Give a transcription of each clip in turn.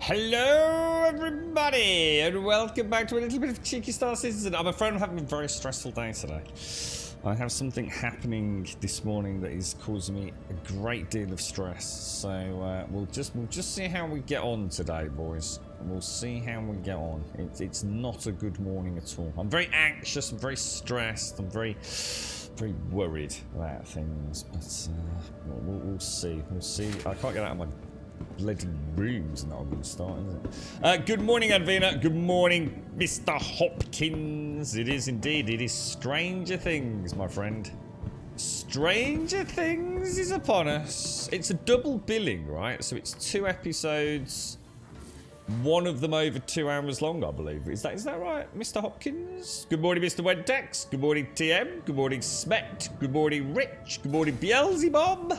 Hello everybody and welcome back to a little bit of Cheeky Star Citizen. I'm afraid I'm having a very stressful day today. I have something happening this morning that is causing me a great deal of stress. So we'll just see how we get on today, boys. We'll see how we get on. It's not a good morning at all. I'm very anxious, I'm very stressed, I'm very worried about things. But we'll see. We'll see. I can't get out of my bloody rooms and I'm going to start, isn't it? Good morning, Advina. Good morning, Mr. Hopkins. It is indeed. It is Stranger Things, my friend. Stranger Things is upon us. It's a double billing, right? So it's 2 episodes, one of them over 2 hours long, I believe. Is that right, Mr. Hopkins? Good morning, Mr. Wentex. Good morning, TM. Good morning, Smet. Good morning, Rich. Good morning, Beelzebub.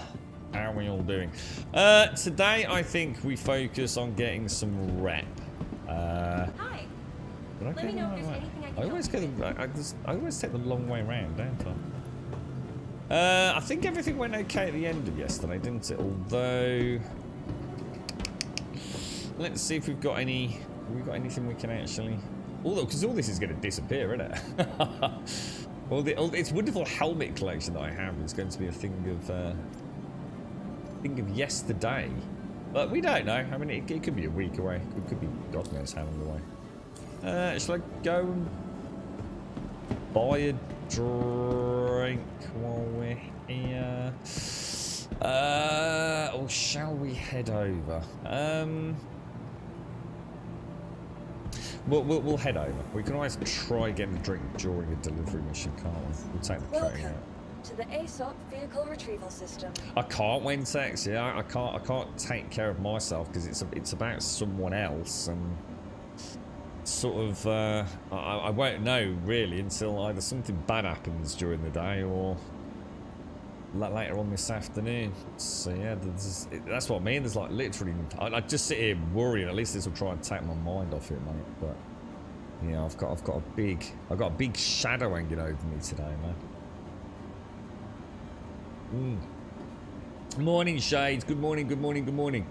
How are we all doing? Today, I think we focus on getting some rep. Hi. Let me know if there's anything I can I always take the long way around, don't I? I think everything went okay at the end of yesterday, didn't it? Although, let's see if we've got any. Have we got anything we can actually? Although, because all this is going to disappear, isn't it? It's wonderful helmet collection that I have is going to be a thing of yesterday, but we don't know. I mean, it could be a week away. It could be God knows how long away. Shall I go and buy a drink while we're here? Or shall we head over? We'll head over. We can always try getting a drink during a delivery mission, can't we? We'll take the coating out. To the ASOP vehicle retrieval system. I can't win sex, yeah. I can't take care of myself because it's about someone else, and sort of I won't know really until either something bad happens during the day or later on this afternoon. So yeah, that's what I mean. There's like literally, I just sit here worrying. At least this will try and take my mind off it, mate. But yeah, I've got a big shadow hanging over me today, man. Morning, Shades. Good morning, good morning, good morning.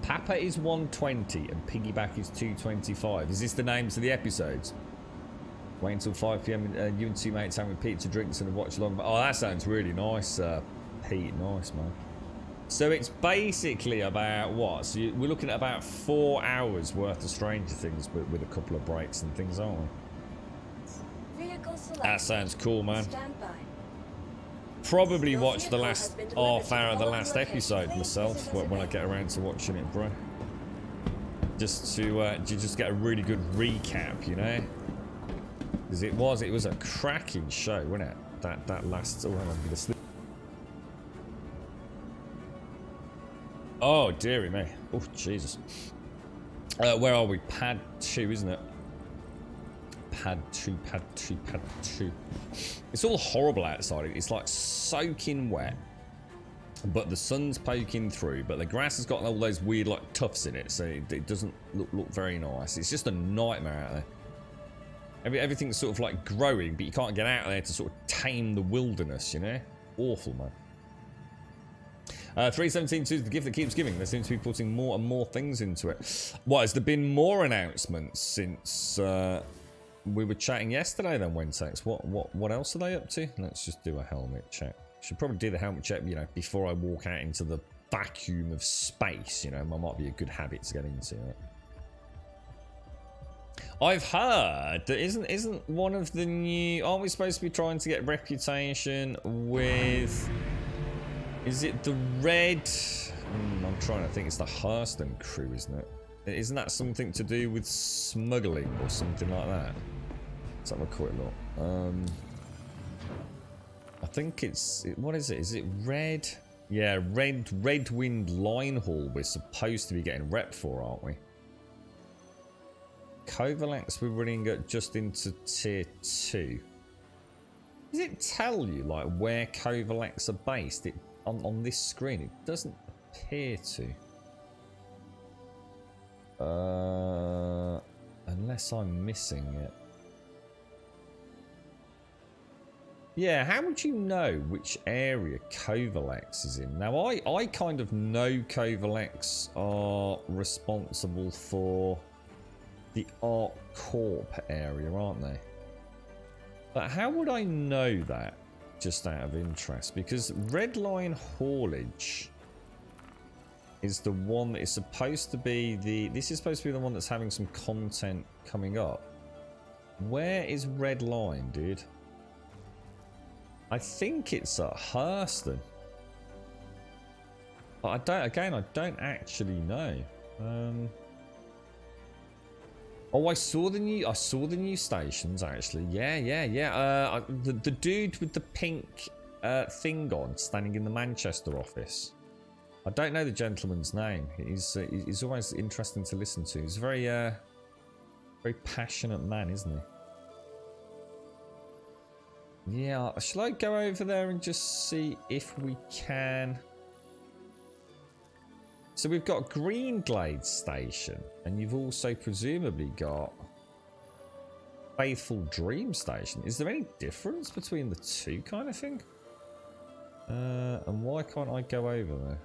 Papa is 120 and Piggyback is 225. Is this the names of the episodes? Wait until 5 PM and you and 2 mates having pizza, drinks and a watch along. Oh, that sounds really nice, Pete. Nice, man. So it's basically about what? So we're looking at about 4 hours worth of Stranger Things, but with a couple of breaks and things, aren't we? That sounds cool, man. Probably watch the last half hour of the last episode myself when I get around to watching it, bro. Just to just get a really good recap, you know? Because it was a cracking show, wasn't it? That last. Oh, hang on, I'm gonna slip. Oh, dearie me. Oh, Jesus. Where are we? Pad 2, isn't it? Pad 2. It's all horrible outside. It's like soaking wet. But the sun's poking through. But the grass has got all those weird like tufts in it. So it doesn't look very nice. It's just a nightmare out there. Everything's sort of like growing. But you can't get out there to sort of tame the wilderness, you know? Awful, man. 317.2 is the gift that keeps giving. They seem to be putting more and more things into it. What, has there been more announcements since we were chatting yesterday then, Wentex? What else are they up to? Let's just do a helmet check. Should probably do the helmet check, you know, before I walk out into the vacuum of space, you know. That might be a good habit to get into. Right? I've heard that isn't one of the new... Aren't we supposed to be trying to get reputation with... Is it the red... I'm trying to think. It's the Hurston crew, isn't it? Isn't that something to do with smuggling or something like that? Let's have a quick look. I think it's... What is it? Is it red? Yeah, Red Wind Line Haul we're supposed to be getting rep for, aren't we? Covalax we're running at just into tier 2. Does it tell you, like, where Covalax are based? On this screen, it doesn't appear to. Unless I'm missing it. Yeah, how would you know which area Covalax is in? Now, I kind of know Covalax are responsible for the Arc Corp area, aren't they? But how would I know that? Just out of interest, because Red Line Haulage is the one that is supposed to be the... This is supposed to be the one that's having some content coming up. Where is Red Line, dude? I think it's at Hurston. But I don't actually know. Oh, I saw the new stations actually. Yeah. The dude with the pink thing on, standing in the Manchester office. I don't know the gentleman's name. He's always interesting to listen to. He's a very passionate man, isn't he? Yeah. Shall I go over there and just see if we can? So we've got Green Glade Station, and you've also presumably got Faithful Dream Station. Is there any difference between the two kind of thing? And why can't I go over there?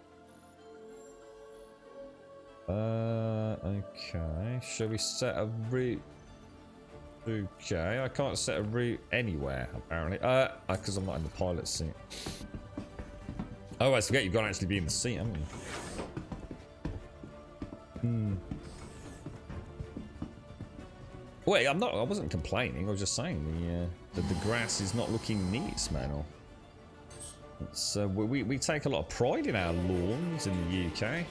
Okay. Shall we set a route? Okay, I can't set a route anywhere, apparently. Because I'm not in the pilot's seat. Oh, I forget you've got to actually be in the seat, haven't you? Wait, I wasn't complaining. I was just saying that the grass is not looking neat, man. It's, we take a lot of pride in our lawns in the UK.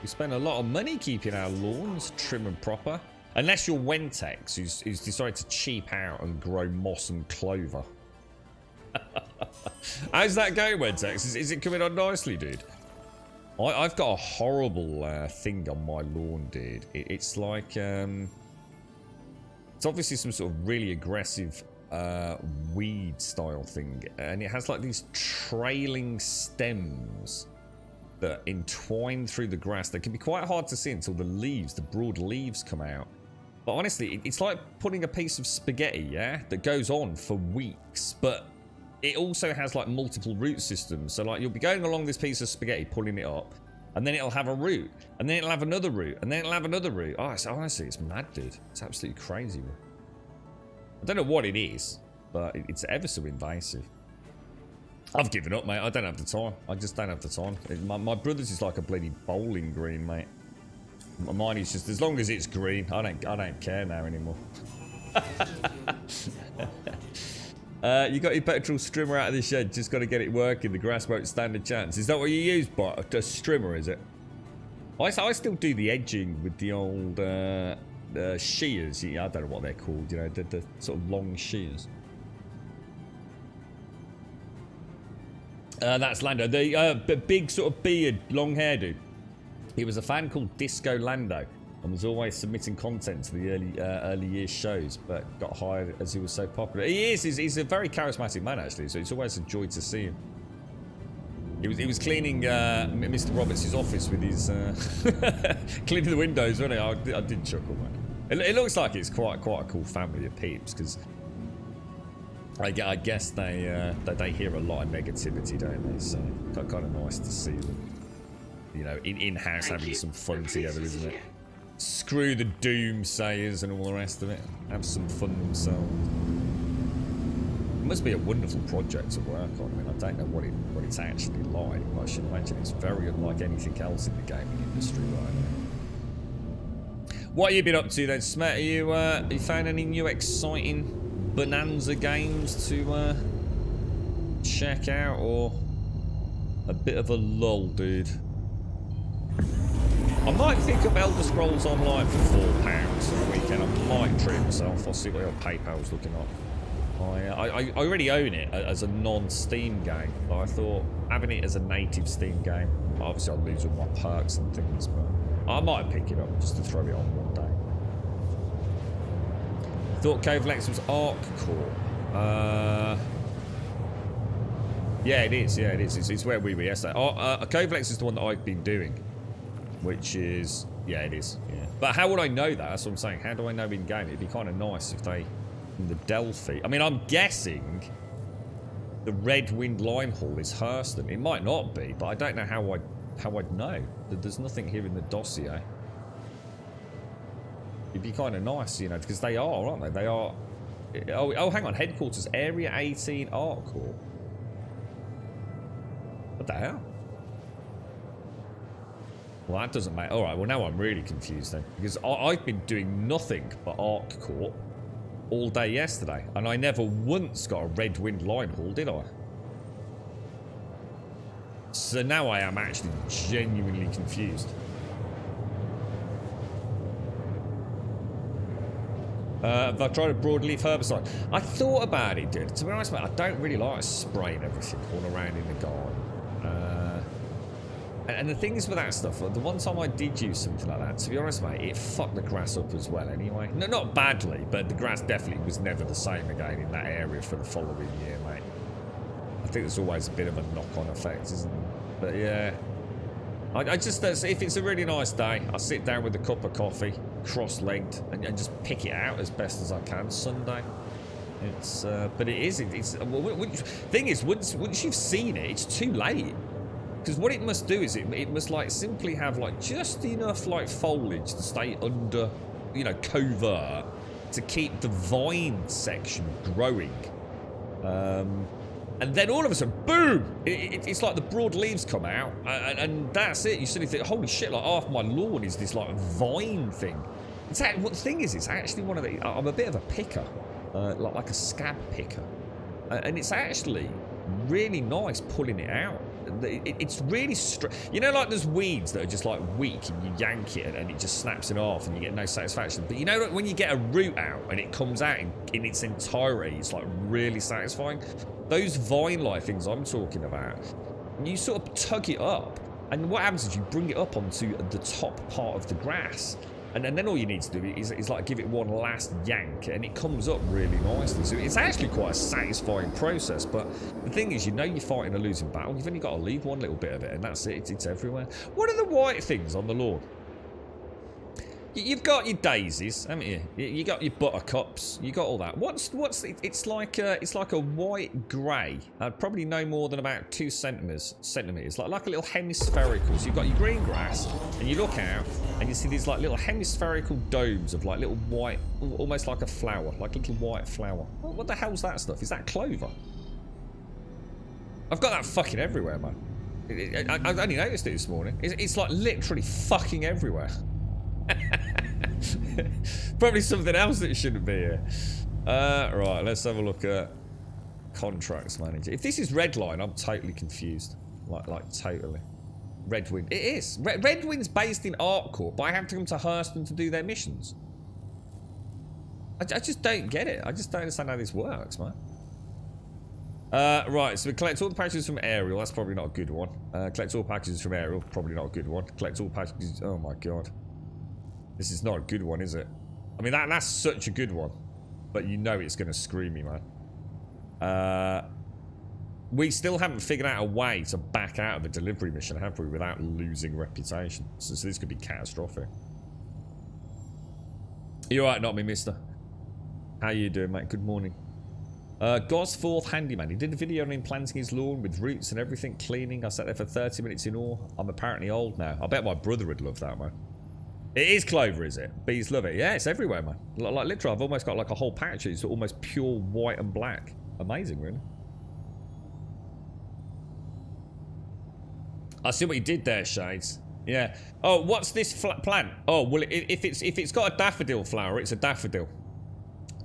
We spend a lot of money keeping our lawns trim and proper. Unless you're Wentex, who's decided to cheap out and grow moss and clover. How's that going, Wentex? Is it coming on nicely, dude? I've got a horrible thing on my lawn, dude. It's like... it's obviously some sort of really aggressive weed style thing. And it has like these trailing stems that entwine through the grass. They can be quite hard to see until the broad leaves come out. But honestly, it's like putting a piece of spaghetti, yeah? That goes on for weeks. But it also has like multiple root systems. So like you'll be going along this piece of spaghetti, pulling it up. And then it'll have a root. And then it'll have another root. And then it'll have another root. Oh, honestly, it's mad, dude. It's absolutely crazy. I don't know what it is, but it's ever so invasive. I've given up, mate. I don't have the time. I just don't have the time. My brother's is like a bloody bowling green, mate. Mine is just, as long as it's green, I don't care now anymore. You got your petrol strimmer out of the shed. Just got to get it working. The grass won't stand a chance. Is that what you use, bot? A strimmer, is it? I still do the edging with the old shears. I don't know what they're called. You know, the sort of long shears. That's Lando. The big sort of beard, long hair dude. He was a fan called Disco Lando and was always submitting content to the early years shows, but got hired as he was so popular. He's a very charismatic man, actually, so it's always a joy to see him. He was cleaning Mr. Roberts' office with his cleaning the windows, wasn't he? I did chuckle, man. It looks like it's quite a cool family of peeps, because I guess they hear a lot of negativity, don't they? So kind of nice to see them, you know, in-house having some fun together, isn't it? Screw the doomsayers and all the rest of it. Have some fun themselves. It must be a wonderful project to work on. I mean, I don't know what it's actually like, but I should imagine it's very unlike anything else in the gaming industry right now. What have you been up to then, Smet? Have you found any new exciting bonanza games to check out, or a bit of a lull, dude? I might pick up Elder Scrolls Online for £4 on the weekend. I might treat myself. I'll see what your PayPal's looking like. I already own it as a non-Steam game, but I thought having it as a native Steam game, obviously I'll lose all my perks and things, but I might pick it up just to throw it on one day. Thought Covelex was Arc Corp. Yeah, it is. Yeah, it is. It's where we were yesterday. Covelex is the one that I've been doing, which is, yeah, it is. Yeah, but how would I know that? That's what I'm saying. How do I know in game? It'd be kind of nice if they, in the Delphi. I mean, I'm guessing the Red Wind Line Hall is Hurston. It might not be, but I don't know how I'd know. There's nothing here in the dossier. It'd be kind of nice, you know, because they are, aren't they? They are. Oh, hang on. Headquarters, Area 18 Art Corps. What the hell? Well, that doesn't matter. All right, well, now I'm really confused then. Because I've been doing nothing but Arc Corps all day yesterday. And I never once got a Red Wind Line Hall, did I? So now I am actually genuinely confused. Have I tried a broadleaf herbicide? I thought about it, dude. To be honest, mate, I don't really like spraying everything all around in the garden. And the thing is with that stuff, the one time I did use something like that, to be honest, mate, it fucked the grass up as well anyway. No, not badly, but the grass definitely was never the same again in that area for the following year, mate. I think there's always a bit of a knock-on effect, isn't there? But yeah. I just, if it's a really nice day, I sit down with a cup of coffee, cross-legged, and just pick it out as best as I can Sunday. It's, but it is, thing is, once you've seen it, it's too late. Because what it must do is it must like simply have like just enough like foliage to stay under, you know, covert to keep the vine section growing. And then all of a sudden, boom! It's like the broad leaves come out, and that's it. You suddenly think, holy shit! Like half my lawn is this like vine thing. What the thing is, it's actually one of the. I'm a bit of a picker, like a scab picker, and it's actually really nice pulling it out. It's really you know, like there's weeds that are just like weak and you yank it and it just snaps it off and you get no satisfaction. But you know, when you get a root out and it comes out in its entirety, it's like really satisfying. Those vine-like things I'm talking about, you sort of tug it up, and what happens is you bring it up onto the top part of the grass, and then all you need to do is like give it one last yank, and it comes up really nicely. So it's actually quite a satisfying process. But the thing is, you know, you're fighting a losing battle. You've only got to leave one little bit of it, and that's it. It's everywhere. What are the white things on the lawn? You've got your daisies, haven't you? You got your buttercups. You got all that. It's like a white grey, probably no more than about 2 centimeters, like a little hemispherical. So you've got your green grass, and you look out, and you see these like little hemispherical domes of like little white, almost like a flower, like a little white flower. What the hell's that stuff? Is that clover? I've got that fucking everywhere, man. I only noticed it this morning. It's like literally fucking everywhere. Probably something else that shouldn't be here. Right, let's have a look at contracts manager. If this is Redline, I'm totally confused. Like totally. Redwind. It is. Redwind's based in Artcourt, but I have to come to Hurston to do their missions. I just don't get it. I just don't understand how this works, man. Right, so we collect all the packages from Ariel. That's probably not a good one. Collect all packages from Ariel. Probably not a good one. Collect all packages. Oh my god. This is not a good one, is it? I mean, that's such a good one. But you know it's going to screw me, man. We still haven't figured out a way to back out of the delivery mission, have we, without losing reputation. So this could be catastrophic. You alright, not me, mister? How you doing, mate? Good morning. God's fourth handyman. He did a video on him planting his lawn with roots and everything, cleaning. I sat there for 30 minutes in awe. I'm apparently old now. I bet my brother would love that, man. It is clover, is it? Bees love it. Yeah, it's everywhere, man. Like literally, I've almost got like a whole patch. It's almost pure white and black. Amazing, really. I see what you did there, Shades. Yeah. Oh, what's this plant? Oh, well, if it's got a daffodil flower, it's a daffodil.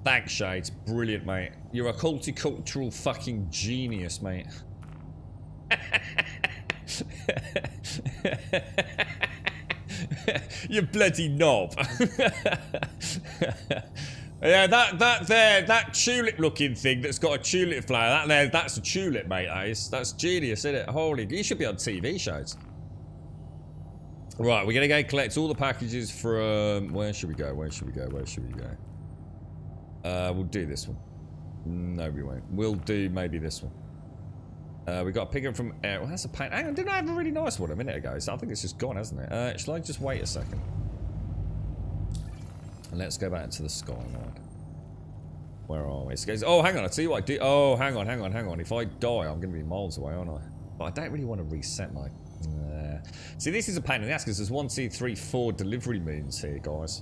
Thanks, Shades. Brilliant, mate. You're a culticultural fucking genius, mate. You bloody knob. Yeah, that tulip looking thing that's got a tulip flower, that's a tulip, mate, that is. That's genius, isn't it? Holy, you should be on TV shows. Right, we're gonna go collect all the packages from, where should we go? Where should we go? Where should we go? We'll do this one. No, we won't. We'll do maybe this one. We got a pick up from air. Well, that's a pain. Hang on, didn't I have a really nice one a minute ago? So I think it's just gone, hasn't it? Shall I just wait a second? And let's go back to the skyline. Where are we? Oh, hang on. I'll tell you what I do. Oh, hang on. If I die, I'm going to be miles away, aren't I? But I don't really want to reset my... See, this is a pain in the ass because there's 1, 2, 3, 4 delivery moons here, guys.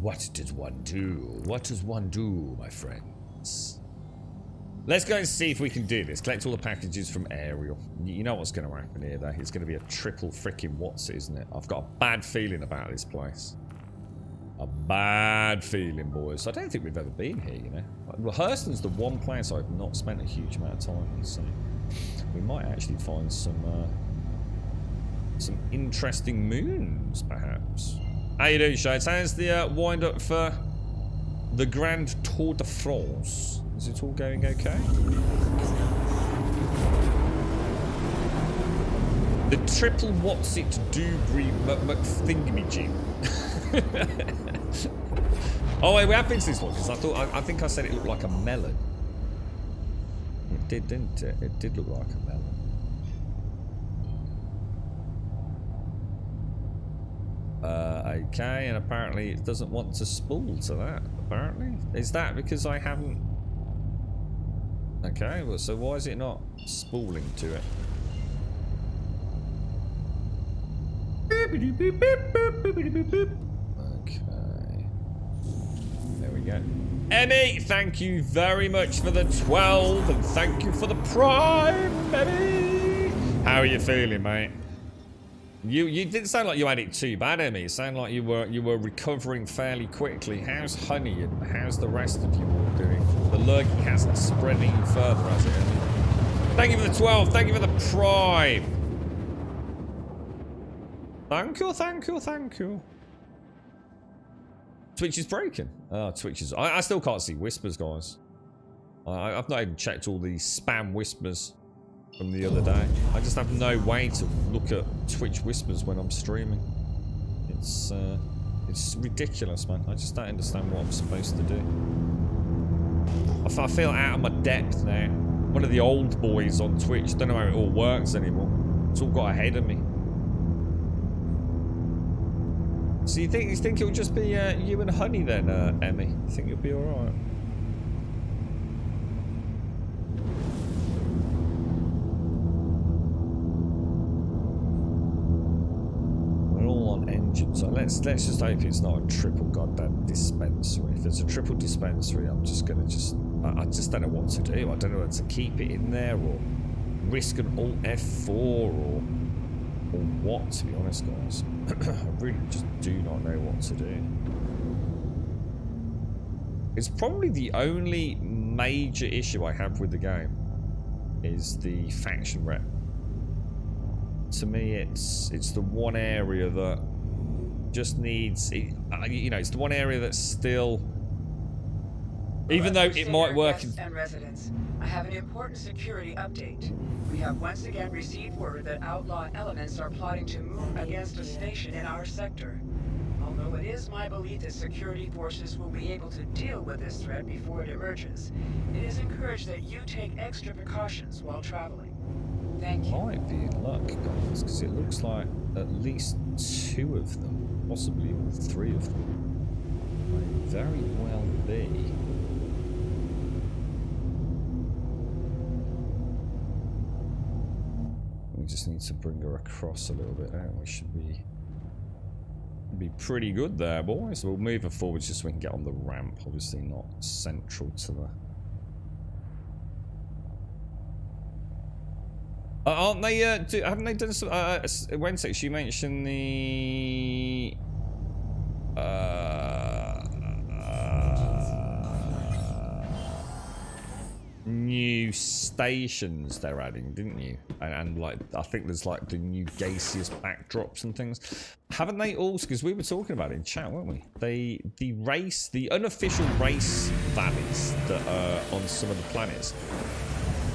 What does one do? What does one do, my friends? Let's go and see if we can do this. Collect all the packages from Ariel. You know what's going to happen here, though. It's going to be a triple freaking what's it, isn't it? I've got a bad feeling about this place. A bad feeling, boys. I don't think we've ever been here, you know. Well, Hurston's the one place I've not spent a huge amount of time in, so we might actually find some interesting moons, perhaps. How you doing, Shades? How's the wind-up for the Grand Tour de France? Is it all going okay? The triple what's it Dewberry McThingamajig. Oh wait, we have been to this one because I think I said it looked like a melon. It did, didn't it? It did look like a melon. Okay, and apparently it doesn't want to spool to that. Apparently, is that because I haven't? Okay, well, so why is it not spooling to it? Okay. There we go. Emmy, thank you very much for the 12, and thank you for the Prime, Emmy. How are you feeling, mate? You didn't sound like you had it too bad, Emmy. It sounded like you were recovering fairly quickly. How's Honey and how's the rest of you all doing? The lurking hasn't spread any further, has it, Emmy? Thank you for the 12. Thank you for the Prime. Thank you, thank you, thank you. Twitch is broken. Oh, Twitch is... I still can't see whispers, guys. I've not even checked all the spam whispers from the other day. I just have no way to look at Twitch whispers when I'm streaming. It's ridiculous, man. I just don't understand what I'm supposed to do. I feel out of my depth now. One of the old boys on Twitch. Don't know how it all works anymore. It's all got ahead of me. So you think it'll just be you and Honey then, Emmy? You think you'll be alright? We're all on engine, so let's just hope it's not a triple goddamn dispensary. If there's a triple dispensary, I'm just gonna I just don't know what to do. I don't know whether to keep it in there or risk an Alt F4 or what, to be honest, guys. I really just do not know what to do. It's probably the only major issue I have with the game is the faction rep. To me, it's the one area that just needs, you know, it's the one area that's still, even though it might work. And residents, I have an important security update. We have once again received word that outlaw elements are plotting to move against a station in our sector. Although it is my belief that security forces will be able to deal with this threat before it emerges, it is encouraged that you take extra precautions while traveling. Thank you. Might be in luck, guys, because it looks like at least 2 of them, possibly all 3 of them, might very well be. We just need to bring her across a little bit, don't we? Should be pretty good there, boys. We'll move her forward just so we can get on the ramp. Obviously not central to the... aren't they, haven't they done some... Wednesday, she mentioned the... new stations they're adding, didn't you? And like, I think there's like the new gaseous backdrops and things. Haven't they also, because we were talking about it in chat, weren't we? The unofficial race valleys that are on some of the planets,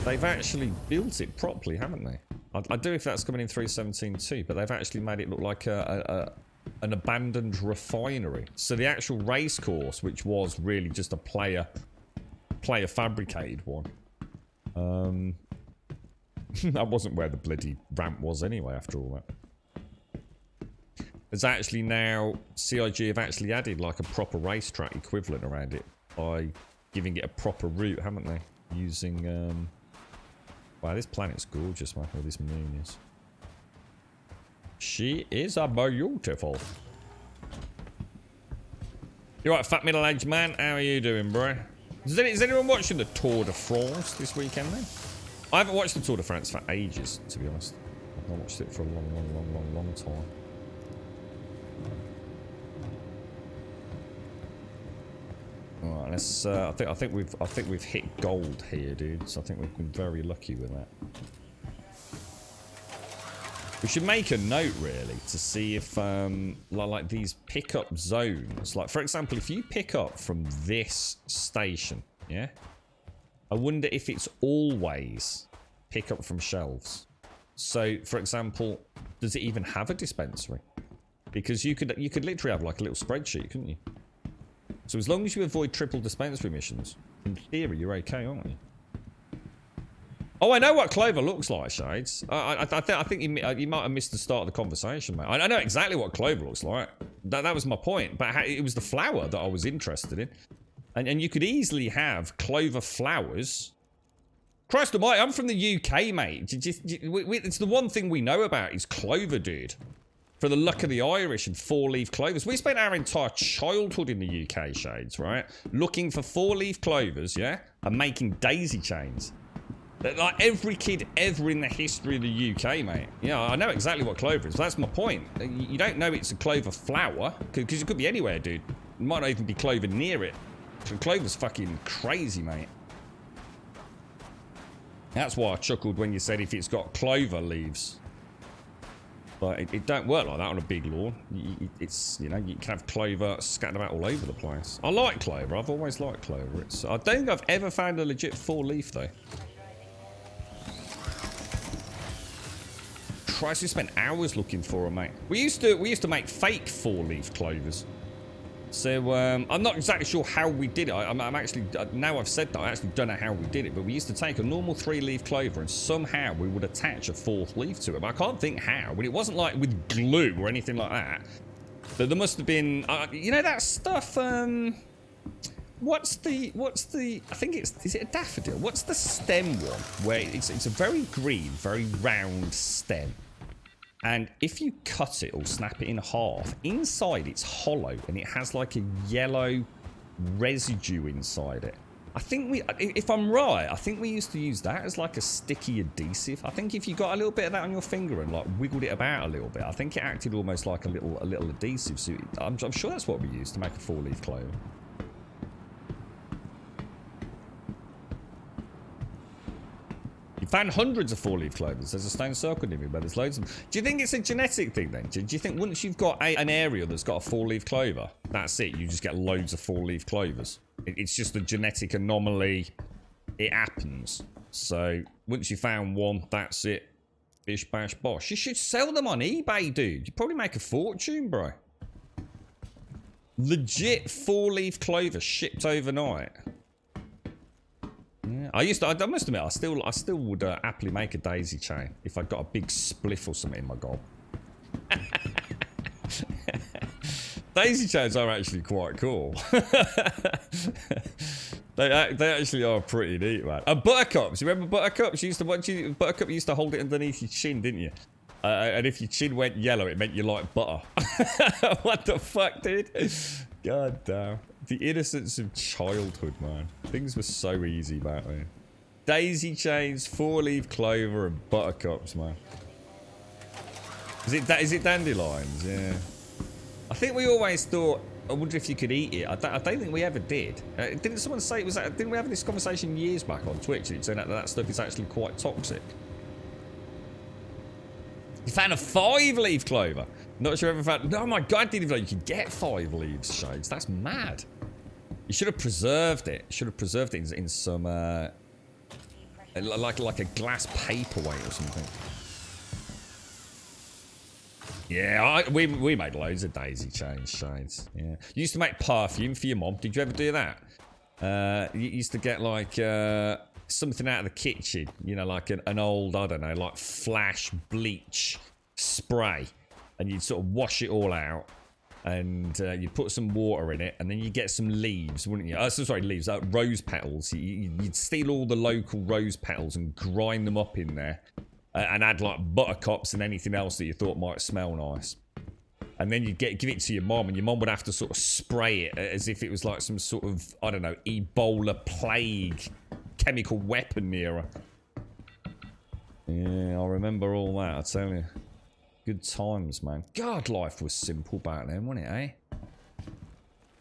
they've actually built it properly, haven't they? I do if that's coming in 3.17 too, but they've actually made it look like an abandoned refinery. So the actual race course, which was really just a player fabricated one, that wasn't where the bloody ramp was anyway, after all that. There's actually now, CIG have actually added like a proper racetrack equivalent around it by giving it a proper route, haven't they? Using, wow, this planet's gorgeous, man, where this moon is. She is a beautiful. You right, fat middle-aged man? How are you doing, bro? Is anyone watching the Tour de France this weekend, then? I haven't watched the Tour de France for ages, to be honest. I've not watched it for a long time. Alright, let's. I think we've hit gold here, dude. So I think we've been very lucky with that. We should make a note, really, to see if, like these pickup zones, like, for example, if you pick up from this station, yeah? I wonder if it's always pick up from shelves. So, for example, does it even have a dispensary? Because you could literally have, like, a little spreadsheet, couldn't you? So as long as you avoid triple dispensary missions, in theory, you're okay, aren't you? Oh, I know what Clover looks like, Shades. I think you might have missed the start of the conversation, mate. I know exactly what Clover looks like. That was my point. But it was the flower that I was interested in. And you could easily have Clover flowers. Christ almighty, I'm from the UK, mate. It's the one thing we know about is Clover, dude. For the luck of the Irish and 4-leaf clovers. We spent our entire childhood in the UK, Shades, right? Looking for 4-leaf clovers, yeah? And making daisy chains. Like every kid ever in the history of the UK, mate. Yeah, I know exactly what clover is. That's my point. You don't know it's a clover flower, because it could be anywhere, dude. It might not even be clover near it. So clover's fucking crazy, mate. That's why I chuckled when you said if it's got clover leaves. But it don't work like that on a big lawn. It's, you know, you can have clover scattered about all over the place. I like clover. I've always liked clover. I don't think I've ever found a legit 4-leaf, though. Christ, we spent hours looking for them, mate. We used to make fake 4-leaf clovers. So I'm not exactly sure how we did it. I'm actually, now I've said that, I actually don't know how we did it. But we used to take a normal 3-leaf clover and somehow we would attach a 4th leaf to it. But I can't think how. But it wasn't like with glue or anything like that. But there must have been, you know that stuff. What's the? I think is it a daffodil? What's the stem one? Where it's a very green, very round stem. And if you cut it or snap it in half, inside it's hollow and it has like a yellow residue inside it. I think if I'm right, I think we used to use that as like a sticky adhesive. I think if you got a little bit of that on your finger and like wiggled it about a little bit, I think it acted almost like a little adhesive. So I'm sure that's what we used to make a 4-leaf clover. You found hundreds of 4-leaf clovers. There's a stone circle near me where there's loads of them. Do you think it's a genetic thing then? Do you think once you've got an area that's got a 4-leaf clover, that's it? You just get loads of 4-leaf clovers. It's just a genetic anomaly. It happens. So once you found one, that's it. Bish bash bosh. You should sell them on eBay, dude. You'd probably make a fortune, bro. Legit 4-leaf clover shipped overnight. Yeah, I must admit, I still would happily make a daisy chain if I got a big spliff or something in my gob. Daisy chains are actually quite cool. they actually are pretty neat, man. And buttercups, you remember buttercups? Buttercup used to hold it underneath your chin, didn't you? And if your chin went yellow, it meant you liked butter. What the fuck, dude? God damn. The innocence of childhood, man. Things were so easy back then. Daisy chains, 4-leaf clover, and buttercups, man. Is it dandelions? Yeah. I think we always thought, I wonder if you could eat it. I don't think we ever did. Didn't someone say it was... Didn't we have this conversation years back on Twitch? It turned out that stuff is actually quite toxic. You found a 5-leaf clover. Not sure if ever found... Oh my god, I didn't even know you could get 5 leaves, Shades. That's mad. You should have preserved it. Should have preserved it in some... like a glass paperweight or something. Yeah, we made loads of daisy chains, Shades. Yeah. You used to make perfume for your mom. Did you ever do that? You used to get like... something out of the kitchen, you know, like an old, I don't know, like flash bleach spray, and you'd sort of wash it all out, and you'd put some water in it, and then you get some leaves, wouldn't you? Sorry, leaves, rose petals. You'd steal all the local rose petals and grind them up in there, and add like buttercups and anything else that you thought might smell nice. And then you'd give it to your mom, and your mom would have to sort of spray it as if it was like some sort of, I don't know, Ebola plague chemical weapon near her. Yeah, I remember all that, I tell you. Good times, man. God, life was simple back then, wasn't it, eh?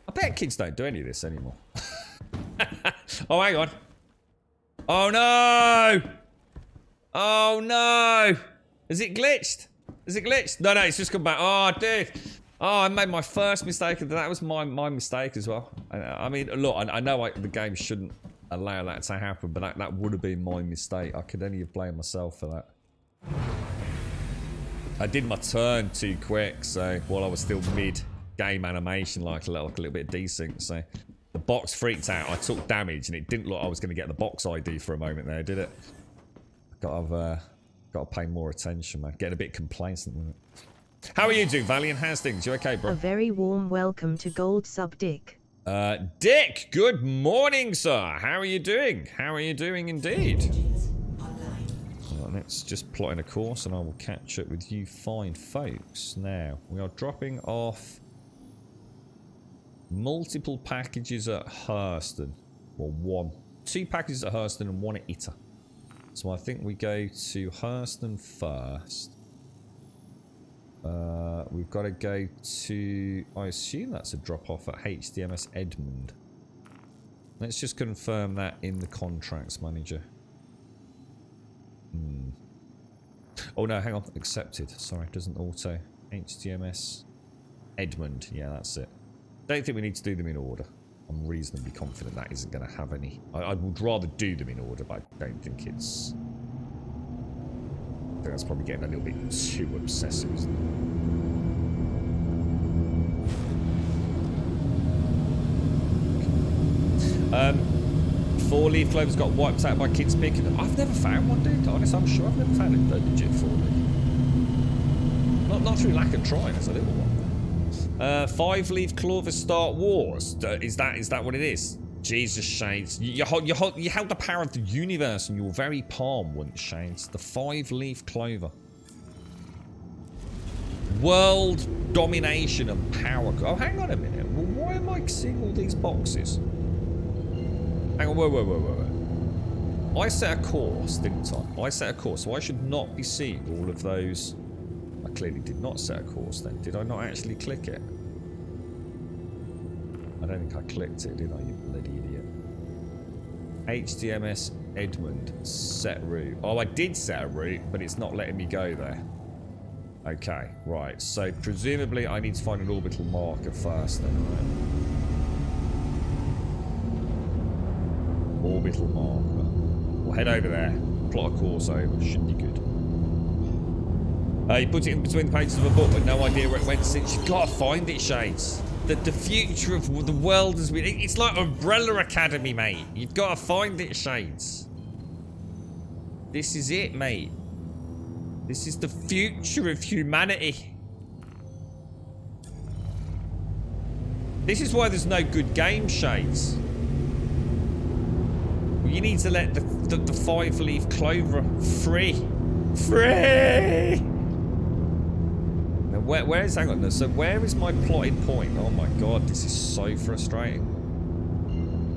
I bet kids don't do any of this anymore. Oh, hang on. Oh, no! Oh, no! Is it glitched? Is it glitched? No, it's just come back. Oh, dude. Oh, I made my first mistake. That was my mistake as well. I mean, look, I know the game shouldn't allow that to happen, but that would have been my mistake. I could only have blamed myself for that. I did my turn too quick, so while I was still mid-game animation, like a little bit of desync, so the box freaked out. I took damage, and it didn't look like I was going to get the box ID for a moment there, did it? Got to pay more attention, man. Getting a bit complacent with it. How are you doing, Valiant? How's things? You okay, bro? A very warm welcome to Gold Sub Dick. Dick, good morning, sir. How are you doing? How are you doing indeed? Well, let's just plot in a course and I will catch up with you fine folks. Now, we are dropping off multiple packages at Hurston. Well, 2 packages at Hurston and 1 at Ita. So I think we go to Hurston first. We've got to go to... I assume that's a drop-off at HDMS Edmund. Let's just confirm that in the contracts manager. Oh no, hang on. Accepted. Sorry, it doesn't auto. HDMS Edmund. Yeah, that's it. Don't think we need to do them in order. I'm reasonably confident that isn't going to have any... I would rather do them in order, but I don't think it's... I think that's probably getting a little bit too obsessive, isn't it? 4-leaf clovers got wiped out by kids picking them. I've never found one, dude. Honest, I'm sure I've never found a legit 4-leaf. Not through lack of trying, as a little one. 5-leaf clover start wars. Is that what it is? Jesus, Shades. You held the power of the universe in your very palm once, Shades. The 5-leaf clover. World domination and power. Oh, hang on a minute. Well, why am I seeing all these boxes? Hang on, whoa. I set a course, didn't I? I set a course, so I should not be seeing all of those. I clearly did not set a course then. Did I not actually click it? I don't think I clicked it, did I, you bloody idiot? HDMS Edmund, set route. Oh, I did set a route, but it's not letting me go there. Okay, right. So presumably I need to find an orbital marker first then, right? Orbital marker. We'll head over there. Plot a course over. Should be good. You put it in between the pages of a book with no idea where it went since. You've got to find it, Shades. The future of the world has been... It's like Umbrella Academy, mate. You've got to find it, Shades. This is it, mate. This is the future of humanity. This is why there's no good game, Shades. You need to let the 5-leaf clover free. Free! Now where is... Hang on. So where is my plotted point? Oh my god, this is so frustrating.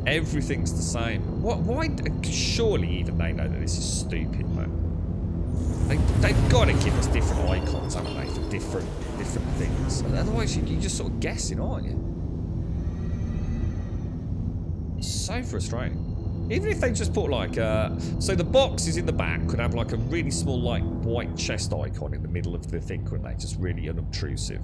Everything's the same. What? Why? Surely even they know that this is stupid, man. They've got to give us different icons, haven't they, for different things. Otherwise, you're just sort of guessing, aren't you? It's so frustrating. Even if they just put like, so the boxes in the back could have like a really small like white chest icon in the middle of the thing, couldn't they? Just really unobtrusive.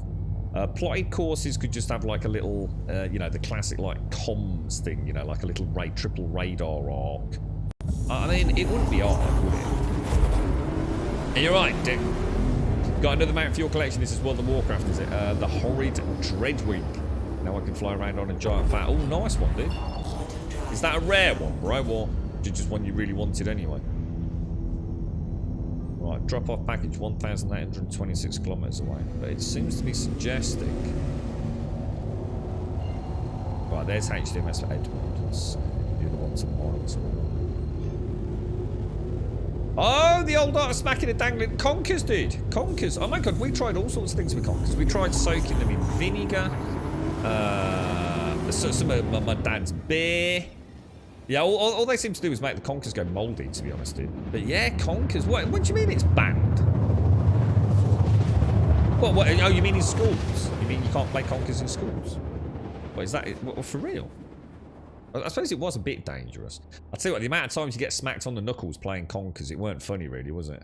Plotted courses could just have like a little, you know, the classic like comms thing, you know, like a little triple radar arc. I mean, it wouldn't be hard, would it? And you're right, Dick. Got another mount for your collection. This is World of Warcraft, is it? The Horrid Dreadwing. Now I can fly around on a giant fat. Oh, nice one, dude. Is that a rare one, bro? Or just one you really wanted anyway? Right, drop off package 1,826 kilometers away. But it seems to be suggesting. Right, there's HDMS for Edmund. So the other one's a miles away. Oh, the old art of smacking and dangling. Conkers, dude. Conkers. Oh my god, we tried all sorts of things with conkers. We tried soaking them in vinegar. Some of my dad's beer. Yeah, all they seem to do is make the conkers go mouldy, to be honest, dude. But yeah, conkers. What do you mean it's banned? What? Oh, you mean in schools? You mean you can't play conkers in schools? What is that? What, for real? I suppose it was a bit dangerous. I'll tell you what, the amount of times you get smacked on the knuckles playing conkers, it weren't funny really, was it?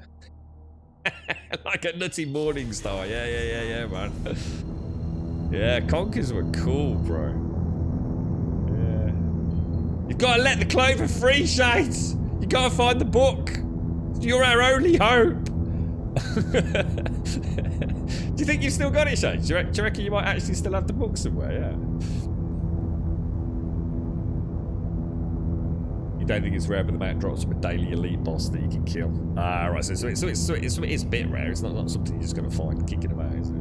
Like a Nutty Morning Star. Yeah, man. Yeah, conkers were cool, bro. Yeah. You've got to let the clover free, Shades. You've got to find the book. You're our only hope. Do you think you've still got it, Shades? Do you reckon you might actually still have the book somewhere? Yeah. Don't think it's rare, but the mount drops from a daily elite boss that you can kill. Ah, right. So it's a bit rare. It's not something you're just going to find kicking about, is it?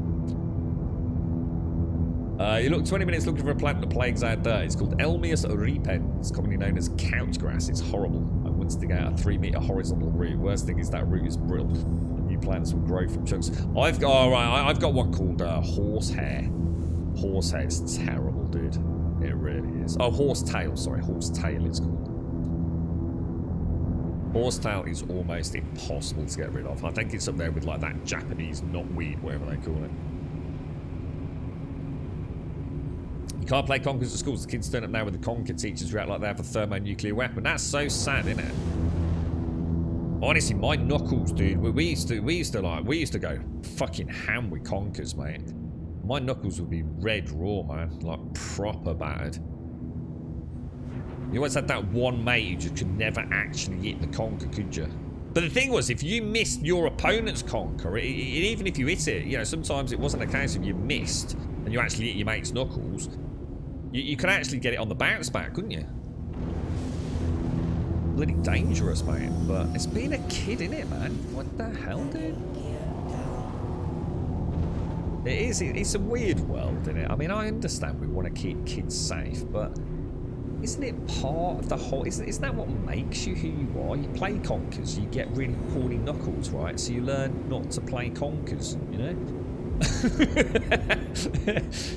You look 20 minutes looking for a plant that plagues our dirt. It's called Elmius repens, commonly known as couch grass. It's horrible. I once dig out a 3-meter horizontal root. Worst thing is that root is brittle. New plants will grow from chunks. I've got one called horsehair. Horsehair is terrible, dude. It really is. Oh, horsetail. Sorry, horsetail it's called. Horsetail is almost impossible to get rid of. I think it's up there with like that Japanese knotweed, whatever they call it. You can't play conkers at schools. The kids turn up now with the conker teachers react like they have a thermonuclear weapon. That's so sad, isn't it? Honestly, my knuckles, dude. We used to go fucking ham with conkers, mate. My knuckles would be red raw, man. Like proper battered. You always had that one mate who just could never actually hit the conker, could you? But the thing was, if you missed your opponent's conker, even if you hit it, you know, sometimes it wasn't a case of you missed and you actually hit your mate's knuckles. You could actually get it on the bounce back, couldn't you? Bloody dangerous, mate. But it's being a kid, innit, man? What the hell, dude? It's a weird world, isn't it? I mean, I understand we want to keep kids safe, but isn't it part of the whole... Isn't that what makes you who you are? You play conkers, you get really poorly knuckles, right? So you learn not to play conkers, you know?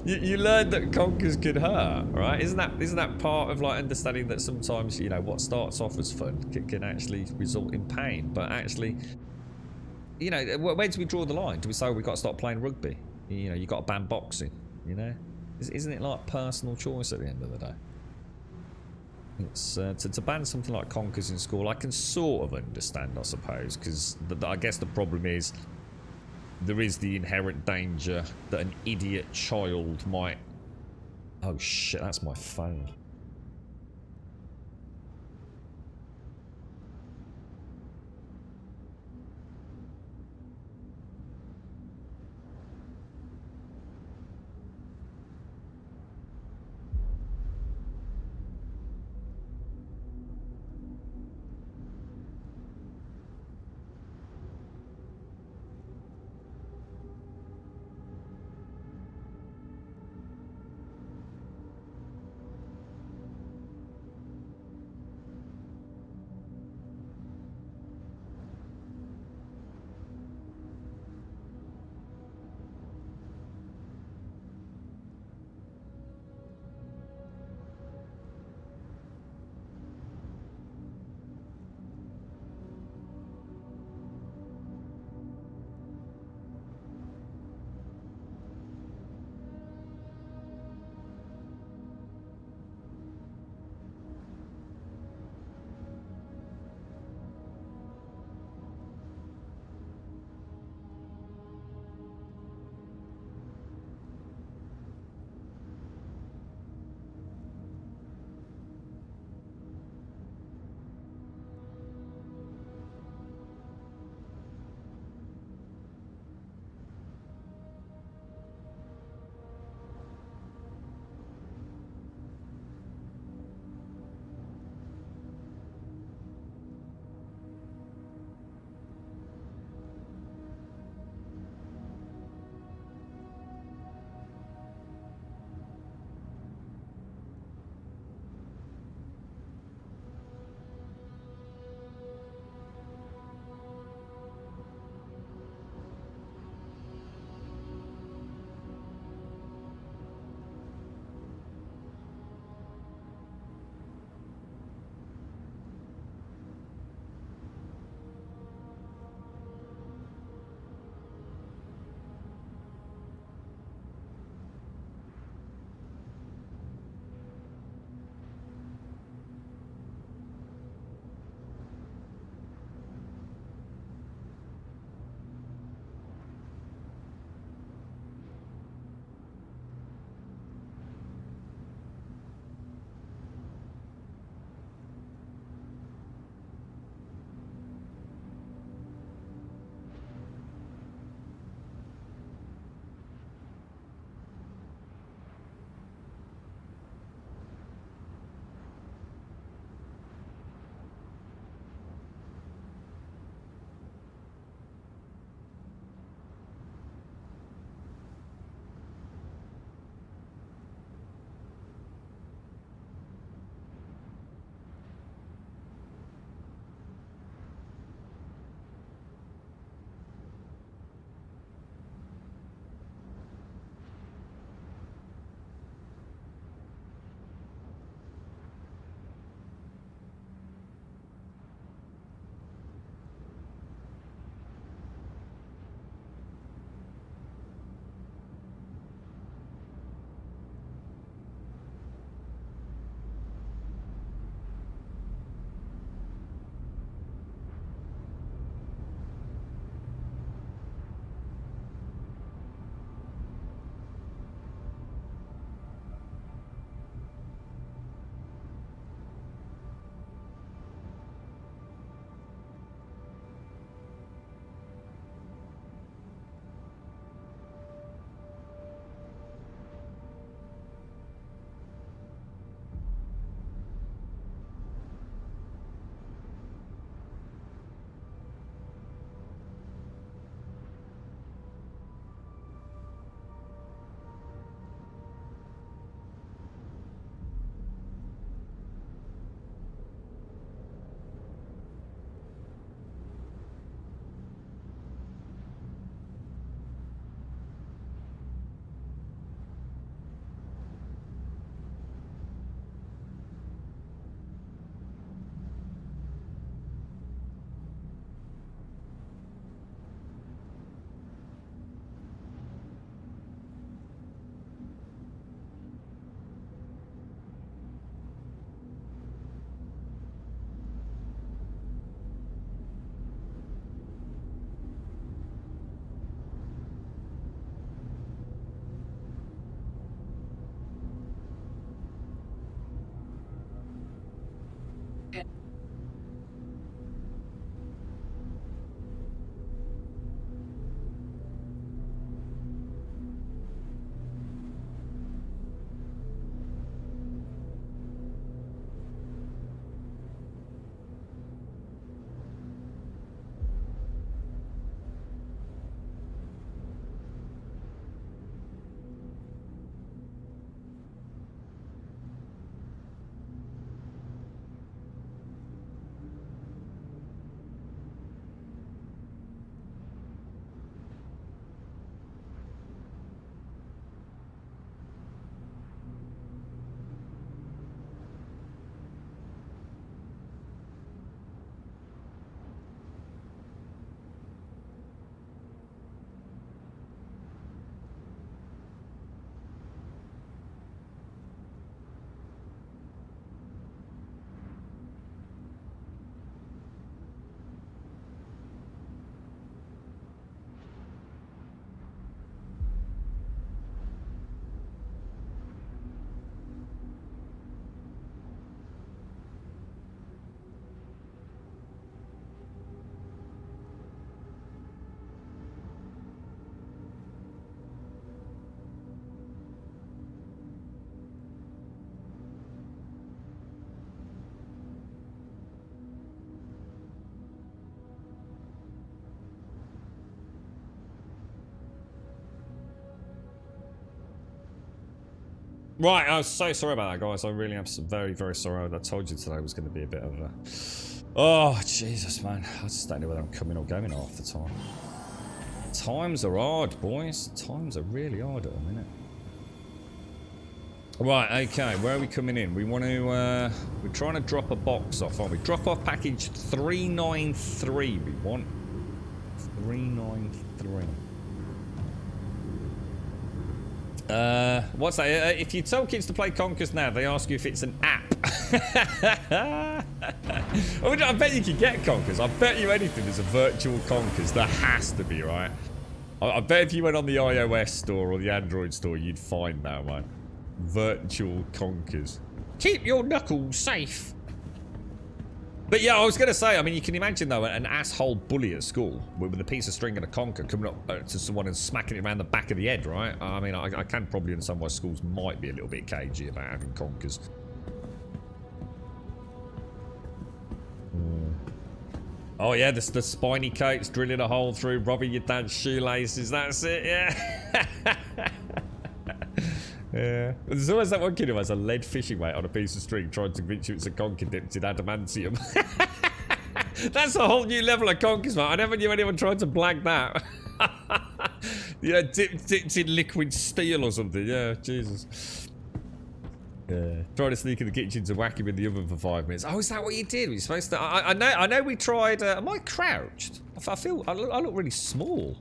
You learned that conkers could hurt, right? Isn't that part of like understanding that sometimes, you know, what starts off as fun can actually result in pain? But actually, you know, where do we draw the line? Do we say we've got to stop playing rugby? You know, you've got to ban boxing, you know? Isn't it like personal choice at the end of the day? It's to ban something like conkers in school, I can sort of understand, I suppose, because I guess the problem is there is the inherent danger that an idiot child might... Oh shit, that's my phone. Right, I was so sorry about that, guys. I really am very, very sorry. I told you today was going to be a bit of a... Oh, Jesus, man. I just don't know whether I'm coming or going half the time. Times are hard, boys. Times are really hard at the minute. Right, okay. Where are we coming in? We want to... we're trying to drop a box off, aren't we? Drop off package 393 we want. 393. What's that? If you tell kids to play Conkers now, they ask you if it's an app. I bet you can get Conkers. I bet you anything there's a virtual Conkers. There has to be, right? I bet if you went on the iOS store or the Android store, you'd find that one. Virtual Conkers. Keep your knuckles safe. But yeah, I was going to say, I mean, you can imagine, though, an asshole bully at school with a piece of string and a conker coming up to someone and smacking it around the back of the head, right? I mean, I can probably understand why schools might be a little bit cagey about having conkers. Oh, yeah, the spiny coats drilling a hole through, robbing your dad's shoelaces. That's it, yeah. Yeah. There's always that one kid who has a lead fishing weight on a piece of string trying to convince you it's a conker dipped in adamantium. That's a whole new level of conkers, man. I never knew anyone tried to blag that. Yeah, dipped in liquid steel or something. Yeah, Jesus. Yeah. Trying to sneak in the kitchen to whack him in the oven for 5 minutes. Oh, is that what you did? Were you supposed to? I know we tried. Am I crouched? I look really small.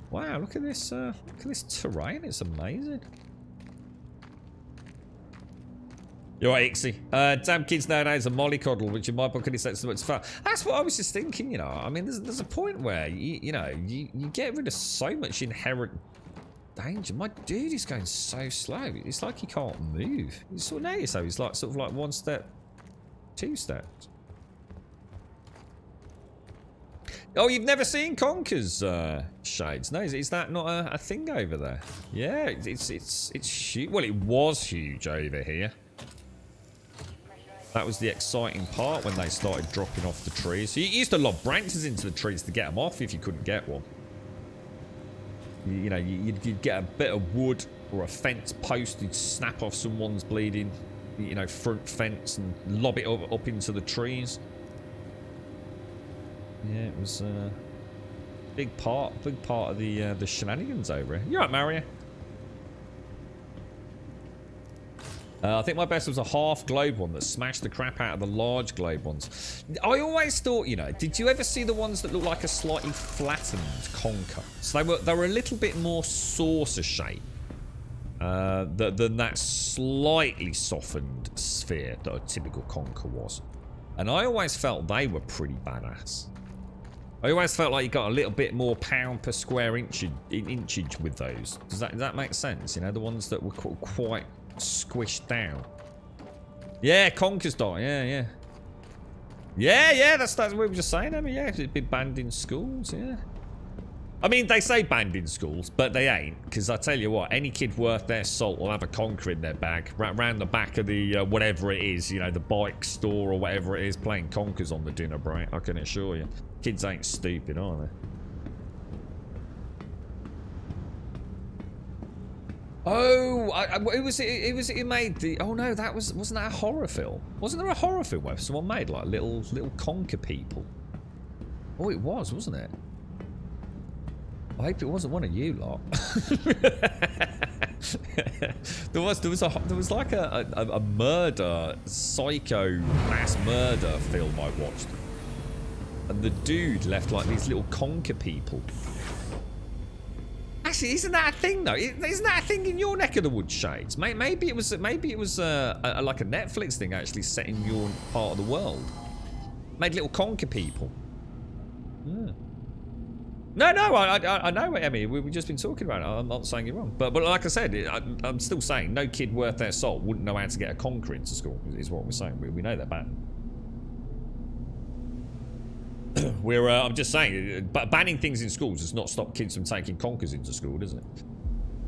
Wow, look at this terrain, it's amazing. You're right, Ixie. Damn kids nowadays are mollycoddle, which in my book only sets so much fun. That's what I was just thinking, you know. I mean, there's a point where, you get rid of so much inherent danger. My dude is going so slow. It's like he can't move. You sort of notice how he's like, sort of like 1 step, 2 steps. Oh, you've never seen Conkers, Shades? No, is that not a thing over there? Yeah, it's huge. Well, it was huge over here. That was the exciting part when they started dropping off the trees. So you used to lob branches into the trees to get them off if you couldn't get one. You know, you'd get a bit of wood or a fence post, you'd snap off someone's bleeding, you know, front fence and lob it up into the trees. Yeah, it was a big part of the shenanigans over here. You right, Mario? I think my best was a half globe one that smashed the crap out of the large globe ones. I always thought, you know, did you ever see the ones that look like a slightly flattened conker? So they were a little bit more saucer shape than that slightly softened sphere that a typical conker was. And I always felt they were pretty badass. I always felt like you got a little bit more pound per square inchage with those. Does that make sense? You know, the ones that were quite squished down. Yeah, Conkers die. Yeah. That's what we were just saying. I mean, yeah, it'd be banned in schools. Yeah. I mean, they say banned in schools, but they ain't. Because I tell you what, any kid worth their salt will have a conker in their bag, round the back of the whatever it is, you know, the bike store or whatever it is, playing Conkers on the dinner break. I can assure you, kids ain't stupid, are they? Oh, it was it made the. Oh no, wasn't that a horror film? Wasn't there a horror film where someone made like little conker people? Oh, it was, wasn't it? I hope it wasn't one of you lot. there was like a murder, psycho mass murder film I watched, and the dude left like these little conker people. Actually, isn't that a thing though? Isn't that a thing in your neck of the woods, Shades? Maybe it was like a Netflix thing actually set in your part of the world. Made little conker people. Yeah. No, I know what, Emmy. We've just been talking about it. I'm not saying you're wrong. But like I said, I'm still saying no kid worth their salt wouldn't know how to get a conker into school, is what we're saying. We know they're bad. I'm just saying, banning things in schools does not stop kids from taking conkers into school, does it?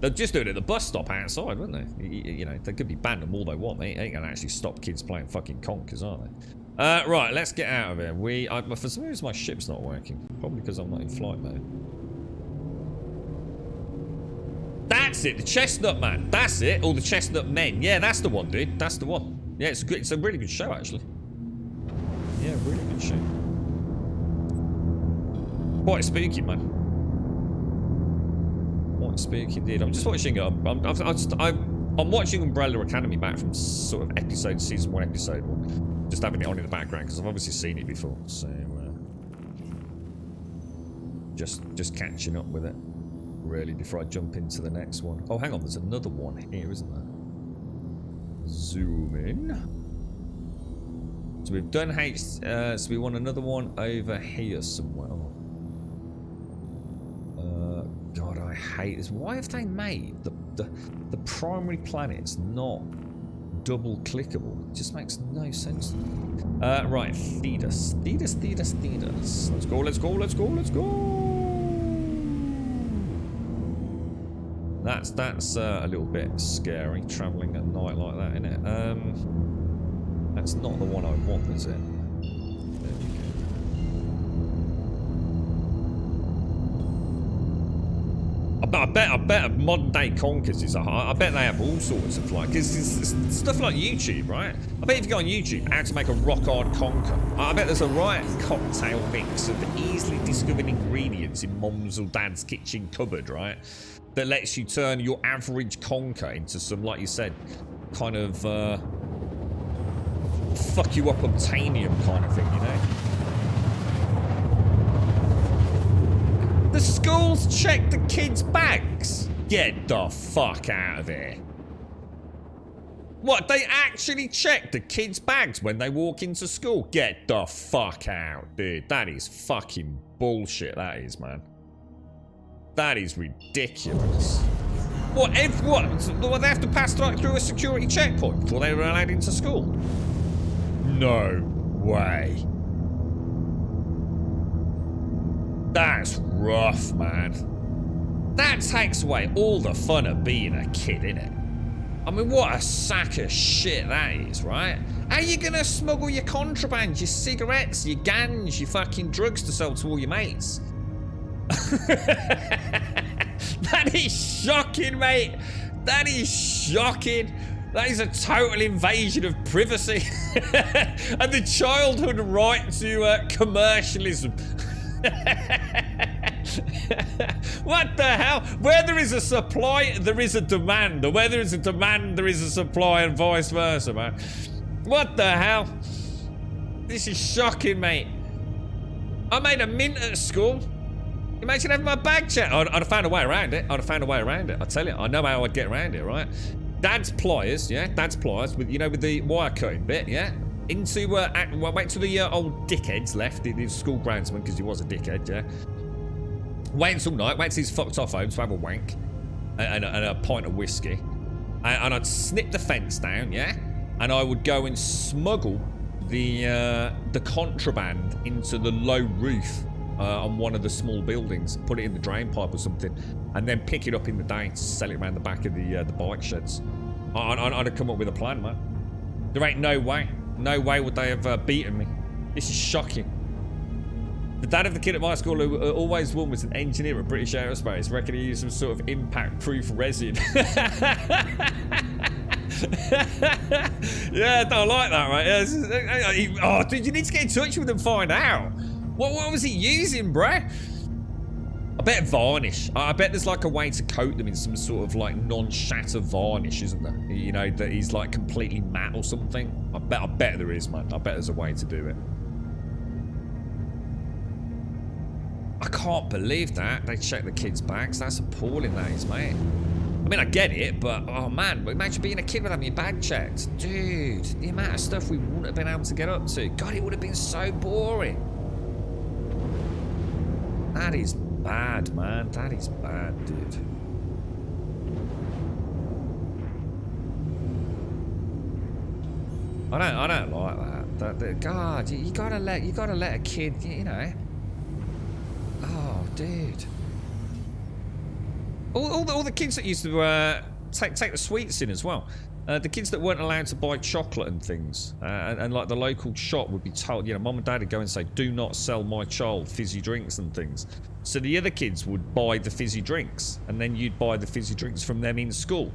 They'll just do it at the bus stop outside, wouldn't they? You know, they could be banned them all they want. They ain't gonna actually stop kids playing fucking conkers, are they? Right, let's get out of here. For some reason, my ship's not working. Probably because I'm not in flight mode. That's it, the Chestnut Man. That's it, or the Chestnut Men. Yeah, that's the one, dude. That's the one. Yeah, it's a really good show, actually. Yeah, really good show. Quite spooky, man. Quite spooky indeed. I'm just watching it. I'm watching Umbrella Academy back from sort of season 1, episode 1. Just having it on in the background because I've obviously seen it before. So just catching up with it really before I jump into the next one. Oh, hang on, there's another one here, isn't there? Zoom in. So we've done so we want another one over here somewhere. God, I hate this. Why have they made the primary planets not double clickable? It just makes no sense to me. Right, feed us. Let's go. That's a little bit scary, travelling at night like that, isn't it? That's not the one I want, is it? I bet modern day conkers is I bet they have all sorts of like, cause it's stuff like YouTube, right? I bet if you go on YouTube, how to make a rock hard conker. I bet there's a right cocktail mix of easily discovered ingredients in mum's or dad's kitchen cupboard, right? That lets you turn your average conker into some, like you said, kind of fuck you up obtainium kind of thing, you know? The schools check the kids' bags. Get the fuck out of here. What, they actually check the kids' bags when they walk into school? Get the fuck out, dude. That is fucking bullshit, that is, man. That is ridiculous. What, they have to pass through a security checkpoint before they were allowed into school? No way. That's rough, man. That takes away all the fun of being a kid, innit? I mean, what a sack of shit that is, right? How are you gonna smuggle your contraband, your cigarettes, your gangs, your fucking drugs to sell to all your mates? That is shocking, mate. That is shocking. That is a total invasion of privacy. And the childhood right to commercialism. What the hell? Where there is a supply, there is a demand. Or where there is a demand, there is a supply, and vice versa, man. What the hell? This is shocking, mate. I made a mint at school. Imagine having my bag checked. I'd have found a way around it. I tell you, I know how I'd get around it, right? Dad's pliers, yeah? Dad's pliers, with, you know, with the wire cutting bit, yeah? Into, wait till the old dickhead's left, his school groundsman, because he was a dickhead, yeah? Wait until night, wait till he's fucked off home to have a wank and a pint of whiskey. And I'd snip the fence down, yeah? And I would go and smuggle the contraband into the low roof on one of the small buildings, put it in the drain pipe or something, and then pick it up in the day to sell it around the back of the bike sheds. I'd have come up with a plan, man. There ain't no way. No way would they have beaten me. This is shocking. The dad of the kid at my school who always won was an engineer at British Aerospace. Reckon he used some sort of impact-proof resin. Yeah, I don't like that, right? Oh, dude, you need to get in touch with him and find out. What was he using, bruh? I bet varnish. I bet there's like a way to coat them in some sort of like non-shatter varnish, isn't there? You know, that he's like completely matte or something. I bet there is, man. I bet there's a way to do it. I can't believe that. They check the kids' bags. That's appalling, that is, mate. I mean, I get it, but oh man, imagine being a kid with having your bag checked. Dude, the amount of stuff we wouldn't have been able to get up to. God, it would have been so boring. That is bad, man. That is bad, dude. I don't like that. God, you gotta let a kid, you know. Oh, dude. All the kids that used to take the sweets in as well. The kids that weren't allowed to buy chocolate and things, and like the local shop would be told, you know, mum and dad would go and say, do not sell my child fizzy drinks and things. So the other kids would buy the fizzy drinks, and then you'd buy the fizzy drinks from them in school.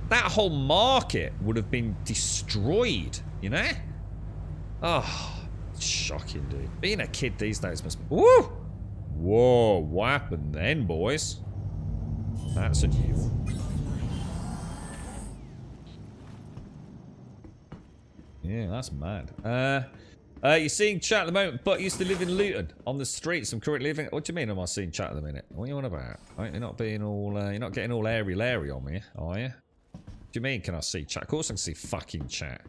That whole market would have been destroyed, you know? Oh, shocking, dude. Being a kid these days must be... Woo! Whoa, what happened then, boys? That's a new one. Yeah, that's mad. You're seeing chat at the moment, but used to live in Luton on the streets. I'm currently living. What do you mean? Am I seeing chat at the minute? What are you on about? Right, you're not being all. You're not getting all airy larry on me, are you? What do you mean? Can I see chat? Of course I can see fucking chat.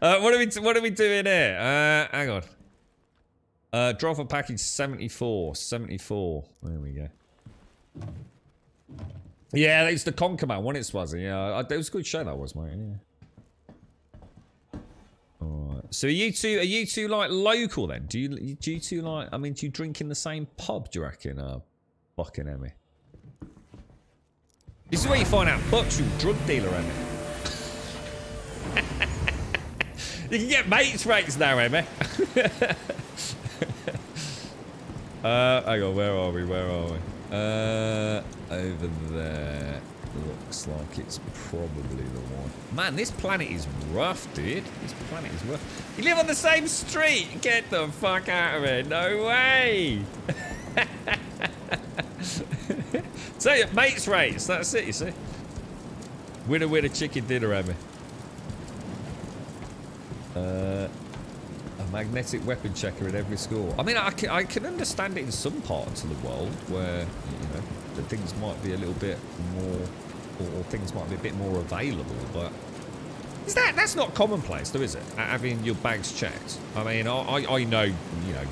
What are we doing here? Hang on. Drop a package 74. 74. There we go. Yeah, it's the Conquer Man, wasn't it, Swazzy? Yeah, it was a good show that was, mate. Yeah. Alright. So are you two like local then? Do you two like? I mean, do you drink in the same pub? Do you reckon? Fucking Emmy. This is where you find out Buck's your drug dealer, Emmy. You can get mates rates now, Emmy. Hang on, where are we? Where are we? Over there. Looks like it's probably the one. Man, this planet is rough, dude. This planet is rough. You live on the same street? Get the fuck out of here. No way. So, mates rates. That's it, you see. Winner, chicken dinner, Emmy. A magnetic weapon checker in every school. I mean, I can understand it in some parts of the world where, you know, the things might be a little bit more, or things might be a bit more available, but that's not commonplace, though, is it? Having your bags checked. I mean, I know, you know,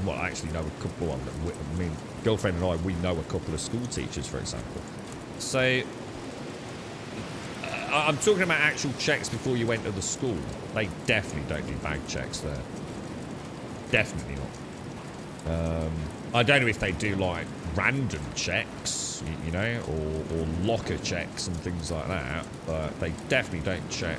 well, I actually know a couple of them. I mean, girlfriend and I, we know a couple of school teachers, for example. So, I'm talking about actual checks before you enter the school. They definitely don't do bag checks there. Definitely not. I don't know if they do like random checks, you know, or locker checks and things like that, but they definitely don't check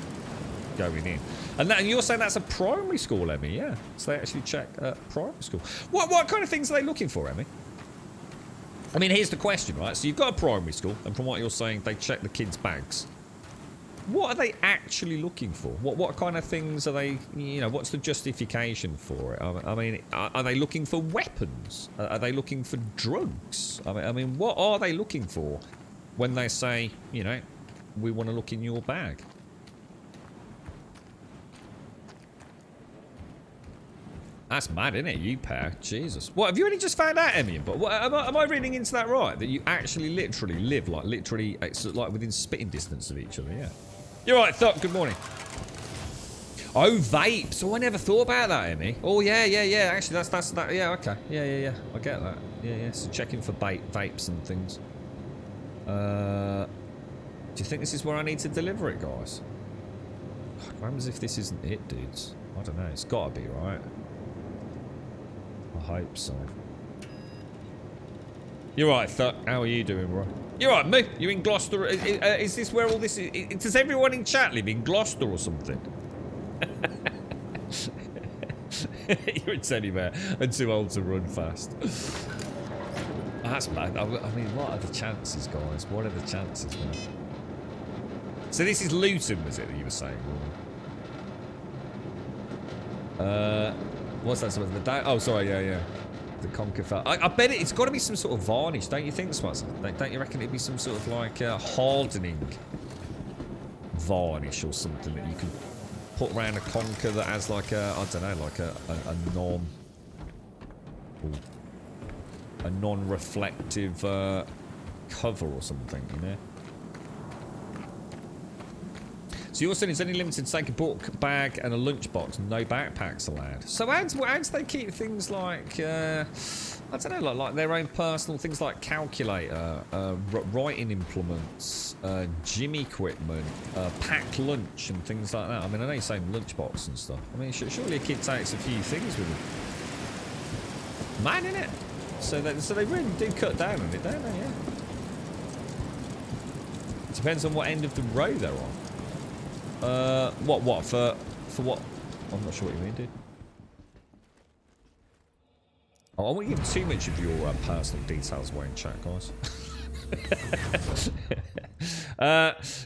going in. And you're saying that's a primary school, Emmy? Yeah. So they actually check primary school. What kind of things are they looking for, Emmy? I mean, here's the question, right? So you've got a primary school, and from what you're saying, they check the kids' bags. What are they actually looking for? What kind of things are they, you know, what's the justification for it? I mean, are they looking for weapons? Are they looking for drugs? I mean, what are they looking for when they say, you know, we want to look in your bag? That's mad, isn't it? You pair. Jesus. What, have you only just found out, Emmy? But what, am I reading into that right? That you actually literally live, like, literally, it's like within spitting distance of each other, yeah. You're right, Thought. Good morning. Oh, vapes. Oh, I never thought about that, Emmy. Oh, yeah. Actually, that's that. Yeah, okay. Yeah. I get that. Yeah. So checking for vapes and things. Do you think this is where I need to deliver it, guys? God, it remembers if this isn't it, dudes. I don't know. It's got to be, right? I hope so. You're right, Thut. How are you doing, bro? You're right, me. You in Gloucester? Is this where all this is? Does everyone in chat live in Gloucester or something? You're a teddy bear and too old to run fast. That's bad. I mean, what are the chances, guys? What are the chances, man? So this is Luton, was it, that you were saying? What's that? Something? Oh, sorry, yeah. The Conquer felt. I bet it's got to be some sort of varnish, don't you think, Swaz? Don't you reckon it'd be some sort of like hardening varnish or something that you could put around a Conquer that has like a, I don't know, like a non-reflective cover or something, you know? So you're saying it's only limited to take a book bag and a lunchbox, no backpacks allowed. So how do they keep things like, I don't know, like their own personal things like calculator, writing implements, gym equipment, packed lunch and things like that? I mean, I know you're saying lunchbox and stuff. I mean, surely a kid takes a few things with him. Man, innit? So they really do cut down on it, don't they? Yeah. depends on what end of the road they're on. What? For what? I'm not sure what you mean, dude. I won't give too much of your personal details away in chat, guys.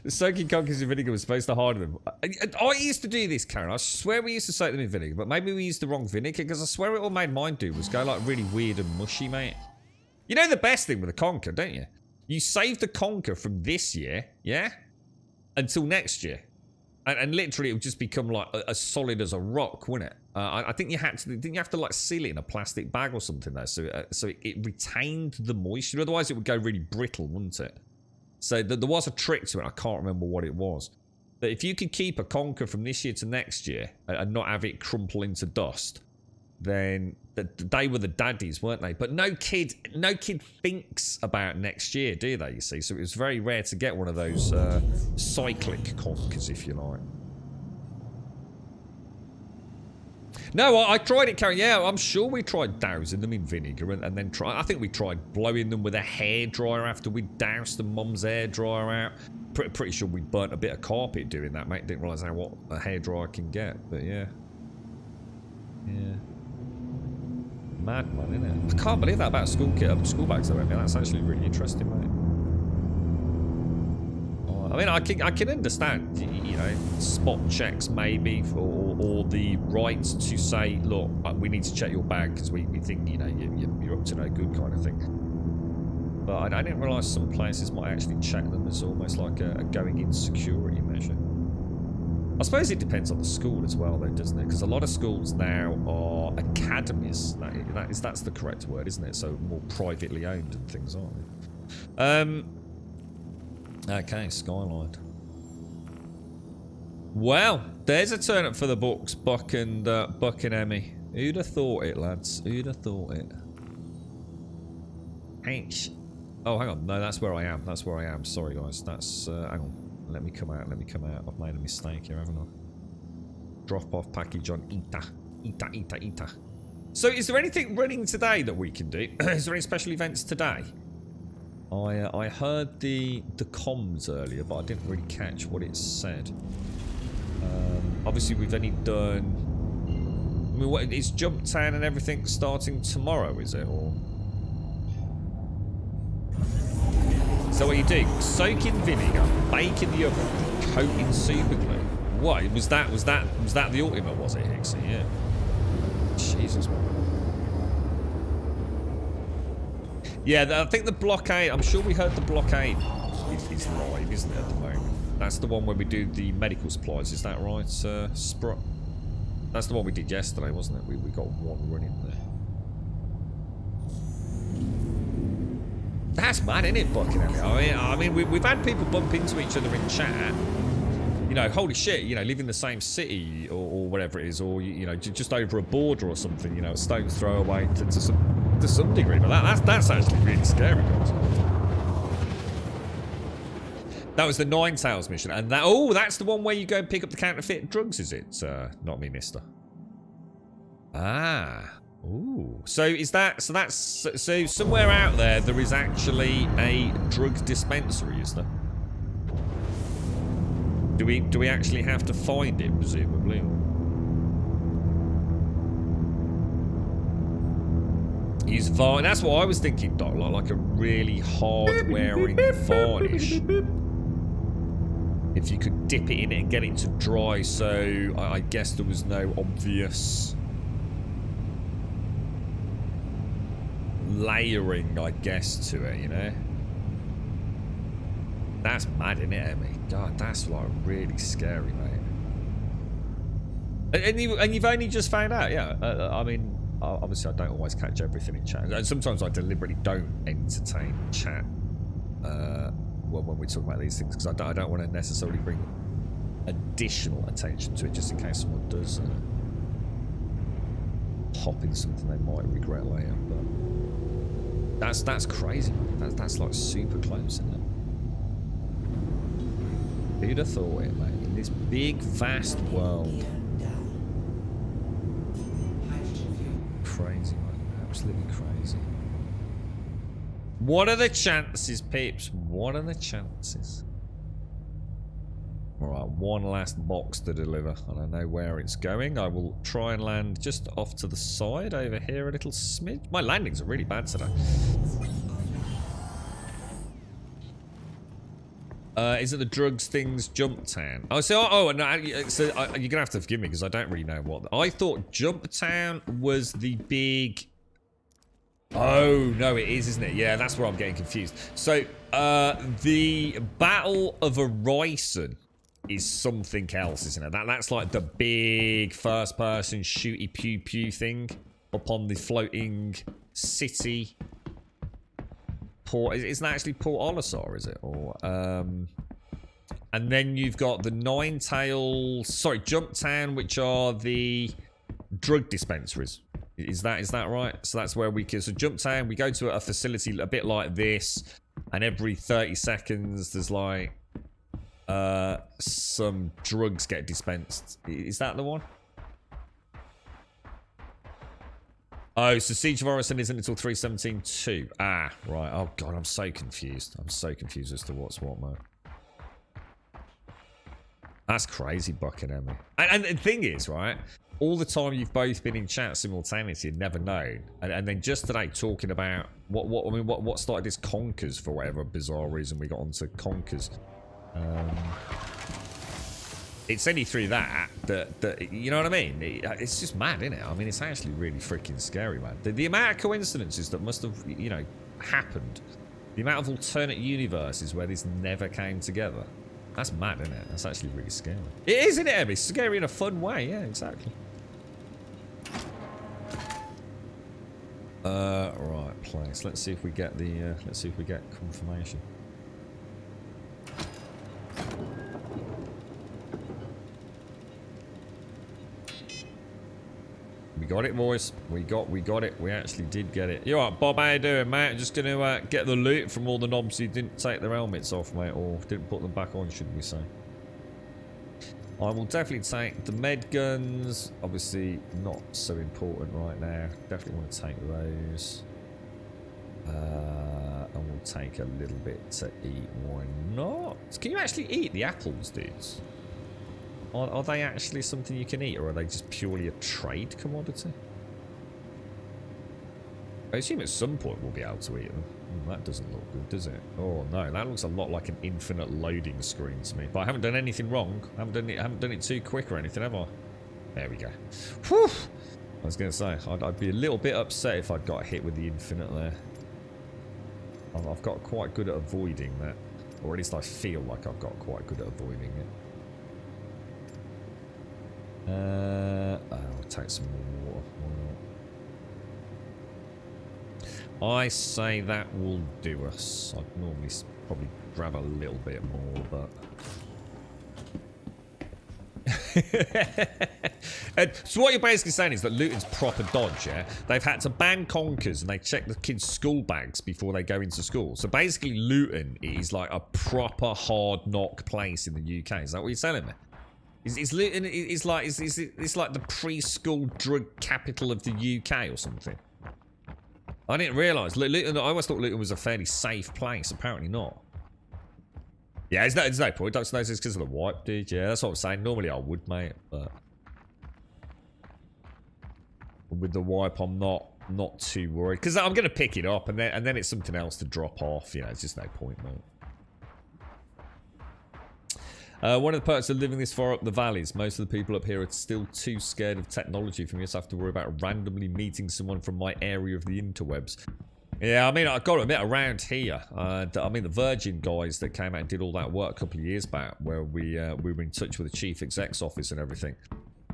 Soaking conkers in vinegar was supposed to harden them. I used to do this, Karen. I swear we used to soak them in vinegar, but maybe we used the wrong vinegar, because I swear it all made mine do was go like really weird and mushy, mate. You know the best thing with a conker, don't you? You save the conker from this year, yeah? Until next year. And literally it would just become like as solid as a rock, wouldn't it? I think you had to, didn't you have to like seal it in a plastic bag or something though, so it retained the moisture, otherwise it would go really brittle, wouldn't it? So there was a trick to it, I can't remember what it was. But if you could keep a conker from this year to next year and not have it crumple into dust, then they were the daddies, weren't they? But no kid thinks about next year, do they, you see? So it was very rare to get one of those cyclic conkers, if you like. No, I tried it, Karen. Yeah, I'm sure we tried dousing them in vinegar and then I think we tried blowing them with a hairdryer after we doused the mum's hairdryer out. Pretty sure we burnt a bit of carpet doing that, mate. Didn't realise what a hairdryer can get, but yeah. Yeah. Mad man, isn't it? I can't believe that about school bags though. I mean, that's actually really interesting, mate. I mean, I can understand, you know, spot checks maybe, or the right to say, look, we need to check your bag because we think, you know, you're up to no good kind of thing. But I didn't realise some places might actually check them as almost like a going in security measure. I suppose it depends on the school as well, though, doesn't it? Because a lot of schools now are academies. That's the correct word, isn't it? So more privately owned and things, aren't they? Okay, Skyline. Well, there's a turn up for the books, Buck and Emmy. Who'd have thought it, lads? Who'd have thought it? H. Oh, hang on. No, that's where I am. That's where I am. Sorry, guys. That's hang on. Let me come out. Let me come out. I've made a mistake here, haven't I? Drop off package on Ita. So, is there anything running today that we can do? Is there any special events today? I heard the comms earlier, but I didn't really catch what it said. Obviously, we've only done. I mean, what? It's Jump Town and everything starting tomorrow, is it? Or so what you do? Soak in vinegar, bake in the oven, coat in super glue. What was that? Was that the ultimate? Was it, Hixie? Yeah. Jesus. Yeah, I think the blockade. I'm sure we heard the blockade is live, isn't it, at the moment? That's the one where we do the medical supplies. Is that right, Sprut? That's the one we did yesterday, wasn't it? We got one running there. That's mad, isn't it, Buckingham? I mean, we've had people bump into each other in chat. You know, holy shit, you know, live in the same city or whatever it is, or, you know, just over a border or something, you know, a stone's throw away to some degree. But that's actually really scary, guys. That was the Nine Tails mission. And that's the one where you go and pick up the counterfeit drugs, is it? Not me, mister. Ah. Ooh. So so somewhere out there is actually a drug dispensary, is there? Do we actually have to find it, presumably? Use varnish. That's what I was thinking, Doc. Like a really hard-wearing varnish. If you could dip it in it and get it to dry, so I guess there was no obvious layering, I guess, to it, you know? That's mad, isn't it, Emmy? God, that's like really scary, mate. And you've only just found out, yeah? I mean, obviously I don't always catch everything in chat. And sometimes I deliberately don't entertain chat when we talk about these things, because I don't want to necessarily bring additional attention to it, just in case someone does hop in something they might regret later. But that's crazy, man. That's like super close, isn't it? Who'd have thought it, mate? In this big, vast world. Crazy, man. Absolutely crazy. What are the chances, peeps? What are the chances? Alright, one last box to deliver, and I know where it's going. I will try and land just off to the side over here a little smidge. My landings are really bad today. Is it the drugs things Jump Town? Oh, so so you're gonna have to forgive me because I don't really know what. I thought Jump Town was the big. Oh no, it is, isn't it? Yeah, that's where I'm getting confused. So the Battle of Horizon is something else, isn't it? That's like the big first-person shooty pew pew thing up on the floating city. Port, isn't that actually Port Olisar, is it? Or and then you've got the Jump Town, which are the drug dispensaries. Is that right? So that's where we can. So Jump Town, we go to a facility a bit like this, and every 30 seconds there's like some drugs get dispensed. Is that the one? Oh, so Siege of Orison isn't until 3.17.2. Ah, right. Oh, God, I'm so confused. I'm so confused as to what's what, man. That's crazy, Buck and Emmy. And the thing is, right, all the time you've both been in chat simultaneously and never known. And then just today talking about what started this Conkers for whatever bizarre reason we got onto Conkers. It's only through that you know what I mean? It's just mad, isn't it? I mean, it's actually really freaking scary, man. The amount of coincidences that must have, you know, happened. The amount of alternate universes where this never came together. That's mad, isn't it? That's actually really scary. It is, isn't it, Emmy? Scary in a fun way. Yeah, exactly. Right, place. Let's see if we get the, let's see if we get confirmation. We got it, boys. We got it. We actually did get it. You alright, Bob? How you doing, mate? I'm just gonna get the loot from all the knobs who didn't take their helmets off, mate, or didn't put them back on, should we say? I will definitely take the med guns. Obviously, not so important right now. Definitely want to take those. And we'll take a little bit to eat. Why not? Can you actually eat the apples, dudes? Are they actually something you can eat, or are they just purely a trade commodity? I assume at some point we'll be able to eat them. That doesn't look good, does it? Oh no, that looks a lot like an infinite loading screen to me. But I haven't done anything wrong. I haven't done it too quick or anything, have I? There we go. Whew! I was going to say, I'd be a little bit upset if I'd got hit with the infinite there. I've got quite good at avoiding that. Or at least I feel like I've got quite good at avoiding it. I'll take some more water. I say that will do us. I'd normally probably grab a little bit more, but... So what you're basically saying is that Luton's proper dodge, yeah? They've had to ban conkers and they check the kids' school bags before they go into school. So basically Luton is like a proper hard knock place in the UK. Is that what you're telling me? Is Luton is like the preschool drug capital of the UK or something? I didn't realise. Luton, I always thought Luton was a fairly safe place. Apparently not. Yeah, there's no point. Don't suppose it's because of the wipe, dude. Yeah, that's what I'm saying. Normally I would, mate, but with the wipe, I'm not too worried because I'm gonna pick it up and then it's something else to drop off. You know, it's just no point, mate. One of the perks of living this far up the valleys, most of the people up here are still too scared of technology for me to have to worry about randomly meeting someone from my area of the interwebs. Yeah, I mean, I've got to admit, around here, I mean, the Virgin guys that came out and did all that work a couple of years back, where we were in touch with the chief exec's office and everything.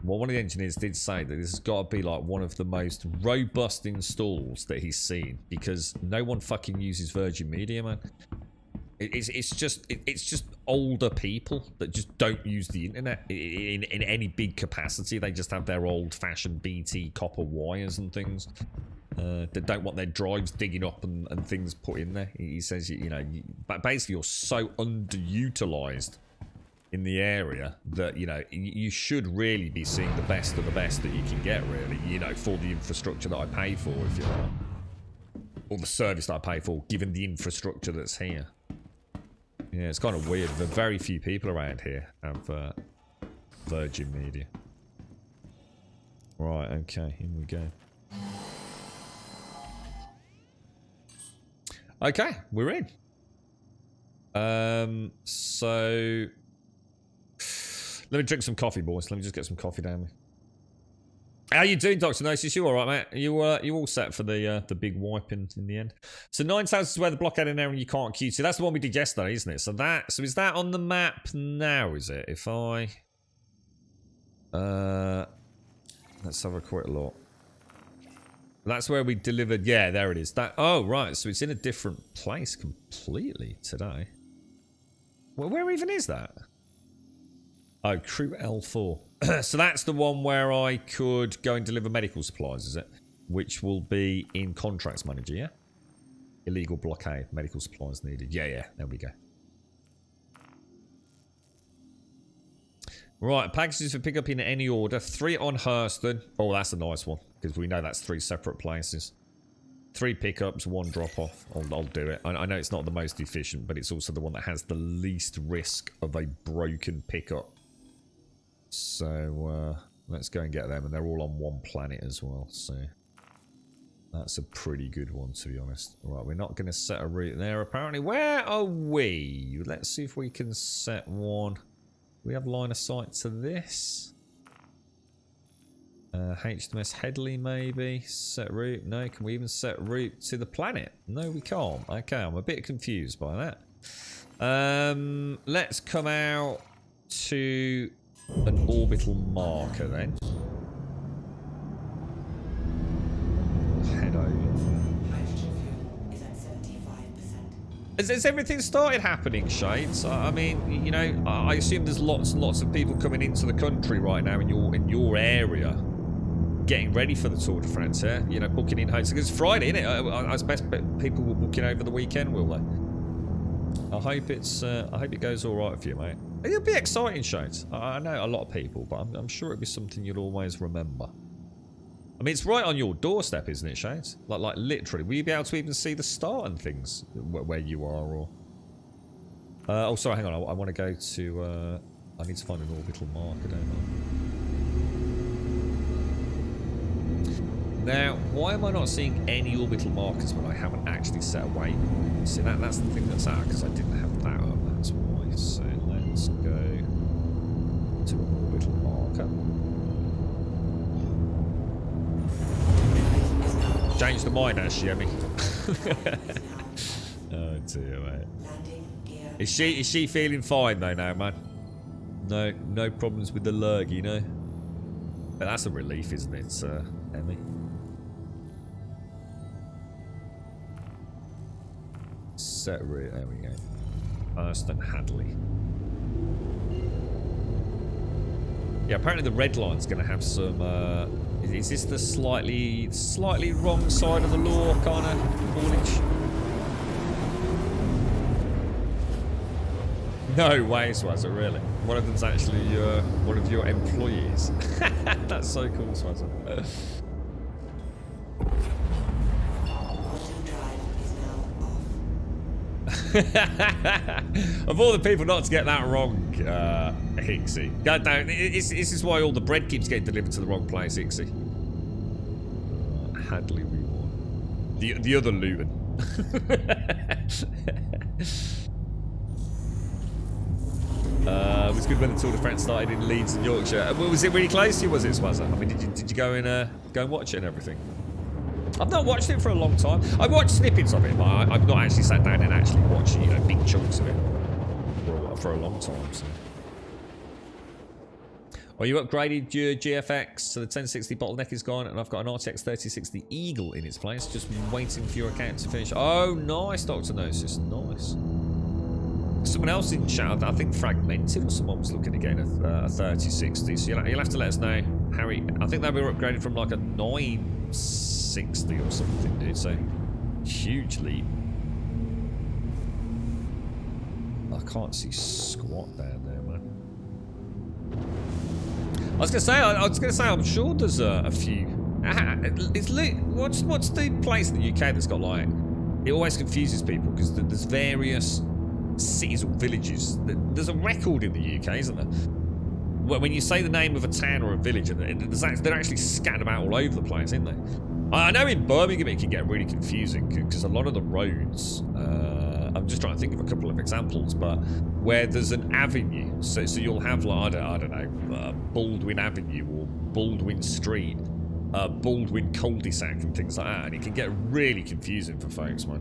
Well, one of the engineers did say that this has got to be like one of the most robust installs that he's seen, because no one fucking uses Virgin Media, man. It's just older people that just don't use the internet in any big capacity. They just have their old-fashioned BT copper wires and things. They don't want their drives digging up and things put in there. He says, you know, basically you're so underutilized in the area that, you know, you should really be seeing the best of the best that you can get, really, you know, for the infrastructure that I pay for, if you like. Or the service that I pay for, given the infrastructure that's here. Yeah, it's kind of weird. There are very few people around here have Virgin Media. Right, okay, here we go. Okay, we're in. So let me drink some coffee, boys. Let me just get some coffee down me. How you doing, Dr. Gnosis? You alright, mate? You all set for the big wipe in the end? So 9,000 is where the blockade in there and you can't queue. So that's the one we did yesterday, isn't it? So is that on the map now, is it? If I let's have a quick look. That's where we delivered. Yeah, there it is. Oh, right. So it's in a different place completely today. Well, where even is that? Oh, Crew L4. So that's the one where I could go and deliver medical supplies, is it? Which will be in Contracts Manager, yeah? Illegal blockade. Medical supplies needed. Yeah. There we go. Right, packages for pickup in any order. 3 on Hurston. Oh, that's a nice one. Because we know that's 3 separate places. 3 pickups, 1 drop-off. I'll do it. I know it's not the most efficient, but it's also the one that has the least risk of a broken pickup. So, let's go and get them. And they're all on one planet as well, so... That's a pretty good one, to be honest. Right, we're not going to set a route there, apparently. Where are we? Let's see if we can set one. We have line of sight to this. HMS Headley, maybe. Set route. No, can we even set route to the planet? No, we can't. Okay, I'm a bit confused by that. Let's come out to an orbital marker then. Head over. Has everything started happening, Shades? I mean, you know, I assume there's lots and lots of people coming into the country right now in your area, getting ready for the Tour de France. Yeah? You know, booking in hotels. It's Friday, isn't it? I expect people will book in over the weekend, will they? I hope it goes all right for you, mate. It'll be exciting, Shades. I know a lot of people, but I'm sure it'll be something you'll always remember. I mean, it's right on your doorstep, isn't it, Shades? Like literally. Will you be able to even see the start and things where you are, or... oh, sorry, hang on. I want to go to... I need to find an orbital marker, don't I? Now, why am I not seeing any orbital markers when I haven't actually set a waypoint? See, that's the thing that's out, because I didn't have that up. That's why. So, let's go to an orbital marker. Changed the mind, has she, Emmy? Oh dear, mate. Is she feeling fine though now, man? No problems with the lurg, you know? But that's a relief, isn't it, Emmy? Set route, there we go. Hurston Hadley. Yeah, apparently the red line's going to have some... is this the slightly wrong side of the law kind of haulage? No way, Swazza, really? One of them's actually one of your employees. That's so cool, Swazza. Of all the people not to get that wrong, Hixie. God damn, this is why all the bread keeps getting delivered to the wrong place, Hixie. Hadley we won. The other Luton. It was good when the Tour de France started in Leeds and Yorkshire. Was it really close to you, was it, Swazza? I mean, did you go and watch it and everything? I've not watched it for a long time. I watched snippets of it, but I've not actually sat down and actually watched, you know, big chunks of it for a long time. So. Well, you upgraded your GFX, so the 1060 bottleneck is gone, and I've got an RTX 3060 Eagle in its place, just waiting for your account to finish. Oh, nice, Dr. Gnosis, nice. Someone else in chat, I think Fragmented or someone was looking again at a 3060, so you'll have to let us know how I think they were upgraded from like a 960 or something, dude, so huge leap. I can't see squat down there, man. I was gonna say, I'm sure there's a few. What's the place in the UK that's got like? It always confuses people because there's various cities or villages. There's a record in the UK, isn't there? When you say the name of a town or a village, they're actually scattered about all over the place, aren't they? I know in Birmingham it can get really confusing because a lot of the roads, I'm just trying to think of a couple of examples, but where there's an avenue, so you'll have like, I don't know, Baldwin Avenue or Baldwin Street, Baldwin cul-de-sac and things like that, and it can get really confusing for folks, man.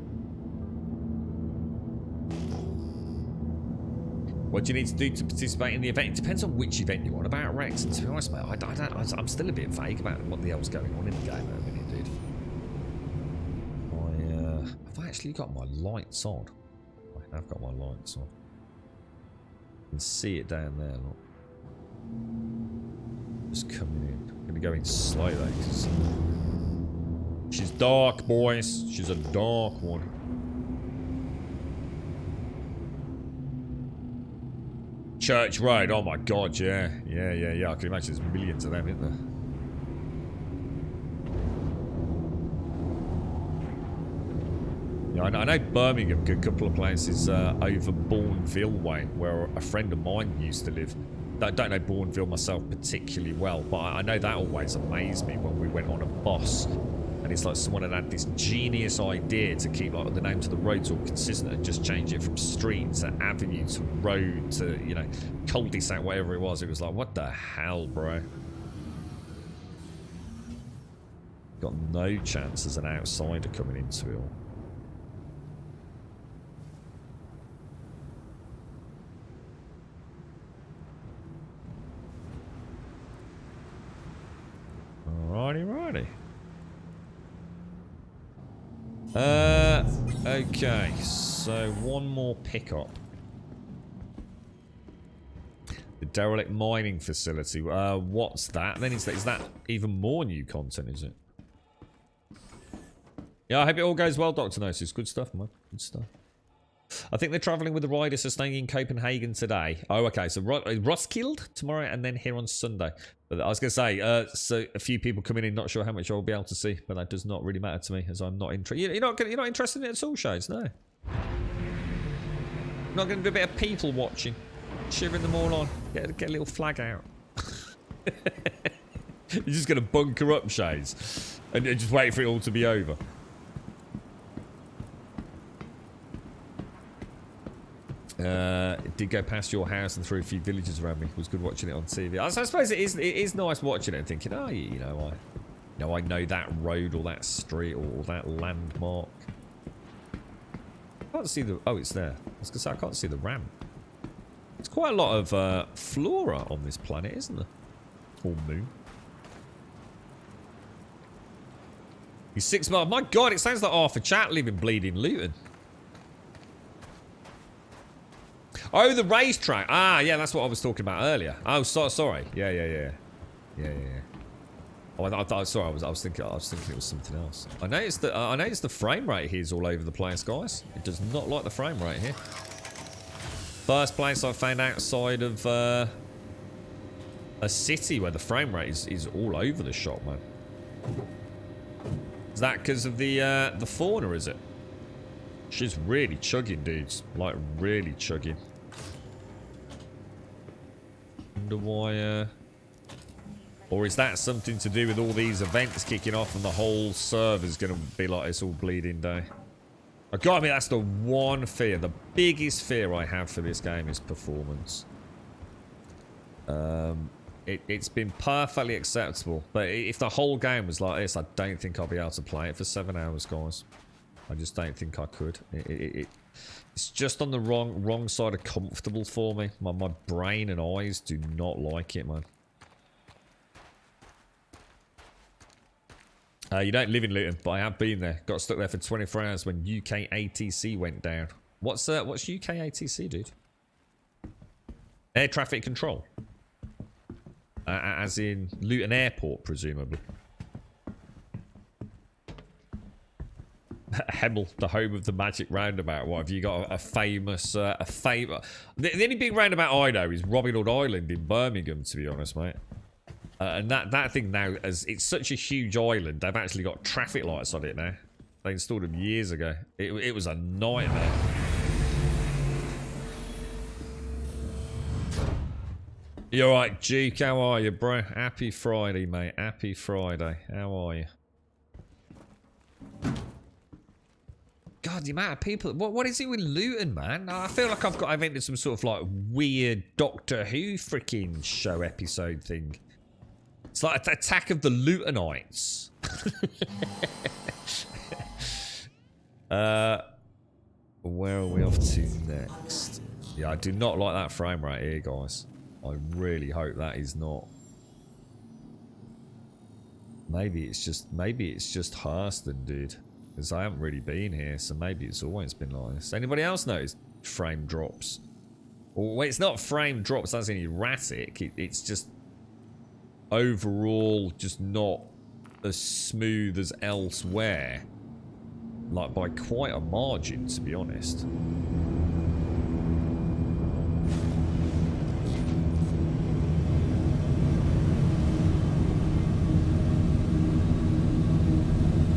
What do you need to do to participate in the event? It depends on which event you want about, Rex. And to be honest, mate, I'm still a bit vague about what the hell's going on in the game at the minute, dude. I've actually got my lights on. I have got my lights on. You can see it down there, look. Just coming in. I'm gonna go in slow though, because she's dark, boys. She's a dark one. Church Road, oh my god, yeah. I can imagine there's millions of them, isn't there? Yeah, I know Birmingham, a couple of places over Bourneville way, where a friend of mine used to live. I don't know Bourneville myself particularly well, but I know that always amazed me when we went on a bus. And it's like someone had this genius idea to keep like the names of the roads all consistent and just change it from street to avenue to road to, you know, cul-de-sac, whatever it was. It was like, what the hell, bro? Got no chance as an outsider coming into it all. Alrighty. Okay, so one more pickup. The derelict mining facility. What's that? Then is that even more new content, is it? Yeah, I hope it all goes well, Dr. Gnosis. Good stuff, man. Good stuff. I think they're travelling with the riders to staying in Copenhagen today. Oh, okay. So Roskilde tomorrow and then here on Sunday. But I was going to say, so a few people coming in, not sure how much I'll be able to see, but that does not really matter to me as I'm not interested. You're not interested in it at all, Shades? No. Not going to do a bit of people watching, cheering them all on, get a little flag out. You're just going to bunker up, Shades, and just wait for it all to be over. It did go past your house and through a few villages around me. It was good watching it on TV. I suppose it is nice watching it and thinking, oh, I know that road or that street or that landmark. I can't see the... Oh, it's there. I was going to say, I can't see the ramp. There's quite a lot of flora on this planet, isn't there? Or moon. He's 6 miles. My God, it sounds like Arthur Chat living bleeding Luton. Oh, the racetrack. Ah, yeah, that's what I was talking about earlier. Oh, sorry. Yeah. Oh, I thought. Sorry, I was thinking it was something else. I noticed the frame rate here is all over the place, guys. It does not like the frame rate here. First place I found outside of a city where the frame rate is all over the shop, man. Is that because of the fauna? Is it? She's really chugging, dudes. Like really chugging. Wonder why, or is that something to do with all these events kicking off and the whole server's going to be like this all bleeding day? I gotta admit, that's the one fear. The biggest fear I have for this game is performance. It's been perfectly acceptable, but if the whole game was like this, I don't think I'll be able to play it for 7 hours, guys. I just don't think I could. It's just on the wrong side of comfortable for me. My brain and eyes do not like it, man. You don't live in Luton, but I have been there. Got stuck there for 24 hours when uAEC went down. What's uAEC, dude? Air traffic control. As in Luton Airport, presumably. Hemel, the home of the magic roundabout. What have you got? A famous, the only big roundabout I know is Robin Hood Island in Birmingham, to be honest, mate. And that thing now, as it's such a huge island, they've actually got traffic lights on it now. They installed them years ago. It was a nightmare. You alright, Duke? How are you, bro? Happy Friday, mate. Happy Friday. How are you? God, the amount of people. What is it with Luton, man? I feel like I've entered some sort of like weird Doctor Who freaking show episode thing. It's like the Attack of the Lutonites. Where are we off to next? Yeah, I do not like that frame rate here, guys. I really hope that is not. Maybe it's just Hurston, dude. Because I haven't really been here, so maybe it's always been like this. Anybody else notice frame drops? Well, it's not frame drops, that's erratic. It's just overall just not as smooth as elsewhere. Like by quite a margin, to be honest.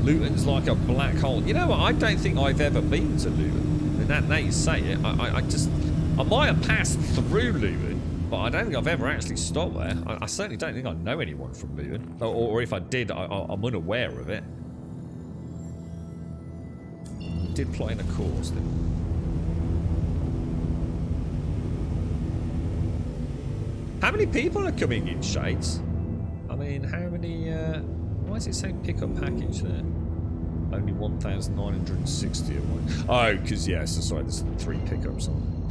Luton's like a black hole. You know what? I don't think I've ever been to Luton. And now you say it, I might have passed through Luton, but I don't think I've ever actually stopped there. I certainly don't think I know anyone from Luton. Or if I did, I'm unaware of it. I did plot in a course, didn't I? How many people are coming in, Shades? I mean, how many... why is it saying pickup package there? Only 1,960 of one. Oh, because, yeah, so sorry, there's 3 pickups on.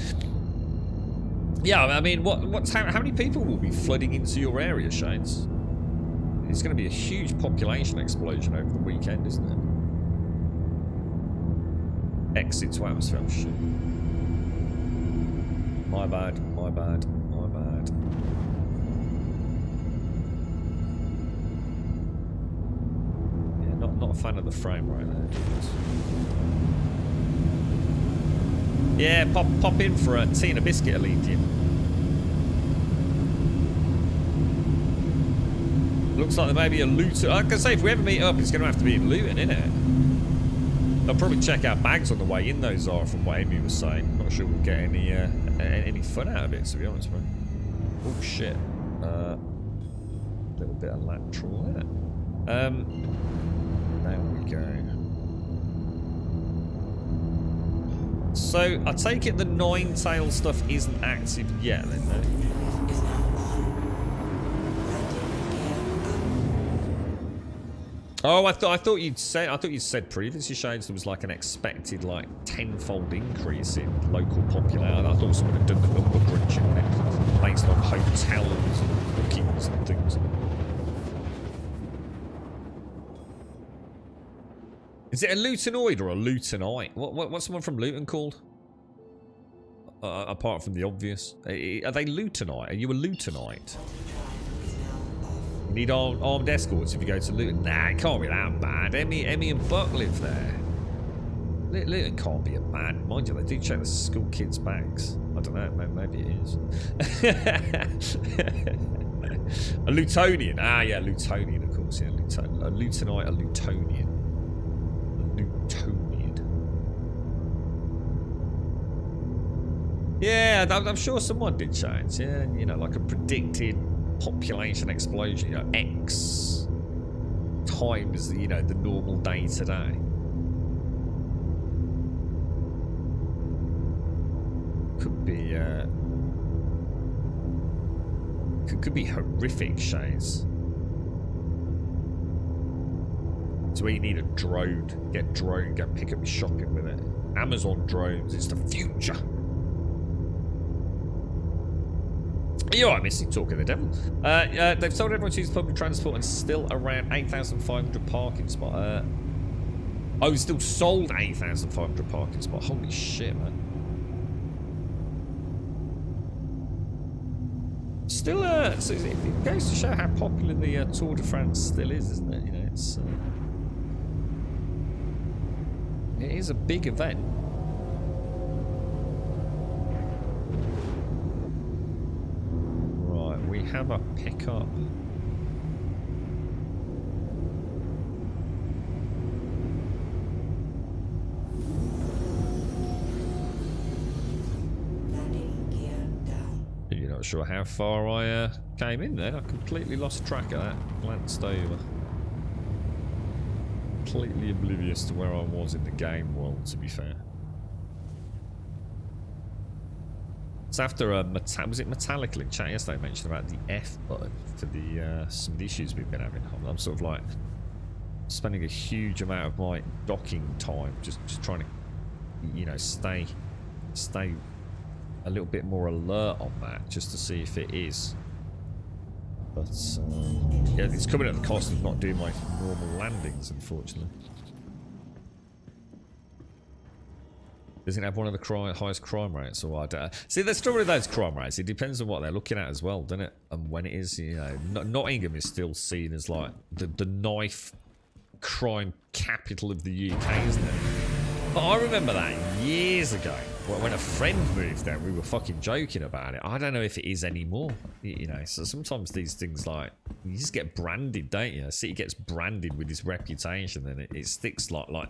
Yeah, I mean, how many people will be flooding into your area, Shades? It's going to be a huge population explosion over the weekend, isn't it? Exit to atmosphere, shit. My bad, my bad, my bad. Not a fan of the frame right there. Yeah, pop in for a tea and a biscuit, Allegiant. Looks like there may be a Luton. I can say if we ever meet up, it's going to have to be in Luton, innit? I'll probably check out bags on the way in. Those are from what Amy was saying. Not sure we'll get any fun out of it, to be honest, man. Oh shit! Little bit of lateral there. There we go. So, I take it the Nine-Tail stuff isn't active yet, then, no? Oh, I thought you'd said previously, Shades, there was like an expected like 10-fold increase in local popularity. I thought someone had done the number crunching on it based on hotels and bookings and things. Is it a Lutonoid or a Lutonite? What's someone from Luton called? Apart from the obvious. Are they Lutonite? Are you a Lutonite? You need armed escorts if you go to Luton. Nah, it can't be that bad. Emmy and Buck live there. Luton can't be a bad. Mind you, they do check the school kids' bags. I don't know, maybe it is. A Lutonian. Ah, yeah, Lutonian, of course. Yeah, a Lutonite, a Lutonian. Yeah, I'm sure someone did change. Yeah, you know, like a predicted population explosion. You know, X times the normal day today. Could be horrific, Shades. So you need a drone. Get drone, go pick up your shopping with it. Amazon drones, it's the future. You're right, Missy, talking the devil. They've told everyone to use public transport and still around 8,500 parking spots. Oh, still sold 8,500 parking spots. Holy shit, man. Still, so it goes to show how popular the Tour de France still is, isn't it? You know, it is a big event. Right, we have a pickup. not sure how far I came in then. I completely lost track of that. Glanced over. Completely oblivious to where I was in the game world, to be fair. It's after was it Metallic in chat yesterday mentioned about the F button for the some of the issues we've been having. I'm sort of like spending a huge amount of my docking time just trying to, you know, stay a little bit more alert on that, just to see if it is. But yeah, it's coming at the cost of not doing my normal landings, unfortunately. Doesn't it have one of the highest crime rates, or I don't see. The story of those crime rates, it depends on what they're looking at as well, doesn't it? And when it is, you know, Nottingham is still seen as like the knife crime capital of the UK, isn't it? But I remember that years ago when a friend moved there, we were fucking joking about it. I don't know if it is anymore, you know. So sometimes these things, like, you just get branded, don't you? A city gets branded with this reputation, and it sticks like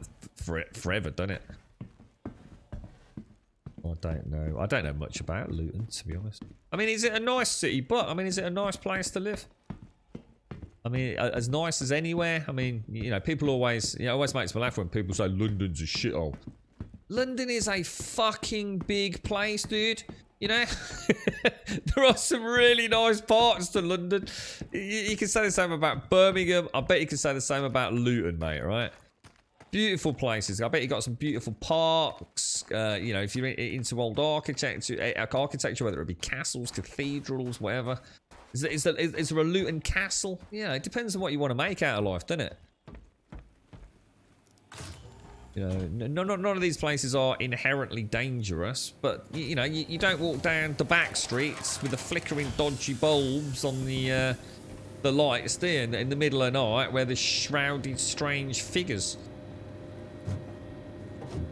forever, doesn't it? I don't know. I don't know much about Luton, to be honest. I mean, is it a nice city? But I mean, is it a nice place to live? I mean, as nice as anywhere. I mean, you know, people always, you know, always makes me laugh when people say London's a shithole. London is a fucking big place, dude. You know, there are some really nice parts to London. You can say the same about Birmingham. I bet you can say the same about Luton, mate. Right? Beautiful places. I bet you got some beautiful parks. You know, if you're into old architecture, whether it be castles, cathedrals, whatever. Is there a Luton castle? Yeah, it depends on what you want to make out of life, doesn't it? You know, none of these places are inherently dangerous, but you know, you don't walk down the back streets with the flickering dodgy bulbs on the lights there in the middle of the night, where there's shrouded strange figures.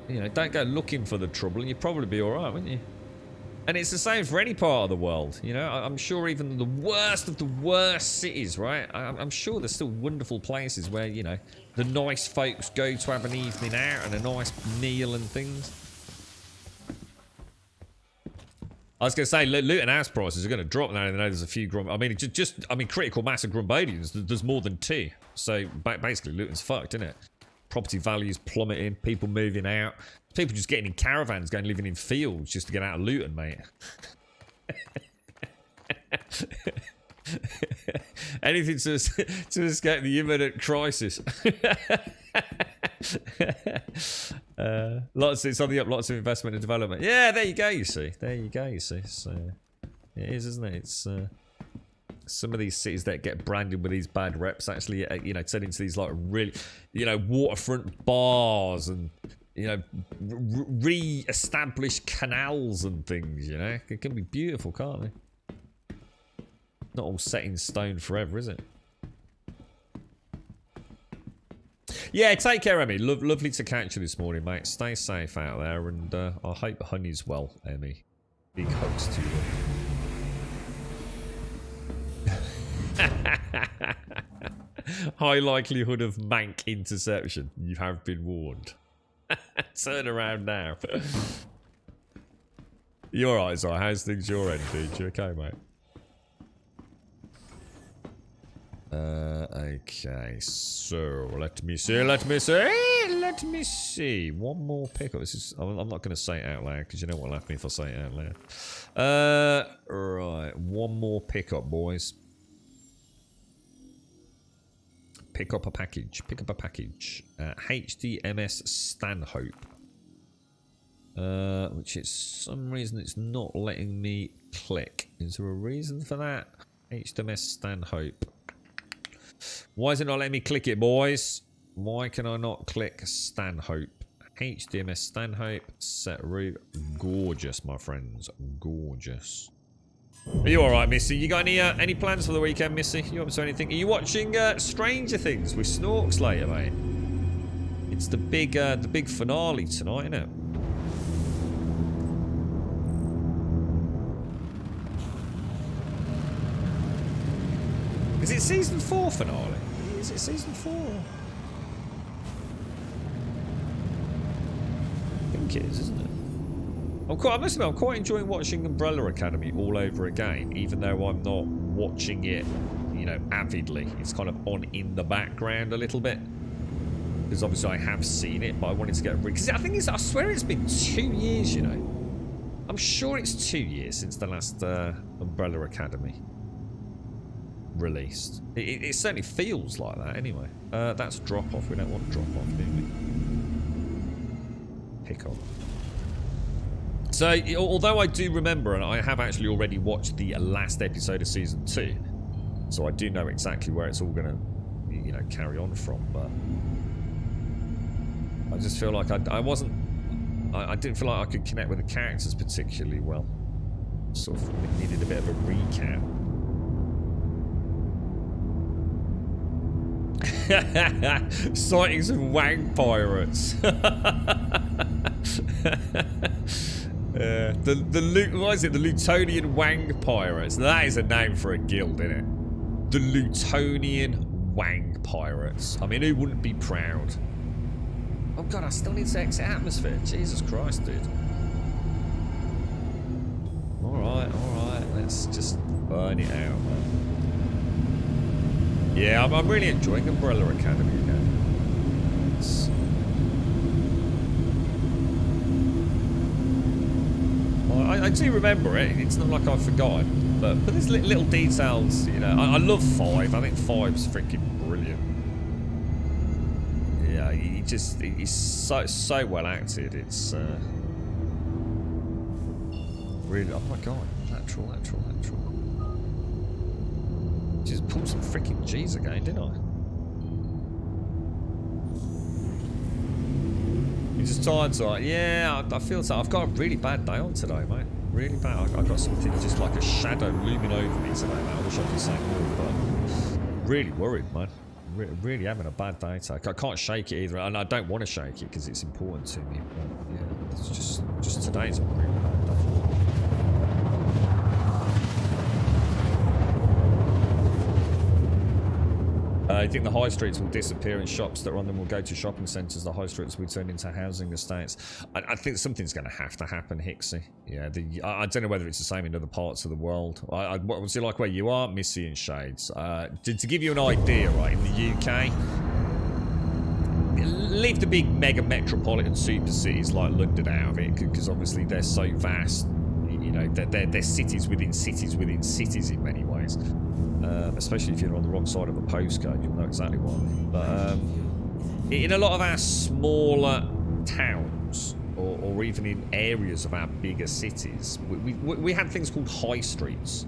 You know, don't go looking for the trouble, and you'd probably be all right, wouldn't you? And it's the same for any part of the world, you know. I'm sure even the worst of the worst cities, right? I'm sure there's still wonderful places where, you know, the nice folks go to have an evening out and a nice meal and things. I was going to say, Luton house prices are going to drop now. I know there's a few I mean, I mean, critical mass of Grumbodians, there's more than 2. So basically, Luton's fucked, isn't it? Property values plummeting, people moving out. People just getting in caravans, going living in fields just to get out of Luton, mate. Anything to escape the imminent crisis. It's on the up, lots of investment and development. Yeah, there you go, you see. There you go, you see. So, it is, isn't it? It's some of these cities that get branded with these bad reps actually, you know, turn into these like really, you know, waterfront bars and, you know, re-established canals and things, you know. It can be beautiful, can't they? Not all set in stone forever, is it? Yeah, take care, Emmy. Lovely to catch you this morning, mate. Stay safe out there, and I hope Honey's well, Emmy. Big hugs to you. High likelihood of mank interception. You have been warned. Turn around now. You alright, Si? How's things your end, dude? You okay, mate? Okay, so let me see. One more pickup. This is. I'm not going to say it out loud because you know what'll happen if I say it out loud. Right, one more pickup, boys. Pick up a package. HDMS Stanhope. Which is some reason it's not letting me click. Is there a reason for that? HDMS Stanhope. Why is it not letting me click it, boys? Why can I not click Stanhope? HDMS Stanhope. Set route. Gorgeous, my friends. Gorgeous. Are you alright, Missy? You got any plans for the weekend, Missy? You up to anything? Are you watching Stranger Things with Snorks later, mate? It's the big finale tonight, isn't it? Is it season 4 finale? Is it season 4? I think it is, isn't it? I must admit, I'm quite enjoying watching Umbrella Academy all over again, even though I'm not watching it, you know, avidly. It's kind of on in the background a little bit. Because obviously I have seen it, but I wanted to get... Because I think I swear it's been 2 years, you know. I'm sure it's 2 years since the last Umbrella Academy released. It certainly feels like that anyway. That's drop-off. We don't want drop-off, do we? Pick up. So, although I do remember, and I have actually already watched the last episode of Season 2, so I do know exactly where it's all going to, you know, carry on from, but I just feel like I didn't feel like I could connect with the characters particularly well. Sort of needed a bit of a recap. Sightings of Wang pirates. What is it? The Lutonian Wang pirates. That is a name for a guild, isn't it? The Lutonian Wang pirates. I mean, who wouldn't be proud? Oh god, I still need to exit atmosphere. Jesus Christ, dude. Alright, let's just burn it out, man. Yeah, I'm really enjoying Umbrella Academy again. I do remember it. It's not like I've forgotten. But there's little details, you know. I love 5. I think 5's freaking brilliant. Yeah, he's so well acted. It's really, oh my god, natural. Just pulled some freaking G's again, didn't I? You just tired, so yeah, I feel so. I've got a really bad day on today, mate. Really bad. I got something just like a shadow looming over me today, mate. I wish I could say more, but really worried, man. Really having a bad day today. I can't shake it either, and I don't want to shake it because it's important to me. But yeah, it's just today's a really bad day. I think the high streets will disappear and shops that are on them will go to shopping centres. The high streets will turn into housing estates. I think something's going to happen, Hixie. Yeah, I don't know whether it's the same in other parts of the world. What's it like where you are, Missy and Shades? To give you an idea, right, in the UK, leave the big mega metropolitan super cities like London out of it, because obviously they're so vast. You know, they're cities within cities within cities in many ways. Especially if you're on the wrong side of a postcode, you'll know exactly what I mean. But in a lot of our smaller towns, or even in areas of our bigger cities, we had things called high streets.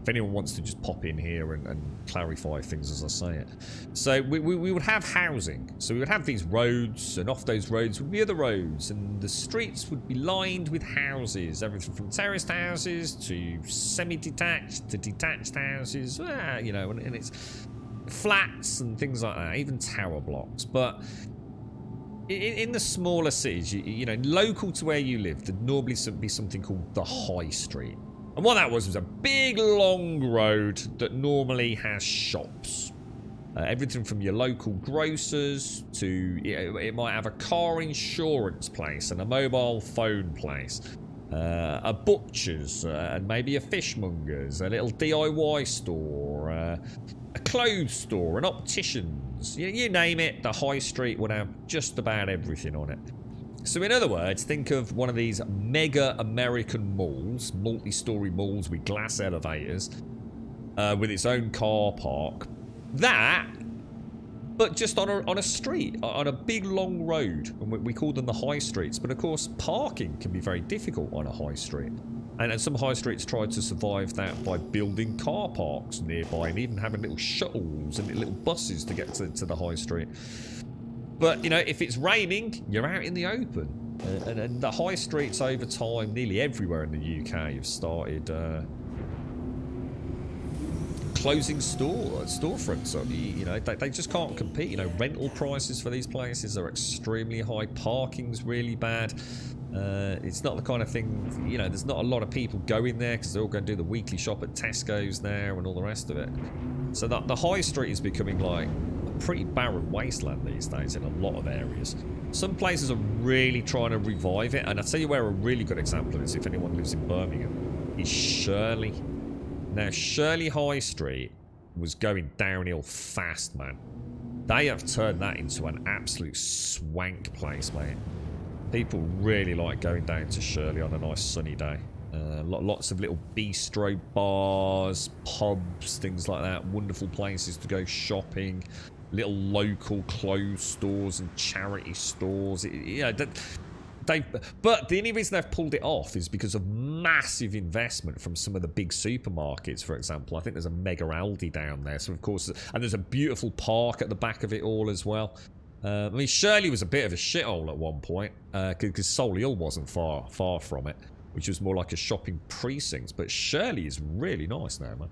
If anyone wants to just pop in here and clarify things as I say it. So we would have housing. So we would have these roads, and off those roads would be other roads, and the streets would be lined with houses. Everything from terraced houses to semi-detached to detached houses. You know, and it's flats and things like that, even tower blocks. But in the smaller cities, you know, local to where you live, there'd normally be something called the high street. And what that was a big long road that normally has shops. Everything from your local grocers to, it might have a car insurance place and a mobile phone place. A butcher's and maybe a fishmonger's, a little DIY store, a clothes store, an optician's. You name it, the high street would have just about everything on it. So in other words, think of one of these mega American malls, multi-story malls with glass elevators, with its own car park. That, but just on a street, on a big long road. And we call them the high streets. But of course, parking can be very difficult on a high street. And some high streets try to survive that by building car parks nearby and even having little shuttles and little buses to get to the high street. But, you know, if it's raining, you're out in the open. And the high streets over time, nearly everywhere in the UK, have started closing storefronts up. You know, they just can't compete. You know, rental prices for these places are extremely high. Parking's really bad. It's not the kind of thing, you know, there's not a lot of people going there because they're all going to do the weekly shop at Tesco's now and all the rest of it. So the high street is becoming like pretty barren wasteland these days in a lot of areas. Some places are really trying to revive it, and I'll tell you where a really good example of this, if anyone lives in Birmingham, is Shirley. Now, Shirley High Street was going downhill fast, man. They have turned that into an absolute swank place, mate. People really like going down to Shirley on a nice sunny day. Lots of little bistro bars, pubs, things like that. Wonderful places to go shopping. Little local clothes stores and charity stores. But the only reason they've pulled it off is because of massive investment from some of the big supermarkets, for example. I think there's a mega Aldi down there. So, of course, and there's a beautiful park at the back of it all as well. I mean, Shirley was a bit of a shithole at one point because Solihull wasn't far from it, which was more like a shopping precinct. But Shirley is really nice now, man.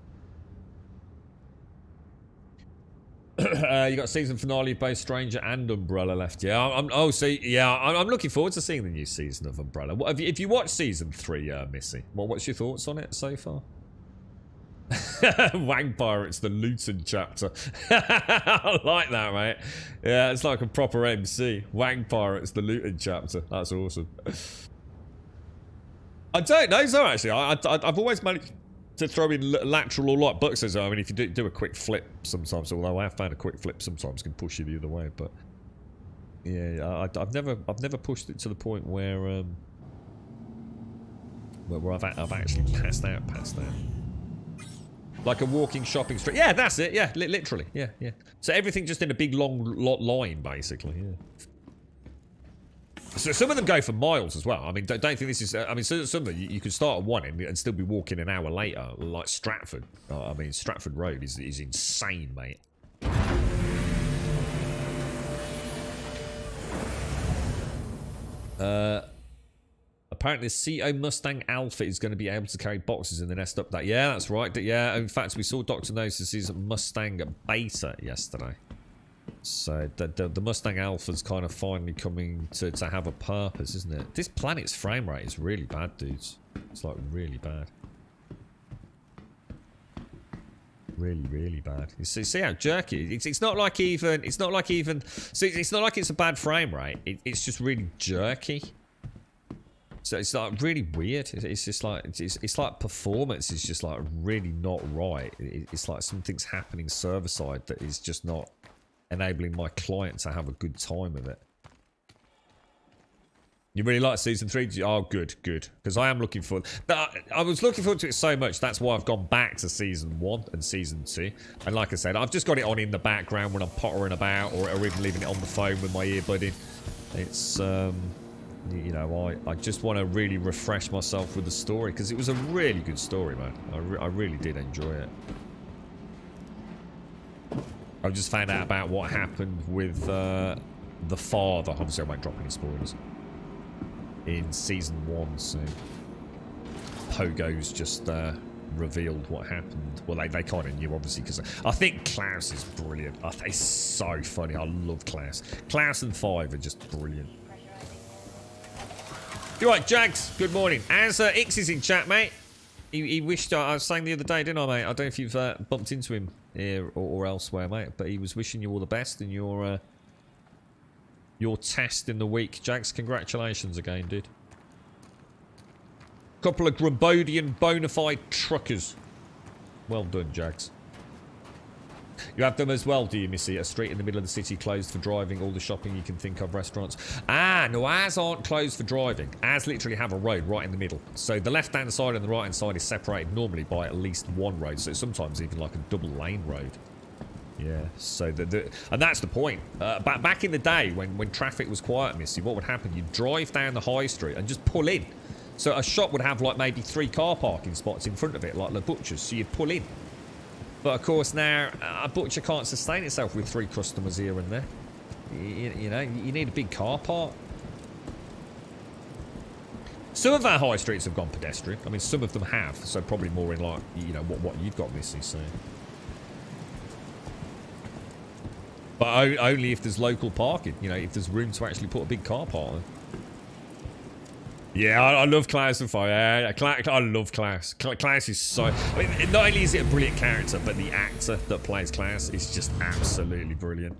You got season finale of both Stranger and Umbrella left. Yeah, I'm looking forward to seeing the new season of Umbrella. What, if you watched season 3, Missy, what's your thoughts on it so far? Wang Pirates, the Luton chapter. I like that, mate. Yeah, it's like a proper MC. Wang Pirates, the Luton chapter. That's awesome. I don't know, so actually, I've always managed to throw in lateral or light boxes. I mean, if you do a quick flip sometimes, although I have found a quick flip sometimes can push you the other way, but yeah, I've never pushed it to the point where I've actually passed out. Like a walking shopping street. Yeah, that's it. Yeah, literally. Yeah. So everything just in a big long line, basically. Yeah. So some of them go for miles as well. I mean, don't think this is... I mean, some of them, you could start at one end and still be walking an hour later, like Stratford. I mean, Stratford Road is insane, mate. Apparently, the CO Mustang Alpha is going to be able to carry boxes in the next update. Yeah, that's right. Yeah, in fact, we saw Dr. Gnosis' Mustang Beta yesterday. So the Mustang Alpha's kind of finally coming to have a purpose, isn't it? This planet's frame rate is really bad, dudes. It's like really bad. Really bad. You see how jerky it's not like even it's not like it's a bad frame rate. It's just really jerky. So it's like really weird. It's just like it's like performance is just like really not right. It's like something's happening server side that is just not enabling my client to have a good time with it. You really like season 3? Oh, good. Because I am looking forward. I was looking forward to it so much. That's why I've gone back to season 1 and season 2. And like I said, I've just got it on in the background when I'm pottering about, or even leaving it on the phone with my earbud in. It's you know, I just want to really refresh myself with the story because it was a really good story, man. I really did enjoy it. I've just found out about what happened with the father. Obviously, I won't drop any spoilers. In season 1, so Pogo's just revealed what happened. Well, they kind of knew, obviously, because I think Klaus is brilliant. He's so funny. I love Klaus. Klaus and Five are just brilliant. You're right, Jags. Good morning. As Ix is in chat, mate. He wished, I was saying the other day, didn't I, mate? I don't know if you've bumped into him here or elsewhere, mate, but he was wishing you all the best in your test in the week. Jags, congratulations again, dude. Couple of Grabodian bona fide truckers. Well done, Jags. You have them as well, do you, Missy? A street in the middle of the city closed for driving, all the shopping you can think of, restaurants. Ah, no, ours aren't closed for driving. Ours literally have a road right in the middle. So the left-hand side and the right-hand side is separated normally by at least one road. So sometimes even like a double lane road. Yeah, so and that's the point. Back in the day when traffic was quiet, Missy, what would happen? You'd drive down the high street and just pull in. So a shop would have like maybe 3 car parking spots in front of it, like the butcher's. So you'd pull in. But of course now, a butcher can't sustain itself with 3 customers here and there. You know, you need a big car park. Some of our high streets have gone pedestrian. I mean, some of them have. So probably more in like, you know, what you've got, Missy, so. But only if there's local parking. You know, if there's room to actually put a big car park on. Yeah, I love Klaus and Fire. Yeah, I love Klaus. Klaus is so... I mean, not only is it a brilliant character, but the actor that plays Klaus is just absolutely brilliant.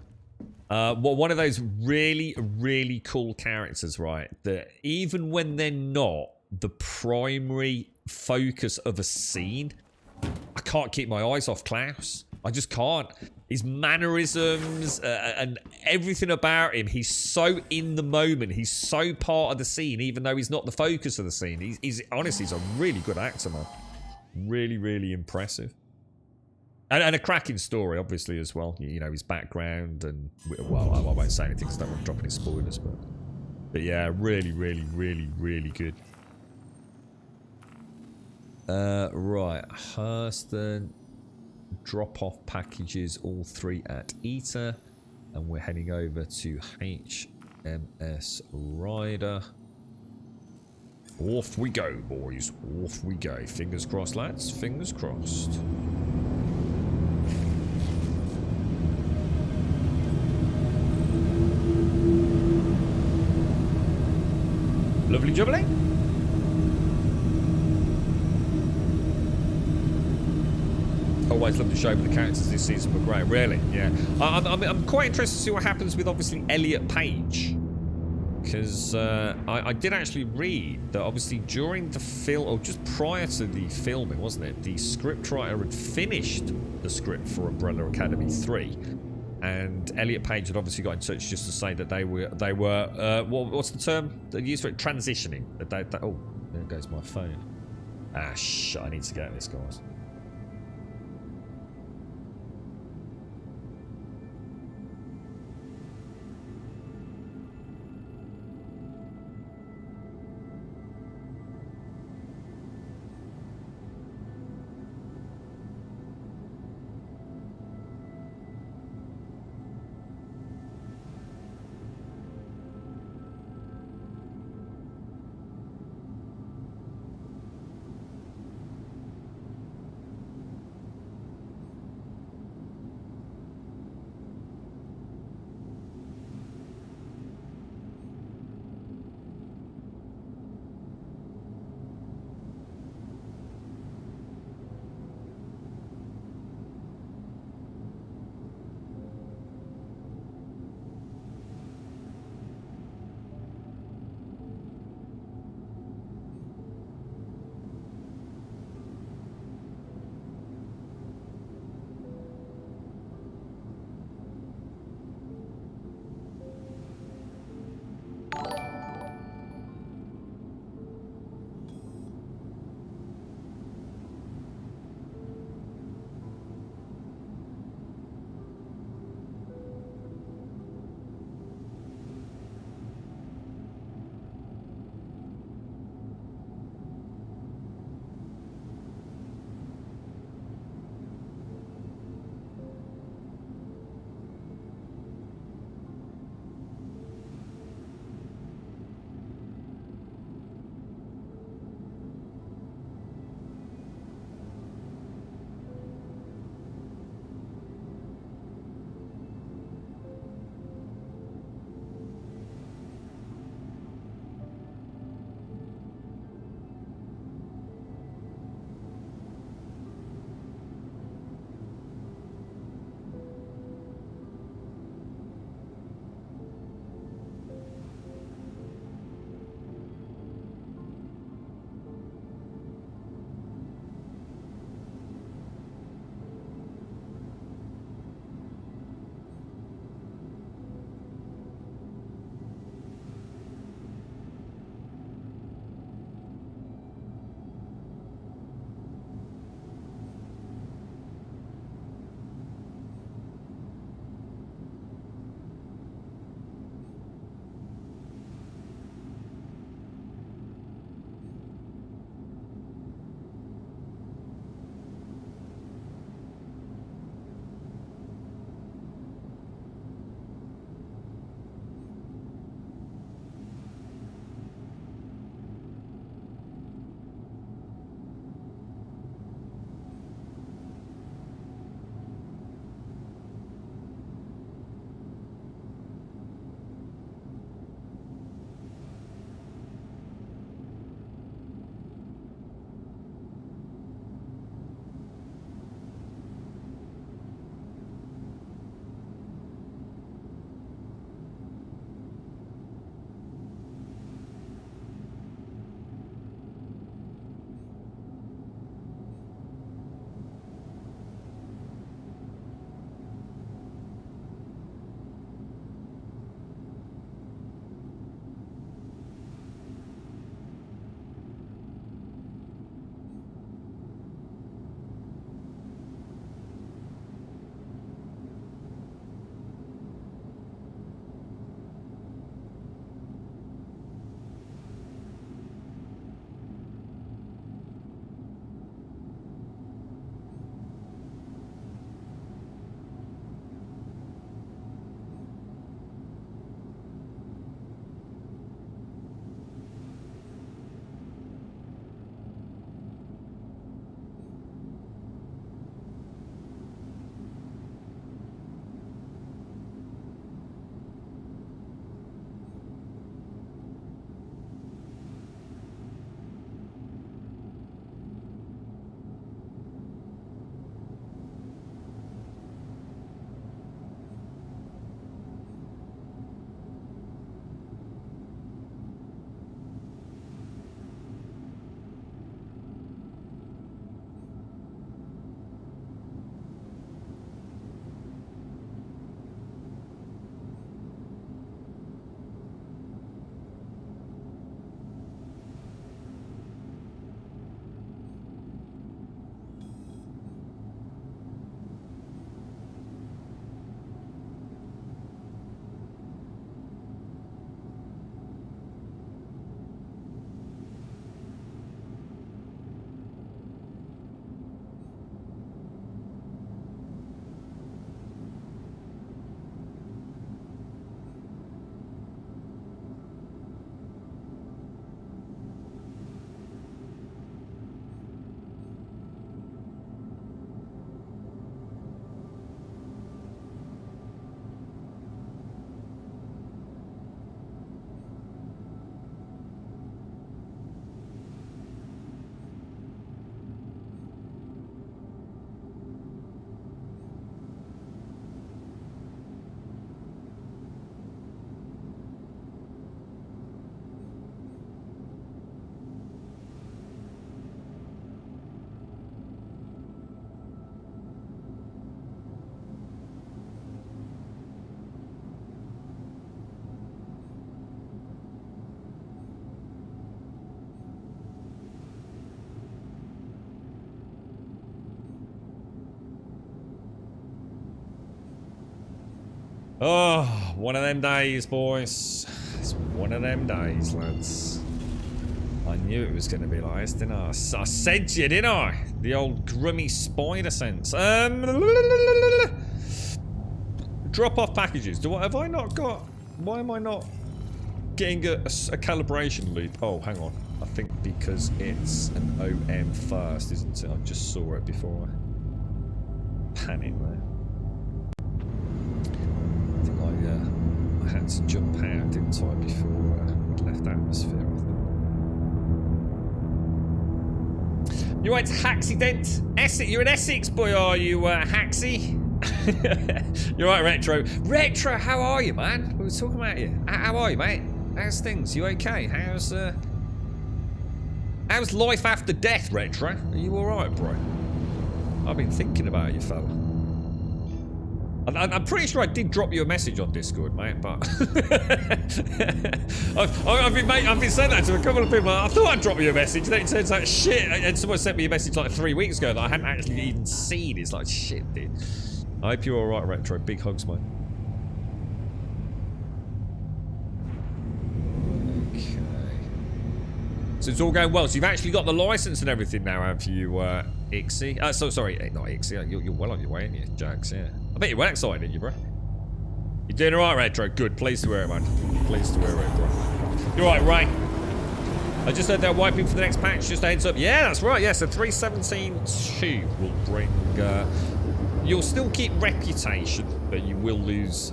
One of those really, really cool characters, right? That even when they're not the primary focus of a scene, I can't keep my eyes off Klaus. I just can't. His mannerisms and everything about him, he's so in the moment. He's so part of the scene, even though he's not the focus of the scene. He's honestly, he's a really good actor, man. Really, really impressive. And a cracking story, obviously, as well. You know, his background and... Well, I won't say anything because I don't want to drop any spoilers, but yeah, really, really, really, really good. Right. Hurston. Drop off packages, all 3 at ETA. And we're heading over to HMS Ryder. Off we go, boys. Off we go. Fingers crossed, lads. Fingers crossed. Lovely jubbly. Always love the show, but the characters this season were great. Really, yeah. I'm quite interested to see what happens with obviously Elliot Page, because I did actually read that obviously during the film, or just prior to the filming, wasn't it? The scriptwriter had finished the script for Umbrella Academy 3, and Elliot Page had obviously got in touch just to say that they were what's the term they used for it? Transitioning. Oh, there goes my phone. Ah, shit! I need to get at this, guys. Oh, one of them days, boys. It's one of them days, lads. I knew it was going to be like this, didn't I? I said to you, didn't I? The old grummy spider sense. Drop off packages. Have I not got... Why am I not getting a calibration loop? Oh, hang on. I think because it's an OM first, isn't it? I just saw it before I panicked there. I think I had to jump out, didn't I, before we'd left atmosphere, I think. You're right, Haxident. You're an Essex boy, are you, Haxy? You're right, Retro. Retro, how are you, man? We were talking about you. How are you, mate? How's things? You okay? How's life after death, Retro? Are you alright, bro? I've been thinking about you, fella. I'm pretty sure I did drop you a message on Discord, mate, but I've been saying that to a couple of people. I thought I'd drop you a message, then it turns out shit. And someone sent me a message like 3 weeks ago that I hadn't actually even seen. It's like shit, dude. I hope you're alright, Retro. Big hugs, mate. Okay. So it's all going well. So you've actually got the license and everything now, have you, Ixie? Sorry, not Ixie. You're well on your way, aren't you, Jags? Yeah. I bet you're well excited, aren't you, bro? You're doing alright, Retro. Good. Pleased to hear it, man. Pleased to hear it, bro. You're right, Ray. I just heard they're wiping for the next patch. Just a heads up. Yeah, that's right. Yeah, so 3.17.2 will bring... you'll still keep reputation, but you will lose...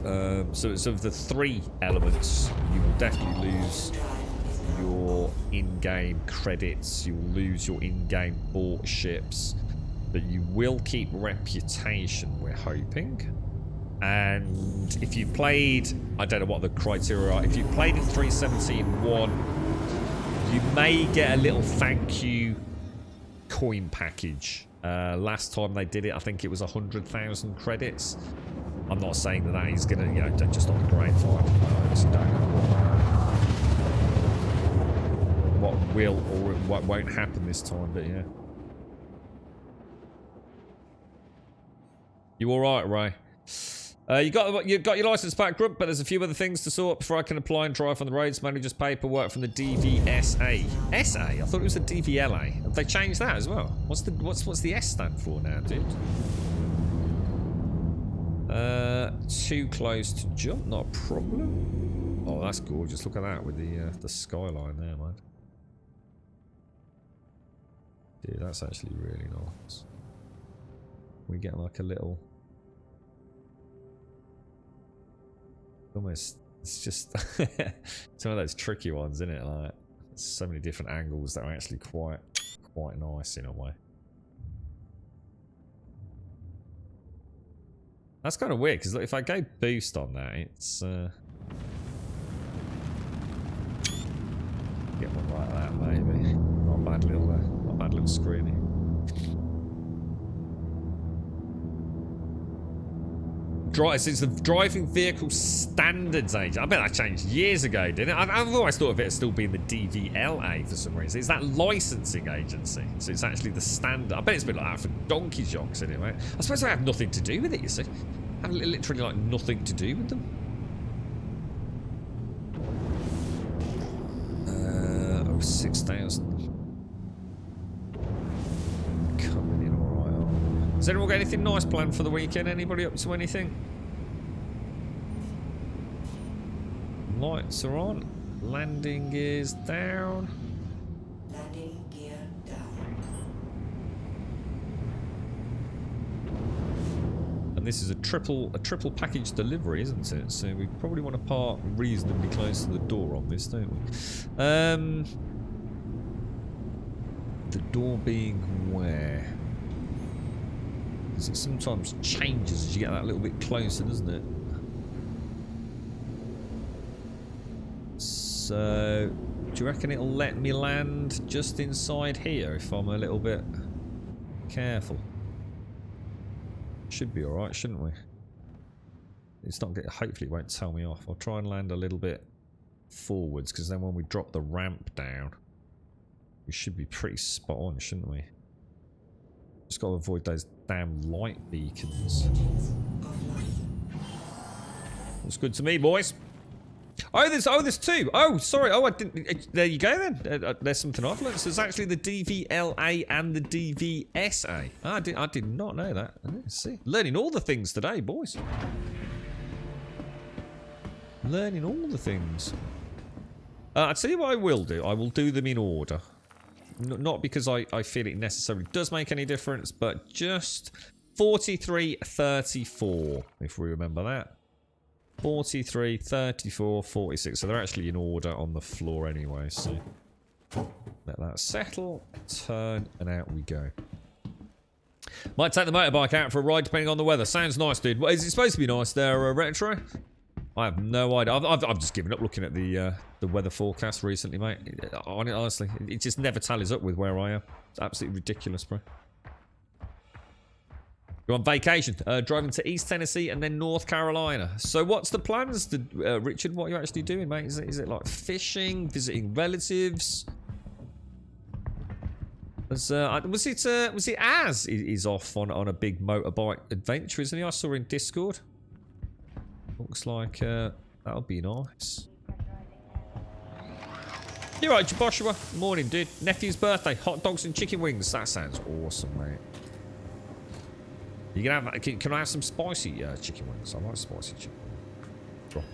so of the 3 elements, you will definitely lose your in-game credits. You'll lose your in-game bought ships. But you will keep reputation, we're hoping. And if you've played... I don't know what the criteria are. If you've played in 3.17.1, you may get a little thank you coin package. Last time they did it, I think it was 100,000 credits. I'm not saying that is going to, you know, just on the grapevine. I honestly don't know what will or what won't happen this time, but yeah. You all right, Ray? You got your license back, Grump, but there's a few other things to sort before I can apply and drive on the roads. Mainly just paperwork from the DVSA. SA? I thought it was the DVLA. Have they changed that as well? What's the S stand for now, dude? Too close to jump, not a problem. Oh, that's gorgeous. Look at that with the skyline there, man. Dude, that's actually really nice. We get like a little... Almost, it's just some of those tricky ones, isn't it? Like, so many different angles that are actually quite nice in a way. That's kind of weird because if I go boost on that, it's get one like that maybe. Not a bad little screeny. Since the driving vehicle standards age, I bet that changed years ago, didn't it? I've always thought of it as still being the DVLA for some reason. It's that licensing agency, so it's actually the standard. I bet it's been like that for donkey jocks anyway. I suppose I have nothing to do with it, you see. I have literally like nothing to do with them. 6,000. Coming in alright. Has anyone got anything nice planned for the weekend? Anybody up to anything? Lights are on. Landing gears down. Landing gear down. And this is a triple package delivery, isn't it? So we probably want to park reasonably close to the door on this, don't we? The door being where? Because it sometimes changes as you get that little bit closer, doesn't it? So, do you reckon it'll let me land just inside here if I'm a little bit careful? Should be alright, shouldn't we? It's not getting, hopefully it won't tell me off. I'll try and land a little bit forwards, because then when we drop the ramp down, we should be pretty spot on, shouldn't we? Just got to avoid those damn light beacons. Looks good to me, boys. Oh, there's two. Oh, sorry. Oh, I didn't. There you go then. There's something I've learned. So there's actually the DVLA and the DVSA. I did not know that. See, learning all the things today, boys. Learning all the things. I'll tell you what I will do. I will do them in order. Not because I feel it necessarily does make any difference, but just 43, 34, if we remember that. 43, 34, 46. So they're actually in order on the floor anyway. So let that settle, turn, and out we go. Might take the motorbike out for a ride depending on the weather. Sounds nice, dude. Is it supposed to be nice there, Retro? I have no idea. I've just given up looking at the weather forecast recently, mate. Honestly, it just never tallies up with where I am. It's absolutely ridiculous, bro. You're on vacation, driving to East Tennessee and then North Carolina. So what's the plans, Richard? What are you actually doing, mate? Is it like fishing, visiting relatives? Was it Az is off on a big motorbike adventure, isn't he? I saw in Discord. Looks like that'll be nice. You're right, Joshua. Morning, dude. Nephew's birthday. Hot dogs and chicken wings. That sounds awesome, mate. You can have. Can I have some spicy chicken wings? I like spicy chicken. Drop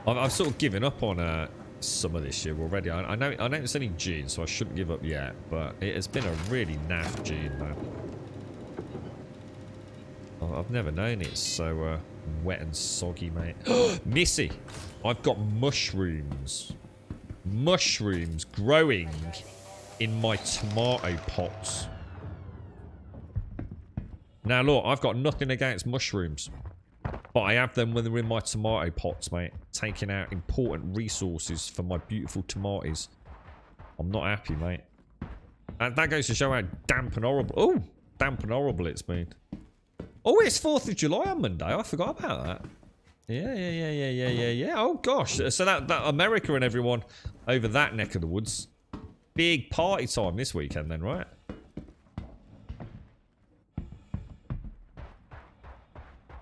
on. I've sort of given up on some of this year already. I know it's only June, so I shouldn't give up yet. But it has been a really naff June, man. I've never known it so wet and soggy, mate. Missy, I've got mushrooms. Mushrooms growing in my tomato pots. Now, look, I've got nothing against mushrooms. But I have them when they're in my tomato pots, mate. Taking out important resources for my beautiful tomatoes. I'm not happy, mate. And that goes to show how damp and horrible... Oh, damp and horrible it's been. Oh, it's 4th of July on Monday. I forgot about that. Yeah. Oh, gosh. So that America and everyone over that neck of the woods. Big party time this weekend then, right?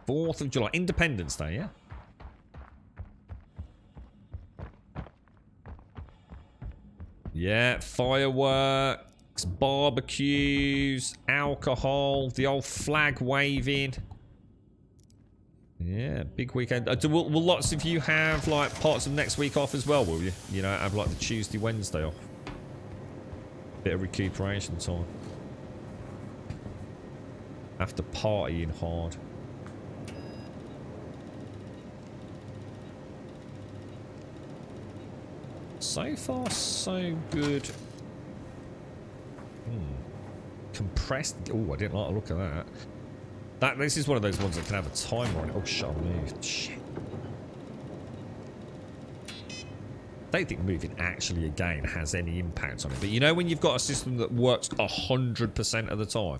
Fourth of July. Independence Day, yeah? Yeah, fireworks, barbecues, alcohol, the old flag waving. Yeah, big weekend. Will lots of you have, like, parts of next week off as well, will you? You know, have, like, the Tuesday, Wednesday off. Bit of recuperation time. After partying hard. So far, so good. Compressed. Oh, I didn't like the look of that. This is one of those ones that can have a timer on it. Oh, shit, I moved. Shit. I don't think moving actually again has any impact on it. But you know when you've got a system that works 100% of the time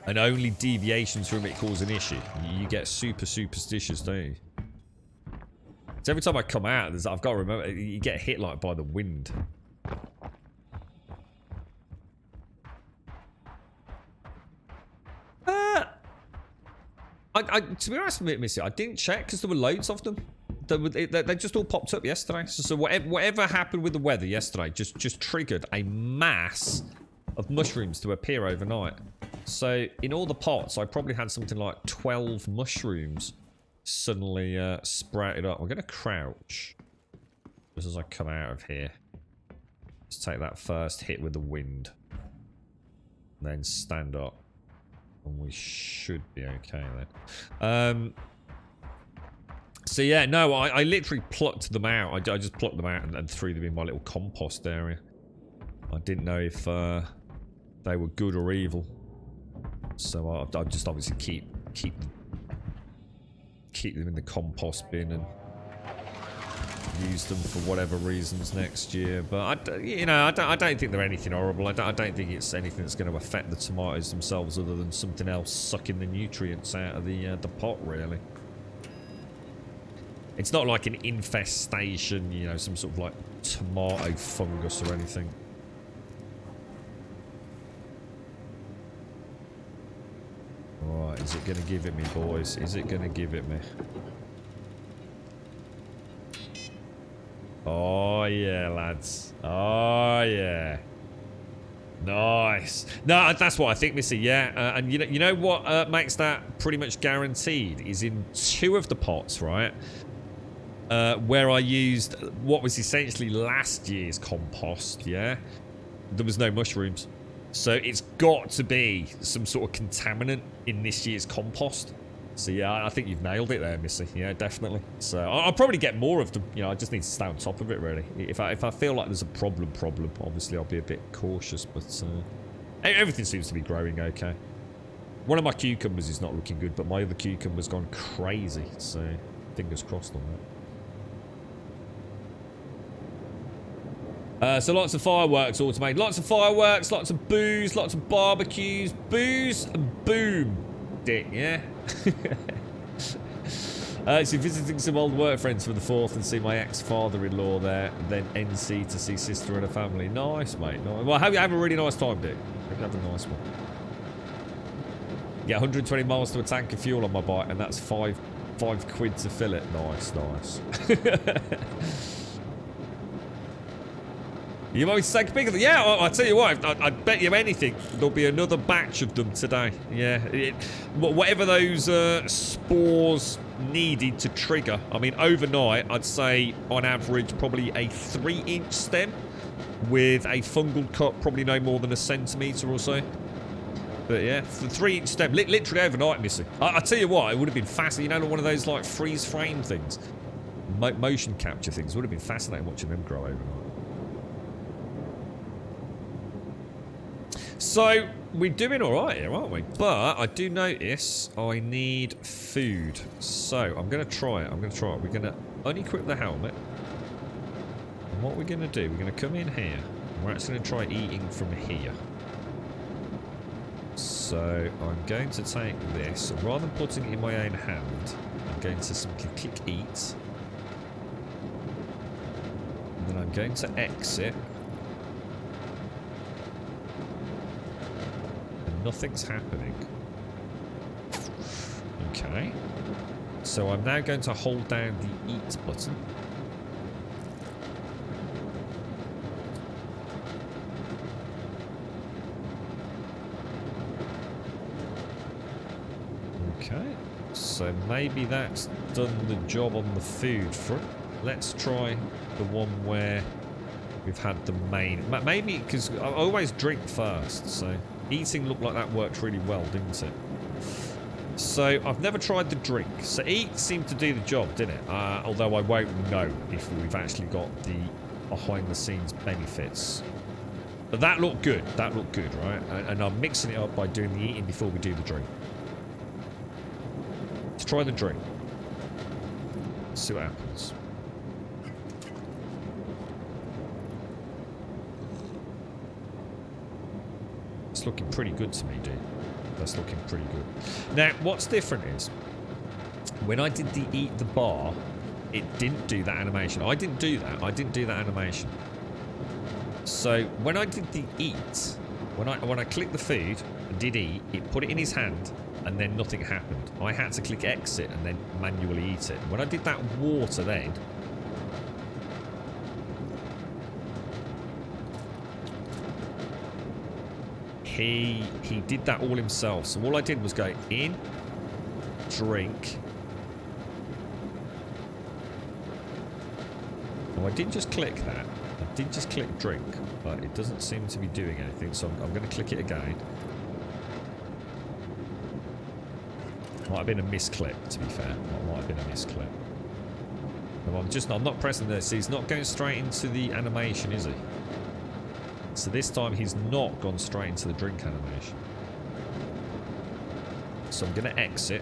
and only deviations from it cause an issue, you get super superstitious, don't you? So every time I come out, I've got to remember, you get hit like by the wind. To be honest, Missy, I didn't check because there were loads of them. They just all popped up yesterday. So whatever happened with the weather yesterday just triggered a mass of mushrooms to appear overnight. So in all the pots, I probably had something like 12 mushrooms suddenly sprouted up. I'm going to crouch just as I come out of here. Let's take that first hit with the wind. And then stand up. And we should be okay then. So yeah, no, I literally plucked them out. I just plucked them out and threw them in my little compost area. I didn't know if they were good or evil. So I just obviously keep them in the compost bin and use them for whatever reasons next year. But I don't think they're anything horrible. I don't think it's anything that's going to affect the tomatoes themselves, other than something else sucking the nutrients out of the pot. Really, it's not like an infestation. You know, some sort of like tomato fungus or anything. Is it going to give it me, boys? Is it going to give it me? Oh, yeah, lads. Oh, yeah. Nice. No, that's what I think, Missy. Yeah, and you know what makes that pretty much guaranteed is in 2 of the pots, right? Where I used what was essentially last year's compost. Yeah, there was no mushrooms, so it's got to be some sort of contaminant in this year's compost. So yeah, I think you've nailed it there, Missy. Yeah, definitely. So I'll probably get more of them. You know, I just need to stay on top of it, really. If I feel like there's a problem, obviously I'll be a bit cautious. But everything seems to be growing okay. One of my cucumbers is not looking good, but my other cucumber's gone crazy. So fingers crossed on that. So lots of fireworks automated. Lots of fireworks, lots of booze, lots of barbecues. Booze and boom. Dick, yeah? So visiting some old work friends for the 4th and see my ex-father-in-law there. Then NC to see sister and her family. Nice, mate. Nice. Well, I hope you have a really nice time, Dick. Hope you have a nice one. Get 120 miles to a tank of fuel on my bike, and that's five quid to fill it. Nice, nice. You might take a pic of them. Yeah, I'll tell you what, I'd bet you anything there'll be another batch of them today. Yeah, whatever those spores needed to trigger. I mean, overnight, I'd say on average probably a 3-inch stem with a fungal cut probably no more than a centimetre or so. But yeah, the 3-inch stem, literally overnight, Missy. I tell you what, it would have been fascinating. You know, one of those like freeze frame things, motion capture things. Would have been fascinating watching them grow overnight. So, we're doing alright here, aren't we? But I do notice I need food. So, I'm going to try it. We're going to unequip the helmet. And what we're going to do, we're going to come in here. And we're actually going to try eating from here. So, I'm going to take this. Rather than putting it in my own hand, I'm going to simply click eat. And then I'm going to exit. Nothing's happening. Okay. So I'm now going to hold down the eat button. Okay. So maybe that's done the job on the food front. Let's try the one where we've had the main... Maybe because I always drink first, so... Eating looked like that worked really well, didn't it? So, I've never tried the drink. So, eat seemed to do the job, didn't it? Although I won't know if we've actually got the behind-the-scenes benefits. But that looked good. That looked good, right? And I'm mixing it up by doing the eating before we do the drink. Let's try the drink. See what happens. Looking pretty good to me, dude. That's looking pretty good. Now, what's different is when I did the eat the bar, it didn't do that animation. I didn't do that. I didn't do that animation. So when I did the eat, when I clicked the food and did eat, it put it in his hand and then nothing happened. I had to click exit and then manually eat it. When I did that water then, he did that all himself. So all I did was go in, drink. Oh, I didn't just click that. I did just click drink, but it doesn't seem to be doing anything. So I'm going to click it again. Might have been a misclick, to be fair. Might have been a misclick. No, I'm not pressing this. He's not going straight into the animation, is he? So this time he's not gone straight into the drink animation. So I'm going to exit.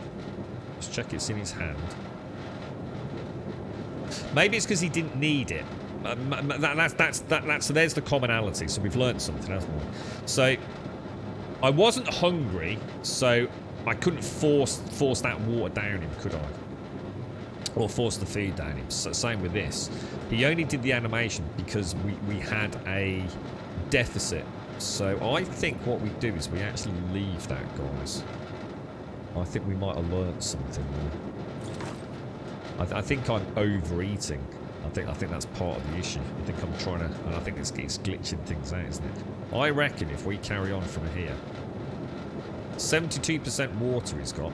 Let's check it's in his hand. Maybe it's because he didn't need it. So there's the commonality. So we've learned something, haven't we? So I wasn't hungry, so I couldn't force that water down him, could I? Or force the food down him. So same with this. He only did the animation because we had a deficit. So I think what we do is we actually leave that, guys. I think we might have learnt something there. I think I'm overeating. I think that's part of the issue. I think I'm trying to, and I think it's glitching things out, isn't it? I reckon if we carry on from here, 72% water he's got.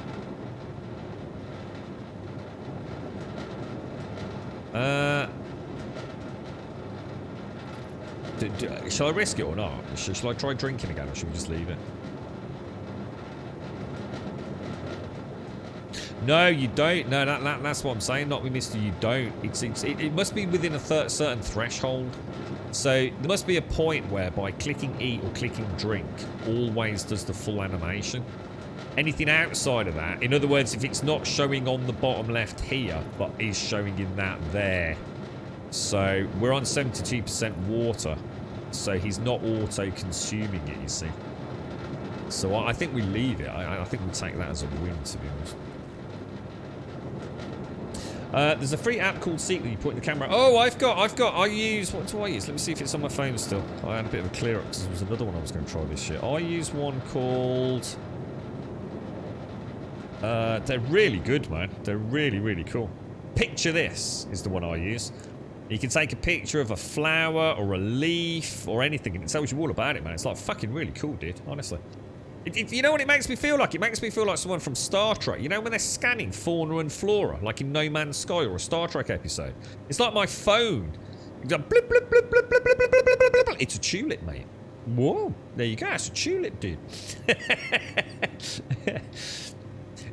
Shall I risk it or not? Shall I try drinking again, or should we just leave it? No, you don't. No, that's what I'm saying. Not me, mister. You don't. It must be within a certain threshold. So there must be a point where by clicking eat or clicking drink always does the full animation. Anything outside of that, in other words, if it's not showing on the bottom left here, but is showing in that there. So we're on 72% water. So he's not auto-consuming it, you see. So I think we leave it. I think we take that as a win, to be honest. There's a free app called Seek that you put in the camera. Oh, I use, what do I use? Let me see if it's on my phone still. I had a bit of a clear up because there was another one I was going to try this year. I use one called, they're really good, man. They're really, really cool. Picture This is the one I use. You can take a picture of a flower or a leaf or anything and it tells you all about it, man. It's like fucking really cool, dude, honestly. You know what it makes me feel like? It makes me feel like someone from Star Trek. You know when they're scanning fauna and flora, like in No Man's Sky or a Star Trek episode? It's like my phone. It's like blip, blip, blip, blip, blip, blip, blip, blip, blip, blip. It's a tulip, mate. Whoa, there you go. It's a tulip, dude.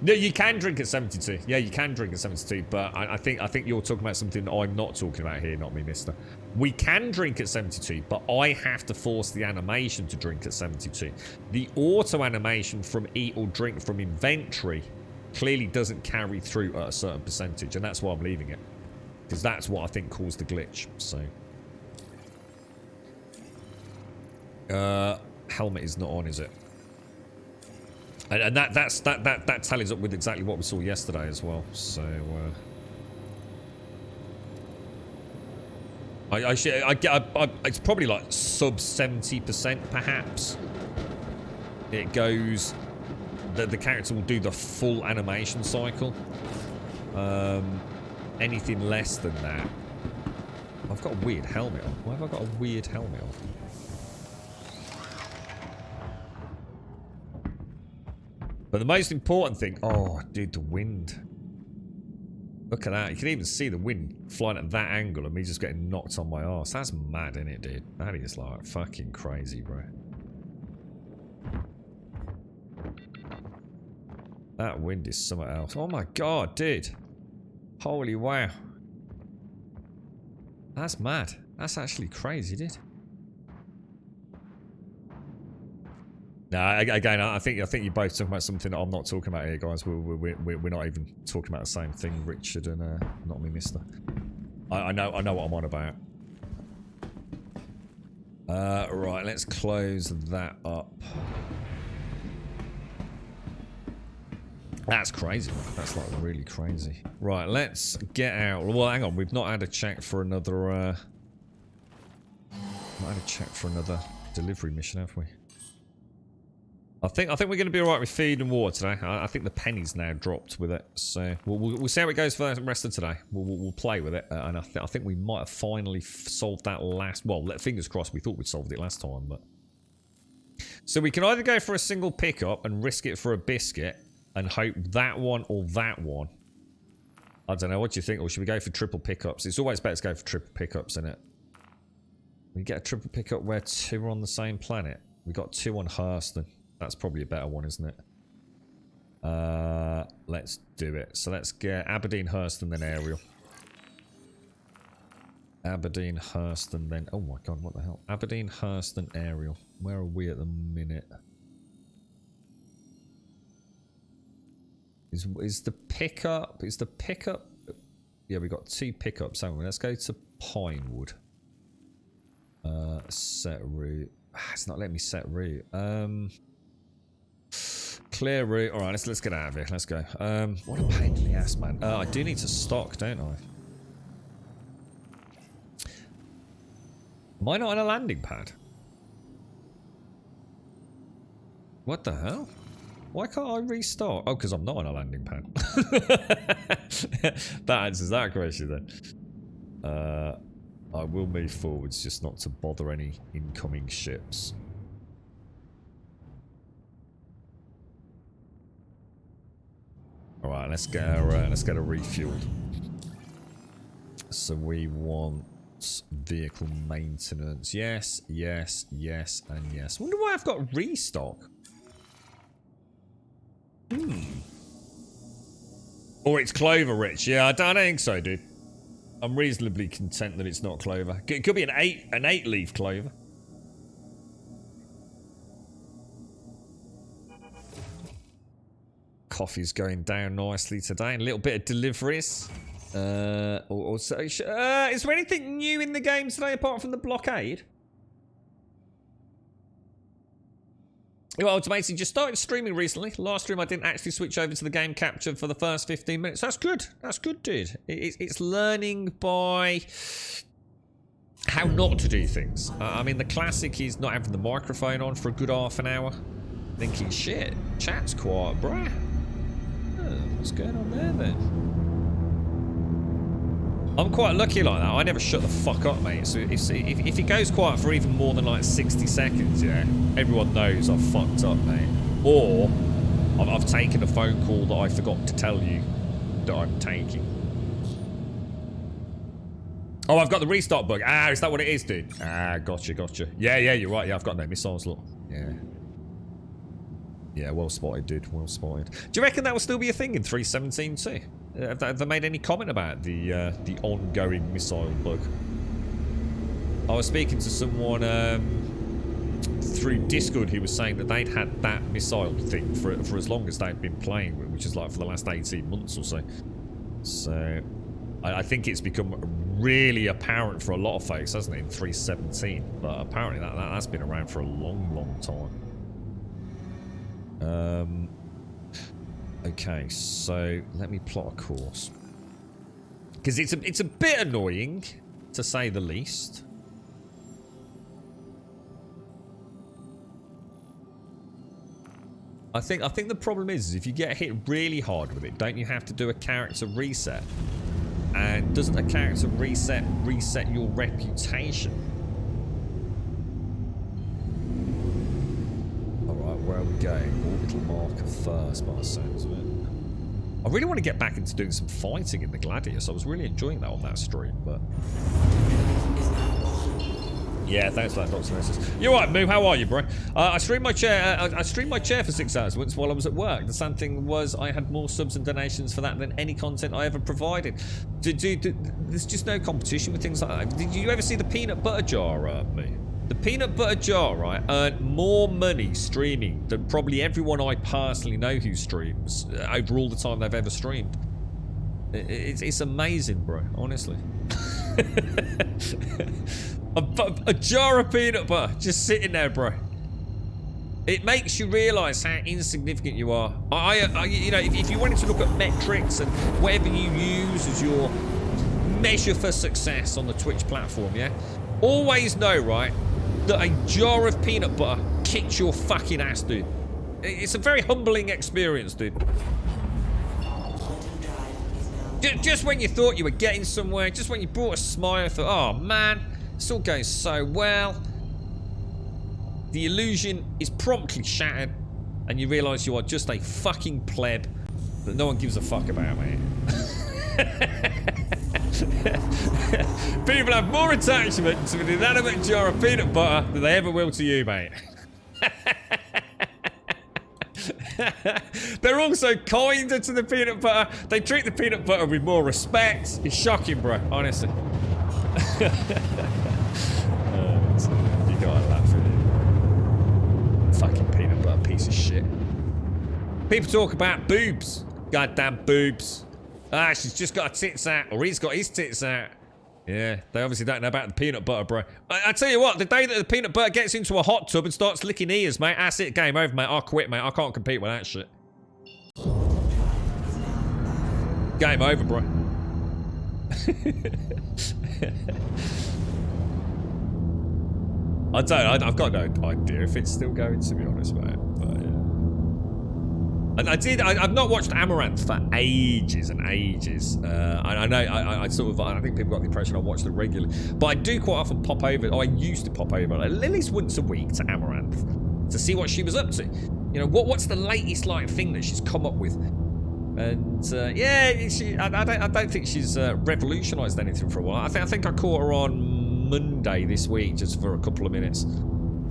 No, you can drink at 72. Yeah, you can drink at 72, but I think you're talking about something I'm not talking about here, not me, mister. We can drink at 72, but I have to force the animation to drink at 72. The auto animation from eat or drink from inventory clearly doesn't carry through at a certain percentage, and that's why I'm leaving it. Because that's what I think caused the glitch, so. Helmet is not on, is it? And that tallies up with exactly what we saw yesterday as well. So it's probably like sub 70% perhaps. It goes. The character will do the full animation cycle. Anything less than that. I've got a weird helmet on. Why have I got a weird helmet on? But the most important thing... Oh, dude, the wind. Look at that. You can even see the wind flying at that angle and me just getting knocked on my arse. That's mad, isn't it, dude? That is like fucking crazy, bro. That wind is something else. Oh my god, dude. Holy wow. That's mad. That's actually crazy, dude. No, again, I think you're both talking about something that I'm not talking about here, guys. We're not even talking about the same thing, Richard and not me, mister. I know what I'm on about. Right, let's close that up. That's crazy, man. That's like really crazy. Right, let's get out. Well, hang on, we've not had a check for another. Not had a check for another delivery mission, have we? I think we're going to be alright with feed and water today. I think the penny's now dropped with it, so we'll see how it goes for the rest of today. We'll play with it, and I think we might have finally solved that last. Well, fingers crossed. We thought we'd solved it last time, but so we can either go for a single pickup and risk it for a biscuit and hope that one or that one. I don't know. What do you think? Or should we go for triple pickups? It's always better to go for triple pickups, isn't it? We get a triple pickup where two are on the same planet. We got two on Hurston. That's probably a better one, isn't it? Let's do it. So let's get Aberdeen, Hurston, then Ariel. Aberdeen, Hurston, then... Oh my god, what the hell? Aberdeen, Hurston, Ariel. Where are we at the minute? Is the pickup... Is the pickup... Yeah, we got two pickups, haven't we? Let's go to Pinewood. Set route. It's not letting me set route. Clear route. Alright, let's get out of here. Let's go. What a pain in the ass, man. I do need to stock, don't I? Am I not on a landing pad? What the hell? Why can't I restart? Oh, because I'm not on a landing pad. That answers that question then. I will move forwards just not to bother any incoming ships. Alright, let's get her refueled. So we want vehicle maintenance. Yes, yes, yes, and yes. I wonder why I've got restock. Or it's clover rich. Yeah, I don't think so, dude. I'm reasonably content that it's not clover. It could be an 8-leaf clover. Coffee's going down nicely today. A little bit of deliveries. Is there anything new in the game today apart from the blockade? Well, Automated just started streaming recently. Last stream I didn't actually switch over to the game capture for the first 15 minutes. That's good. That's good, dude. It's learning by how not to do things. I mean, the classic is not having the microphone on for a good half an hour. Thinking, shit, chat's quiet, bruh. What's going on there, then? I'm quite lucky like that. I never shut the fuck up, mate. So if it goes quiet for even more than like 60 seconds, yeah, everyone knows I've fucked up, mate. Or I've taken a phone call that I forgot to tell you that I'm taking. Oh, I've got the restart bug. Ah, is that what it is, dude? Ah, gotcha. Yeah, you're right. Yeah, I've got no missiles, look. Yeah. Yeah, well spotted, dude. Well spotted. Do you reckon that will still be a thing in 3.17 too? Have they made any comment about the ongoing missile bug? I was speaking to someone through Discord who was saying that they'd had that missile thing for as long as they'd been playing with, which is like for the last 18 months or so. So I think it's become really apparent for a lot of folks, hasn't it, in 3.17? But apparently that's been around for a long time. Okay, so let me plot a course, because it's a bit annoying, to say the least. I think the problem is if you get hit really hard with it, don't you have to do a character reset? And doesn't a character reset your reputation? Where are we going? Orbital marker first, by the sounds of it. I really want to get back into doing some fighting in the Gladius. I was really enjoying that on that stream, but... Yeah, thanks for that, Dr. Nessus. You're right, Moo. How are you, bro? I streamed my chair. I streamed my chair for 6 hours once while I was at work. The sad thing was I had more subs and donations for that than any content I ever provided. There's just no competition with things like that. Did you ever see the peanut butter jar, Moo? The peanut butter jar, right, earned more money streaming than probably everyone I personally know who streams over all the time they've ever streamed. It's amazing, bro, honestly. a jar of peanut butter just sitting there, bro. It makes you realise how insignificant you are. You know, if you wanted to look at metrics and whatever you use as your measure for success on the Twitch platform, yeah, always know, right, that a jar of peanut butter kicked your fucking ass, dude. It's a very humbling experience, dude. Just when you thought you were getting somewhere, just when you brought a smile, thought, oh man, it's all going so well. The illusion is promptly shattered, and you realise you are just a fucking pleb that no one gives a fuck about, mate. People have more attachment to an inanimate jar of peanut butter than they ever will to you, mate. They're also kinder to the peanut butter. They treat the peanut butter with more respect. It's shocking, bro, honestly. You gotta laugh at it. Fucking peanut butter piece of shit. People talk about boobs. Goddamn boobs. Ah, she's just got her tits out, or he's got his tits out. Yeah, they obviously don't know about the peanut butter, bro. I tell you what, the day that the peanut butter gets into a hot tub and starts licking ears, mate, that's it, game over, mate. I'll quit, mate. I can't compete with that shit. Game over, bro. I've got no idea if it's still going, to be honest, mate. But, yeah. And I've not watched Amaranth for ages and ages. I know, I think people got the impression I watched it regularly. But I do quite often pop over, or I used to pop over, at least once a week to Amaranth to see what she was up to. You know, what's the latest like thing that she's come up with? And yeah, I don't think she's revolutionised anything for a while. I think I caught her on Monday this week just for a couple of minutes.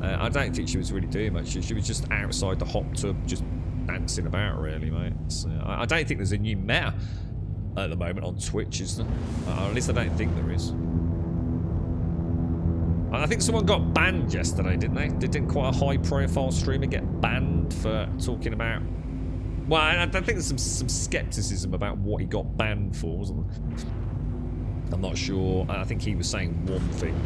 I don't think she was really doing much. She was just outside the hot tub, just dancing about, really, mate. So, I don't think there's a new meta at the moment on Twitch, is there? At least I don't think there is. I think someone got banned yesterday, didn't they? Didn't quite a high-profile streamer get banned for talking about... Well, I think there's some skepticism about what he got banned for, wasn't there? I'm not sure. I think he was saying one thing,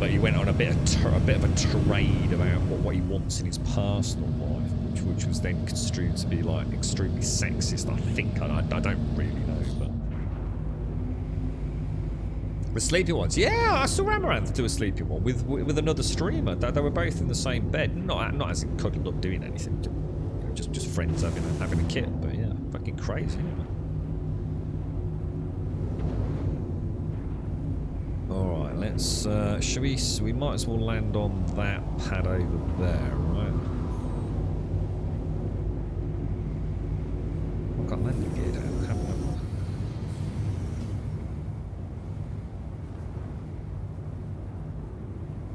but he went on a bit of a tirade about what he wants in his personal life, which was then construed to be like extremely sexist. I think I don't really know, but the sleeping ones. Yeah, I saw Amaranth do a sleeping one with another streamer. They were both in the same bed, not as in cuddled up doing anything. Just friends having a kit, but yeah, fucking crazy. All right, let's. Should we? We might as well land on that pad over there, right? I've got landing gear down, haven't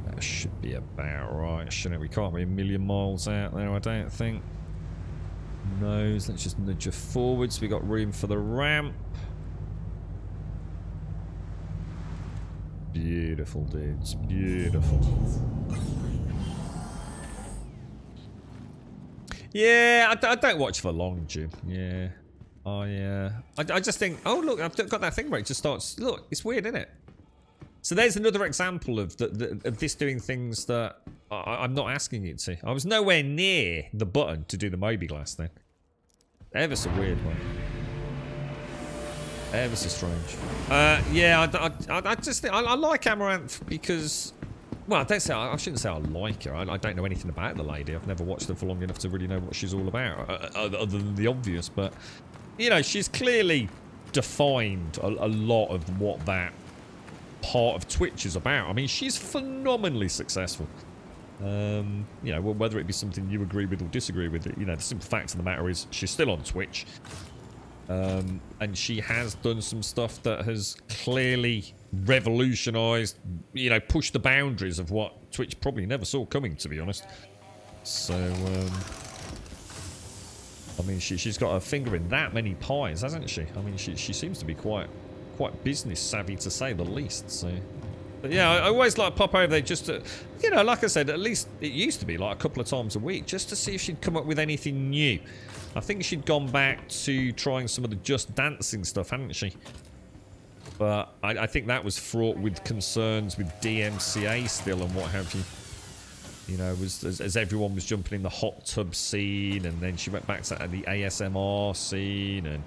I? That should be about right, shouldn't it? We can't be a million miles out there, I don't think. Nose, let's just nudge her forwards. We got room for the ramp. Beautiful, dudes. Beautiful. Yeah, I don't watch for long, Jim. Yeah. Oh, yeah. I just think, oh, look, I've got that thing where it just starts. Look, it's weird, isn't it? So there's another example of of this doing things that I'm not asking it to. I was nowhere near the button to do the Moby-Glass thing. Ever so weird, one. Ever so strange. Yeah, I just think I like Amaranth because, well, I shouldn't say I like her. I don't know anything about the lady. I've never watched her for long enough to really know what she's all about, other than the obvious. But you know, she's clearly defined a lot of what that part of Twitch is about. I mean, she's phenomenally successful. You know, whether it be something you agree with or disagree with, you know, the simple fact of the matter is she's still on Twitch. And she has done some stuff that has clearly revolutionised, you know, pushed the boundaries of what Twitch probably never saw coming, to be honest. So, I mean, she's got her finger in that many pies, hasn't she? I mean, she seems to be quite business savvy, to say the least. So, but yeah, I always like pop over there just to, you know, like I said, at least it used to be like a couple of times a week, just to see if she'd come up with anything new. I think she'd gone back to trying some of the Just Dancing stuff, hadn't she? But I think that was fraught with concerns with DMCA still and what have you. You know, as everyone was jumping in the hot tub scene, and then she went back to the ASMR scene, and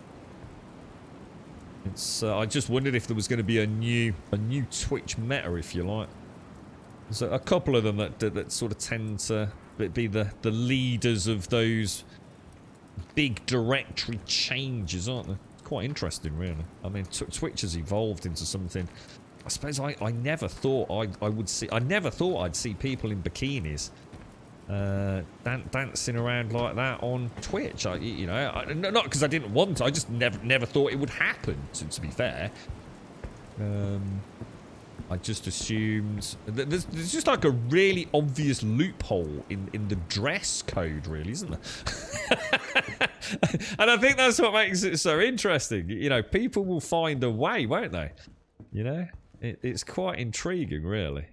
it's. I just wondered if there was going to be a new Twitch meta, if you like. There's a couple of them that sort of tend to be the leaders of those big directory changes, aren't they? Quite interesting, really. I mean, Twitch has evolved into something. I suppose I never thought I would see. I never thought I'd see people in bikinis dancing around like that on Twitch. You know, not because I didn't want to. I just never thought it would happen. To be fair, I just assumed there's just like a really obvious loophole in the dress code, really, isn't there? And I think that's what makes it so interesting. You know, people will find a way, won't they? You know, it's quite intriguing, really.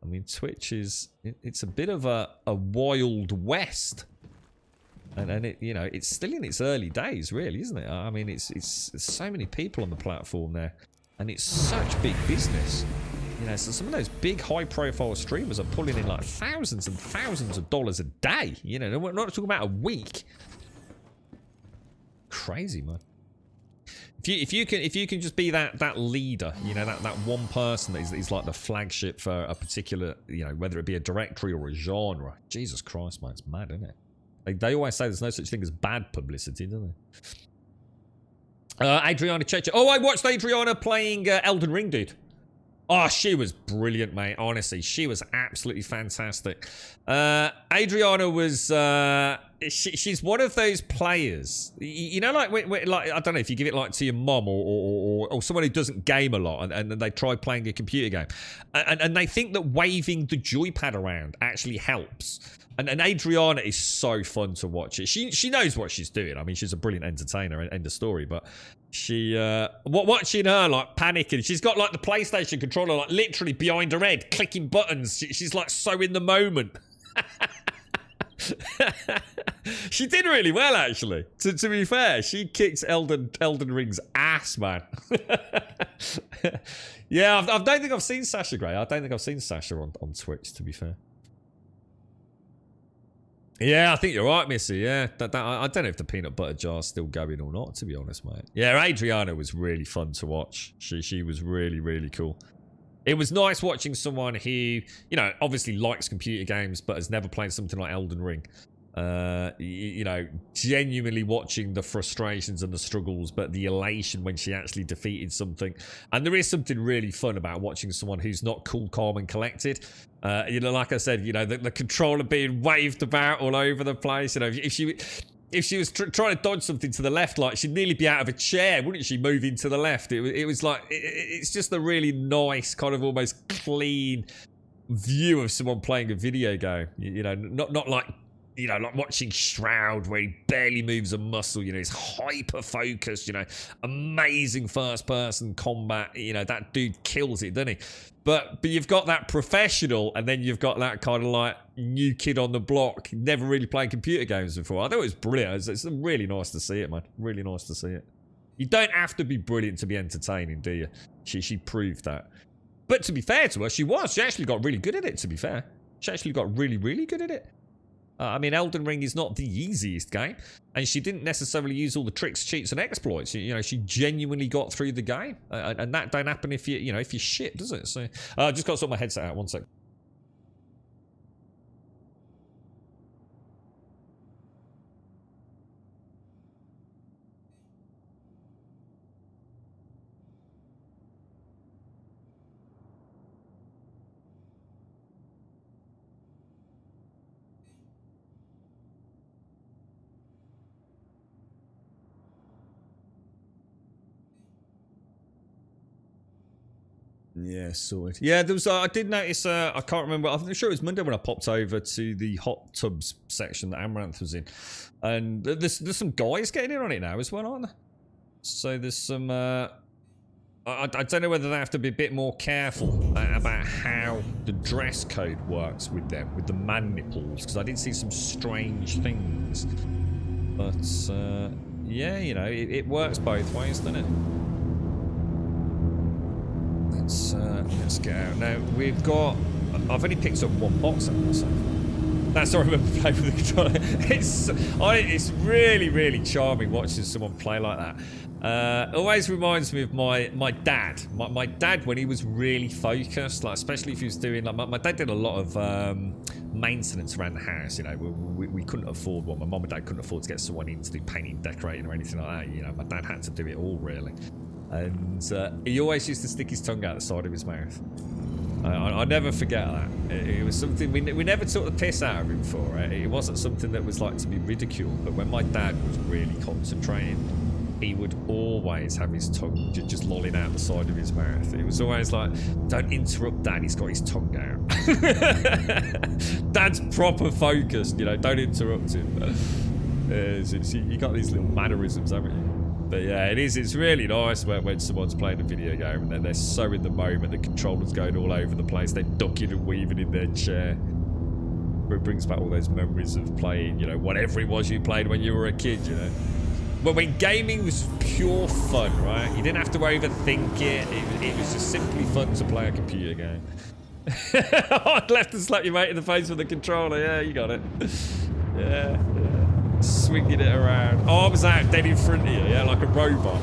I mean, Twitch it's a bit of a wild west, and it, you know, it's still in its early days, really, isn't it? I mean, it's so many people on the platform there, and it's such big business. You know, so some of those big high-profile streamers are pulling in like thousands and thousands of dollars a day. You know, we're not talking about a week. Crazy, man. If you can just be that leader, you know, that one person that is like the flagship for a particular, you know, whether it be a directory or a genre. Jesus Christ, man, it's mad, isn't it? They always say there's no such thing as bad publicity, don't they? Adriana Checha. Oh, I watched Adriana playing Elden Ring, dude. Oh, she was brilliant, mate. Honestly, she was absolutely fantastic. Adriana was... she's one of those players. You know, like I don't know if you give it like to your mom or someone who doesn't game a lot and they try playing a computer game. And they think that waving the joypad around actually helps. And Adriana is so fun to watch. She knows what she's doing. I mean, she's a brilliant entertainer, end of story. But she, watching her like panicking, she's got like the PlayStation controller like literally behind her head, clicking buttons. She's like so in the moment. She did really well, actually. To be fair, she kicked Elden Ring's ass, man. Yeah, I don't think I've seen Sasha Grey. I don't think I've seen Sasha on Twitch, to be fair. Yeah, I think you're right, Missy. Yeah, I don't know if the peanut butter jar's still going or not, to be honest, mate. Yeah, Adriana was really fun to watch. She was really, really cool. It was nice watching someone who, you know, obviously likes computer games, but has never played something like Elden Ring. You know, genuinely watching the frustrations and the struggles, but the elation when she actually defeated something. And there is something really fun about watching someone who's not cool, calm, and collected. You know, like I said, you know, the controller being waved about all over the place. You know, if she was trying to dodge something to the left, like she'd nearly be out of a chair, wouldn't she? Moving to the left, it was like it's just a really nice kind of almost clean view of someone playing a video game. You know, not like. You know, like watching Shroud where he barely moves a muscle, you know, he's hyper focused, you know, amazing first person combat, you know, that dude kills it, doesn't he? But you've got that professional and then you've got that kind of like new kid on the block, never really played computer games before. I thought it was brilliant. It's really nice to see it, man. Really nice to see it. You don't have to be brilliant to be entertaining, do you? She proved that. But to be fair to her, she actually got really good at it, to be fair. She actually got really, really good at it. I mean, Elden Ring is not the easiest game, and she didn't necessarily use all the tricks, cheats, and exploits. You know, she genuinely got through the game, and that don't happen if you're shit, does it? So, I just got to sort my headset out. 1 sec. Yeah, sorted. Yeah, there was. I did notice. I can't remember. I'm sure it was Monday when I popped over to the hot tubs section that Amaranth was in, and there's some guys getting in on it now as well, aren't there? So there's some. I don't know whether they have to be a bit more careful about how the dress code works with them, with the man nipples, because I did see some strange things. But yeah, you know, it works both ways, doesn't it? Let's get out. Now, we've got... I've only picked up one box, haven't I? So that's how I remember playing with the controller. It's really, really charming watching someone play like that. Always reminds me of my dad. My dad, when he was really focused, like especially if he was doing... like my dad did a lot of maintenance around the house, you know. We couldn't afford one. My mum and dad couldn't afford to get someone in to do painting, decorating or anything like that. You know, my dad had to do it all, really. And he always used to stick his tongue out the side of his mouth. I never forget that. It was something we never took the piss out of him for. It wasn't something that was like to be ridiculed. But when my dad was really concentrating, he would always have his tongue just lolling out the side of his mouth. It was always like, don't interrupt Dad, he's got his tongue out. Dad's proper focused, you know, don't interrupt him. You got these little mannerisms, haven't you? But yeah, it's really nice when someone's playing a video game and then they're so in the moment, the controller's going all over the place, they're ducking and weaving in their chair. It brings back all those memories of playing, you know, whatever it was you played when you were a kid, you know. But when gaming was pure fun, right? You didn't have to overthink it. It was just simply fun to play a computer game. I'd left and slap your mate in the face with a controller. Yeah, you got it. Yeah. Swinging it around. Arms out, dead in front of you. Yeah, like a robot.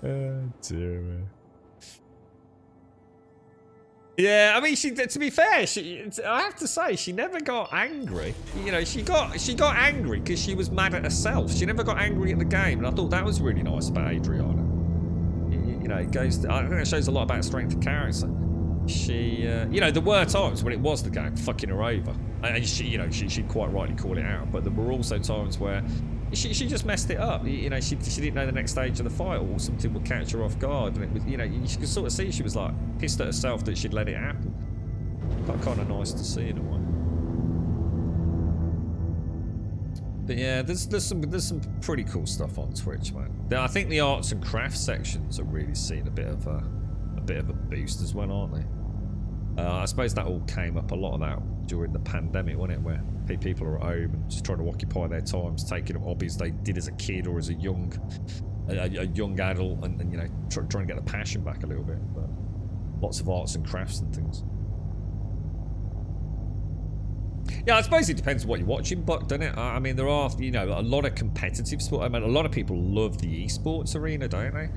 Oh, dear, man. Yeah, I mean, to be fair, I have to say, she never got angry. You know, she got angry because she was mad at herself. She never got angry at the game, and I thought that was really nice about Adriana. You know, I think it shows a lot about strength of character. She, you know, there were times when it was the game fucking her over, and she'd quite rightly call it out. But there were also times where she just messed it up. You know, she didn't know the next stage of the fight, or something would catch her off guard, and it was, you know, you could sort of see she was like pissed at herself that she'd let it happen. Kind of nice to see in a way. But yeah, there's some pretty cool stuff on Twitch, man. I think the arts and crafts sections are really seeing a bit of a boost as well, aren't they? I suppose that all came up, a lot of that during the pandemic, wasn't it? Where people are at home and just trying to occupy their times, taking up hobbies they did as a kid or as a young adult, and you know, trying to get the passion back a little bit. But lots of arts and crafts and things. Yeah, I suppose it depends on what you're watching, but doesn't it? I mean, there are, you know, a lot of competitive sport. I mean, a lot of people love the esports arena, don't they?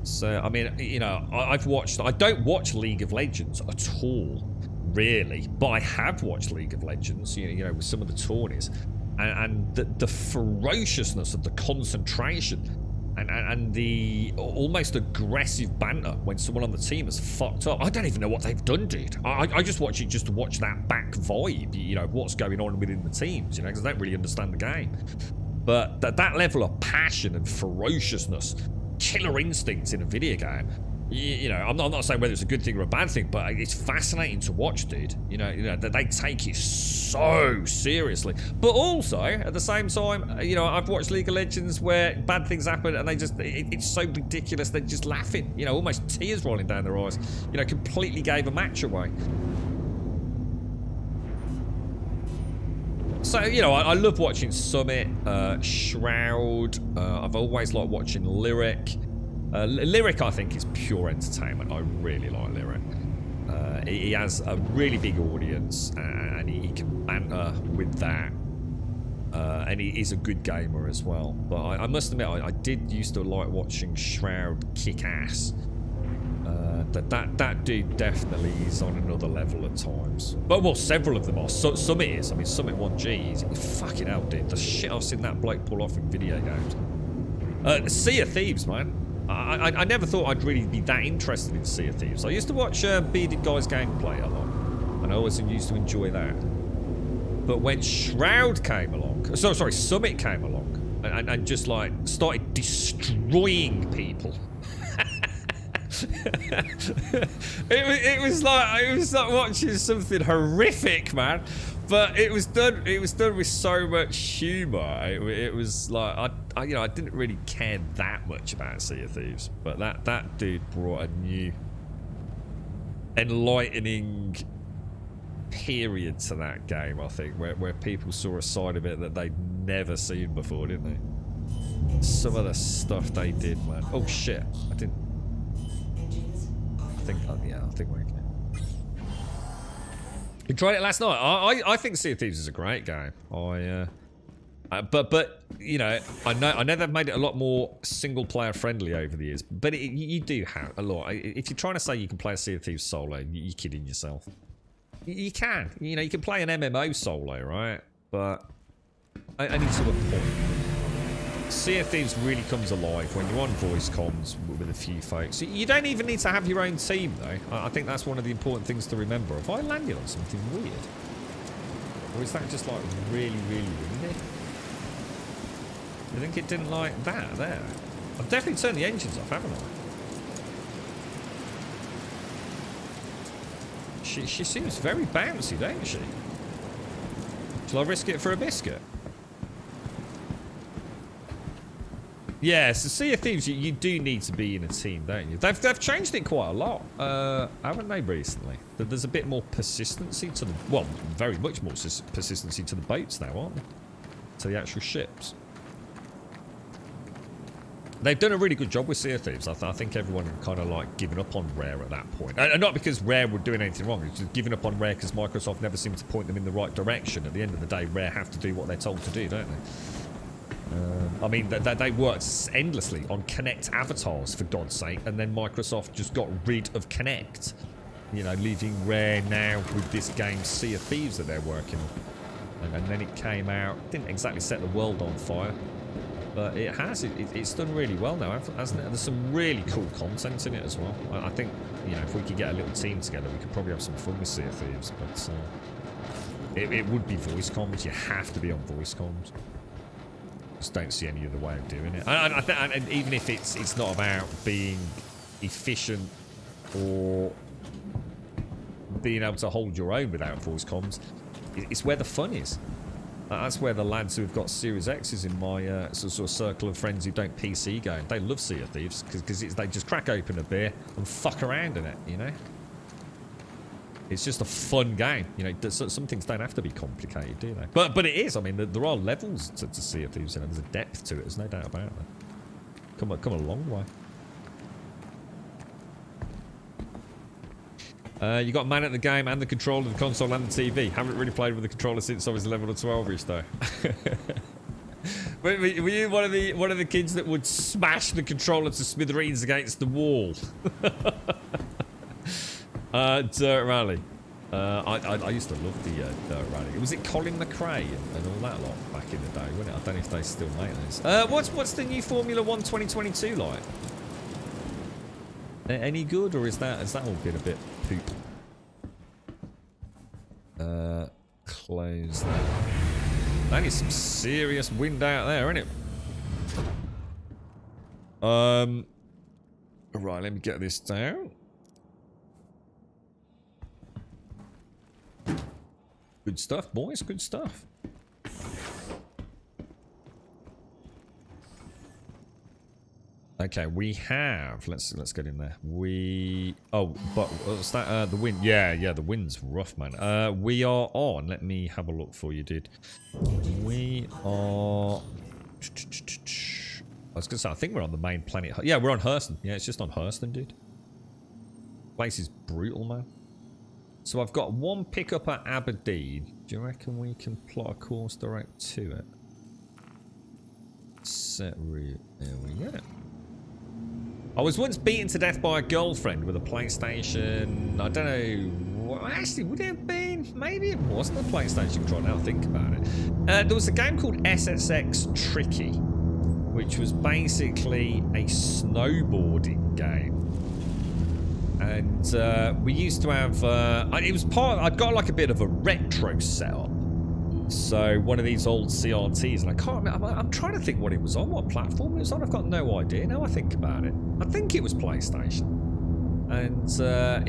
So, I mean, you know, I don't watch League of Legends at all, really, but I have watched League of Legends, you know, with some of the tourneys, and the ferociousness of the concentration and the almost aggressive banter when someone on the team has fucked up. I don't even know what they've done, dude. I just watch it just to watch that back vibe, you know, what's going on within the teams, you know, because I don't really understand the game. But that level of passion and ferociousness, killer instincts in a video game, you know, I'm not saying whether it's a good thing or a bad thing, but it's fascinating to watch, dude. You know that they take it so seriously. But also, at the same time, you know, I've watched League of Legends where bad things happen and they just, it's so ridiculous, they're just laughing, you know, almost tears rolling down their eyes, you know, completely gave a match away. So, you know, I love watching Summit, Shroud. I've always liked watching Lyric. Lyric, I think, is pure entertainment. I really like Lyric. He has a really big audience, and he can banter with that. And he is a good gamer as well. But I must admit, I did used to like watching Shroud kick ass. That dude definitely is on another level at times. But, well, several of them are. Summit is. I mean, Summit 1G is fucking hell, dude. The shit I've seen that bloke pull off in video games. Sea of Thieves, man. I never thought I'd really be that interested in Sea of Thieves. I used to watch Bearded Guy's gameplay a lot, and I always used to enjoy that. But when Shroud came along, sorry, Summit came along, and just like started destroying people. it was like watching something horrific, man. But it was done with so much humour. It was like I you know, I didn't really care that much about Sea of Thieves, but that dude brought a new enlightening period to that game, I think, where people saw a side of it that they'd never seen before, didn't they? Some of the stuff they did, man. Oh shit! I think we're okay. You tried it last night. I think Sea of Thieves is a great game. But you know, I know they've made it a lot more single player friendly over the years. But you do have a lot. If you're trying to say you can play a Sea of Thieves solo, you're kidding yourself. You can. You know, you can play an MMO solo, right? But only to a point. Sea of Thieves really comes alive when you're on voice comms with a few folks. You don't even need to have your own team, though. I think that's one of the important things to remember. Have I landed on something weird? Or is that just, like, really, really windy? I think it didn't like that there. I've definitely turned the engines off, haven't I? She seems very bouncy, don't she? Shall I risk it for a biscuit? Yeah, so Sea of Thieves, you do need to be in a team, don't you? They've changed it quite a lot, haven't they, recently? There's a bit more persistency to the... Well, very much more persistency to the boats now, aren't there? To the actual ships. They've done a really good job with Sea of Thieves. I think everyone kind of like given up on Rare at that point. And not because Rare were doing anything wrong. It's just giving up on Rare because Microsoft never seemed to point them in the right direction. At the end of the day, Rare have to do what they're told to do, don't they? I mean, they worked endlessly on Kinect avatars, for God's sake, and then Microsoft just got rid of Kinect. you know, leaving Rare now with this game Sea of Thieves that they're working on. And then it came out, didn't exactly set the world on fire, but it has. It's done really well now, hasn't it? There's some really cool content in it as well. I think, you know, if we could get a little team together, we could probably have some fun with Sea of Thieves, but it would be voice comms. You have to be on voice comms. Just don't see any other way of doing it. And even if it's not about being efficient or being able to hold your own without voice comms, it's where the fun is. That's where the lads who've got Series X's in my sort of circle of friends who don't PC game, they love Sea of Thieves because they just crack open a beer and fuck around in it, you know? It's just a fun game, you know. Some things don't have to be complicated, do they? But it is. I mean, there are levels to Sea of Thieves. You know, there's a depth to it. There's no doubt about that. Come a long way. You got man at the game and the controller, the console and the TV. Haven't really played with the controller since I was 11 or 12ish though. Were you one of the kids that would smash the controller to smithereens against the wall? Dirt Rally. I used to love the Dirt Rally. Was it Colin McRae and all that lot back in the day, wasn't it? I don't know if they still make those. What's the new Formula 1 2022 like? Any good, or is that all been a bit poop? Close that. That is some serious wind out there, isn't it? Right, let me get this down. Good stuff, boys. Good stuff. Okay, we have. Let's get in there. But what's that? The wind. Yeah. The wind's rough, man. We are on. Let me have a look for you, dude. We are. I was gonna say. I think we're on the main planet. Yeah, we're on Hurston. Yeah, it's just on Hurston, dude. Place is brutal, man. So I've got one pickup at Aberdeen. Do you reckon we can plot a course direct to it? Set route. There we go. I was once beaten to death by a girlfriend with a PlayStation. I don't know. Actually, would it have been? Maybe it wasn't a PlayStation controller. Now I think about it. There was a game called SSX Tricky, which was basically a snowboarding game. And we used to have. It was I'd got like a bit of a retro setup. So one of these old CRTs, and I can't remember. I'm trying to think what it was on, what platform it was on. I've got no idea now I think about it. I think it was PlayStation. And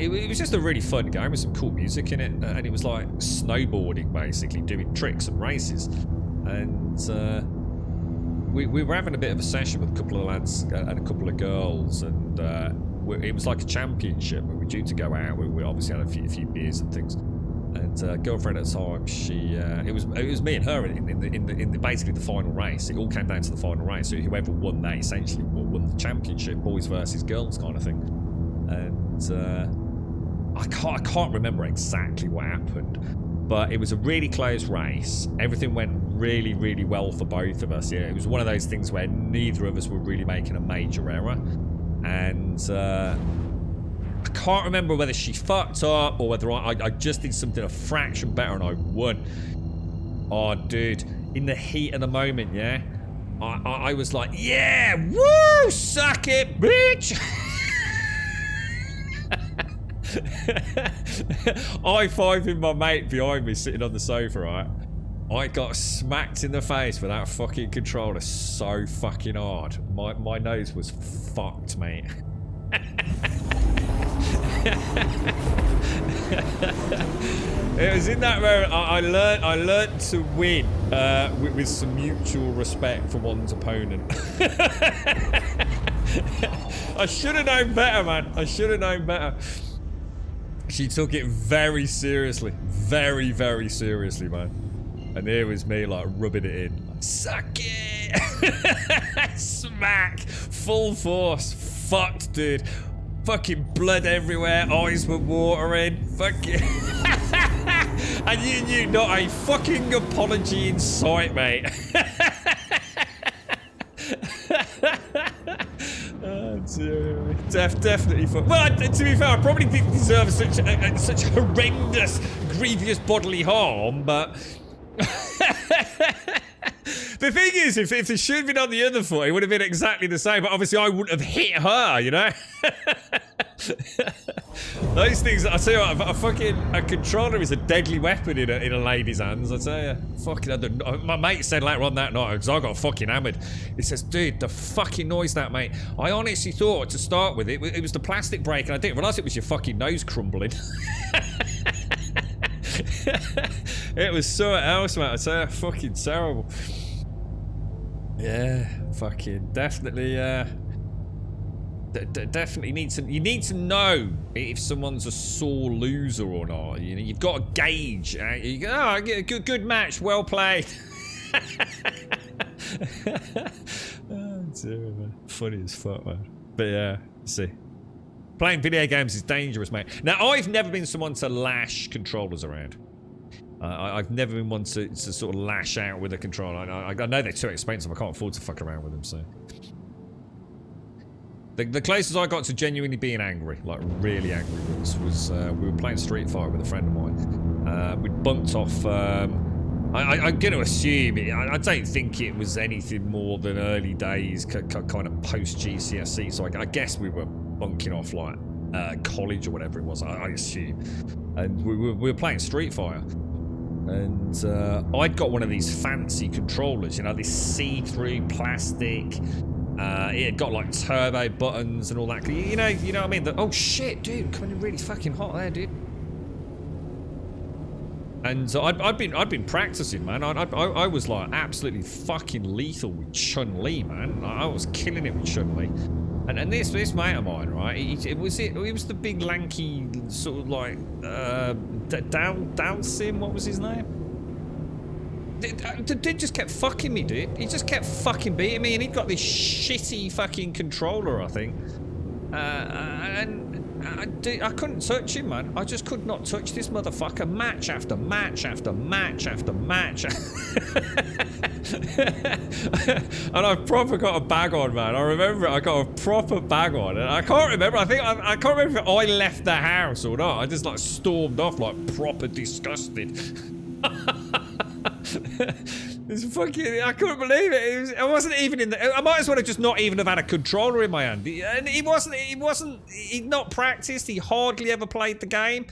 it was just a really fun game with some cool music in it. And it was like snowboarding, basically, doing tricks and races. And we were having a bit of a session with a couple of lads and a couple of girls. And it was like a championship. We were due to go out. We obviously had a few beers and things. And girlfriend at the time, she it was me and her in basically the final race. It all came down to the final race. So whoever won that essentially won the championship, boys versus girls kind of thing. And I can't remember exactly what happened, but it was a really close race. Everything went really, really well for both of us. Yeah, it was one of those things where neither of us were really making a major error, and. I can't remember whether she fucked up or whether I just did something a fraction better and I won. Oh, dude. In the heat of the moment, yeah? I was like, yeah, woo, suck it, bitch! High-fiving my mate behind me sitting on the sofa, right? I got smacked in the face with that fucking controller so fucking hard. My nose was fucked, mate. It was in that moment I learned to win with some mutual respect for one's opponent. I should have known better, man. I should have known better. She took it very seriously, very, very seriously, man. And here was me like rubbing it in. Like, suck it! Smack! Full force. Fucked, dude. Fucking blood everywhere, eyes were watering, fucking... And you knew not a fucking apology in sight, mate. Oh, Definitely fun. Well, to be fair, I probably didn't deserve such horrendous, grievous bodily harm, but the thing is, if the shoe had been on the other foot, it would have been exactly the same. But obviously, I wouldn't have hit her, you know. Those things, I tell you what, a controller is a deadly weapon in a lady's hands. I tell you, my mate said later on that night because I got fucking hammered. He says, "Dude, the fucking noise that mate. I honestly thought to start with it was the plastic break, and I didn't realise it was your fucking nose crumbling." It was something else, mate. I tell you, fucking terrible. Yeah, fucking definitely. Definitely you need to know if someone's a sore loser or not. You know, you've got to gauge. You go, oh, good match, well played. Oh, dear, man. Funny as fuck, man. But yeah, see, playing video games is dangerous, mate. Now, I've never been someone to lash controllers around. I've never been one to sort of lash out with a controller. I know they're too expensive. I can't afford to fuck around with them, so. The closest I got to genuinely being angry, like really angry, was we were playing Street Fighter with a friend of mine. We'd bumped off. I'm going to assume, I don't think it was anything more than early days, kind of post GCSE. So I guess we were bunking off like college or whatever it was. I assume, and we were playing Street Fighter. And I'd got one of these fancy controllers, you know, this see-through plastic. It had got like turbo buttons and all that. You know what I mean? Oh shit, dude, coming in really fucking hot there, dude. And so I'd been practicing, man. I was like absolutely fucking lethal with Chun-Li, man. I was killing it with Chun-Li. And this mate of mine, right? It was the big lanky sort of like Down Sim. What was his name? The dude just kept fucking me, dude. He just kept fucking beating me, and he'd got this shitty fucking controller, I think. And I couldn't touch him, man. I just could not touch this motherfucker. Match after match after match after match. And I proper got a bag on, man. I remember I got a proper bag on, and I can't remember. I can't remember if I left the house or not. I just like stormed off, like proper disgusted. It's fucking, I couldn't believe it. I wasn't even in the, I might as well have just not even have had a controller in my hand. And he'd not practiced. He hardly ever played the game.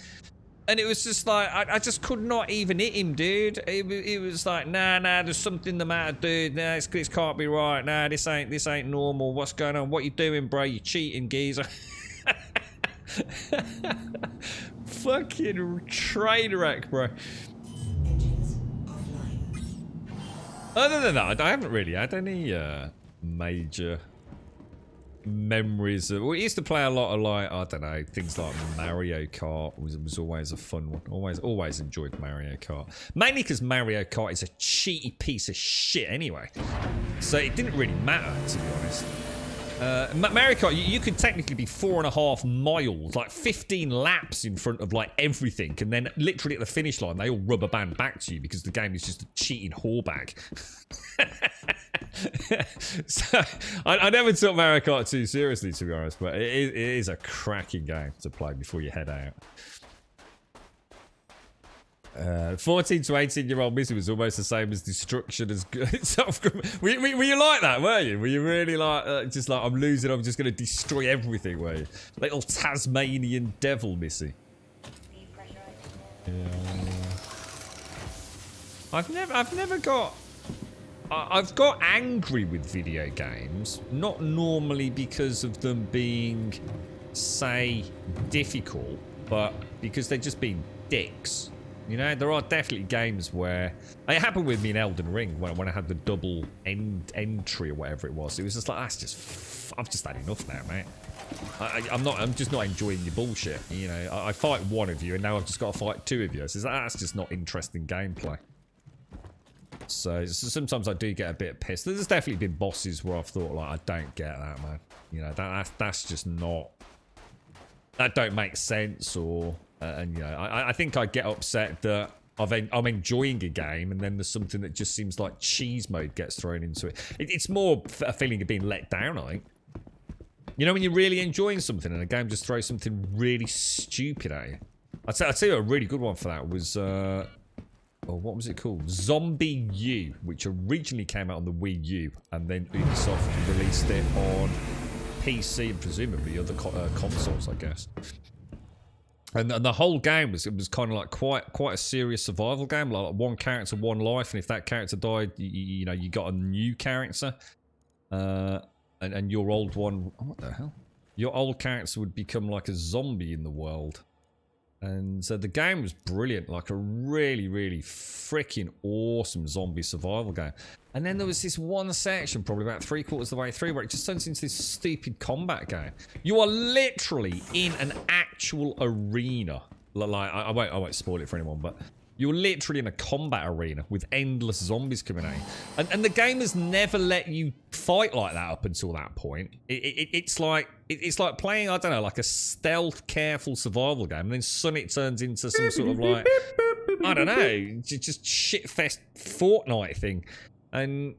And it was just like, I just could not even hit him, dude. It was like, nah, there's something the matter, dude. Nah, this can't be right. Nah, this ain't normal. What's going on? What you doing, bro? You cheating, geezer. Fucking train wreck, bro. Other than that, I haven't really had any major memories of, we used to play a lot of, like, I don't know, things like Mario Kart was always a fun one. Always enjoyed Mario Kart. Mainly because Mario Kart is a cheaty piece of shit anyway. So it didn't really matter, to be honest. Mario Kart, you could technically be 4.5 miles, like 15 laps in front of like everything, and then literally at the finish line, they all rubber band back to you because the game is just a cheating whorebag. So I never took Mario Kart too seriously, to be honest, but it is a cracking game to play before you head out. 14 to 18-year-old Missy was almost the same as destruction as good. Were you like that, were you? Were you really like, just like, I'm losing, I'm just going to destroy everything, were you? Little Tasmanian devil, Missy. Yeah. I've never got... I've got angry with video games, not normally because of them being, say, difficult, but because they're just being dicks. You know, there are definitely games where... It happened with me in Elden Ring when I had the double entry or whatever it was. It was just like, that's just... I've just had enough now, mate. I'm just not enjoying your bullshit. You know, I fight one of you and now I've just got to fight two of you. So that's just not interesting gameplay. So sometimes I do get a bit pissed. There's definitely been bosses where I've thought, like, I don't get that, man. You know, that's just not... That don't make sense, or... and, you know, I think I get upset that I'm enjoying a game and then there's something that just seems like cheese mode gets thrown into it. It's more a feeling of being let down, I think. You know when you're really enjoying something and a game just throws something really stupid at you? I'd tell you a really good one for that was, oh, what was it called? Zombie U, which originally came out on the Wii U, and then Ubisoft released it on PC and presumably other consoles, I guess. And the whole game was kind of like quite a serious survival game, like one character, one life, and if that character died, you know, you got a new character, and your old one, oh, what the hell? Your old character would become like a zombie in the world. And so the game was brilliant, like a really, really freaking awesome zombie survival game. And then there was this one section, probably about 3/4 of the way through, where it just turns into this stupid combat game. You are literally in an actual arena. Like I won't spoil it for anyone, but you're literally in a combat arena with endless zombies coming at you. And the game has never let you fight like that up until that point. It's like playing, I don't know, like a stealth, careful survival game, and then suddenly it turns into some sort of like, I don't know, just shitfest Fortnite thing. And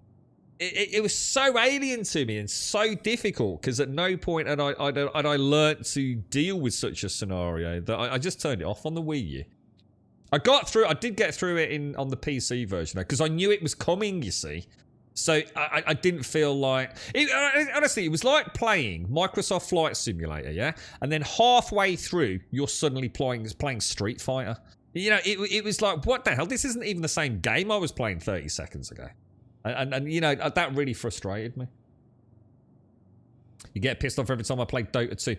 it was so alien to me and so difficult, because at no point had I learnt to deal with such a scenario that I just turned it off on the Wii U. I did get through it on the PC version, because I knew it was coming, you see. So I didn't feel like... honestly, it was like playing Microsoft Flight Simulator, yeah? And then halfway through, you're suddenly playing Street Fighter. You know, it was like, what the hell? This isn't even the same game I was playing 30 seconds ago. And you know, that really frustrated me. You get pissed off every time I play Dota 2.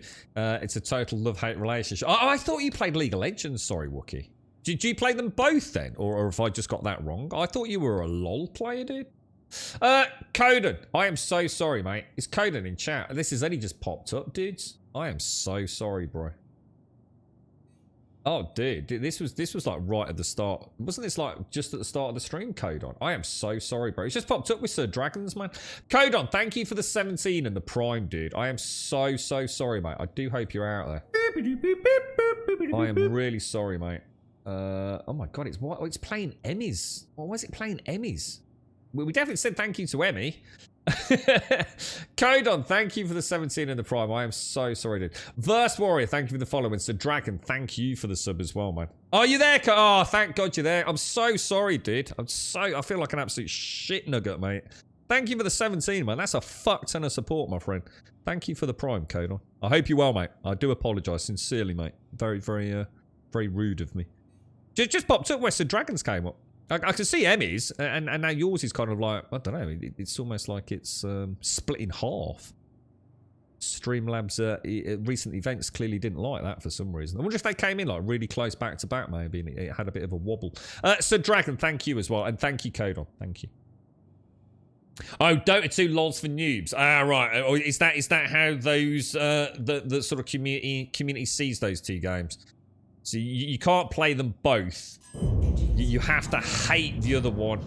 It's a total love-hate relationship. Oh, I thought you played League of Legends. Sorry, Wookie. Did you play them both then? Or have I just got that wrong? I thought you were a LOL player, dude. Coden. I am so sorry, mate. It's Coden in chat. This has only just popped up, dudes. I am so sorry, bro. Oh, dude. This was like right at the start. Wasn't this like just at the start of the stream, Codon? I am so sorry, bro. It's just popped up with Sir Dragons, man. Codon, thank you for the 17 and the Prime, dude. I am so sorry, mate. I do hope you're out there. I am really sorry, mate. Oh my god, it's playing Emmys. Why is it playing Emmys? We definitely said thank you to Emmy. Codon, thank you for the 17 and the Prime. I am so sorry, dude. Verse Warrior, thank you for the follow. And Sir Dragon, thank you for the sub as well, man. Are you there? Oh, thank God you're there. I'm so sorry, dude. I feel like an absolute shit nugget, mate. Thank you for the 17, man. That's a fuck ton of support, my friend. Thank you for the Prime, Codon. I hope you're well, mate. I do apologise sincerely, mate. Very, very rude of me. Just popped up where Sir Dragons came up. I can see Emmy's, and now yours is kind of like, I don't know, it's almost like it's split in half. Streamlabs recent events clearly didn't like that for some reason. I wonder if they came in like really close back to back, maybe, and it had a bit of a wobble. Sir Dragon, thank you as well, and thank you, Codon. Thank you. Oh, Dota 2 lols for noobs. Ah, right. Or is that how those the sort of community sees those two games? So you can't play them both. You have to hate the other one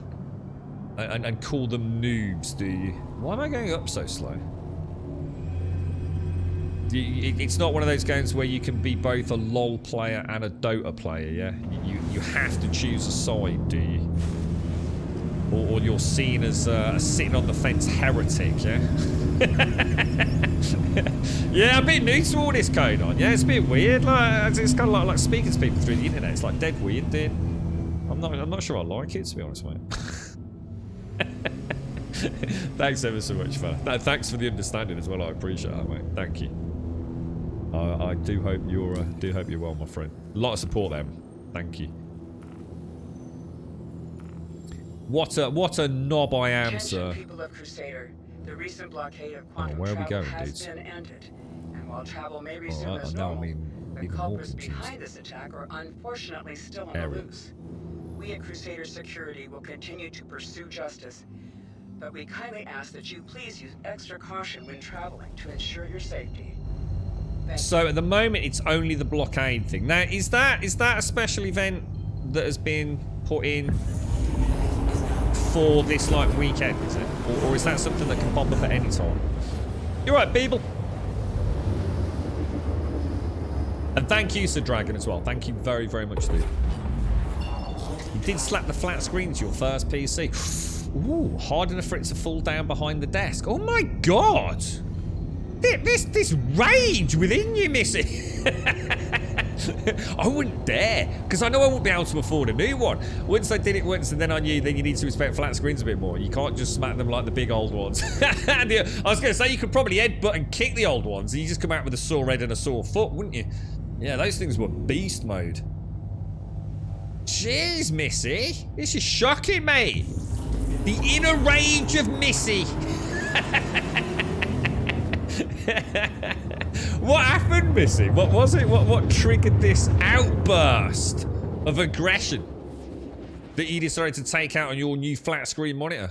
and call them noobs, do you? Why am I going up so slow? It's not one of those games where you can be both a LOL player and a Dota player, yeah? You have to choose a side, do you? Or you're seen as a sitting on the fence heretic, yeah? Yeah, I'm a bit new to all this code on. Yeah, it's a bit weird. Like, it's kind of like speaking to people through the internet. It's like dead weird, dude. I'm not sure I like it, to be honest, mate. Thanks ever so much, fella. No, thanks for the understanding as well. I appreciate that, mate. Thank you. I do hope you're well, my friend. A lot of support there. Thank you. What a knob I am, Attention, sir. people of Crusader. The recent blockade of quantum where are we travel going, has dudes? been ended. And while travel may resume Alright, as now I normal, mean the even more culprits confused. behind this attack are unfortunately still on the Area. loose. We at Crusader Security will continue to pursue justice, but we kindly ask that you please use extra caution when traveling to ensure your safety. Thank So at the moment, it's only the blockade thing. Now, is that a special event that has been put in for this like weekend? Is it, or is that something that can pop up at any time? You're right, Beeble. And thank you, Sir Dragon, as well. Thank you very, very much, dude. You did slap the flat screen to your first PC. Ooh, hard enough for it to fall down behind the desk. Oh my god! this rage within you, Missy. I wouldn't dare, because I know I wouldn't be able to afford a new one. Once I did it once and then I knew then you need to respect flat screens a bit more. You can't just smack them like the big old ones. I was going to say you could probably headbutt and kick the old ones and you just come out with a sore head and a sore foot, wouldn't you? Yeah, those things were beast mode. Jeez, Missy. This is shocking, mate. The inner rage of Missy. What happened, Missy? What was it? What triggered this outburst of aggression that you decided to take out on your new flat screen monitor?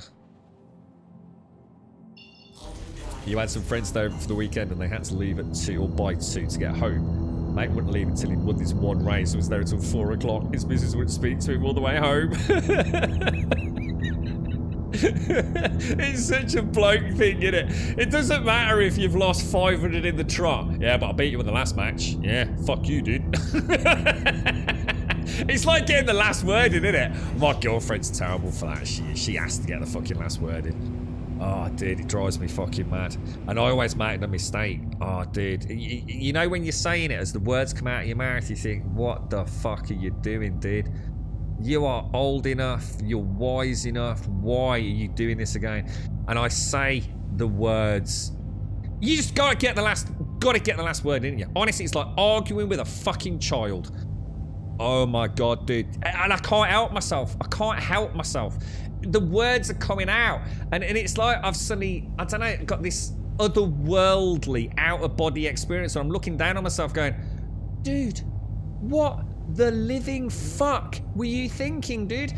You had some friends stay over for the weekend and they had to leave at 2 or by 2 to get home. Mate wouldn't leave until he'd won this one race and was there until 4 o'clock. His missus wouldn't speak to him all the way home. It's such a bloke thing, isn't it? It doesn't matter if you've lost 500 in the trot. Yeah, but I beat you in the last match. Yeah, fuck you, dude. It's like getting the last word in, isn't it? My girlfriend's terrible for that. She has to get the fucking last word in. Oh, dude, it drives me fucking mad. And I always make a mistake. Oh, dude. You know when you're saying it, as the words come out of your mouth, you think, what the fuck are you doing, dude? You are old enough, you're wise enough, why are you doing this again? And I say the words. You just gotta get the last word, didn't you? Honestly, it's like arguing with a fucking child. Oh my god, dude. And I can't help myself. I can't help myself. The words are coming out. And it's like I've suddenly, I don't know, got this otherworldly, out-of-body experience. And I'm looking down on myself going, dude, what the living fuck were you thinking, dude?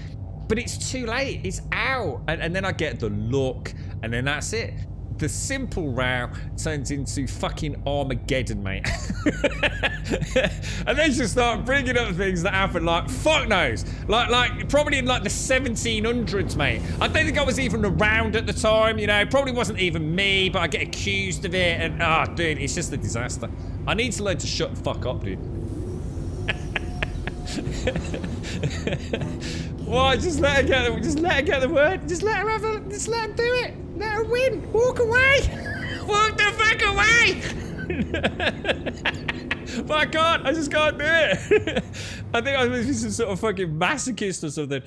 But it's too late. It's out. And then I get the look, and then that's it. The simple row turns into fucking Armageddon, mate. And they just start bringing up things that happen like, fuck knows. Like probably in like the 1700s, mate. I don't think I was even around at the time, you know. Probably wasn't even me, but I get accused of it. And, oh, dude, it's just a disaster. I need to learn to shut the fuck up, dude. Why? Just let her get the word. Just let her do it. Let her win. Walk away. Walk the fuck away. But I can't. I just can't do it. I think I was supposed to be some sort of fucking masochist or something.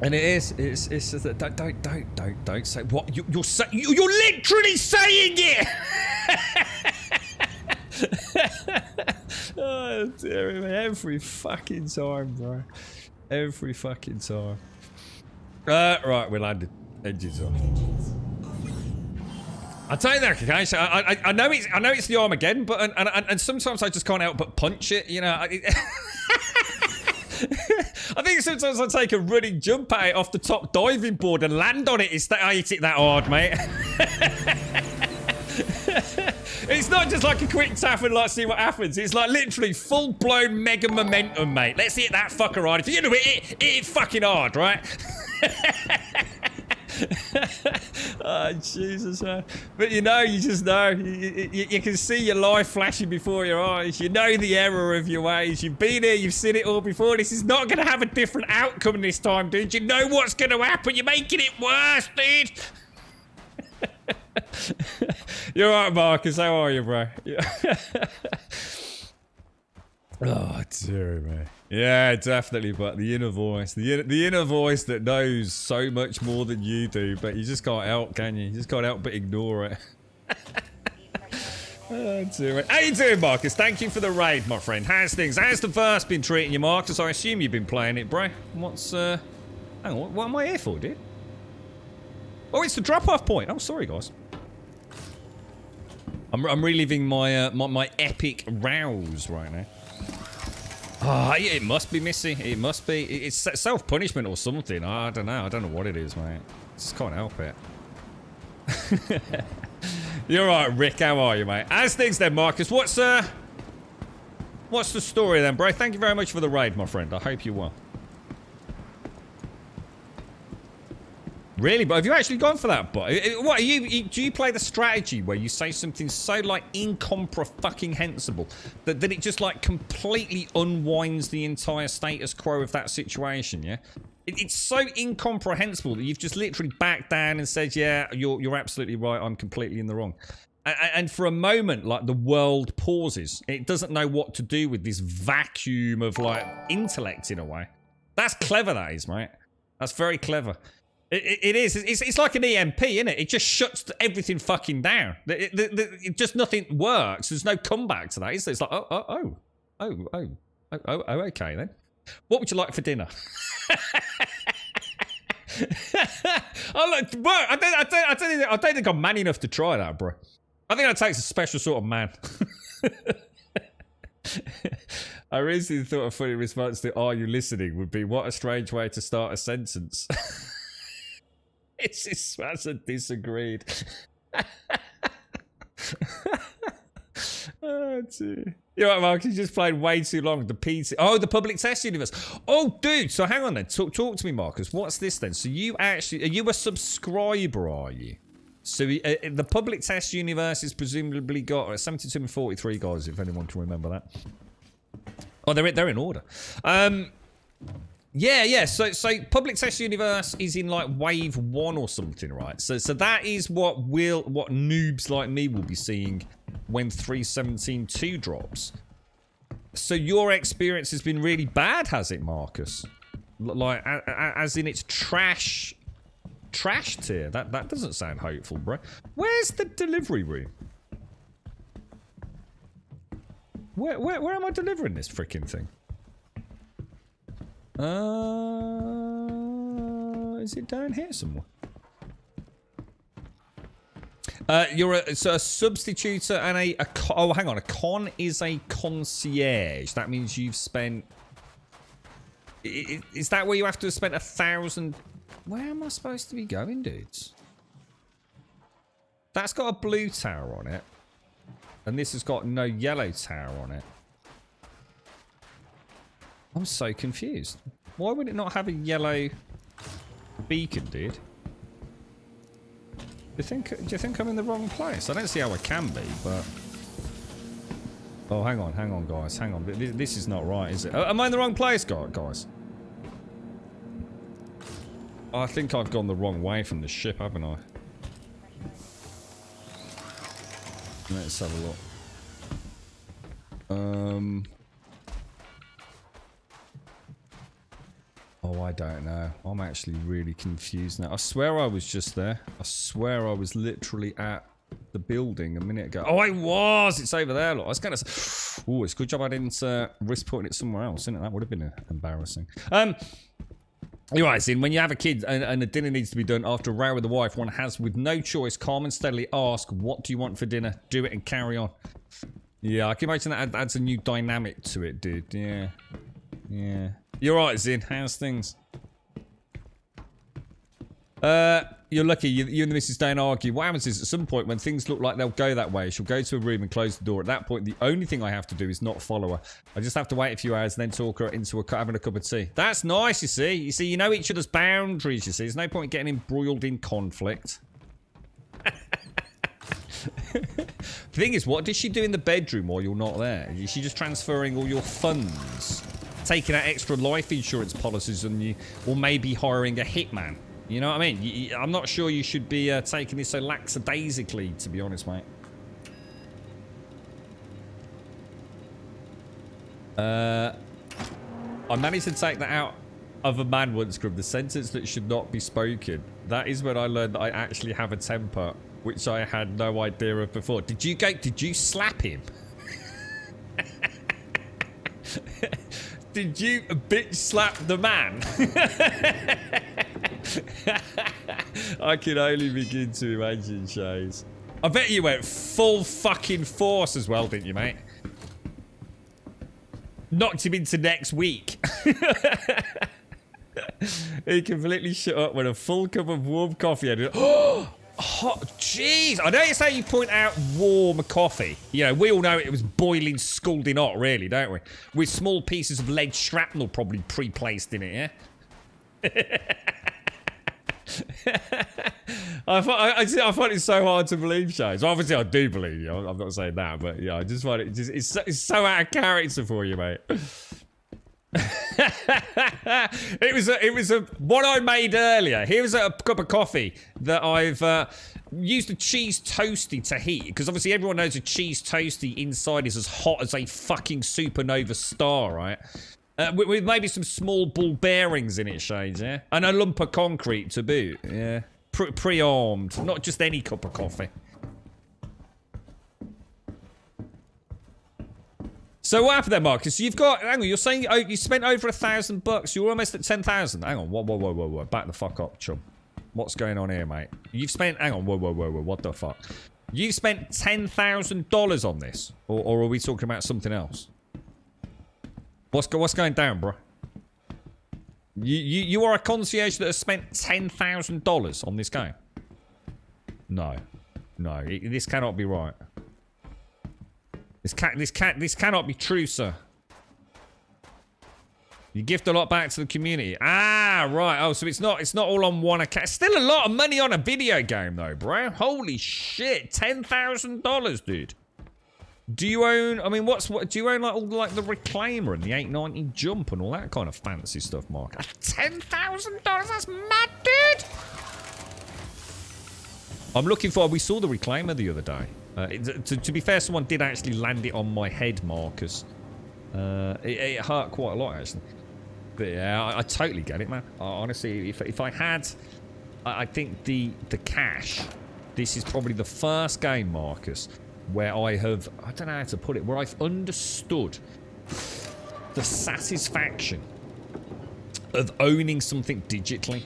And it is. It's just that don't say what you're literally saying it. Oh dear me, every fucking time, bro. Every fucking time. Right, we landed. Engines off. I tell you that, okay? So I know it's the Armageddon, but and sometimes I just can't help but punch it. You know. I think sometimes I take a running jump at it off the top diving board and land on it. I hit it that hard, mate. It's not just like a quick tap and like see what happens. It's like literally full-blown mega momentum, mate. Let's hit that fucker hard. If you're gonna hit it fucking hard, right? Oh, Jesus, man. But you know, you just know. You can see your life flashing before your eyes. You know the error of your ways. You've been here, you've seen it all before. This is not going to have a different outcome this time, dude. You know what's going to happen. You're making it worse, dude. You're right, Marcus. How are you, bro? Oh, dear me. Yeah, definitely. But the inner voice, the inner voice that knows so much more than you do, but you just can't help, can you? You just can't help but ignore it. Oh, dear. How you doing, Marcus? Thank you for the raid, my friend. How's things? How's the verse been treating you, Marcus? I assume you've been playing it, bro. What's hang on, what am I here for, dude? Oh, it's the drop-off point. Oh, sorry, guys. I'm reliving my my epic rows right now. Ah, oh, it must be Missy. It must be. It's self-punishment or something. I don't know. I don't know what it is, mate. Just can't help it. You're right, Rick. How are you, mate? How's things then, Marcus? What's the story then, bro? Thank you very much for the raid, my friend. I hope you're well. Really? But have you actually gone for that bot? What, do you play the strategy where you say something so, like, incomprehensible that it just, like, completely unwinds the entire status quo of that situation, yeah? It's so incomprehensible that you've just literally backed down and said, yeah, you're absolutely right, I'm completely in the wrong. And for a moment, like, the world pauses. It doesn't know what to do with this vacuum of, like, intellect in a way. That's clever, that is, mate. That's very clever. It is. It's like an EMP, isn't it? It just shuts everything fucking down. It just nothing works. There's no comeback to that, is there? It's like, oh, okay then. What would you like for dinner? I don't think I'm man enough to try that, bro. I think that takes a special sort of man. I recently thought a funny response to "Are you listening?" would be, "What a strange way to start a sentence." It's just disagreed. Oh, dear. You're right, Mark. You just played way too long. The PC. Oh, the public test universe. Oh, dude. So hang on then. Talk to me, Marcus. What's this then? So you actually are you a subscriber? Are you? So the public test universe is presumably got 72 and 43 guys. If anyone can remember that. Oh, they're in order. Yeah. So public test universe is in like wave 1 or something, right? So that is what noobs like me will be seeing when 3.17.2 drops. So your experience has been really bad, has it, Marcus? Like as in it's trash tier. That doesn't sound hopeful, bro. Where's the delivery room? Where am I delivering this freaking thing? Is it down here somewhere? You're a substituter and oh, hang on. A con is a concierge. That means you've spent... Is that where you have to have spent 1,000... Where am I supposed to be going, dudes? That's got a blue tower on it. And this has got no yellow tower on it. I'm so confused. Why would it not have a yellow beacon, dude? Do you think I'm in the wrong place? I don't see how I can be, but... Oh, hang on, guys. Hang on. This is not right, is it? Am I in the wrong place, guys? I think I've gone the wrong way from the ship, haven't I? Let's have a look. Oh, I don't know. I'm actually really confused now. I swear I was just there. I swear I was literally at the building a minute ago. Oh, I was! It's over there, look. I was going to say... Oh, it's a good job I didn't risk putting it somewhere else, isn't it? That would have been embarrassing. You're right, Zin. When you have a kid and the dinner needs to be done after a row with the wife, one has, with no choice, calm and steadily ask, what do you want for dinner? Do it and carry on. Yeah, I can imagine that adds a new dynamic to it, dude. Yeah. Yeah. You're right, Zin. How's things? You're lucky. You and the missus don't argue. What happens is, at some point, when things look like they'll go that way, she'll go to a room and close the door. At that point, the only thing I have to do is not follow her. I just have to wait a few hours and then talk her into having a cup of tea. That's nice, you see. You know each other's boundaries, you see. There's no point getting embroiled in conflict. The thing is, what does she do in the bedroom while you're not there? Is she just transferring all your funds? Taking out extra life insurance policies on you? Or maybe hiring a hitman? You know what I mean? I'm not sure you should be taking this so lackadaisically, to be honest, mate. I managed to take that out of a man once, Grim. The sentence that should not be spoken. That is when I learned that I actually have a temper, which I had no idea of before. Did you slap him? Did you bitch slap the man? I can only begin to imagine, Shays. I bet you went full fucking force as well, didn't you, mate? Knocked him into next week. He completely shut up when a full cup of warm coffee had it. Oh, jeez. I know it's how you point out warm coffee. You know, we all know it was boiling, scalding hot, really, don't we? With small pieces of lead shrapnel probably pre-placed in it, yeah? I find it so hard to believe, Shays. Obviously, I do believe you. I'm not saying that, but yeah, I just find it it's so out of character for you, mate. It was a what I made earlier. Here's a cup of coffee that I've used a cheese toasty to heat, because obviously everyone knows a cheese toasty inside is as hot as a fucking supernova star, right? With maybe some small ball bearings in it, Shades, yeah? And a lump of concrete to boot, yeah? Pre-armed, not just any cup of coffee. So what happened there, Marcus? You've got, hang on, you're saying you spent over $1,000. You're almost at 10,000. Hang on, whoa. Back the fuck up, chum. What's going on here, mate? You've spent, hang on, whoa, what the fuck? You've spent $10,000 on this? Or are we talking about something else? What's going down, bro? You are a concierge that has spent $10,000 on this game? No, this cannot be right. This cannot be true, sir. You gift a lot back to the community. Ah, right. Oh, so it's not all on one account. Still a lot of money on a video game, though, bro. Holy shit, $10,000, dude. Do you own? I mean, do you own like all the Reclaimer and the 890 Jump and all that kind of fancy stuff, Mark? $10,000? That's mad, dude. I'm looking for. We saw the Reclaimer the other day. To be fair, someone did actually land it on my head, Marcus. It hurt quite a lot, actually. But yeah, I totally get it, man. Honestly, if I had, I think the cash. This is probably the first game, Marcus, where I don't know how to put it, where I've understood the satisfaction of owning something digitally.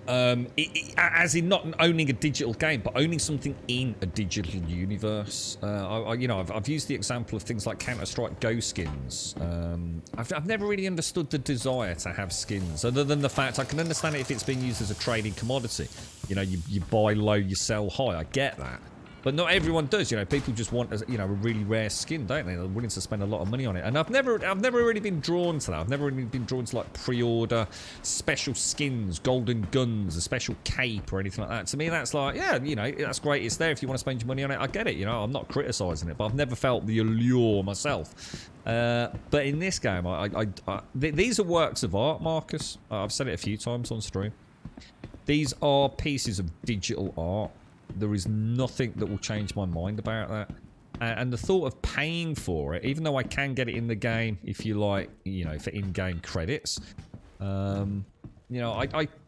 As in not owning a digital game, but owning something in a digital universe. I've used the example of things like Counter-Strike Go skins. I've never really understood the desire to have skins, other than the fact I can understand it if it's being used as a trading commodity. You know, you buy low, you sell high. I get that. But not everyone does, you know. People just want, a really rare skin, don't they? They're willing to spend a lot of money on it. And I've never really been drawn to that. I've never really been drawn to like pre-order special skins, golden guns, a special cape or anything like that. To me, that's like, yeah, that's great. It's there if you want to spend your money on it. I get it, I'm not criticizing it, but I've never felt the allure myself. But in this game, these are works of art, Marcus. I've said it a few times on stream. These are pieces of digital art. There is nothing that will change my mind about that. And the thought of paying for it, even though I can get it in the game, if you like, for in-game credits, I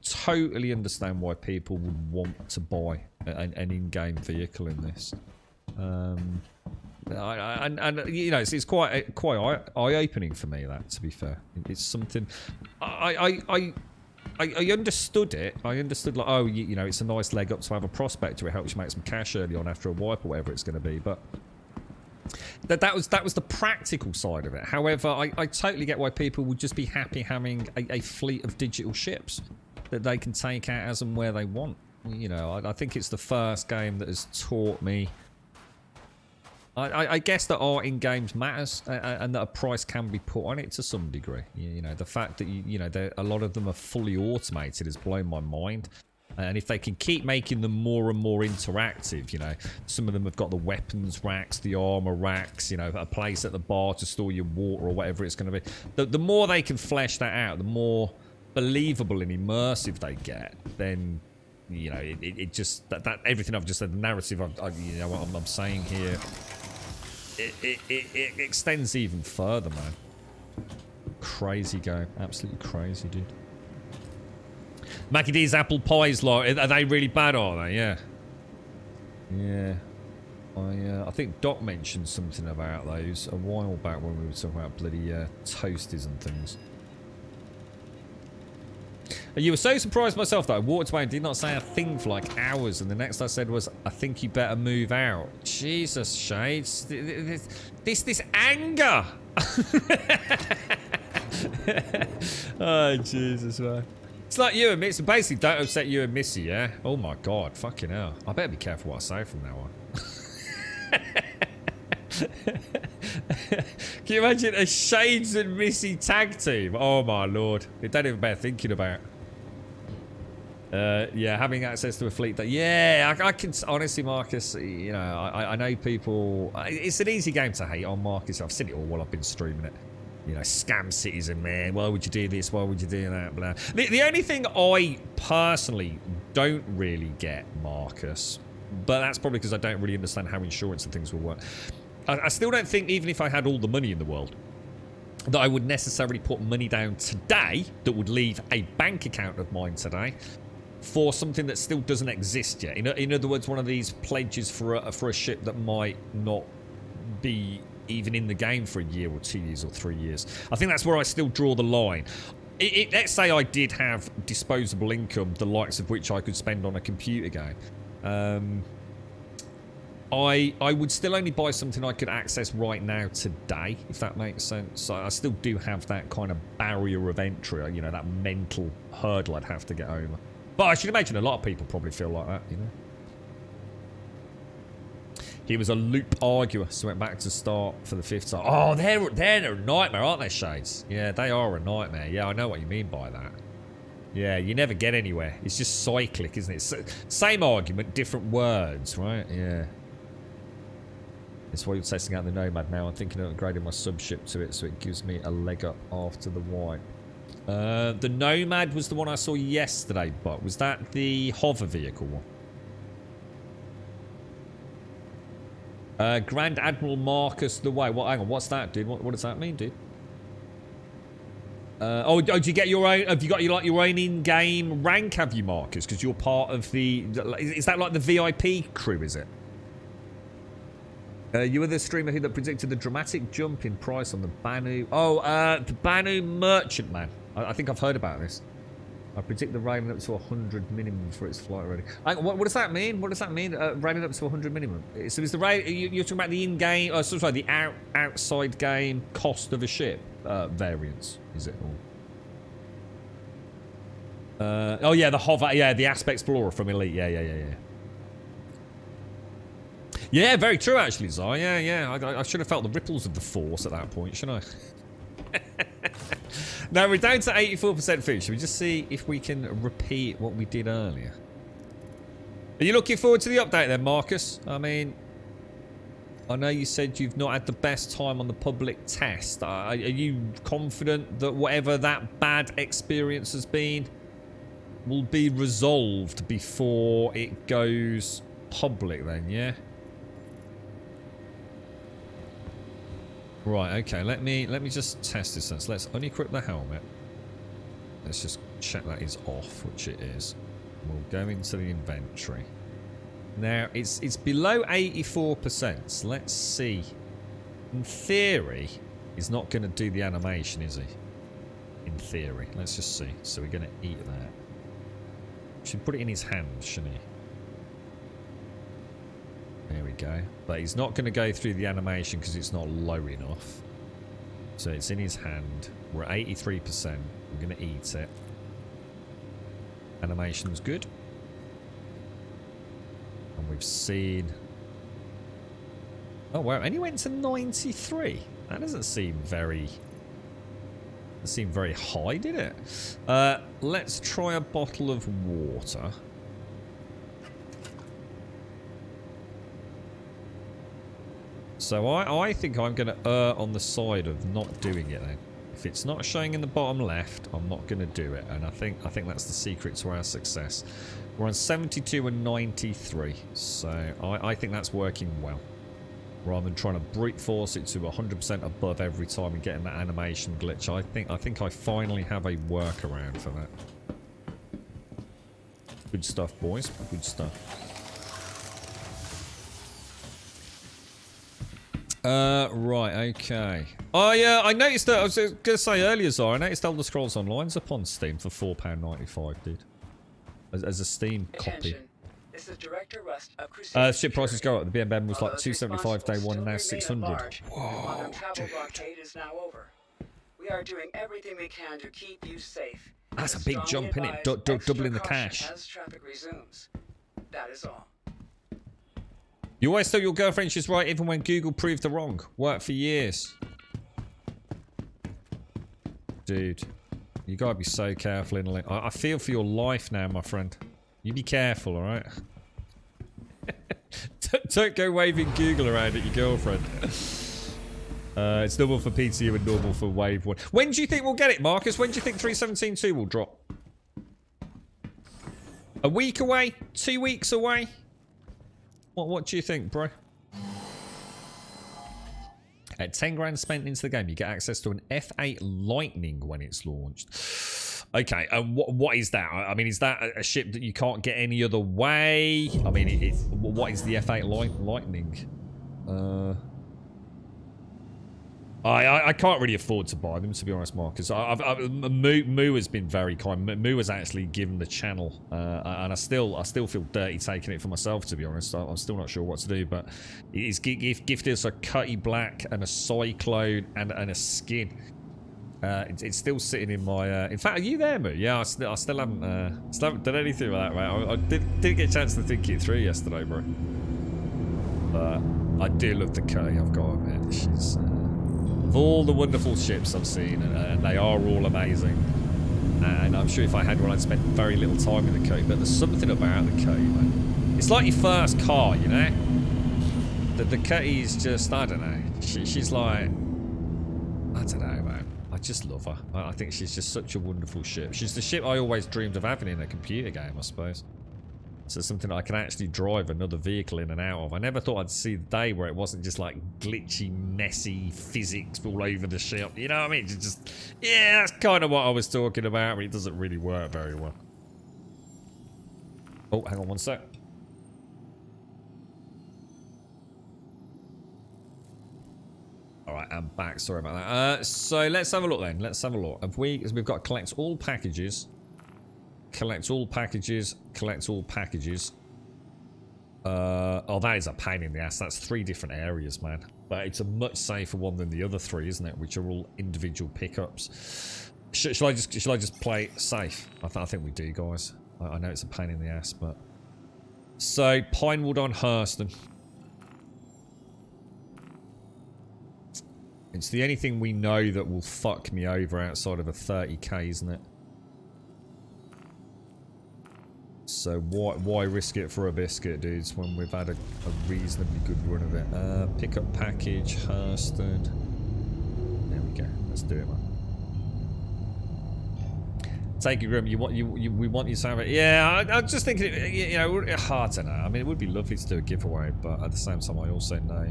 totally understand why people would want to buy an in-game vehicle in this. It's quite eye-opening for me, that, to be fair. It's something... I understood it. I understood, like, it's a nice leg up to have a prospector. It helps you make some cash early on after a wipe or whatever it's going to be. But that was the practical side of it. However, I totally get why people would just be happy having a fleet of digital ships that they can take out as and where they want. I think it's the first game that has taught me. I guess that art in games matters, and that a price can be put on it to some degree. The fact that a lot of them are fully automated has blown my mind. And if they can keep making them more and more interactive, some of them have got the weapons racks, the armor racks, a place at the bar to store your water or whatever it's going to be. The more they can flesh that out, the more believable and immersive they get, then it just that everything I've just said, the narrative what I'm saying here. It extends even further, man. Crazy game. Absolutely crazy, dude. Mackie D's apple pies, like, are they really bad, are they? Yeah. Yeah. I think Doc mentioned something about those a while back when we were talking about bloody toasties and things. You were so surprised myself that I walked away and did not say a thing for like hours, and the next I said was, I think you better move out. Jesus, Shades. This anger! Oh, Jesus, man. It's like you and Missy. Basically, don't upset you and Missy, yeah? Oh my God, fucking hell. I better be careful what I say from now on. Can you imagine a Shades and Missy tag team? Oh my Lord. It don't even bear thinking about. Yeah, having access to a fleet that... Yeah, I can... Honestly, Marcus, I know people... It's an easy game to hate on, Marcus. I've seen it all while I've been streaming it. Scam citizen, man. Why would you do this? Why would you do that? Blah. The only thing I personally don't really get, Marcus, But that's probably because I don't really understand how insurance and things will work. I still don't think, even if I had all the money in the world, that I would necessarily put money down today that would leave a bank account of mine today for something that still doesn't exist yet. In other words, one of these pledges for a ship that might not be even in the game for a year or 2 years or 3 years. I think that's where I still draw the line. Let's say I did have disposable income, the likes of which I could spend on a computer game. I would still only buy something I could access right now today, if that makes sense. So I still do have that kind of barrier of entry, you know, that mental hurdle I'd have to get over. But I should imagine a lot of people probably feel like that, you know. He was a loop arguer, so went back to start for the 5th time. Oh, they're a nightmare, aren't they, Shades? Yeah, they are a nightmare. Yeah, I know what you mean by that. Yeah, you never get anywhere. It's just cyclic, isn't it? Same argument, different words, right? Yeah. That's why you're testing out the Nomad now. I'm thinking of upgrading my subship to it so it gives me a leg up after the wipe. The Nomad was the one I saw yesterday, but was that the hover vehicle one? Grand Admiral Marcus the Way. Hang on, what's that, dude? What does that mean, dude? Do you get your own? Have you got your own in-game rank? Have you, Marcus? Because you're part of the. Is that like the VIP crew? Is it? You were the streamer that predicted the dramatic jump in price on the Banu. Oh, the Banu Merchant Man. I think I've heard about this. I predict the railing up to 100 minimum for its flight already. What does that mean? What does that mean? Railing up to 100 minimum. So is the rail? You're talking about the in-game? Oh, sorry, the outside game cost of a ship variance. Is it all? Oh yeah, the hover. Yeah, the Asp Explorer from Elite. Yeah. Yeah, very true, actually, Zai. Yeah. I should have felt the ripples of the Force at that point, shouldn't I? Now, we're down to 84% food. Should we just see if we can repeat what we did earlier? Are you looking forward to the update then, Marcus? I mean, I know you said you've not had the best time on the public test. Are you confident that whatever that bad experience has been will be resolved before it goes public then, yeah? Right, okay, let me just test this then. So let's unequip the helmet. Let's just check that is off, which it is. We'll go into the inventory. Now, it's below 84%, so let's see. In theory, he's not going to do the animation, is he? In theory. Let's just see. So we're going to eat that. Should put it in his hand, shouldn't he? There we go. But he's not going to go through the animation because it's not low enough. So it's in his hand. We're at 83%. I'm going to eat it. Animation's good. And we've seen... Oh, wow. And he went to 93. That doesn't seem very... Doesn't seem very high, did it? Let's try a bottle of water. So I think I'm going to err on the side of not doing it then. If it's not showing in the bottom left, I'm not going to do it. And I think that's the secret to our success. We're on 72 and 93. So I think that's working well. Rather than trying to brute force it to 100% above every time and getting that animation glitch. I think I finally have a workaround for that. Good stuff, boys. Good stuff. Right, okay. Oh, yeah, I noticed that, I was going to say earlier, Zara, I noticed Elder Scrolls Online's up on Steam for £4.95, dude. As a Steam copy. This is Director Rust of Crusader ship prices go up. The BM was like $275 day one, now $600. Whoa, travel blockade is now over. We are doing everything we can to keep you safe. That's a big jump, innit? Doubling the cash. As traffic resumes. That is all. You always thought your girlfriend she's right even when Google proved her wrong. Worked for years. Dude, you gotta be so careful. I feel for your life now, my friend. You be careful, alright? Don't go waving Google around at your girlfriend. It's normal for PTU and normal for Wave 1. When do you think we'll get it, Marcus? When do you think 3.17.2 will drop? A week away? 2 weeks away? What do you think, bro? At 10 grand spent into the game, you get access to an F8 Lightning when it's launched. Okay, and what is that? I mean, is that a ship that you can't get any other way? I mean, what is the F8 Lightning? I can't really afford to buy them, to be honest, Marcus. Moo has been very kind. Moo has actually given the channel, and I still feel dirty taking it for myself, to be honest. I'm still not sure what to do, but he's gifted us a Cutty Black and a Cyclone and a skin. It's still sitting in my. In fact, are you there, Moo? Yeah, I still haven't done anything with that, mate. I didn't get a chance to think it through yesterday, bro. But I do love the Cutty. I've got to admit, she's. Of all the wonderful ships I've seen, and they are all amazing. And I'm sure if I had one, I'd spend very little time in the Cutty. But there's something about the Cutty, man. It's like your first car, you know. The Cutty is just, I don't know. She's like, I don't know, man. I just love her. I think she's just such a wonderful ship. She's the ship I always dreamed of having in a computer game, I suppose. So something I can actually drive another vehicle in and out of. I never thought I'd see the day where it wasn't just like glitchy, messy physics all over the ship. You know what I mean? It's just, yeah, that's kind of what I was talking about, but it doesn't really work very well. Oh, hang on one sec. Alright, I'm back. Sorry about that. So let's have a look then. Let's have a look. We've got collect all packages. Collect all packages. Collect all packages. Oh, that is a pain in the ass. That's 3 different areas, man. But it's a much safer one than the other 3, isn't it? Which are all individual pickups. Shall I just play it safe? I think we do, guys. I know it's a pain in the ass, but so Pinewood on Hurston. It's the only thing we know that will fuck me over outside of a 30k, isn't it? So why risk it for a biscuit, dudes, when we've had a reasonably good run of it? Pickup package, Hurston. There we go. Let's do it, man. Take it, Grim. We want you to have it. Yeah, I'm just thinking, you know, I don't know. I mean, it would be lovely to do a giveaway, but at the same time, I also know.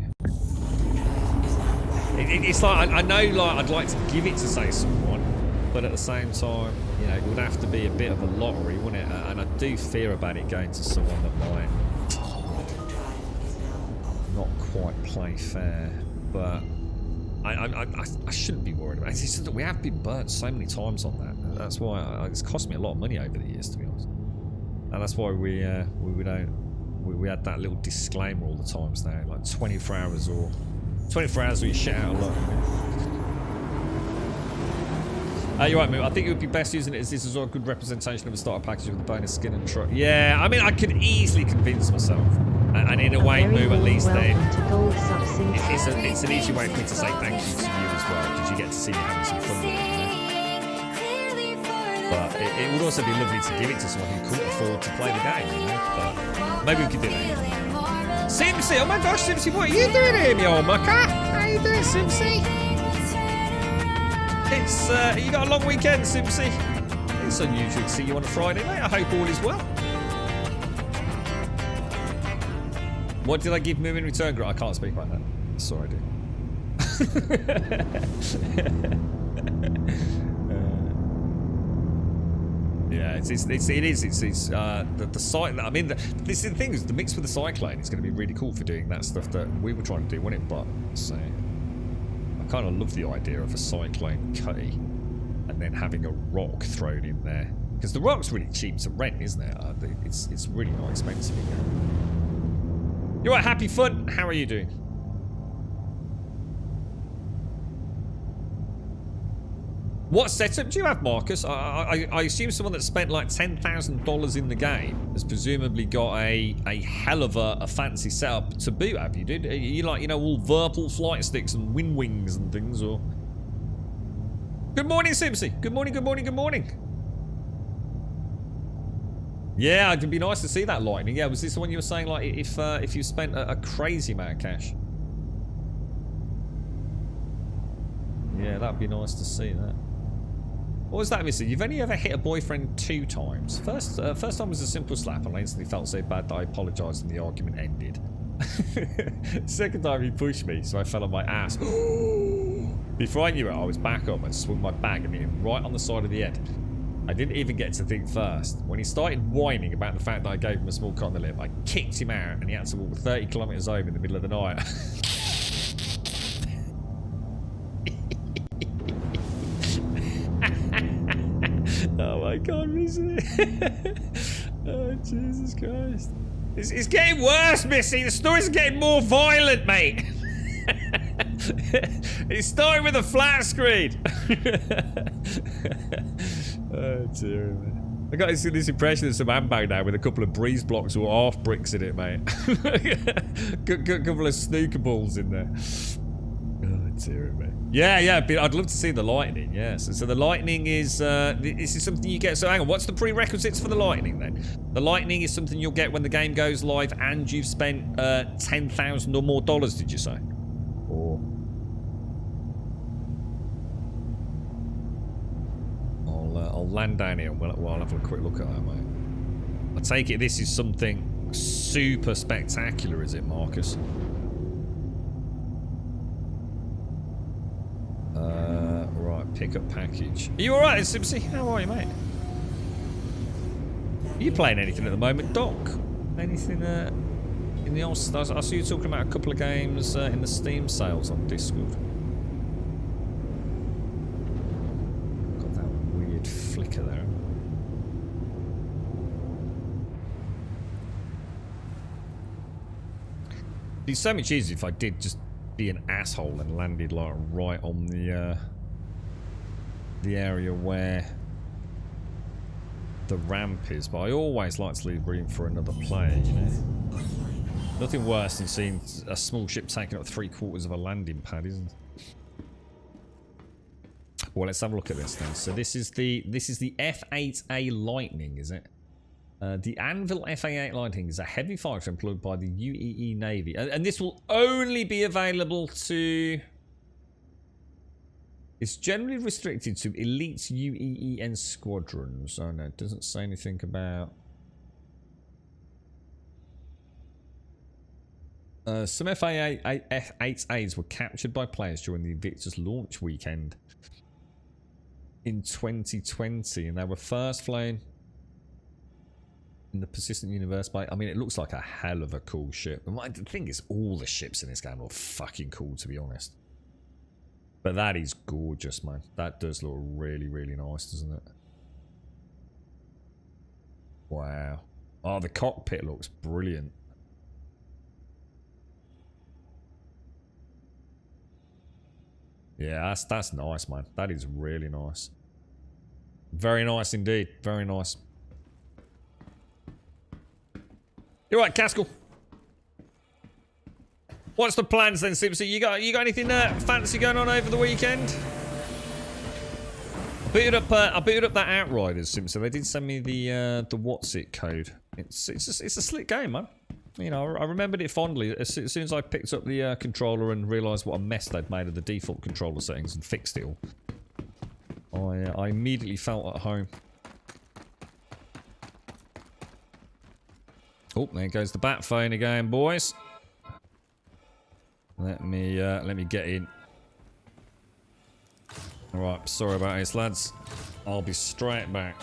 It's like, I know, like, I'd like to give it to, say, someone, but at the same time, you know, it would have to be a bit of a lottery, wouldn't it? And I do fear about it going to someone that might not quite play fair, but I shouldn't be worried about it. It's just that we have been burnt so many times on that. That's why it's cost me a lot of money over the years, to be honest. And that's why we had that little disclaimer all the times now, like 24 hours or 24 hours or you shit out a lot. You're right, Moo. I think it would be best using it as this is a good representation of a starter package with a bonus skin and truck. Yeah, I mean, I could easily convince myself. And in a way, Moo, at least then, it's an easy way for me to say thank you to you as well, because you get to see me having some fun with it, you know? But it would also be lovely to give it to someone who couldn't afford to play the game, you know? But maybe we could do that. Simpsy! Oh my gosh, Simpsy, what are you doing here, me old mucker? How you doing, Simpsy? It's, you got a long weekend, Simpsy. It's unusual to see you on a Friday, mate. I hope all is well. What did I give Moo in return? I can't speak about that. Sorry, I do. Yeah, it is. The site. I mean, this is the thing. Is the mix with the Cyclone is going to be really cool for doing that stuff that we were trying to do, wasn't it? But so. I kind of love the idea of a Cyclone Cutty and then having a rock thrown in there. Because the rock's really cheap to rent, isn't it? It's really not expensive. You're right, Happy Fun. How are you doing? What setup do you have, Marcus? I assume someone that spent like $10,000 in the game has presumably got a hell of a fancy setup to boot, have you, dude? Are you like, you know, all Virpal flight sticks and wind wings and things, or? Good morning, Simpsy. Good morning, good morning, good morning. Yeah, it'd be nice to see that lightning. Yeah, was this the one you were saying, like, if you spent a crazy amount of cash? Yeah, that'd be nice to see that. What was that, Missy? You've only ever hit a boyfriend 2 times. First time was a simple slap, and I instantly felt so bad that I apologised and the argument ended. Second time he pushed me, so I fell on my ass. Before I knew it, I was back up and swung my bag and hit him right on the side of the head. I didn't even get to think first. When he started whining about the fact that I gave him a small cut on the lip, I kicked him out and he had to walk 30 kilometers home in the middle of the night. Oh my god, Missy. Oh, Jesus Christ. It's getting worse, Missy. The story's getting more violent, mate. It's starting with a flat screen. Oh, dear, man. I got this impression of some handbag now with a couple of breeze blocks or half bricks in it, mate. Couple of snooker balls in there. Oh, dear, mate. Yeah, but I'd love to see the lightning, yes. So the lightning is, this is something you get. So hang on, what's the prerequisites for the lightning then? The lightning is something you'll get when the game goes live and you've spent $10,000 or more, did you say? Or... I'll land down here and we'll have a quick look at that, mate. I take it this is something super spectacular, is it, Marcus? Right, pick up package. Are you alright, Simpsy? How are you, mate? Are you playing anything at the moment, Doc? Anything in the old stars? I see you talking about a couple of games in the Steam sales on Discord. Got that weird flicker there. It'd be so much easier if I did just be an asshole and landed like right on the area where the ramp is, but I always like to leave room for another player, you know. Nothing worse than seeing a small ship taking up 3/4 of a landing pad, isn't it? Well, let's have a look at this then. So this is the F8A Lightning, is it? The Anvil F8A Lightning is a heavy fighter employed by the uAEC Navy, and this will only be available to... It's generally restricted to elite uAEC squadrons. Oh no, it doesn't say anything about... Some F8As were captured by players during the Invictus launch weekend in 2020, and they were first flown in the persistent universe by... I mean, it looks like a hell of a cool ship. And the thing is, all the ships in this game are fucking cool, to be honest. But that is gorgeous, man. That does look really, really nice, doesn't it? Wow. Oh, the cockpit looks brilliant. Yeah, that's nice, man. That is really nice. Very nice indeed. Very nice. You're right, Caskell. What's the plans then, Simpsy? You got anything fancy going on over the weekend? I booted up that Outriders, Simpson. They did send me the what's it code. It's a slick game, man. You know, I remembered it fondly as soon as I picked up the controller and realised what a mess they'd made of the default controller settings and fixed it all. I immediately felt at home. Oh, there goes the bat phone again, boys. Let me get in. Alright, sorry about this, lads. I'll be straight back.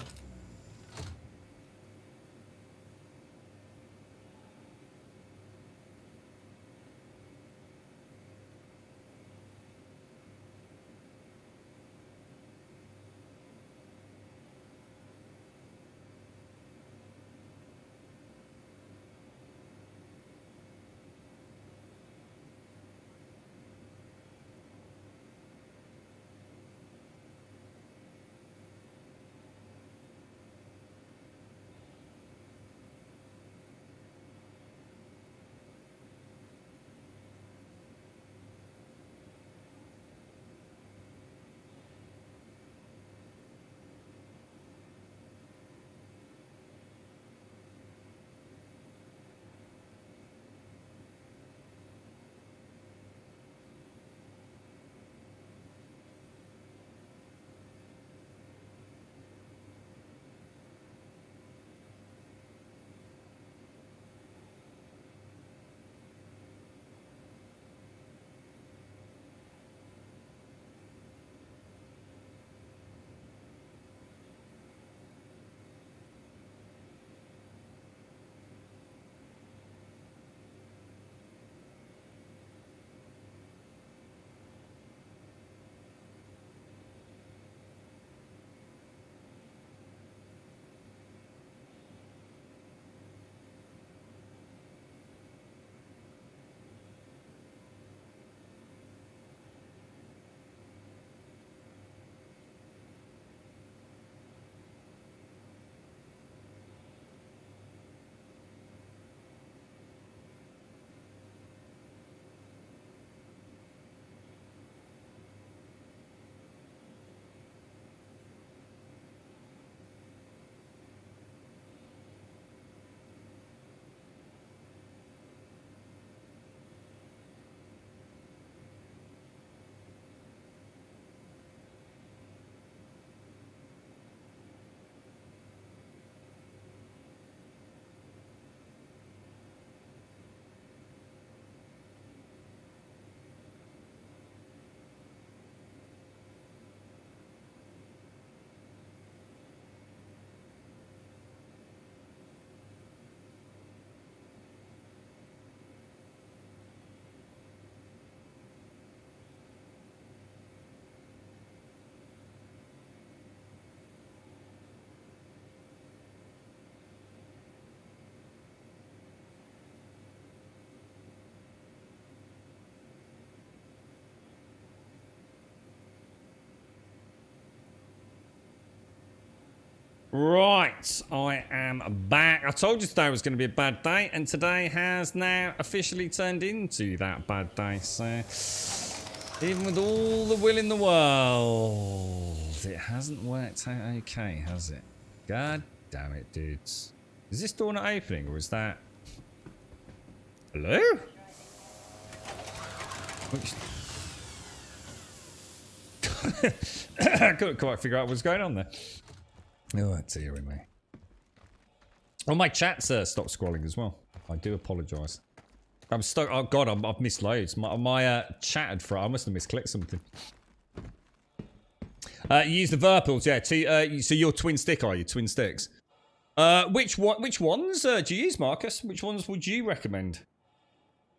Right, I am back. I told you today was going to be a bad day, and today has now officially turned into that bad day. So, even with all the will in the world, it hasn't worked out okay, has it? God damn it, dudes. Is this door not opening, or is that... Hello? I couldn't quite figure out what's going on there. Oh, dearie me. Oh, my chat's stopped scrolling as well. I do apologise. I'm stuck. Oh, God, I've missed loads. My chat had frozen. I must have misclicked something. You use the Verpils, yeah. So you're twin stick, are you? Twin sticks. Which ones do you use, Marcus? Which ones would you recommend?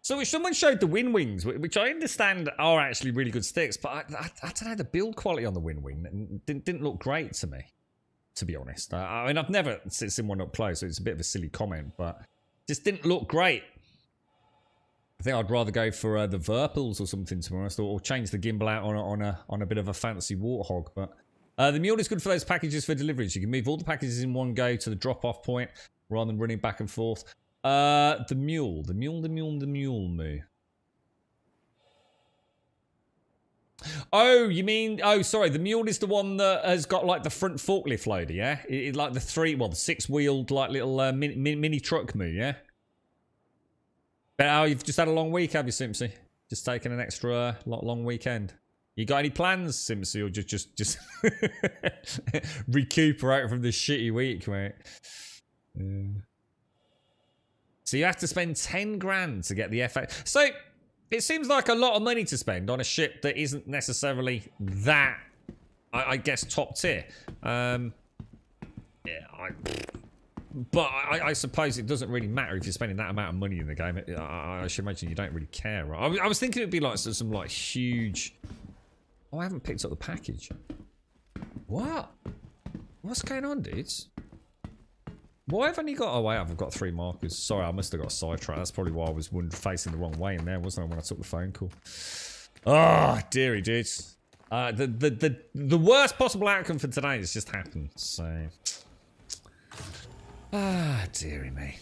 So someone showed the Win Wings, which I understand are actually really good sticks, but I don't know, the build quality on the Win Wing didn't look great to me, to be honest. I mean, I've never seen one up close, so it's a bit of a silly comment, but just didn't look great. I think I'd rather go for the Verpils or something, to be honest, or change the gimbal out on a bit of a fancy Warthog. But the Mule is good for those packages for deliveries. You can move all the packages in one go to the drop-off point rather than running back and forth. The mule moo. Oh, you mean... Oh, sorry. The mule is the one that has got, like, the front forklift loader, yeah? Like the the six-wheeled, like, little mini truck moo, yeah? But, oh, you've just had a long week, have you, Simpsy? Just taken an extra long weekend. You got any plans, Simpsy, or just recuperate from this shitty week, mate? Yeah. So you have to spend 10 grand to get the FA. So it seems like a lot of money to spend on a ship that isn't necessarily that, I guess, top tier. Yeah, but I suppose it doesn't really matter if you're spending that amount of money in the game. I should imagine you don't really care, right? I was thinking it'd be like some like huge... Oh, I haven't picked up the package. What? What's going on, dudes? Why have I only got... Oh, wait, I've got 3 markers. Sorry, I must have got sidetracked. That's probably why I was facing the wrong way in there, wasn't I, when I took the phone call? Oh, dearie dudes. The worst possible outcome for today has just happened, so... Ah, dearie me.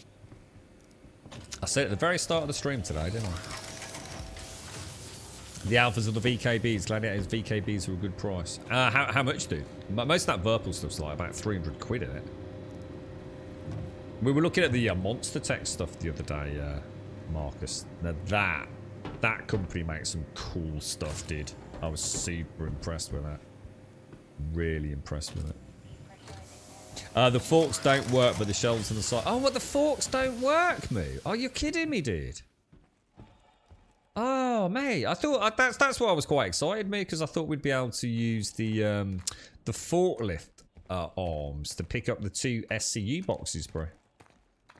I said at the very start of the stream today, didn't I? The alphas of the VKBs. Gladiators VKBs are a good price. How much, dude? Most of that Verpil stuff's like about 300 quid in it. We were looking at the monster tech stuff the other day, Marcus. Now that company makes some cool stuff, dude. I was super impressed with that. Really impressed with it. The forks don't work, but the shelves on the side. Oh, what, the forks don't work, Moo? Are you kidding me, dude? Oh, mate. I thought that's why I was quite excited, mate, because I thought we'd be able to use the forklift arms to pick up the 2 SCU boxes, bro.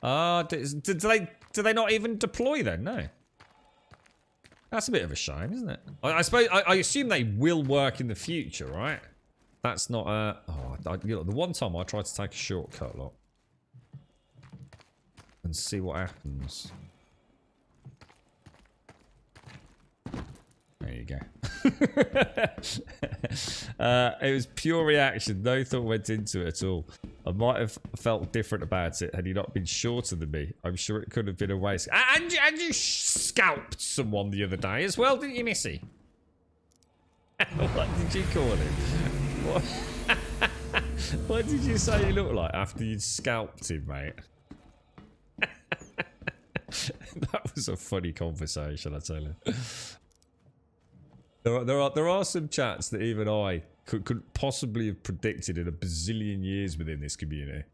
Do they not even deploy then? No. That's a bit of a shame, isn't it? I suppose I assume they will work in the future, right? That's not you know, the one time I tried to take a shortcut, look, and see what happens. There you go. It was pure reaction. No thought went into it at all. I might have felt different about it had he not been shorter than me. I'm sure it could have been a waste. And you scalped someone the other day as well, didn't you, Missy? What did you call him? What did you say he looked like after you'd scalped him, mate? That was a funny conversation, I tell you. There are some chats that even I couldn't possibly have predicted in a bazillion years within this community.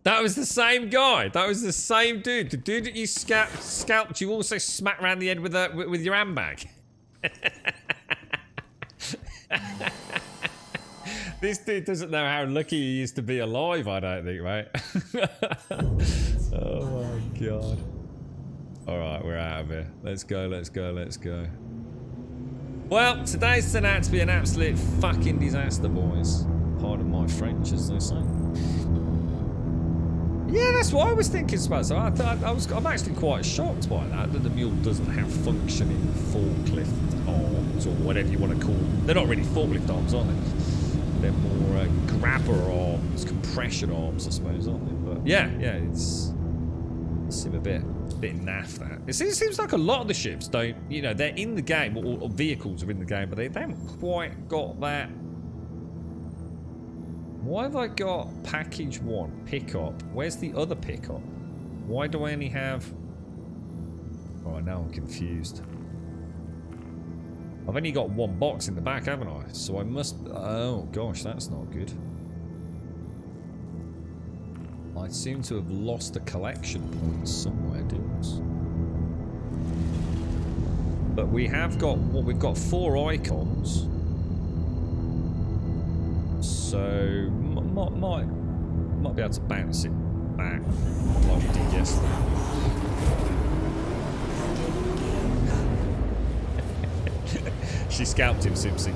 That was the same guy. That was the same dude. The dude that you scalped, you also smacked around the head with your handbag. This dude doesn't know how lucky he is to be alive, I don't think, mate. Oh my god. Alright, we're out of here. Let's go, let's go, let's go. Well, today's turned out to be an absolute fucking disaster, boys. Pardon my French, as they say. Yeah, that's what I was thinking, Spaz. I'm actually quite shocked by that the mule doesn't have functioning forklift arms, or whatever you want to call them. They're not really forklift arms, are they? They're more grabber arms, compression arms, I suppose, aren't they? But yeah, it seems a bit naff that. It seems like a lot of the ships don't, you know, they're in the game, or vehicles are in the game, but they haven't quite got that. Why have I got package 1, pickup? Where's the other pickup? Why do I only have... Oh, now I'm confused. I've only got 1 box in the back, haven't I? So I must... Oh, gosh, that's not good. I seem to have lost a collection point somewhere, dudes. But we have got... Well, we've got 4 icons. So... Might be able to bounce it back like we did yesterday. She scalped him, Simpsy.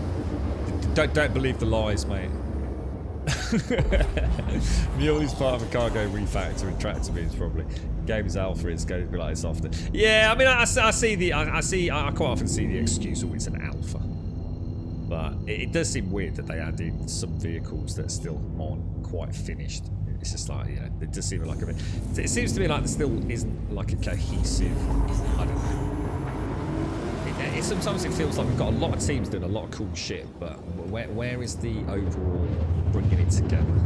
Don't believe the lies, mate. Mule is part of a cargo refactor in tractor beams, probably. Game is alpha, it's going to be like this often. Yeah, I mean, I quite often see the excuse, oh, it's an alpha. But it does seem weird that they added some vehicles that still aren't quite finished. It's just like, you know, it does seem like a bit... It seems to me like there still isn't like a cohesive... I don't know. Sometimes it feels like we've got a lot of teams doing a lot of cool shit, but where is the overall bringing it together?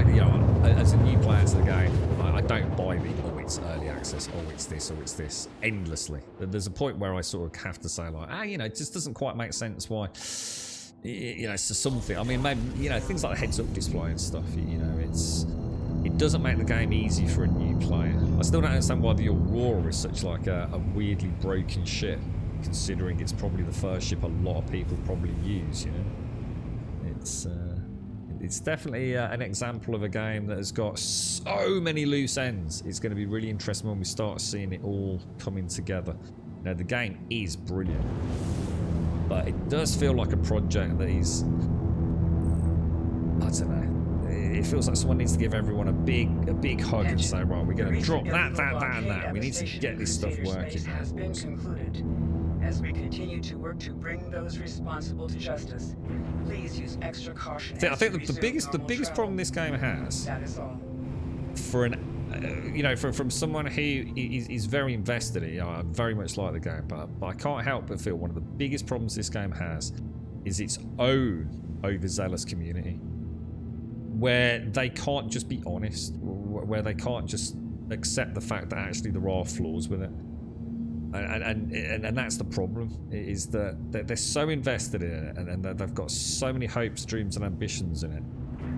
You know, as a new player to the game, I don't buy the, oh, it's early access, oh, it's this, endlessly. There's a point where I sort of have to say, like, you know, it just doesn't quite make sense why, you know, it's something. I mean, maybe, you know, things like the heads-up display and stuff, you know, it doesn't make the game easy for a new player. I still don't understand why the Aurora is such like a weirdly broken ship, considering it's probably the first ship a lot of people probably use, you know. It's definitely an example of a game that has got so many loose ends. It's going to be really interesting when we start seeing it all coming together. Now, the game is brilliant, but it does feel like a project that is, I don't know, it feels like someone needs to give everyone a big hug and say, right, we're going to drop that, and that. We need to get this stuff working. Has been concluded. As we continue to work to bring those responsible to justice, please use extra caution. I think the biggest problem this game has, that is all. For an, you know, from someone who is very invested in it, I very much like the game, but I can't help but feel one of the biggest problems this game has is its own overzealous community, where they can't just be honest, where they can't just accept the fact that actually there are flaws with it. And that's the problem, is that they're so invested in it, and that they've got so many hopes, dreams and ambitions in it,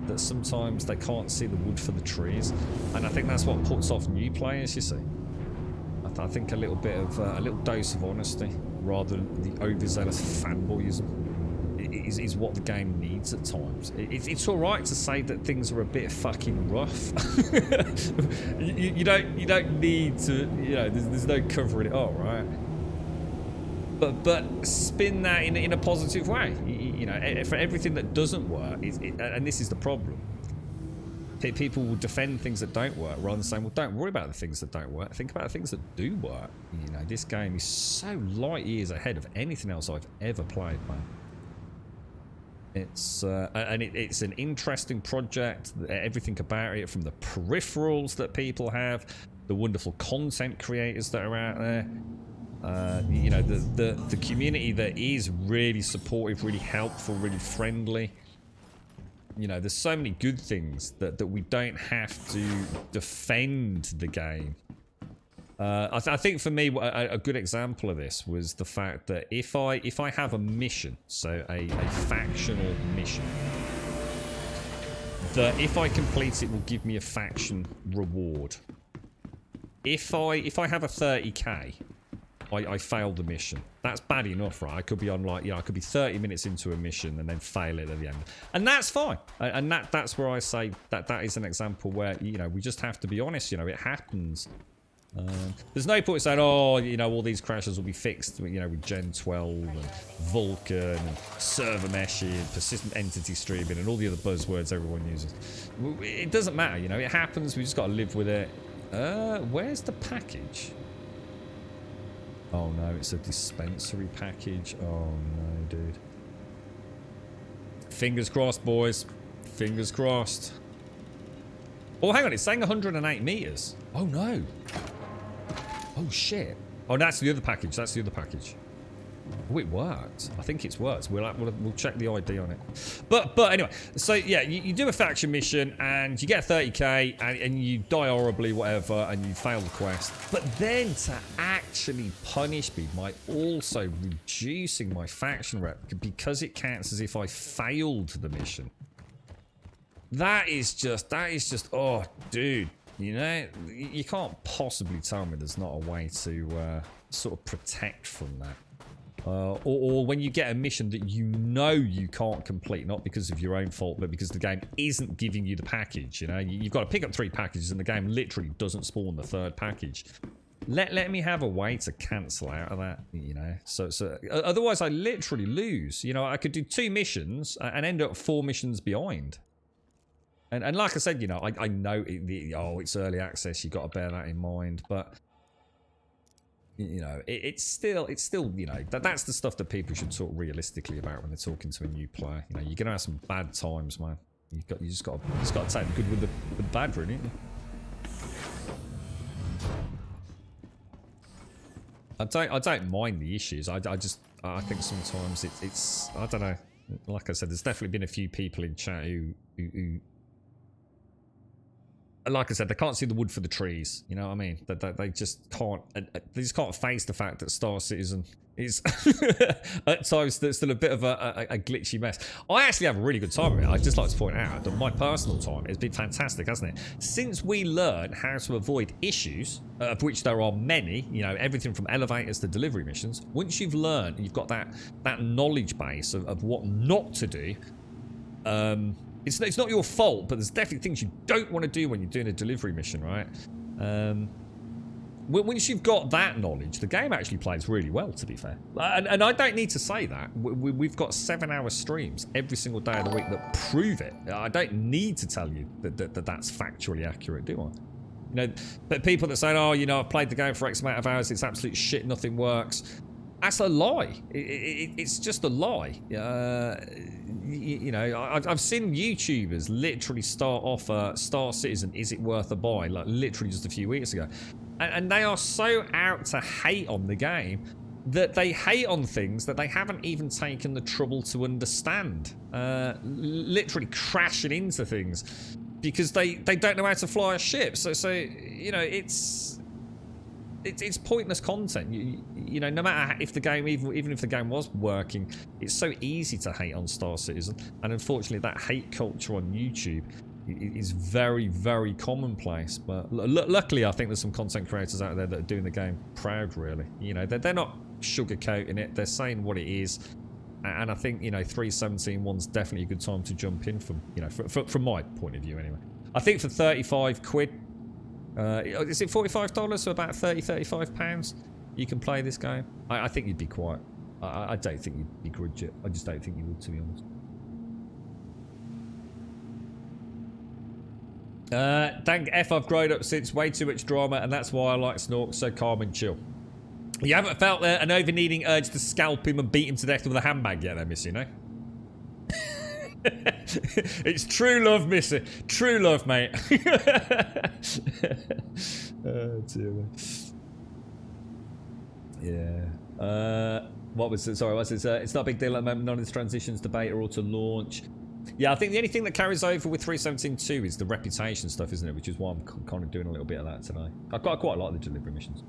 that sometimes they can't see the wood for the trees. And I think that's what puts off new players, you see. I think a little bit of a little dose of honesty rather than the overzealous fanboyism is what the game needs at times. It's all right to say that things are a bit fucking rough. you don't need to, you know, there's no covering it all, right? But spin that in a positive way. You know, for everything that doesn't work, and this is the problem. People will defend things that don't work rather than saying, well, don't worry about the things that don't work. Think about the things that do work. You know, this game is so light years ahead of anything else I've ever played, man. It's it's an interesting project. Everything about it, from the peripherals that people have, the wonderful content creators that are out there, you know, the community that is really supportive, really helpful, really friendly. You know, there's so many good things that we don't have to defend the game. I think for me, a good example of this was the fact that if I have a mission, so a factional mission, that if I complete it will give me a faction reward. If I have a 30k, I fail the mission. That's bad enough, right? I could be on, like, you know, I could be 30 minutes into a mission and then fail it at the end, and that's fine. And that's where I say that is an example where, you know, we just have to be honest. You know, it happens. There's no point saying, oh, you know, all these crashes will be fixed, you know, with Gen 12 and Vulkan and server meshing and persistent entity streaming and all the other buzzwords everyone uses. It doesn't matter, you know, it happens. We just got to live with it. Where's the package? Oh no, it's a dispensary package. Oh no, dude. Fingers crossed, boys. Fingers crossed. Oh, hang on. It's saying 108 meters. Oh, no. Oh, shit. Oh, that's the other package. That's the other package. Oh, it worked. I think it's worked. We'll check the ID on it. But anyway, so yeah, you do a faction mission and you get 30k and you die horribly, whatever, and you fail the quest. But then to actually punish me by also reducing my faction rep because it counts as if I failed the mission. That is just, oh, dude, you know, you can't possibly tell me there's not a way to sort of protect from that. Or when you get a mission that you know you can't complete, not because of your own fault, but because the game isn't giving you the package, you know, you've got to pick up 3 packages and the game literally doesn't spawn the 3rd package. Let me have a way to cancel out of that, you know, so otherwise I literally lose. You know, I could do 2 missions and end up 4 missions behind. And like I said, you know, I know it's early access, you've got to bear that in mind, but you know, it's still, you know, that's the stuff that people should talk realistically about when they're talking to a new player. You know, you're gonna have some bad times, man. You just got to take the good with the bad, really. I don't mind the issues. I think sometimes it's I don't know. Like I said, there's definitely been a few people in chat who like I said, they can't see the wood for the trees. You know what I mean? They just can't. They just can't face the fact that Star Citizen is at times still a bit of a glitchy mess. I actually have a really good time with it. I'd just like to point out that my personal time has been fantastic, hasn't it? Since we learned how to avoid issues, of which there are many. You know, everything from elevators to delivery missions. Once you've learned, you've got that knowledge base of what not to do. It's not your fault, but there's definitely things you don't want to do when you're doing a delivery mission, right? Once you've got that knowledge, the game actually plays really well, to be fair. And I don't need to say that. We've got 7-hour streams every single day of the week that prove it. I don't need to tell you that that's factually accurate, do I? You know, but people that say, oh, you know, I've played the game for X amount of hours, it's absolute shit, nothing works. That's a lie. It's just a lie. You know, I've seen YouTubers literally start off Star Citizen, is it worth a buy? Like literally just a few weeks ago. And they are so out to hate on the game that they hate on things that they haven't even taken the trouble to understand. Literally crashing into things because they don't know how to fly a ship. So you know, it's pointless content. You know, no matter if the game, even if the game was working, it's so easy to hate on Star Citizen, and unfortunately that hate culture on YouTube is very, very commonplace. But luckily I think there's some content creators out there that are doing the game proud, really. You know, they're not sugarcoating it, they're saying what it is. And I think, you know, 317.1's definitely a good time to jump in from, you know, from my point of view anyway. I think for 35 quid, is it $45, so about 35 pounds, you can play this game. I think you'd be quiet. I don't think you'd begrudge it. I just don't think you would, to be honest. Thank F, I've grown up since way too much drama, and that's why I like Snork, so calm and chill. You haven't felt an over-needing urge to scalp him and beat him to death with a handbag yet, though, Missy, no? It's true love, Missy. True love, mate. Oh, dear me. Yeah. What was it? Sorry, what's it? It's not a big deal at the moment. None of this transitions to beta or to launch. Yeah, I think the only thing that carries over with 317.2 is the reputation stuff, isn't it? Which is why I'm kind of doing a little bit of that today. I've got quite a lot of the delivery missions.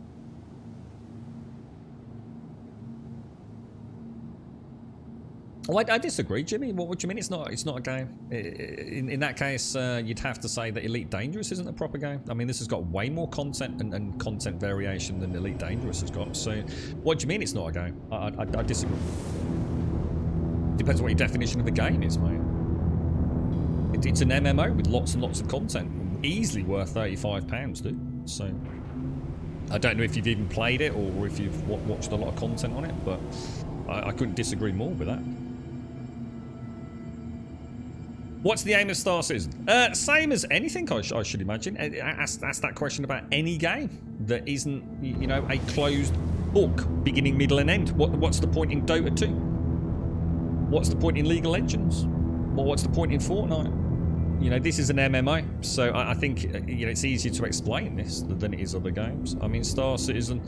Oh, I disagree, Jimmy. What do you mean it's not a game? In that case, you'd have to say that Elite Dangerous isn't a proper game. I mean, this has got way more content and content variation than Elite Dangerous has got. So, what do you mean it's not a game? I disagree. Depends what your definition of the game is, mate. It's an MMO with lots and lots of content. Easily worth £35, dude. So, I don't know if you've even played it or if you've watched a lot of content on it, but I couldn't disagree more with that. What's the aim of Star Citizen? Same as anything, I should imagine. Ask that question about any game that isn't, you know, a closed book, beginning, middle, and end. What's the point in Dota 2? What's the point in League of Legends? well, what's the point in Fortnite? You know, this is an MMO, so I think you know it's easier to explain this than it is other games. I mean, Star Citizen.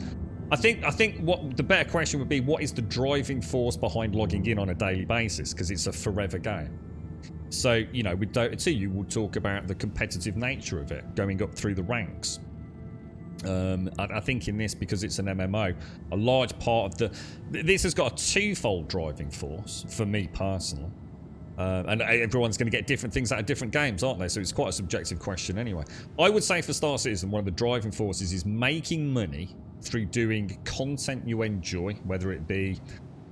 I think what the better question would be: what is the driving force behind logging in on a daily basis? Because it's a forever game. So you know, with Dota 2, you would talk about the competitive nature of it, going up through the ranks. I think in this, because it's an MMO, a large part of this has got a twofold driving force for me personally. And everyone's going to get different things out of different games, aren't they? So it's quite a subjective question anyway. I would say for Star Citizen, one of the driving forces is making money through doing content you enjoy, whether it be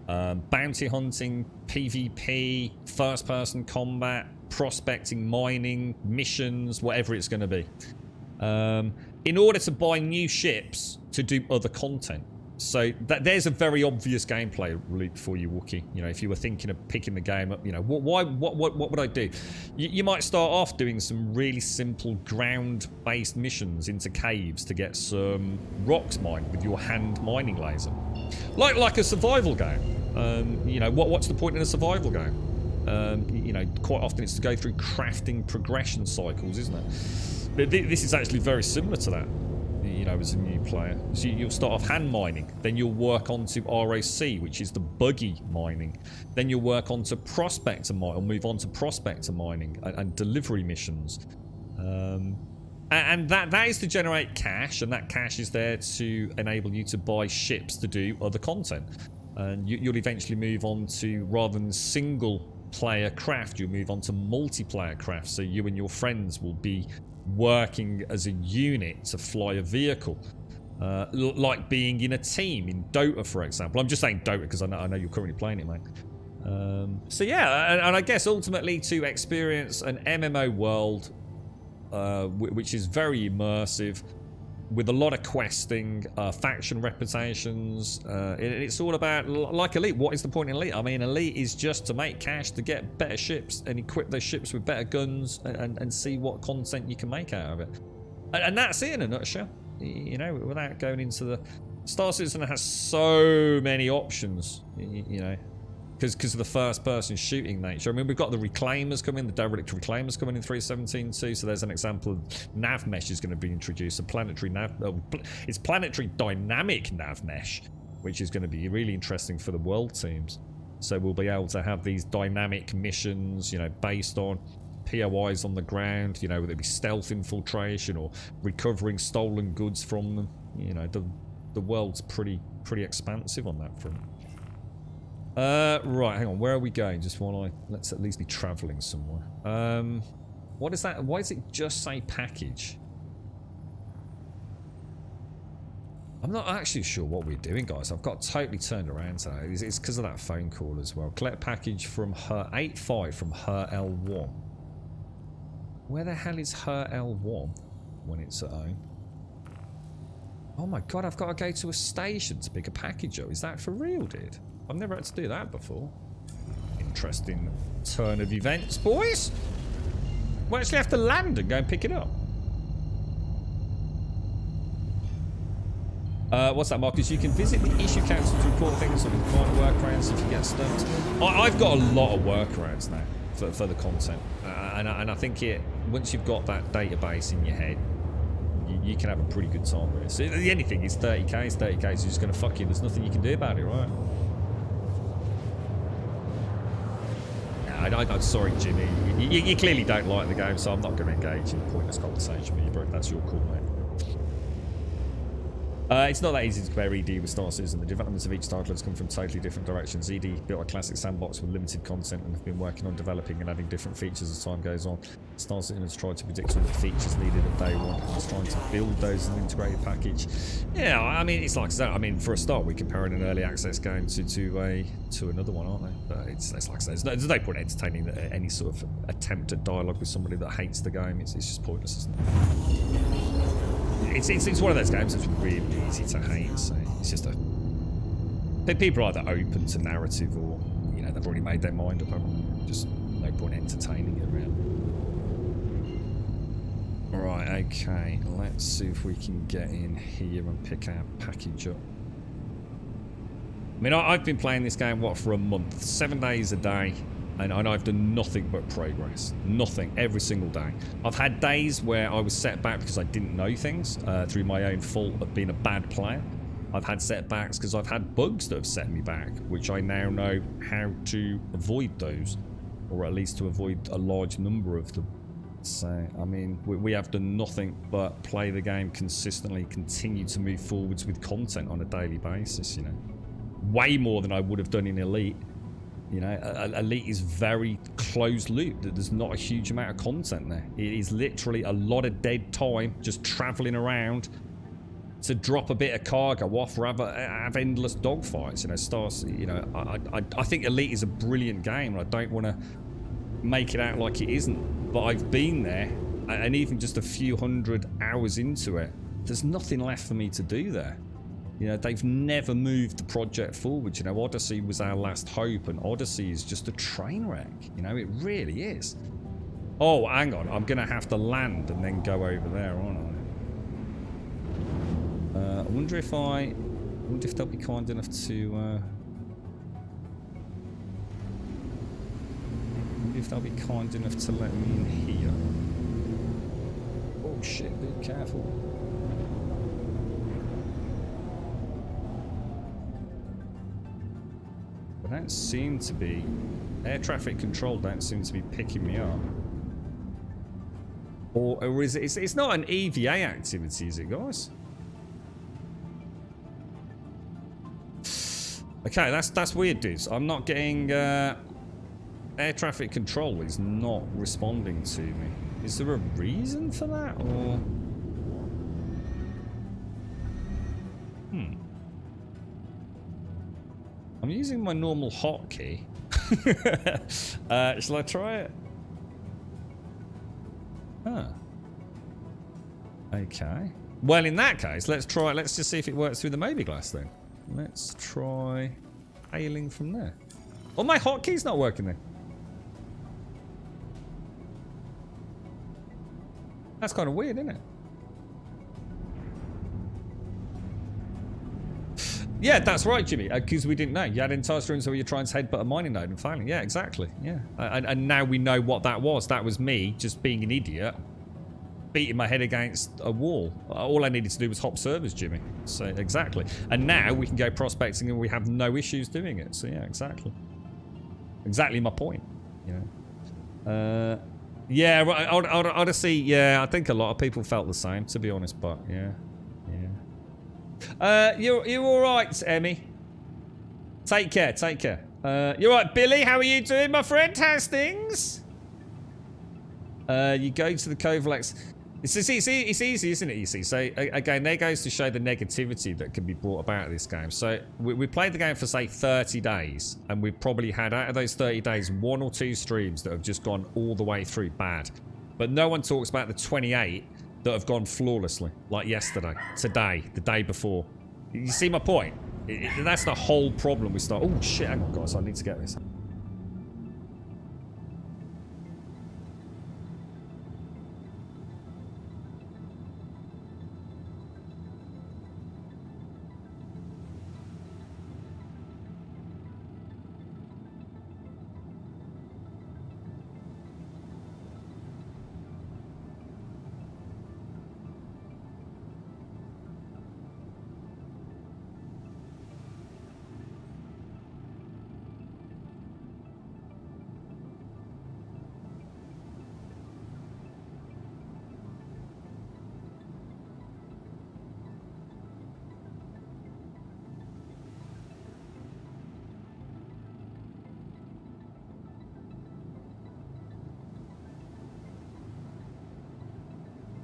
bounty hunting, PvP, first-person combat, prospecting, mining, missions, whatever it's going to be. In order to buy new ships to do other content. So there's a very obvious gameplay loop for you, Wookie. You know, if you were thinking of picking the game up, you know, what would I do? You might start off doing some really simple ground-based missions into caves to get some rocks mined with your hand mining laser, like a survival game. You know, what's the point in a survival game? You know, quite often it's to go through crafting progression cycles, isn't it? But this is actually very similar to that. You know, as a new player, so you'll start off hand mining, then you'll work onto ROC, which is the buggy mining, then you'll work onto prospector mining, or move on to prospector mining and delivery missions, and that is to generate cash, and that cash is there to enable you to buy ships to do other content, and you'll eventually move on to, rather than single player craft, you'll move on to multiplayer craft, so you and your friends will be working as a unit to fly a vehicle, like being in a team in Dota, for example. I'm just saying Dota because I know you're currently playing it, mate. So yeah, and I guess ultimately to experience an MMO world, which is very immersive, with a lot of questing, faction reputations. It's all about, like Elite. What is the point in Elite? I mean, Elite is just to make cash, to get better ships and equip those ships with better guns, and see what content you can make out of it. And that's it in a nutshell. You know, without going into the... Star Citizen has so many options, you know, because of the first-person shooting nature. I mean, we've got the Reclaimers coming, the Derelict Reclaimers coming in 3.17 too, so there's an example of nav mesh is going to be introduced, a planetary nav... it's planetary dynamic nav mesh, which is going to be really interesting for the world teams. So we'll be able to have these dynamic missions, you know, based on POIs on the ground, you know, whether it be stealth infiltration or recovering stolen goods from them. You know, the world's pretty expansive on that front. Right, hang on, where are we going? Just let's at least be travelling somewhere. What is that? Why does it just say package? I'm not actually sure what we're doing, guys. I've got totally turned around today. It's because of that phone call as well. Collect package from her 85 from her L1. Where the hell is her L1 when it's at home? Oh my god, I've got to go to a station to pick a package up. Is that for real, dude? I've never had to do that before. Interesting turn of events, boys. We'll actually have to land and go and pick it up. What's that, Marcus? You can visit the issue council to report things or find workarounds if you get stumped. I've got a lot of workarounds now for the content. And I think once you've got that database in your head, you can have a pretty good time with it. So the only thing is 30k is 30k, so it's just going to fuck you. There's nothing you can do about it, right? I'm sorry, Jimmy. You clearly don't like the game, so I'm not going to engage in a pointless conversation with you, bro. That's your call, mate. It's not that easy to compare ED with Star Citizen. The developments of each title has come from totally different directions. ED built a classic sandbox with limited content and have been working on developing and adding different features as time goes on. Star Citizen has tried to predict all the features needed at day one and is trying to build those in an integrated package. Yeah, I mean, it's like that. I mean, for a start, we're comparing an early access game to another one, aren't we? But it's like I say, there's no point entertaining any sort of attempt at dialogue with somebody that hates the game. It's just pointless, isn't it? It's one of those games that's really easy to hate. So it's just people are either open to narrative or, you know, they've already made their mind up. Just no point entertaining it, really. Right, okay. Let's see if we can get in here and pick our package up. I mean, I've been playing this game, for a month? 7 days a day. And I've done nothing but progress. Nothing. Every single day. I've had days where I was set back because I didn't know things through my own fault of being a bad player. I've had setbacks because I've had bugs that have set me back, which I now know how to avoid those, or at least to avoid a large number of them. So, I mean, we have done nothing but play the game consistently, continue to move forwards with content on a daily basis, you know. Way more than I would have done in Elite. You know, Elite is very closed loop. There's not a huge amount of content there. It is literally a lot of dead time just traveling around to drop a bit of cargo off, or have endless dogfights. You know, stars. You know, I think Elite is a brilliant game, and I don't want to make it out like it isn't. But I've been there, and even just a few hundred hours into it, there's nothing left for me to do there. You know, they've never moved the project forward. You know, Odyssey was our last hope, and Odyssey is just a train wreck. You know, it really is. Oh, hang on. I'm going to have to land and then go over there, aren't I? I wonder if they'll be kind enough to... I wonder if they'll be kind enough to let me in here. Oh, shit. Be careful. Don't seem to be... Air traffic control don't seem to be picking me up. Or is it... It's not an EVA activity, is it, guys? Okay, that's weird, dudes. I'm not getting... air traffic control is not responding to me. Is there a reason for that, or... I'm using my normal hotkey. Shall I try it? Huh. Okay. Well, in that case, let's try. Let's just see if it works through the Mobiglass then. Let's try hailing from there. Oh, my hotkey's not working then. That's kind of weird, isn't it? Yeah, that's right, Jimmy, because we didn't know. You had enticed ruins where you're trying to headbutt a mining node and failing. Yeah, exactly. Yeah. And now we know what that was. That was me just being an idiot, beating my head against a wall. All I needed to do was hop servers, Jimmy. So, exactly. And now we can go prospecting and we have no issues doing it. So, yeah, exactly. Exactly my point, you know. Yeah, right, Odyssey, yeah, I think a lot of people felt the same, to be honest, but, yeah. You're all right, Emmy. Take care. You're right, Billy. How are you doing, my friend? How's things? You go to the Covalex. It's easy, isn't it? You see. So again, there goes to show the negativity that can be brought about in this game. So we played the game for say 30 days, and we've probably had out of those 30 days 1 or 2 streams that have just gone all the way through bad. But no one talks about the 28. That have gone flawlessly, like yesterday, today, the day before. You see my point? That's the whole problem we start. Oh shit, hang on guys, I need to get this.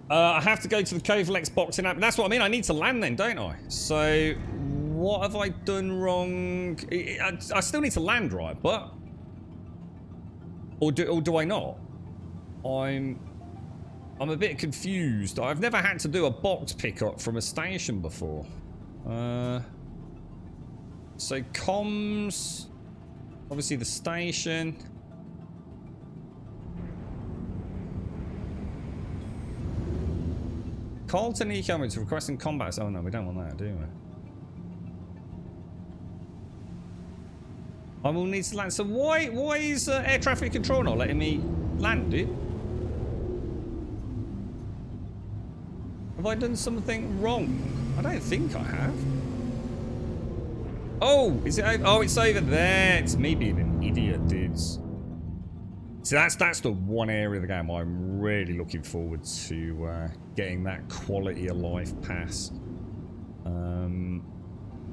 I have to go to the Covalex boxing app. That's what I mean. I need to land then, don't I? So, what have I done wrong? I still need to land, right? But, or do I not? I'm a bit confused. I've never had to do a box pickup from a station before. So comms, obviously the station. Carlton Economics requesting combat. Oh no, we don't want that, do we? I will need to land. So why is air traffic control not letting me land it? Have I done something wrong? I don't think I have. Oh, is it over? Oh, it's over there. It's me being an idiot, dudes. So that's the one area of the game I'm really looking forward to getting that quality of life pass. And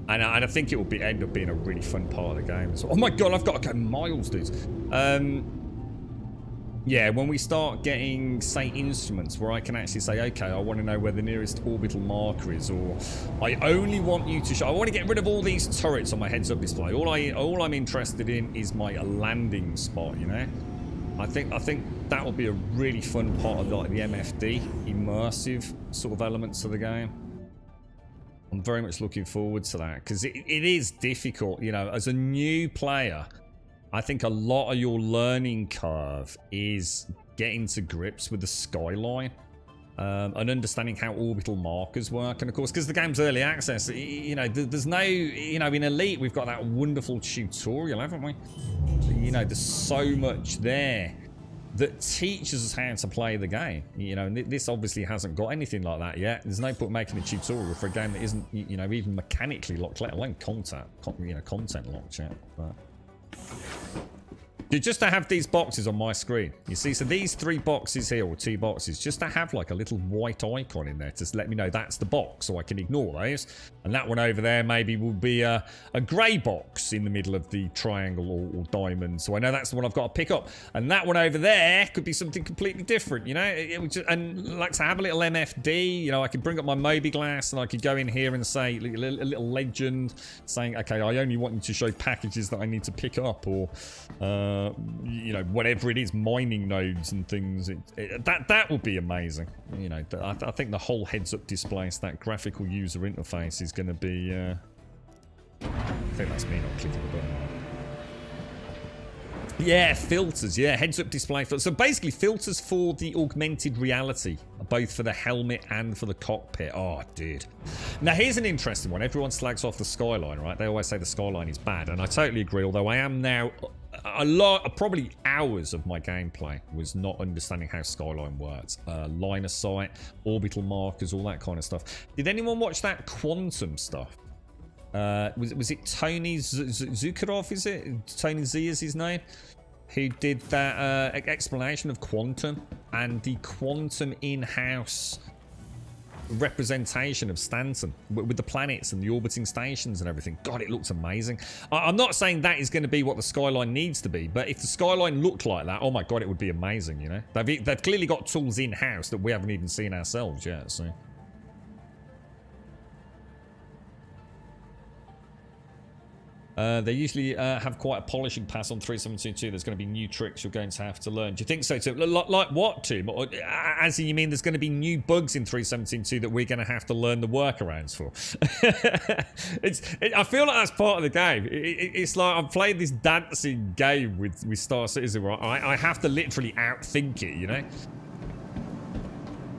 I think it will end up being a really fun part of the game. So, oh my god, I've got to go miles, dudes. Yeah, when we start getting, say, instruments where I can actually say, okay, I want to know where the nearest orbital marker is, or I only want you to show. I want to get rid of all these turrets on my heads-up display. All I'm interested in is my landing spot. You know, I think that will be a really fun part of like the MFD immersive sort of elements of the game. I'm very much looking forward to that because it is difficult, you know, as a new player. I think a lot of your learning curve is getting to grips with the skyline and understanding how orbital markers work. And of course, because the game's early access, you know, there's no, you know, in Elite, we've got that wonderful tutorial, haven't we? You know, there's so much there that teaches us how to play the game. You know, and this obviously hasn't got anything like that yet. There's no point making a tutorial for a game that isn't, you know, even mechanically locked, let alone content locked yet. But just to have these boxes on my screen, you see, so these 3 boxes here, or 2 boxes, just to have like a little white icon in there to let me know that's the box, so I can ignore those. And that one over there maybe will be a grey box in the middle of the triangle or diamond, so I know that's the one I've got to pick up. And that one over there could be something completely different, you know. It would just, and like to have a little MFD, you know, I could bring up my Moby Glass and I could go in here and say a little legend saying, okay, I only want you to show packages that I need to pick up, or you know, whatever it is, mining nodes and things. That would be amazing. You know, I think the whole heads-up display, that graphical user interface, is going to be. I think that's me not clicking the button. Yeah, filters. Yeah, heads-up display filters. So basically, filters for the augmented reality, both for the helmet and for the cockpit. Oh, dude. Now, here's an interesting one. Everyone slags off the skyline, right? They always say the skyline is bad, and I totally agree. Although I am now. Probably hours of my gameplay was not understanding how skyline works. Line of sight, orbital markers, all that kind of stuff. Did anyone watch that quantum stuff? Was it Tony Zukarov, is it? Tony Z is his name? Who did that explanation of quantum and the quantum in-house representation of Stanton with the planets and the orbiting stations and everything. God, it looks amazing. I'm not saying that is going to be what the skyline needs to be, but if the skyline looked like that, oh my god, it would be amazing. You know, they've clearly got tools in-house that we haven't even seen ourselves yet. So they usually have quite a polishing pass on 3.7.2. There's going to be new tricks you're going to have to learn. Do you think so too? Like what, Tim? As you mean there's going to be new bugs in 3.7.2 that we're going to have to learn the workarounds for? I feel like that's part of the game. It's like I've played this dancing game with Star Citizen where I have to literally outthink it, you know?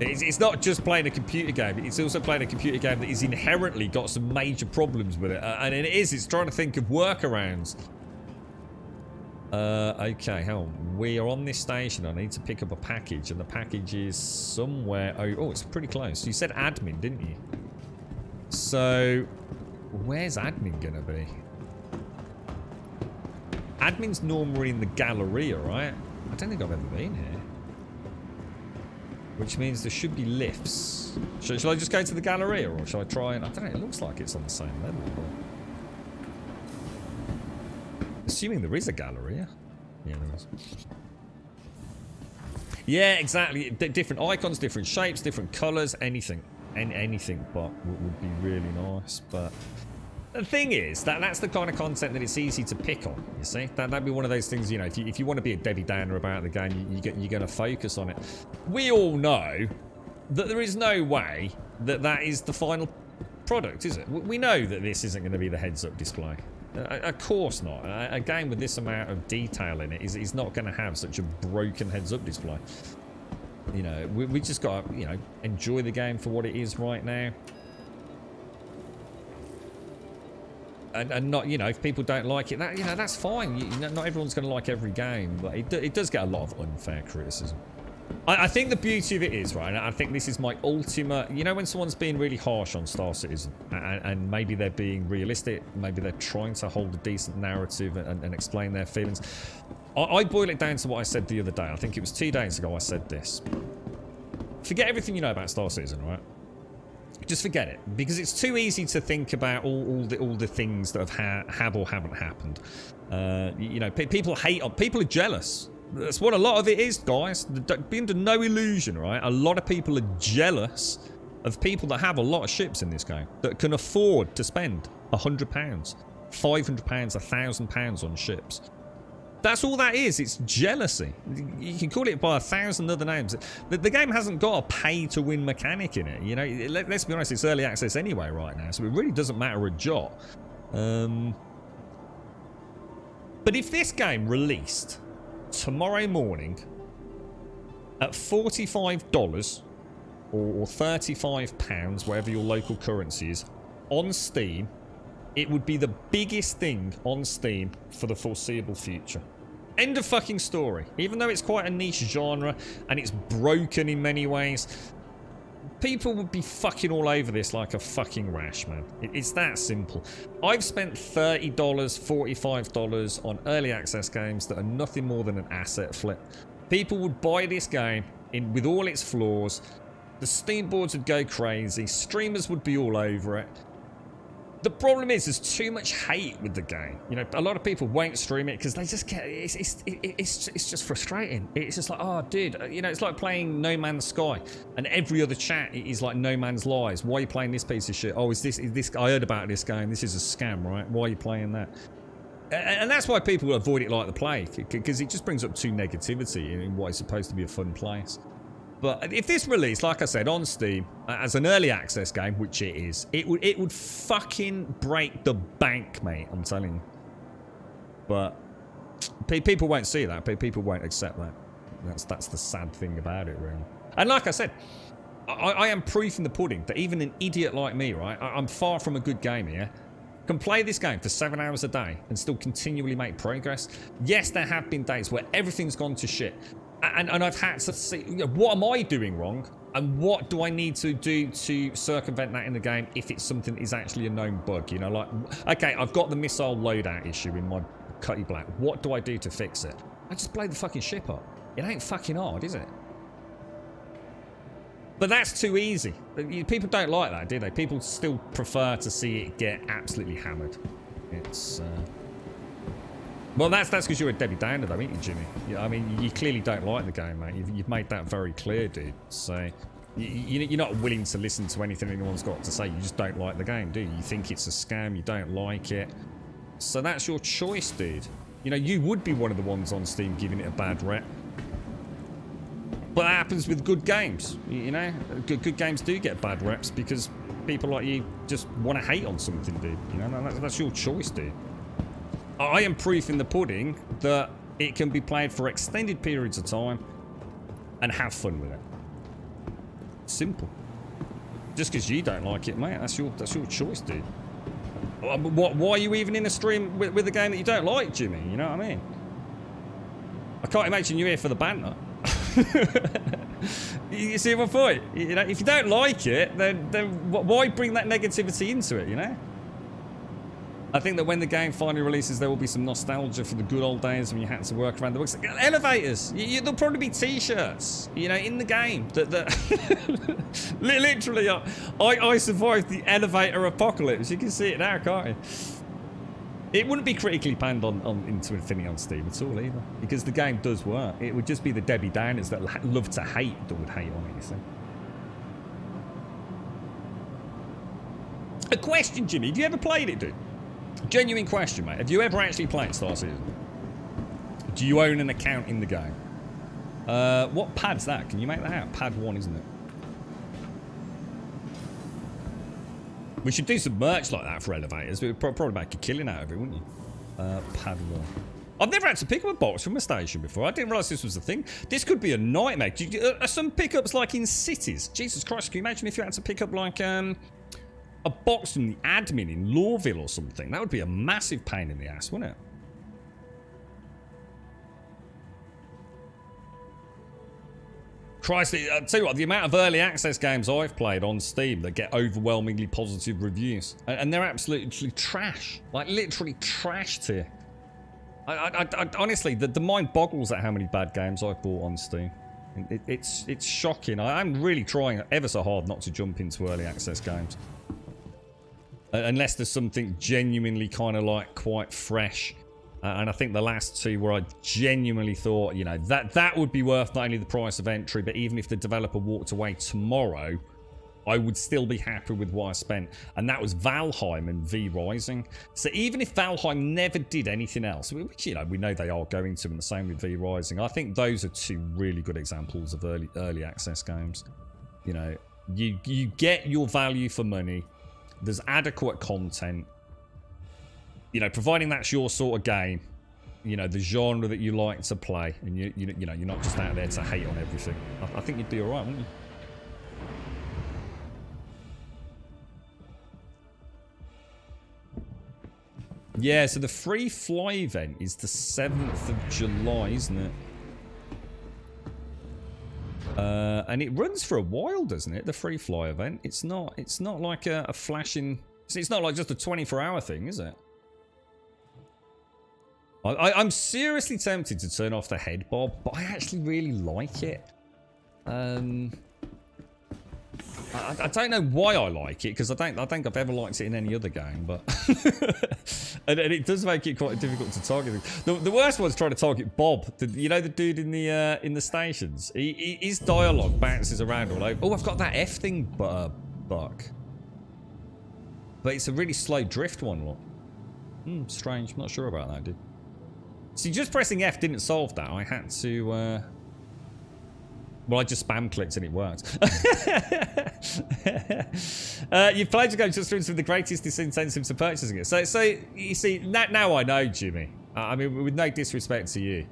It's not just playing a computer game, it's also playing a computer game that is inherently got some major problems with it. And it's trying to think of workarounds. Okay, hell, we are on this station. I need to pick up a package, and the package is somewhere. Oh, it's pretty close. You said admin, didn't you? So, where's admin gonna be? Admin's normally in the Galleria, right? I don't think I've ever been here. Which means there should be lifts. Should I just go to the Galleria, or shall I try and... I don't know, it looks like it's on the same level. But... assuming there is a Galleria. Yeah, there is. Yeah, exactly. Different icons, different shapes, different colours, anything. Anything but would be really nice. But the thing is, that's the kind of content that it's easy to pick on, you see? That'd be one of those things, you know, if you want to be a Debbie Downer about the game, you're going to focus on it. We all know that there is no way that is the final product, is it? We know that this isn't going to be the heads-up display. Of course not. A game with this amount of detail in it is not going to have such a broken heads-up display. You know, we just got to, you know, enjoy the game for what it is right now. and not, you know, if people don't like it, that, you know, that's fine. Not everyone's going to like every game, but it does get a lot of unfair criticism. I think the beauty of it is, right, and I think this is my ultimate, you know, when someone's being really harsh on Star Citizen, and maybe they're being realistic, maybe they're trying to hold a decent narrative and explain their feelings. I boil it down to what I said the other day. I think it was 2 days ago I said this. Forget everything you know about Star Citizen, right? Just forget it, because it's too easy to think about all the things that have or haven't happened. You know, people hate on, people are jealous. That's what a lot of it is, guys. Be under no illusion, right? A lot of people are jealous of people that have a lot of ships in this game, that can afford to spend £100, £500, £1,000 on ships. That's all that is. It's jealousy. You can call it by 1,000 other names. The game hasn't got a pay-to-win mechanic in it. You know, let's be honest, it's early access anyway right now, so it really doesn't matter a jot. But if this game released tomorrow morning at $45 or £35, whatever your local currency is, on Steam, it would be the biggest thing on Steam for the foreseeable future. End of fucking story. Even though it's quite a niche genre and it's broken in many ways, people would be fucking all over this like a fucking rash, man. It's that simple. I've spent $30, $45 on early access games that are nothing more than an asset flip. People would buy this game with all its flaws. The Steam boards would go crazy. Streamers would be all over it. The problem is there's too much hate with the game. You know, a lot of people won't stream it because they just get it's just frustrating. It's just like, oh, dude, you know, it's like playing No Man's Sky, and every other chat is like No Man's Lies. Why are you playing this piece of shit? Oh, is this? I heard about this game. This is a scam, right? Why are you playing that? And that's why people avoid it like the plague, because it just brings up too negativity in what is supposed to be a fun place. But if this released, like I said, on Steam, as an early access game, which it is, it would fucking break the bank, mate, I'm telling you. But people won't see that. People won't accept that. That's the sad thing about it, really. And like I said, I am proof in the pudding that even an idiot like me, right, I'm far from a good gamer, yeah? Can play this game for 7 hours a day and still continually make progress. Yes, there have been days where everything's gone to shit. And I've had to see, you know, what am I doing wrong, and what do I need to do to circumvent that in the game if it's something that is actually a known bug. You know, like, okay, I've got the missile loadout issue in my Cutty Black. What do I do to fix it? I just blow the fucking ship up. It ain't fucking hard, is it? But that's too easy. People don't like that, do they? People still prefer to see it get absolutely hammered. It's well, that's because you're a Debbie Downer, though, ain't you, Jimmy? I mean, you clearly don't like the game, mate. You've made that very clear, dude. So you're not willing to listen to anything anyone's got to say. You just don't like the game, do you? You think it's a scam. You don't like it. So that's your choice, dude. You know, you would be one of the ones on Steam giving it a bad rep. But that happens with good games. You know, good games do get bad reps because people like you just want to hate on something, dude. You know, that's your choice, dude. I am proof in the pudding that it can be played for extended periods of time and have fun with it. Simple. Just because you don't like it, mate, that's your choice, dude. Why are you even in a stream with a game that you don't like, Jimmy? You know what I mean? I can't imagine you're here for the banter. You see my point? You know, if you don't like it, then why bring that negativity into it, you know? I think that when the game finally releases, there will be some nostalgia for the good old days when you had to work around the books. Elevators! There'll probably be t-shirts, you know, in the game. That literally, I survived the elevator apocalypse. You can see it now, can't you? It wouldn't be critically panned on into Infinity on Steam at all either, because the game does work. It would just be the Debbie Downers that love to hate that would hate on it, you see. A question, Jimmy. Have you ever played it, dude? Genuine question, mate. Have you ever actually played Star Citizen? Do you own an account in the game? What pad's that? Can you make that out? Pad 1, isn't it? We should do some merch like that for elevators. We'd probably make a killing out of it, wouldn't you? Pad 1. I've never had to pick up a box from a station before. I didn't realise this was a thing. This could be a nightmare. Are some pickups like in cities? Jesus Christ, can you imagine if you had to pick up like a box from the admin in Lawville or something. That would be a massive pain in the ass, wouldn't it? Christ, I'll tell you what, the amount of early access games I've played on Steam that get overwhelmingly positive reviews. And they're absolutely trash. Like, literally trash tier. I honestly, the mind boggles at how many bad games I've bought on Steam. It's shocking. I'm really trying ever so hard not to jump into early access games. Unless there's something genuinely kind of like quite fresh. And I think the last two where I genuinely thought, you know, that would be worth not only the price of entry, but even if the developer walked away tomorrow, I would still be happy with what I spent. And that was Valheim and V Rising. So even if Valheim never did anything else, which, you know, we know they are going to, and the same with V Rising, I think those are two really good examples of early access games. You know, you get your value for money. There's adequate content. You know, providing that's your sort of game, you know, the genre that you like to play, and you know, you're not just out there to hate on everything. I think you'd be all right, wouldn't you? Yeah, so the free fly event is the 7th of July, isn't it? And it runs for a while, doesn't it? The free fly event. It's not like a flashing. It's not like just a 24-hour thing, is it? I'm seriously tempted to turn off the head bob, but I actually really like it. I don't know why I like it, because I don't think I've ever liked it in any other game, but and it does make it quite difficult to target. The worst one's trying to target Bob. You know, the dude in the stations. His dialogue bounces around all over. Oh, I've got that F thing, buck. But it's a really slow drift one, look. Strange. I'm not sure about that, dude. See, just pressing F didn't solve that. I had to, well, I just spam clicked and it worked. You've played your game just with the greatest disincentives to purchasing it. So you see, now I know, Jimmy. I mean, with no disrespect to you,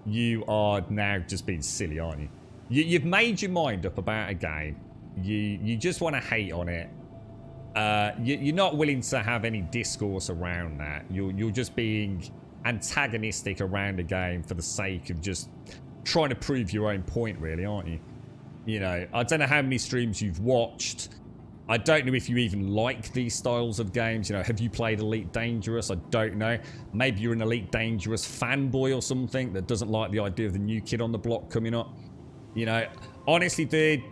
you are now just being silly, aren't you? You've made your mind up about a game. You just want to hate on it. You're not willing to have any discourse around that. You're just being antagonistic around a game for the sake of just trying to prove your own point, really, aren't you? You know, I don't know how many streams you've watched. I don't know if you even like these styles of games. You know, have you played Elite Dangerous? I don't know. Maybe you're an Elite Dangerous fanboy or something that doesn't like the idea of the new kid on the block coming up. You know, honestly, dude,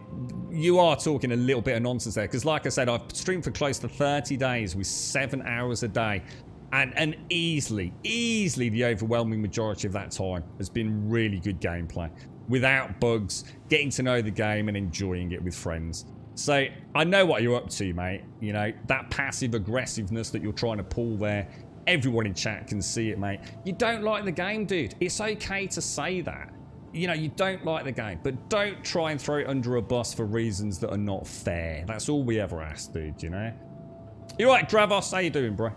you are talking a little bit of nonsense there. Because like I said, I've streamed for close to 30 days with 7 hours a day. And easily the overwhelming majority of that time has been really good gameplay. Without bugs, getting to know the game and enjoying it with friends. So, I know what you're up to, mate. You know, that passive aggressiveness that you're trying to pull there. Everyone in chat can see it, mate. You don't like the game, dude. It's okay to say that. You know, you don't like the game. But don't try and throw it under a bus for reasons that are not fair. That's all we ever ask, dude, you know? You're right, Dravos. How you doing, bro?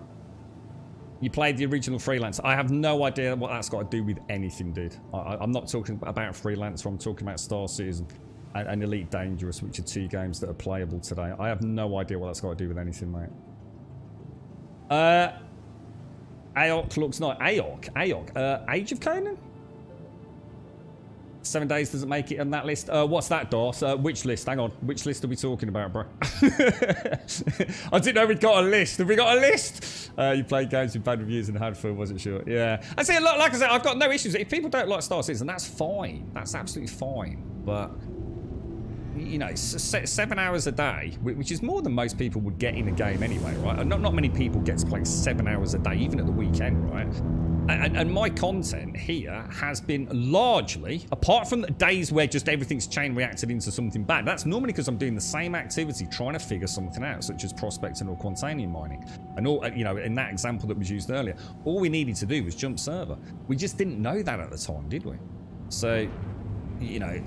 You played the original Freelancer. I have no idea what that's got to do with anything, dude. I'm not talking about Freelancer. I'm talking about Star Citizen and Elite Dangerous, which are two games that are playable today. I have no idea what that's got to do with anything, mate. Aok looks nice. Aok. Age of Conan? 7 days doesn't make it on that list. What's that, Doss? Which list? Hang on. Which list are we talking about, bro? I didn't know we'd got a list. Have we got a list? You played games with bad reviews and had fun, wasn't sure. Yeah. I say, like I said, I've got no issues. If people don't like Star Citizen, that's fine. That's absolutely fine. But, you know, 7 hours a day, which is more than most people would get in a game anyway, right? Not many people get to play 7 hours a day, even at the weekend, right? And my content here has been largely, apart from the days where just everything's chain reacted into something bad, that's normally because I'm doing the same activity, trying to figure something out, such as prospecting or quantanium mining. And all, you know, in that example that was used earlier, all we needed to do was jump server. We just didn't know that at the time, did we? So, you know,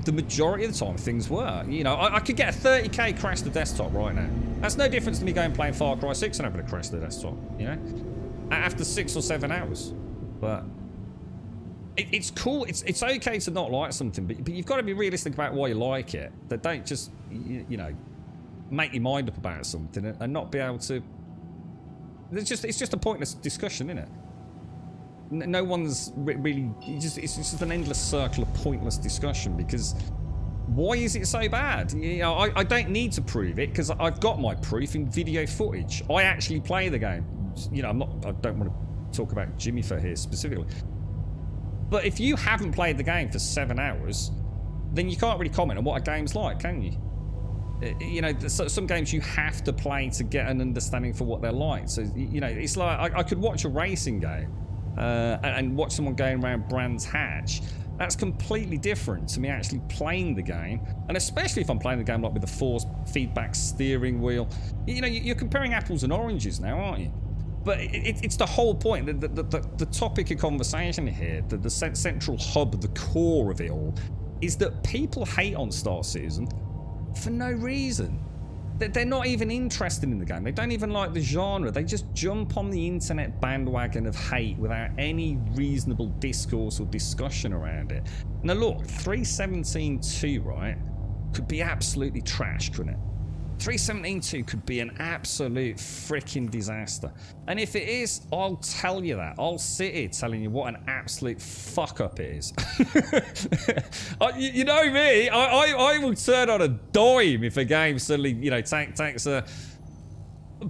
the majority of the time things were. You know, I could get a 30k crash to desktop right now. That's no difference to me going playing Far Cry 6 and having a crash to desktop, you know? After 6 or 7 hours. But it's cool. It's okay to not like something, but you've got to be realistic about why you like it. That don't just, you know, make your mind up about something and not be able to. It's just a pointless discussion, isn't it? No one's really. It's just an endless circle of pointless discussion because. Why is it so bad? You know, I don't need to prove it because I've got my proof in video footage. I actually play the game. You know, I don't want to talk about Jimmy for here specifically. But if you haven't played the game for 7 hours, then you can't really comment on what a game's like, can you? You know, some games you have to play to get an understanding for what they're like. So, you know, it's like I could watch a racing game and watch someone going around Brands Hatch. That's completely different to me actually playing the game, and especially if I'm playing the game like with the force feedback steering wheel. You know, you're comparing apples and oranges now, aren't you? But it's the whole point. The topic of conversation here, the central hub, the core of it all, is that people hate on Star Citizen for no reason. They're not even interested in the game. They don't even like the genre. They just jump on the internet bandwagon of hate without any reasonable discourse or discussion around it. Now look, 3.17.2, right, could be absolutely trash, couldn't it? 3.17.2 could be an absolute freaking disaster. And if it is, I'll tell you that. I'll sit here telling you what an absolute fuck up it is. You know me, I will turn on a dime if a game suddenly, you know, takes a...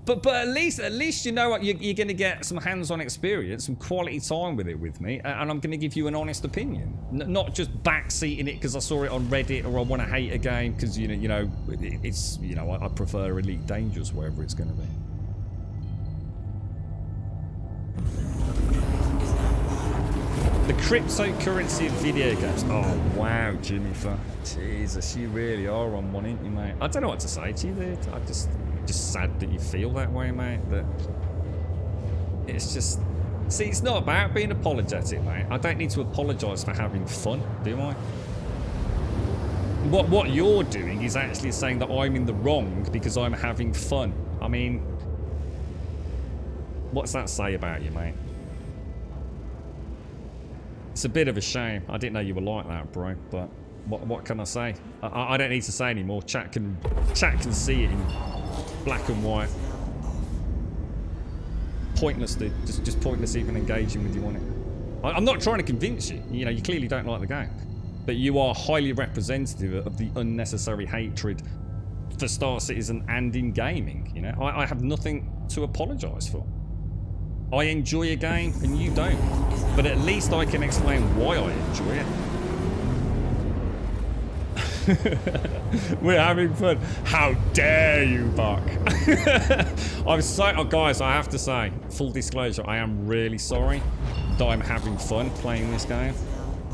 But at least you know what, you're going to get some hands-on experience, some quality time with it with me, and I'm going to give you an honest opinion, not just backseating it because I saw it on Reddit or I want to hate a game because you know it's I prefer Elite Dangerous, wherever it's going to be. The cryptocurrency of video games. Oh wow, Jimmy, Jesus, you really are on one, ain't you, mate? I don't know what to say to you there. I just sad that you feel that way, mate. That it's just, see, it's not about being apologetic, mate. I don't need to apologise for having fun, do I? What you're doing is actually saying that I'm in the wrong because I'm having fun. I mean, what's that say about you, mate? It's a bit of a shame. I didn't know you were like that, bro. But what can I say? I don't need to say anymore. Chat can see it in black and white. Pointless, dude. Just pointless even engaging with you on it. I'm not trying to convince you. You know, you clearly don't like the game. But you are highly representative of the unnecessary hatred for Star Citizen and in gaming. You know, I have nothing to apologise for. I enjoy a game and you don't. But at least I can explain why I enjoy it. We're having fun. How dare you, Buck? I'm so... Oh, guys, I have to say, full disclosure, I am really sorry that I'm having fun playing this game.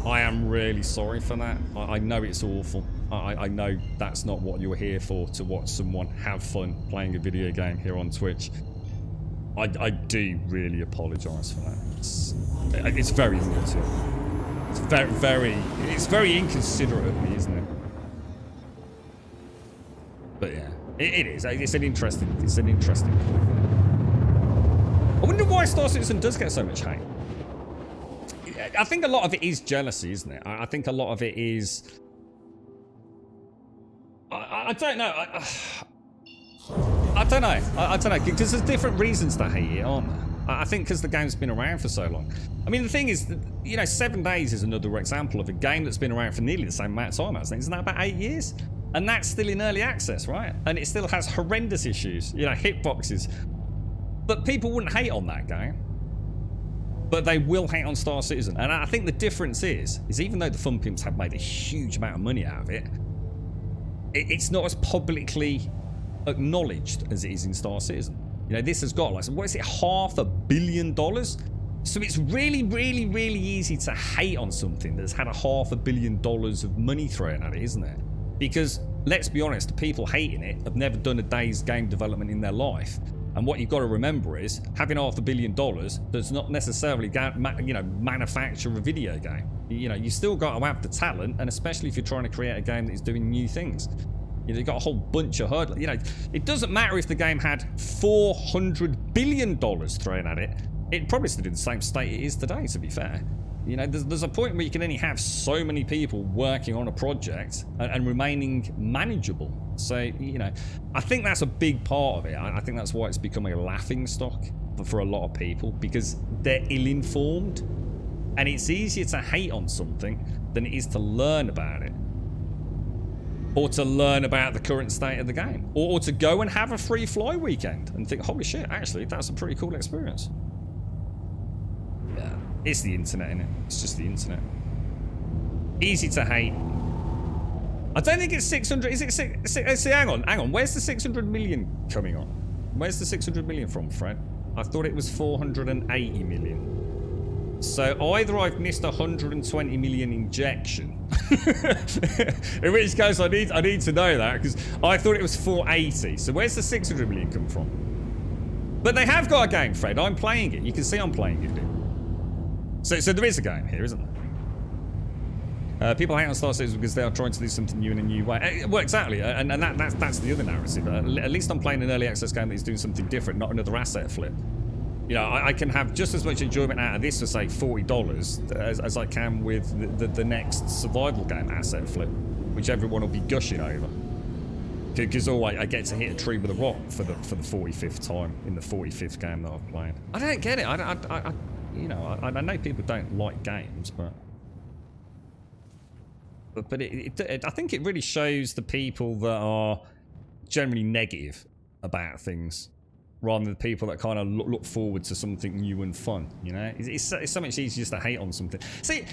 I am really sorry for that. I know it's awful. I know that's not what you're here for, to watch someone have fun playing a video game here on Twitch. I do really apologise for that. It's very naughty. It's very inconsiderate of me, isn't it? But yeah, it is. It's an interesting point. I wonder why Star Citizen does get so much hate. I think a lot of it is jealousy, isn't it? I think a lot of it is... I don't know. I don't know. I don't know. Because there's different reasons to hate it, aren't there? I think because the game's been around for so long. I mean, the thing is, that, you know, 7 Days is another example of a game that's been around for nearly the same amount of time. I think. Isn't that about 8 years? And that's still in early access, right? And it still has horrendous issues, you know, hitboxes. But people wouldn't hate on that game. But they will hate on Star Citizen. And I think the difference is even though the Fun Pimps have made a huge amount of money out of it, it's not as publicly acknowledged as it is in Star Citizen. You know, this has got, like, what is it, $500 million? So it's really, really, really easy to hate on something that's had $500 million of money thrown at it, isn't it? Because, let's be honest, the people hating it have never done a day's game development in their life. And what you've got to remember is, having $500 million does not necessarily, you know, manufacture a video game. You know, you still got to have the talent, and especially if you're trying to create a game that is doing new things. You know, you've got a whole bunch of hurdles. You know, it doesn't matter if the game had $400 billion thrown at it. It probably still in the same state it is today, to be fair. You know, there's a point where you can only have so many people working on a project and remaining manageable. So, you know, I think that's a big part of it. I think that's why it's becoming a laughing stock for a lot of people, because they're ill-informed, and it's easier to hate on something than it is to learn about it, or to learn about the current state of the game, or to go and have a free fly weekend and think, holy shit, actually, that's a pretty cool experience. Yeah, it's the internet, innit? It's just the internet. Easy to hate. I don't think it's 600. Is it? Hang on. Where's the 600 million coming on? Where's the 600 million from, Fred? I thought it was 480 million. So either I've missed 120 million injection, in which case I need to know that, because I thought it was 480. So where's the 600 million come from? But they have got a game, Fred. I'm playing it. You can see I'm playing it, dude. So there is a game here, isn't there? People hate on Star Citizen because they are trying to do something new in a new way. Well, exactly, and that's the other narrative. At least I'm playing an early access game that is doing something different, not another asset flip. You know, I can have just as much enjoyment out of this for, say, $40 as I can with the next survival game asset flip, which everyone will be gushing over. Because I get to hit a tree with a rock for the 45th time in the 45th game that I've played. I don't get it. I know people don't like games, but I think it really shows the people that are generally negative about things, rather than the people that kind of look forward to something new and fun. You know, it's so much easier just to hate on something. See,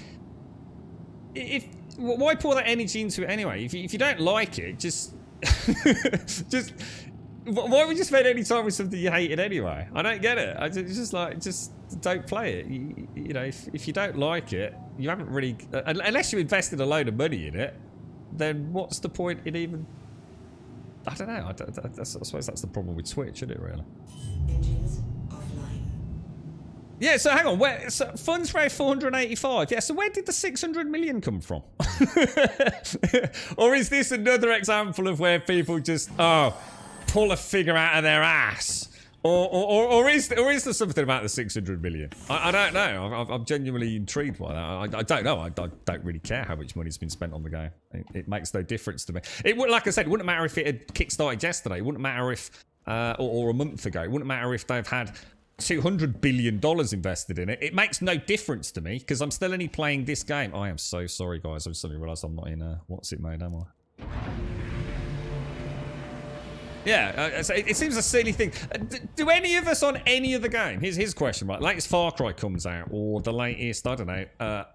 why pour that energy into it anyway? If you don't like it, just why would you spend any time with something you hated anyway? I don't get it. Just don't play it. You know, if you don't like it, you haven't really, unless you invested a load of money in it, then what's the point in even? I don't know. I suppose that's the problem with Twitch, isn't it? Really. Engines offline. Yeah. So hang on. So funds raised 485. Yeah. So where did the 600 million come from? Or is this another example of where people just pull a figure out of their ass? Or is there something about the 600 million? I don't know. I'm genuinely intrigued by that. I don't know. I don't really care how much money's been spent on the game. It makes no difference to me. It would, like I said, it wouldn't matter if it had kickstarted yesterday. It wouldn't matter if, or a month ago. It wouldn't matter if they've had $200 billion invested in it. It makes no difference to me because I'm still only playing this game. I am so sorry, guys. I've suddenly realised I'm not in what's it made, am I? Yeah, it seems a silly thing. Do any of us on any other game? Here's his question, right? Latest Far Cry comes out, or the latest, I don't know,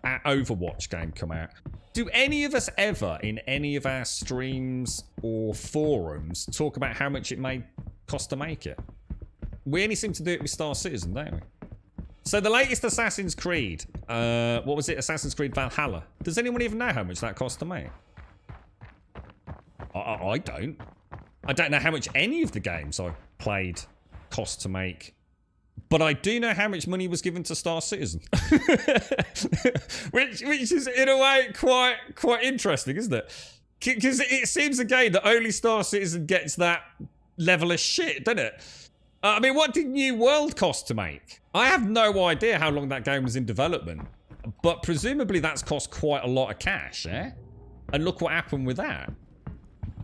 Overwatch game come out. Do any of us ever, in any of our streams or forums, talk about how much it may cost to make it? We only seem to do it with Star Citizen, don't we? So the latest Assassin's Creed, what was it? Assassin's Creed Valhalla. Does anyone even know how much that cost to make? I don't. I don't know how much any of the games I've played cost to make, but I do know how much money was given to Star Citizen, which is in a way quite interesting, isn't it? Because it seems again that only Star Citizen gets that level of shit, doesn't it? I mean, what did New World cost to make? I have no idea how long that game was in development, but presumably that's cost quite a lot of cash, eh? And look what happened with that.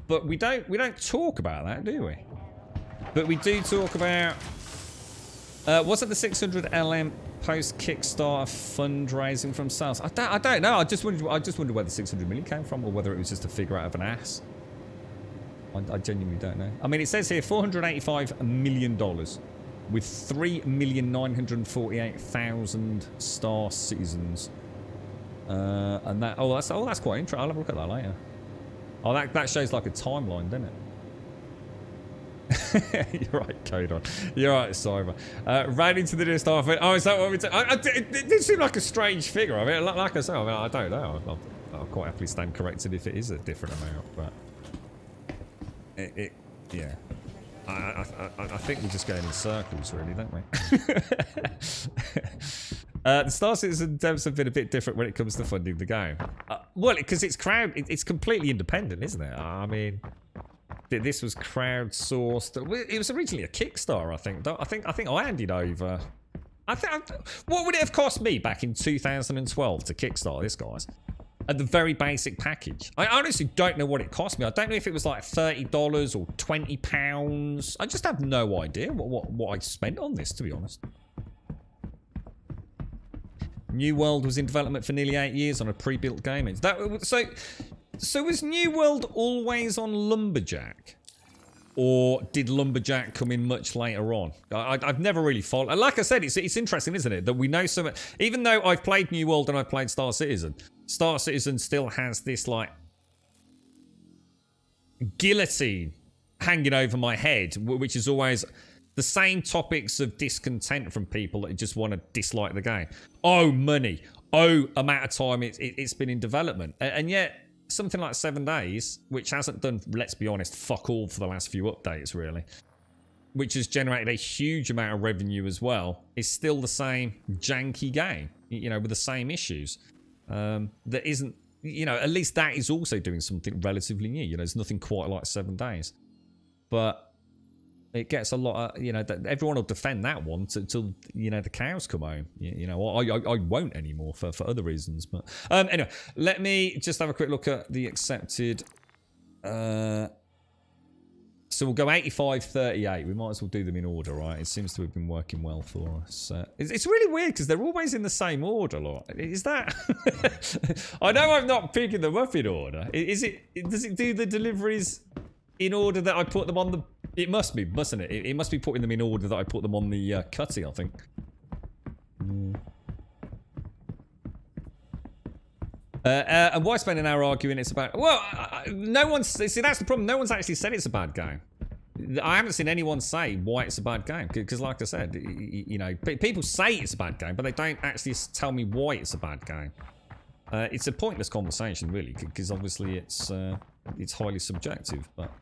But we don't talk about that, do we? But we do talk about wasn't the 600 LM post Kickstarter fundraising from sales? I don't know. I just wondered where the 600 million came from, or whether it was just a figure out of an ass. I genuinely don't know. I mean, it says here $485 million with 3,948,000 Star Citizens, and that that's quite interesting. I'll have a look at that later. Oh, that shows like a timeline, doesn't it? You're right, Codon. You're right, Cyber. Ran into the nearest half. Oh, is that what we do? It did seem like a strange figure. I mean, like I said, I don't know. I'll quite happily stand corrected if it is a different amount, but yeah. I think we're just going in circles, really, don't we? The Star Citizen devs have been a bit different when it comes to funding the game. Well, because it's it's completely independent, isn't it? I mean, this was crowdsourced. It was originally a Kickstarter, I think. I think I handed over What would it have cost me back in 2012 to kickstart this, guys? At the very basic package. I honestly don't know what it cost me. I don't know if it was like $30 or £20. I just have no idea what I spent on this, to be honest. New World was in development for nearly 8 years on a pre-built game. So was New World always on Lumberjack? Or did Lumberjack come in much later on? I've never really followed. Like I said, it's interesting, isn't it? That we know so much. Even though I've played New World and I've played Star Citizen, Star Citizen still has this, like, guillotine hanging over my head, which is always the same topics of discontent from people that just want to dislike the game. Oh, money. Oh, amount of time it's been in development. And yet, something like 7 days, which hasn't done, let's be honest, fuck all for the last few updates, really, which has generated a huge amount of revenue as well, is still the same janky game, you know, with the same issues. That isn't, you know, at least that is also doing something relatively new. You know, there's nothing quite like 7 days. But it gets a lot of, you know, everyone will defend that one till you know, the cows come home. You know, I won't anymore for other reasons. But anyway, let me just have a quick look at the accepted. So we'll go 85, 38. We might as well do them in order, right? It seems to have been working well for us. It's really weird because they're always in the same order, lot. Is that? I know I'm not picking them up in order. Is it? Does it do the deliveries in order that I put them on the? It must be, mustn't it? It must be putting them in order that I put them on the cutty, I think. And why spend an hour arguing it's about... Well, no one's... See, that's the problem. No one's actually said it's a bad game. I haven't seen anyone say why it's a bad game. Because like I said, you know, people say it's a bad game, but they don't actually tell me why it's a bad game. It's a pointless conversation, really, because obviously it's highly subjective, but...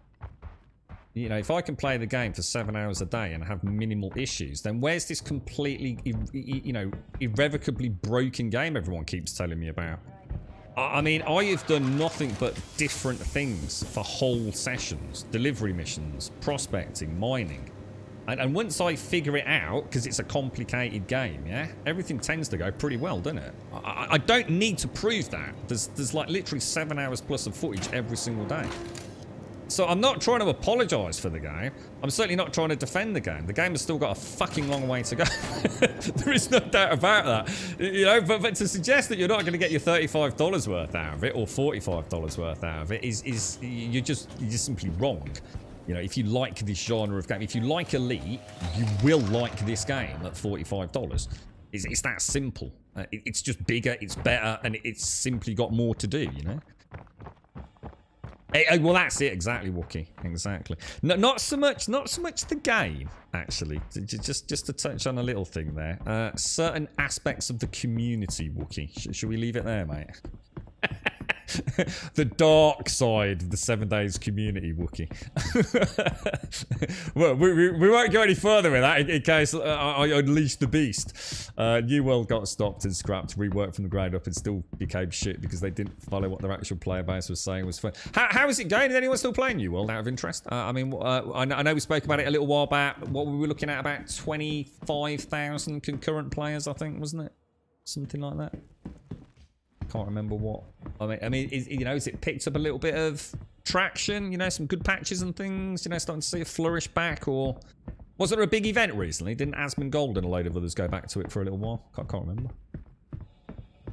You know, if I can play the game for 7 hours a day and have minimal issues, then where's this completely, you know, irrevocably broken game everyone keeps telling me about? I mean, I have done nothing but different things for whole sessions. Delivery missions, prospecting, mining. And once I figure it out, because it's a complicated game, yeah, everything tends to go pretty well, doesn't it? I don't need to prove that. There's like literally 7 hours plus of footage every single day. So I'm not trying to apologise for the game. I'm certainly not trying to defend the game. The game has still got a fucking long way to go. There is no doubt about that. You know, but to suggest that you're not going to get your $35 worth out of it or $45 worth out of it is you're just simply wrong. You know, if you like this genre of game, if you like Elite, you will like this game at $45. It's that simple. It's just bigger, it's better, and it's simply got more to do, you know? Well, that's it exactly, Wookie. Exactly. No, not so much the game, actually. Just to touch on a little thing there. Certain aspects of the community, Wookie. Should we leave it there, mate? The dark side of the 7 days community, Wookie. Well, we won't go any further with that in case I unleash the beast. New World got stopped and scrapped, reworked from the ground up, and still became shit because they didn't follow what their actual player base was saying was fun. How is it going? Is anyone still playing New World out of interest? I mean, I know we spoke about it a little while back. What were we looking at? About 25,000 concurrent players, I think, wasn't it? Something like that. Can't remember what. I mean, has it picked up a little bit of traction? You know, some good patches and things. You know, starting to see a flourish back, or was there a big event recently? Didn't Asmongold and a load of others go back to it for a little while? Can't remember.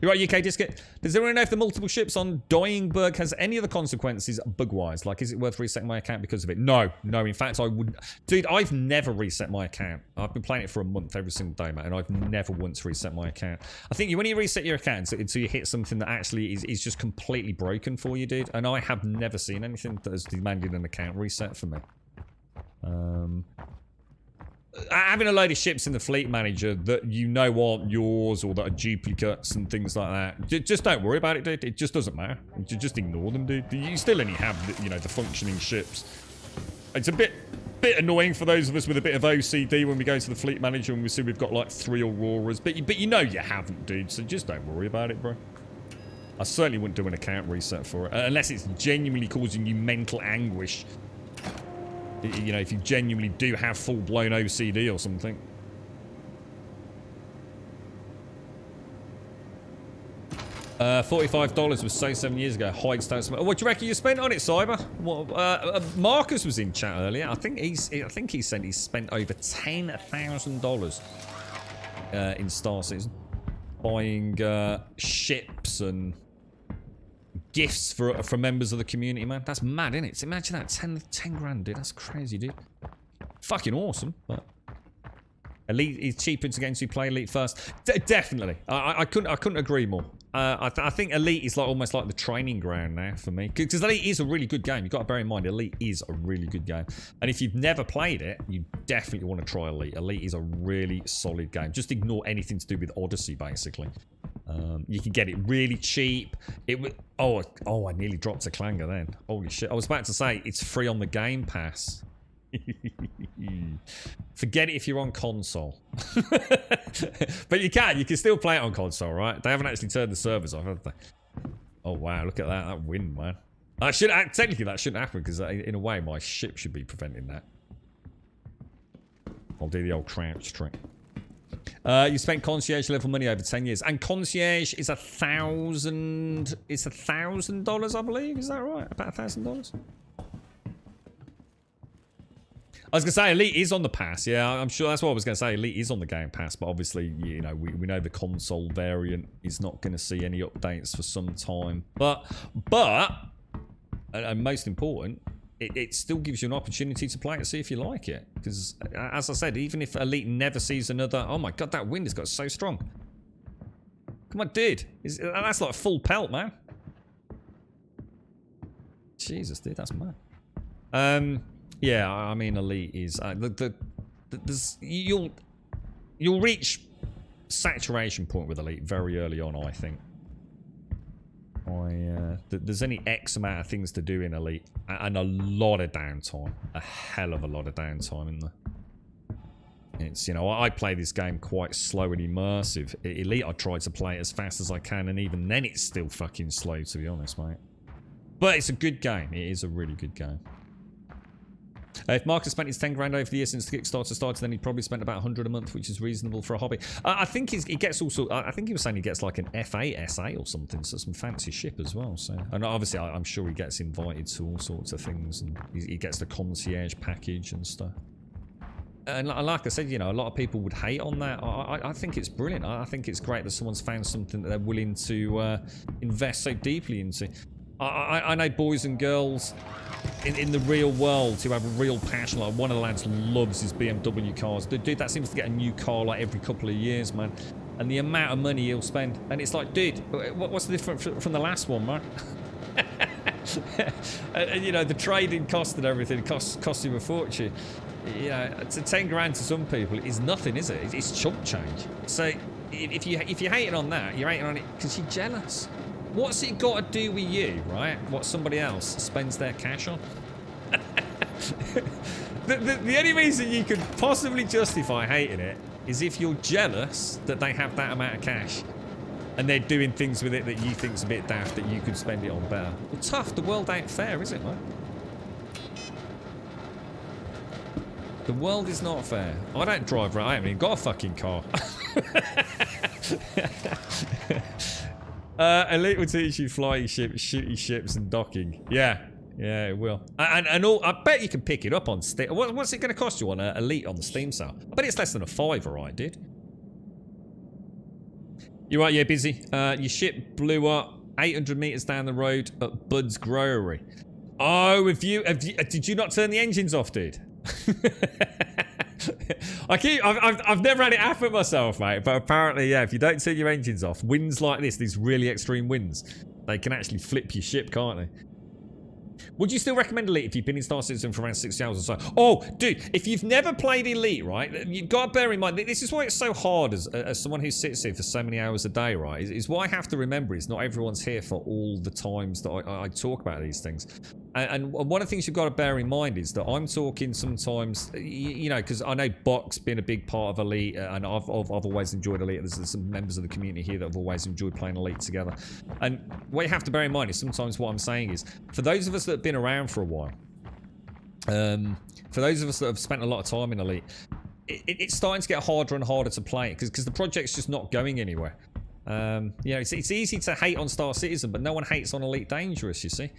You're right, UK Disket. Does anyone know if the multiple ships on Dyingburg has any other consequences bug-wise? Like, is it worth resetting my account because of it? No. In fact, I would... Dude, I've never reset my account. I've been playing it for a month every single day, mate, and I've never once reset my account. I think when you reset your account until you hit something that actually is just completely broken for you, dude, and I have never seen anything that has demanded an account reset for me. Having a load of ships in the fleet manager that you know aren't yours or that are duplicates and things like that, just don't worry about it, dude. It just doesn't matter. You just ignore them, dude. You still only have, you know, the functioning ships. It's a bit annoying for those of us with a bit of OCD when we go to the fleet manager and we see we've got like 3 Auroras, but you know you haven't, dude. So just don't worry about it, bro. I certainly wouldn't do an account reset for it unless it's genuinely causing you mental anguish. You know, if you genuinely do have full-blown OCD or something. $45 was so 7 years ago. Hide stones. What do you reckon you spent on it, Cyber? What, Marcus was in chat earlier. I think he said he spent over $10,000 in Star Citizen buying ships and gifts for members of the community, man. That's mad, isn't it? Imagine that, 10 grand, dude. That's crazy, dude. Fucking awesome, but Elite is cheaper to games who play Elite first. Definitely, I couldn't agree more. I think Elite is like almost like the training ground now for me, because Elite is a really good game. You've got to bear in mind, Elite is a really good game, and if you've never played it, you definitely want to try Elite. Elite is a really solid game. Just ignore anything to do with Odyssey, basically. You can get it really cheap. Oh, I nearly dropped a clanger then. Holy shit! I was about to say it's free on the Game Pass. Forget it if you're on console. But you can still play it on console, right? They haven't actually turned the servers off, have they? Oh wow, look at that wind, man. Technically that shouldn't happen, because in a way my ship should be preventing that. I'll do the old crouch trick. You spent concierge level money over 10 years, and concierge is $1,000. It's $1,000, I believe. Is that right? About $1,000. I was going to say, Elite is on the pass. Yeah, I'm sure that's what I was going to say. Elite is on the Game Pass, but obviously, you know, we know the console variant is not going to see any updates for some time. But, and most important, it still gives you an opportunity to play it, see if you like it. Because, as I said, even if Elite never sees another... Oh my god, that wind has got so strong. Come on, dude. That's like full pelt, man. Jesus, dude, that's mad. Yeah, I mean, Elite is you'll reach saturation point with Elite very early on, I think. There's only X amount of things to do in Elite, and a lot of downtime, a hell of a lot of downtime in there. It's, you know, I play this game quite slow and immersive. Elite, I try to play it as fast as I can, and even then, it's still fucking slow, to be honest, mate. But it's a good game. It is a really good game. If Marcus spent his 10 grand over the year since the Kickstarter started, then he probably spent about 100 a month, which is reasonable for a hobby. I think he gets also. I think he was saying he gets like an F8 SA or something, so some fancy ship as well. So, and obviously, I'm sure he gets invited to all sorts of things, and he gets the concierge package and stuff. And like I said, you know, a lot of people would hate on that. I think it's brilliant. I think it's great that someone's found something that they're willing to invest so deeply into. I know boys and girls in the real world who have a real passion. Like, one of the lads loves his BMW cars. Dude, that seems to get a new car like every couple of years, man. And the amount of money he'll spend. And it's like, dude, what's the difference from the last one, man? and, you know, the trading cost and everything costs him a fortune. You know, 10 grand to some people is nothing, is it? It's chump change. So if you're hating on that, you're hating on it because you're jealous. What's it got to do with you, right? What somebody else spends their cash on? the only reason you could possibly justify hating it is if you're jealous that they have that amount of cash and they're doing things with it that you think's a bit daft that you could spend it on better. Well, tough. The world ain't fair, is it, man? The world is not fair. I don't drive right. I haven't even got a fucking car. Elite will teach you fly your ships, shoot your ships, and docking. Yeah, it will. And all, I bet you can pick it up on Steam. What's it going to cost you on Elite on the Steam sale? I bet it's less than a $5, right, dude? You're right, yeah, busy. Your ship blew up 800 meters down the road at Bud's Growery. Oh, did you not turn the engines off, dude? I've never had it happen myself, mate, but apparently, yeah, if you don't turn your engines off, winds like this, these really extreme winds, they can actually flip your ship, can't they? Would you still recommend Elite if you've been in Star Citizen for around 60 hours or so? Oh, dude, if you've never played Elite, right, you've got to bear in mind, this is why it's so hard as someone who sits here for so many hours a day, right, is what I have to remember is not everyone's here for all the times that I talk about these things. And one of the things you've got to bear in mind is that I'm talking sometimes, you know, because I know Box being a big part of Elite, and I've always enjoyed Elite. There's some members of the community here that have always enjoyed playing Elite together. And what you have to bear in mind is sometimes what I'm saying is, for those of us that have been around for a while, for those of us that have spent a lot of time in Elite, it's starting to get harder and harder to play because the project's just not going anywhere. You know, it's easy to hate on Star Citizen, but no one hates on Elite Dangerous, you see.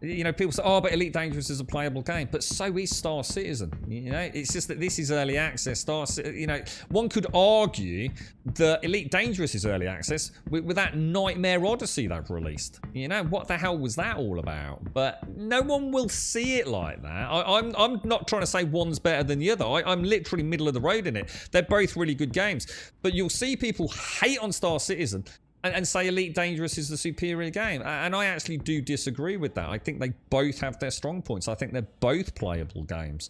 You know, people say, oh, but Elite Dangerous is a playable game, but so is Star Citizen. You know, it's just that this is early access. You know, one could argue that Elite Dangerous is early access with that Nightmare Odyssey they've released. You know, what the hell was that all about? But no one will see it like that. I'm not trying to say one's better than the other. I'm literally middle of the road in it. They're both really good games. But you'll see people hate on Star Citizen and say Elite Dangerous is the superior game. And I actually do disagree with that. I think they both have their strong points. I think they're both playable games.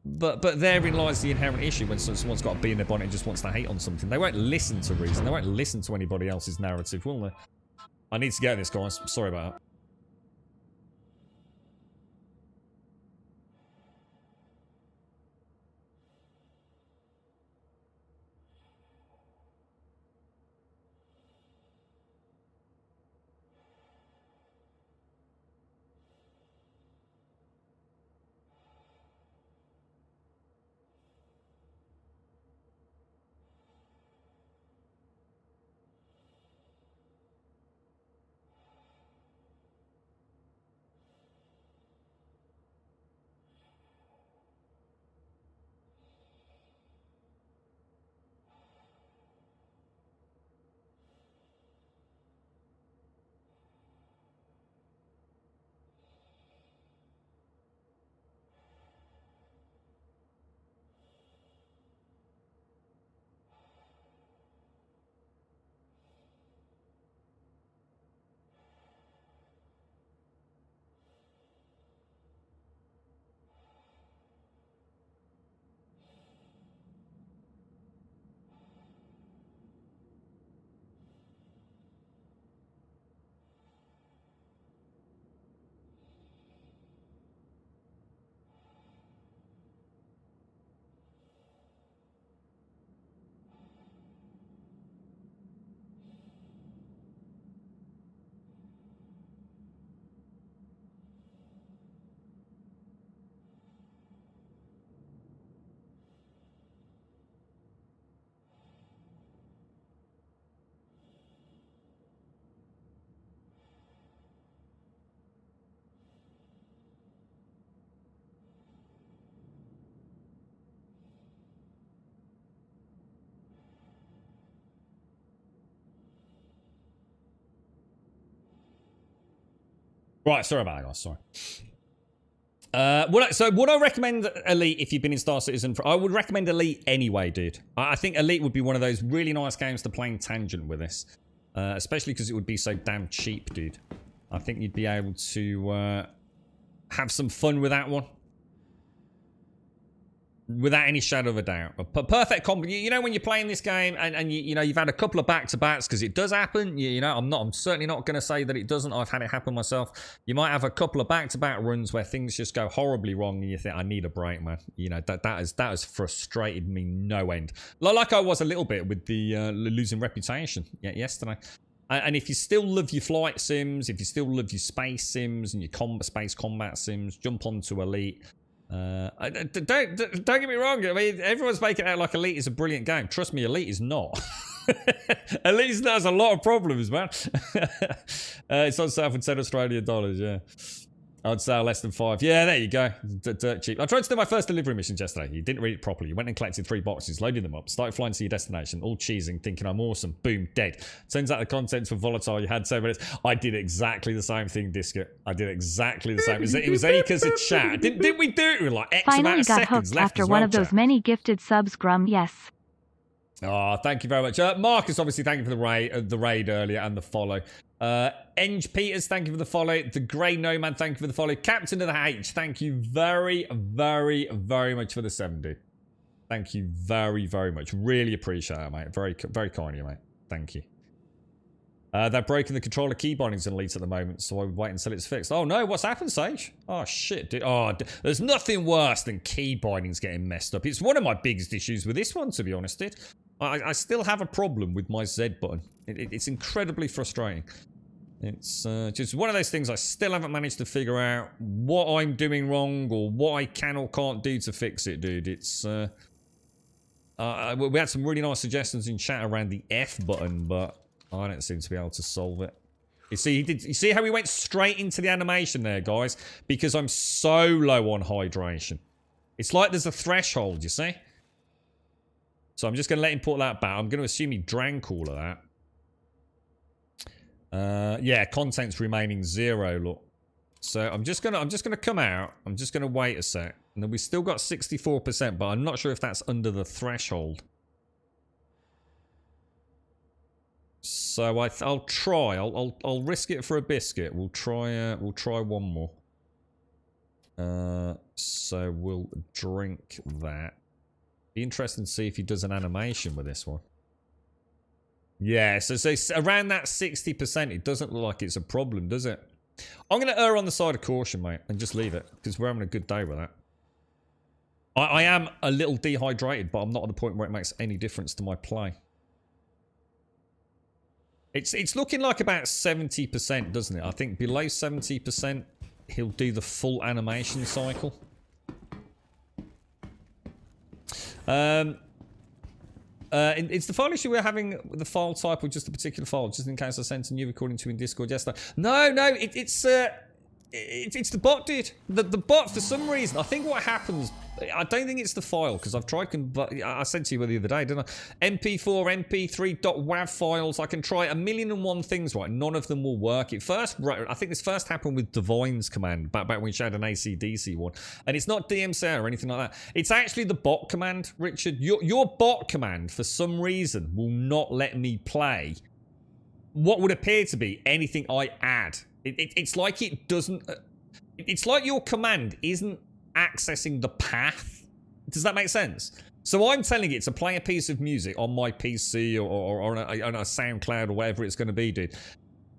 But therein lies the inherent issue when someone's got a bee in their bonnet and just wants to hate on something. They won't listen to reason. They won't listen to anybody else's narrative, will they? I need to get this, guys. Sorry about that. Right, sorry about that, guys. Sorry. Would I recommend Elite if you've been in Star Citizen? I would recommend Elite anyway, dude. I think Elite would be one of those really nice games to play in tangent with this. Especially because it would be so damn cheap, dude. I think you'd be able to have some fun with that one. Without any shadow of a doubt. A perfect combo. You know when you're playing this game and you know you've had a couple of back-to-backs, because it does happen. You know, I'm certainly not going to say that it doesn't. I've had it happen myself. You might have a couple of back-to-back runs where things just go horribly wrong and you think, I need a break, man. You know, that has frustrated me no end. Like I was a little bit with the losing reputation yesterday. And if you still love your flight sims, if you still love your space sims and your space combat sims, jump onto Elite. Don't get me wrong. I mean, everyone's making it out like Elite is a brilliant game. Trust me, Elite is not. Elite has a lot of problems, man. It's on sale for $10 Australian, yeah. I'd sell less than 5. Yeah, there you go. Dirt cheap. I tried to do my first delivery mission yesterday. You didn't read it properly. You went and collected 3 boxes, loaded them up, started flying to your destination, all cheesing, thinking I'm awesome. Boom, dead. Turns out the contents were volatile. You had 7 minutes. I did exactly the same thing, Disco. I did exactly the same. It was only because of chat. Didn't we do it with like X Finally amount of got seconds hooked left after as one well, of those chat? many gifted subs, Grum. Yes. Oh, thank you very much. Marcus, obviously, thank you for the raid earlier and the follow. Eng Peters, thank you for the follow. The Grey Nomad, thank you for the follow. Captain of the H, thank you very, very, very much for the 70. Thank you very, very much. Really appreciate it, mate. Very, very kind of you, mate. Thank you. They're breaking the controller key bindings in Elite at the moment, so I would wait until it's fixed. Oh no, what's happened, Sage? Oh shit, dude. Oh, there's nothing worse than key bindings getting messed up. It's one of my biggest issues with this one, to be honest, dude. I still have a problem with my Z button. It's incredibly frustrating. It's just one of those things I still haven't managed to figure out what I'm doing wrong or what I can or can't do to fix it, dude. It's We had some really nice suggestions in chat around the F button, but I don't seem to be able to solve it. You see, you see how we went straight into the animation there, guys? Because I'm so low on hydration. It's like there's a threshold, you see? So I'm just going to let him put that back. I'm going to assume he drank all of that. Yeah, content's remaining 0, look. So I'm just gonna come out. I'm just gonna wait a sec. And then we still got 64%, but I'm not sure if that's under the threshold. So I'll try. I'll risk it for a biscuit. We'll try one more. So we'll drink that. Be interesting to see if he does an animation with this one. Yeah, so around that 60%, it doesn't look like it's a problem, does it? I'm going to err on the side of caution, mate, and just leave it, because we're having a good day with that. I am a little dehydrated, but I'm not at the point where it makes any difference to my play. It's looking like about 70%, doesn't it? I think below 70%, he'll do the full animation cycle. It's the file issue we're having with the file type or just a particular file, just in case I sent a new recording to in Discord yesterday. No, it's the bot, dude. The bot, for some reason, I think what happens, I don't think it's the file, because I've tried, I sent to you the other day, didn't I? MP4, MP3.wav files, I can try 1,000,001 things, right? None of them will work. I think this first happened with Divine's command, back when we had an AC/DC one. And it's not DMCA or anything like that. It's actually the bot command, Richard. Your bot command, for some reason, will not let me play what would appear to be anything I add. It's like it doesn't... It's like your command isn't accessing the path. Does that make sense? So I'm telling it to play a piece of music on my PC or on a SoundCloud or whatever it's going to be, dude.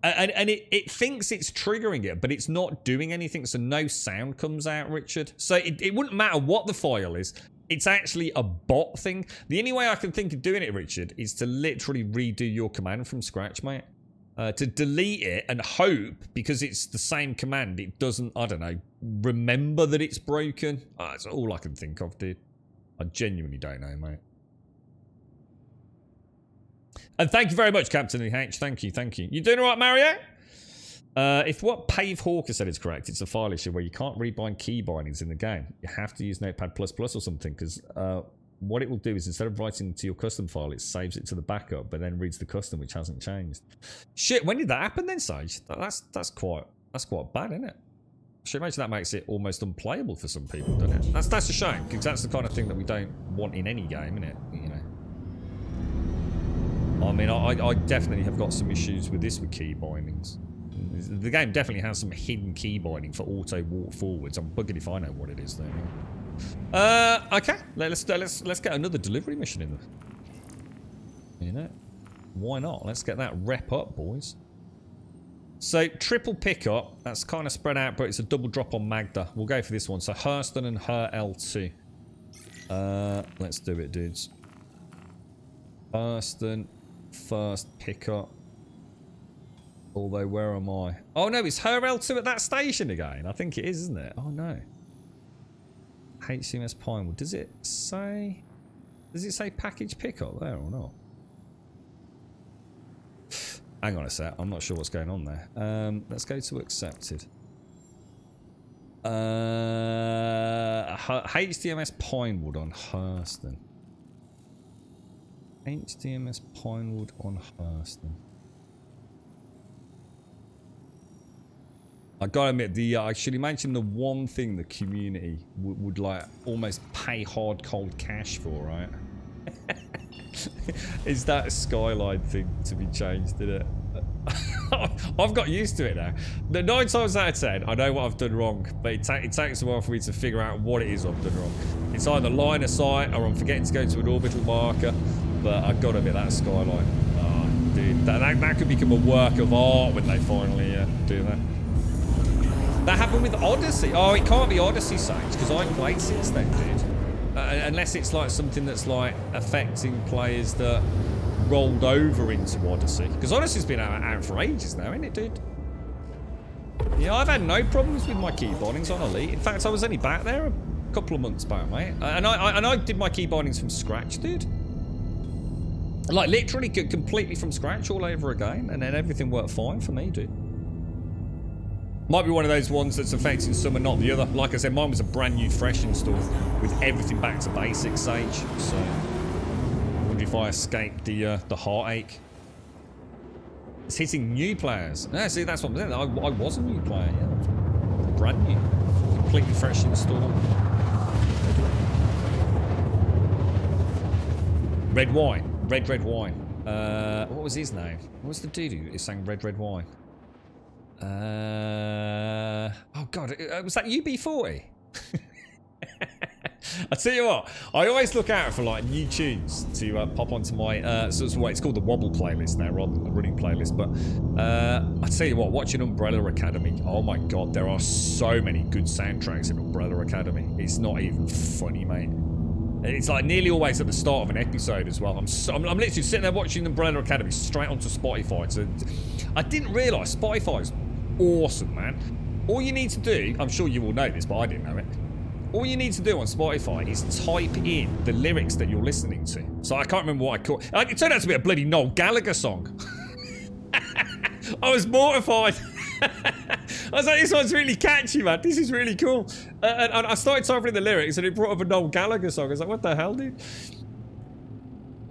And it thinks it's triggering it, but it's not doing anything, so no sound comes out, Richard. So it wouldn't matter what the file is. It's actually a bot thing. The only way I can think of doing it, Richard, is to literally redo your command from scratch, mate. To delete it and hope, because it's the same command, it doesn't, I don't know, remember that it's broken. That's all I can think of, dude. I genuinely don't know, mate. And thank you very much, Captain EH. Thank you. You doing all right, Mario? If what Pave Hawker said is correct, it's a file issue where you can't rebind key bindings in the game. You have to use Notepad++ or something, because what it will do is instead of writing to your custom file, it saves it to the backup, but then reads the custom, which hasn't changed. Shit, when did that happen then, Sage? That's quite bad, isn't it? Should imagine that makes it almost unplayable for some people, doesn't it? That's a shame, because that's the kind of thing that we don't want in any game, isn't it? You know. I mean, I definitely have got some issues with this with key bindings. The game definitely has some hidden key binding for auto walk forwards. I'm bugging if I know what it is though. Okay, let's get another delivery mission in there. You know, why not? Let's get that rep up, boys. So triple pickup. That's kind of spread out, but it's a double drop on Magda. We'll go for this one. So Hurston and her L2. Let's do it, dudes. Hurston first pickup. Although, where am I? Oh no, it's her L2 at that station again. I think it is, isn't it? Oh no. HCMS Pinewood. Does it say package pickup there or not? Hang on a sec. I'm not sure what's going on there. Let's go to accepted. HDMS Pinewood on Hurston. HDMS Pinewood on Hurston. I gotta admit, I should imagine the one thing the community would like almost pay hard cold cash for, right? Is that skyline thing to be changed, isn't it? I've got used to it now. 9 times out of 10, I know what I've done wrong, but it takes a while for me to figure out what it is I've done wrong. It's either line of sight or I'm forgetting to go to an orbital marker, but I've got to admit that skyline. Oh, dude, that could become a work of art when they finally do that. That happened with Odyssey. Oh, it can't be Odyssey Sage, because I played since then, dude. Unless it's like something that's like affecting players that rolled over into Odyssey. Because Odyssey's been out for ages now, isn't it, dude? Yeah, I've had no problems with my key bindings on Elite. In fact, I was only back there Couple of months back, mate. And I did my key bindings from scratch, dude. Like, literally completely from scratch all over again. And then everything worked fine for me, dude. Might be one of those ones that's affecting some and not the other. Like I said, mine was a brand new fresh install with everything back to basics, Sage. So, I wonder if I escaped the heartache. It's hitting new players. No, see, that's what I'm saying. I was a new player, yeah. Brand new. Completely fresh install. Red wine. Red wine. What was his name? What was the dude who sang red wine? Oh god, was that UB40? I tell you what, I always look out for like new tunes to pop onto my so it's called the Wobble playlist now rather than the running playlist. But I tell you what, watching Umbrella Academy, oh my god, there are so many good soundtracks in Umbrella Academy. It's not even funny, mate. It's like nearly always at the start of an episode as well. I'm literally sitting there watching Umbrella Academy straight onto Spotify. So I didn't realise Spotify's awesome, man. All you need to do, I'm sure you all know this, but I didn't know it. All you need to do on Spotify is type in the lyrics that you're listening to. So I can't remember what I called. It turned out to be a bloody Noel Gallagher song. I was mortified. I was like, this one's really catchy, man. This is really cool. And I started typing in the lyrics and it brought up a Noel Gallagher song. I was like, what the hell, dude?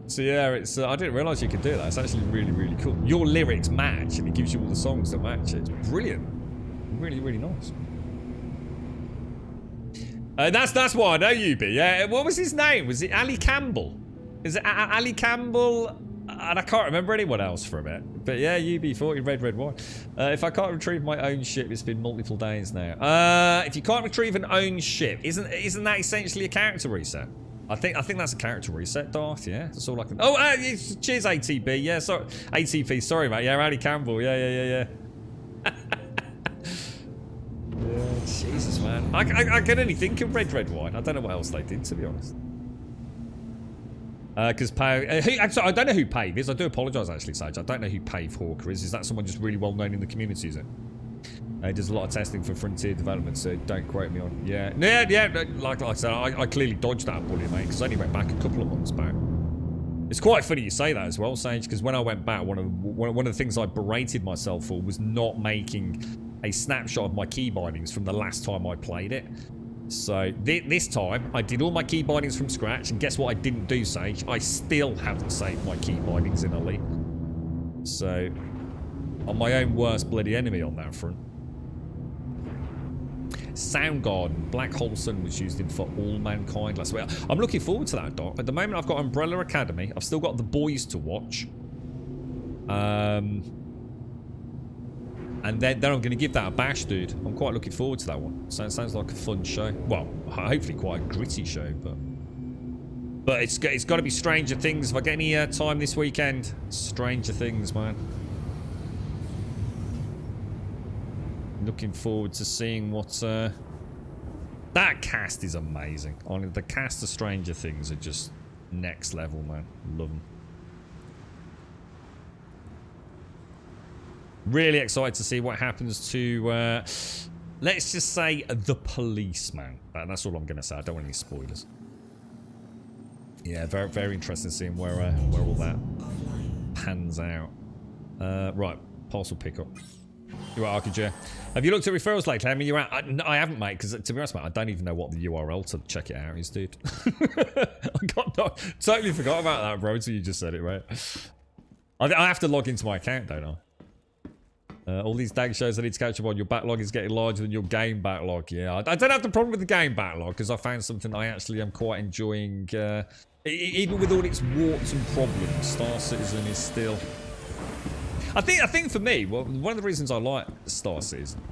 So yeah, it's I didn't realise you could do that. It's actually really, really cool. Your lyrics match and it gives you all the songs that match it. It's brilliant. Really, really nice. That's why I know UB. Yeah, what was his name? Was it Ali Campbell? Is it Ali Campbell? And I can't remember anyone else from it. But yeah, UB40, red wine. If I can't retrieve my own ship, it's been multiple days now. If you can't retrieve an own ship, isn't that essentially a character reset? I think that's a character reset, Darth. Yeah, that's all I can. Oh, cheers, ATB. Yeah, sorry, ATP. Sorry, mate. Yeah, Ali Campbell. Yeah. Yeah, Jesus, man. I can only think of red wine. I don't know what else they did, to be honest. Because actually, I don't know who Pave is. I do apologise, actually, Sage. I don't know who Pave Hawker is. Is that someone just really well known in the community, is it? He does a lot of testing for Frontier development, so don't quote me on. Yeah. Like I said, I clearly dodged that bully, mate, because I only went back a couple of months back. It's quite funny you say that as well, Sage, because when I went back, one of the things I berated myself for was not making a snapshot of my key bindings from the last time I played it. So this time I did all my key bindings from scratch, and guess what I didn't do, Sage? I still haven't saved my key bindings in Elite. So I'm my own worst bloody enemy on that front. Soundgarden, Black Hole Sun was used in For All Mankind last week. I'm looking forward to that, Doc. At the moment I've got Umbrella Academy. I've still got The Boys to watch. And then I'm going to give that a bash, dude. I'm quite looking forward to that one. So it sounds like a fun show. Well, hopefully quite a gritty show, but it's got to be Stranger Things. If I get any time this weekend, Stranger Things, man. Looking forward to seeing what... that cast is amazing. Honestly, the cast of Stranger Things are just next level, man. Love them. Really excited to see what happens to, let's just say, the policeman. That's all I'm going to say. I don't want any spoilers. Yeah, very, very interesting seeing where all that pans out. Right, parcel pickup. You're right, Arcadia. Have you looked at referrals lately? I mean, you're out. I haven't, mate, because to be honest, mate, I don't even know what the URL to check it out is, dude. Totally forgot about that, bro, until you just said it, right? I have to log into my account, don't I? All these dag shows I need to catch up on. Your backlog is getting larger than your game backlog. Yeah, I don't have the problem with the game backlog because I found something I actually am quite enjoying. Even with all its warts and problems, Star Citizen is still... I think for me, well, one of the reasons I like Star Citizen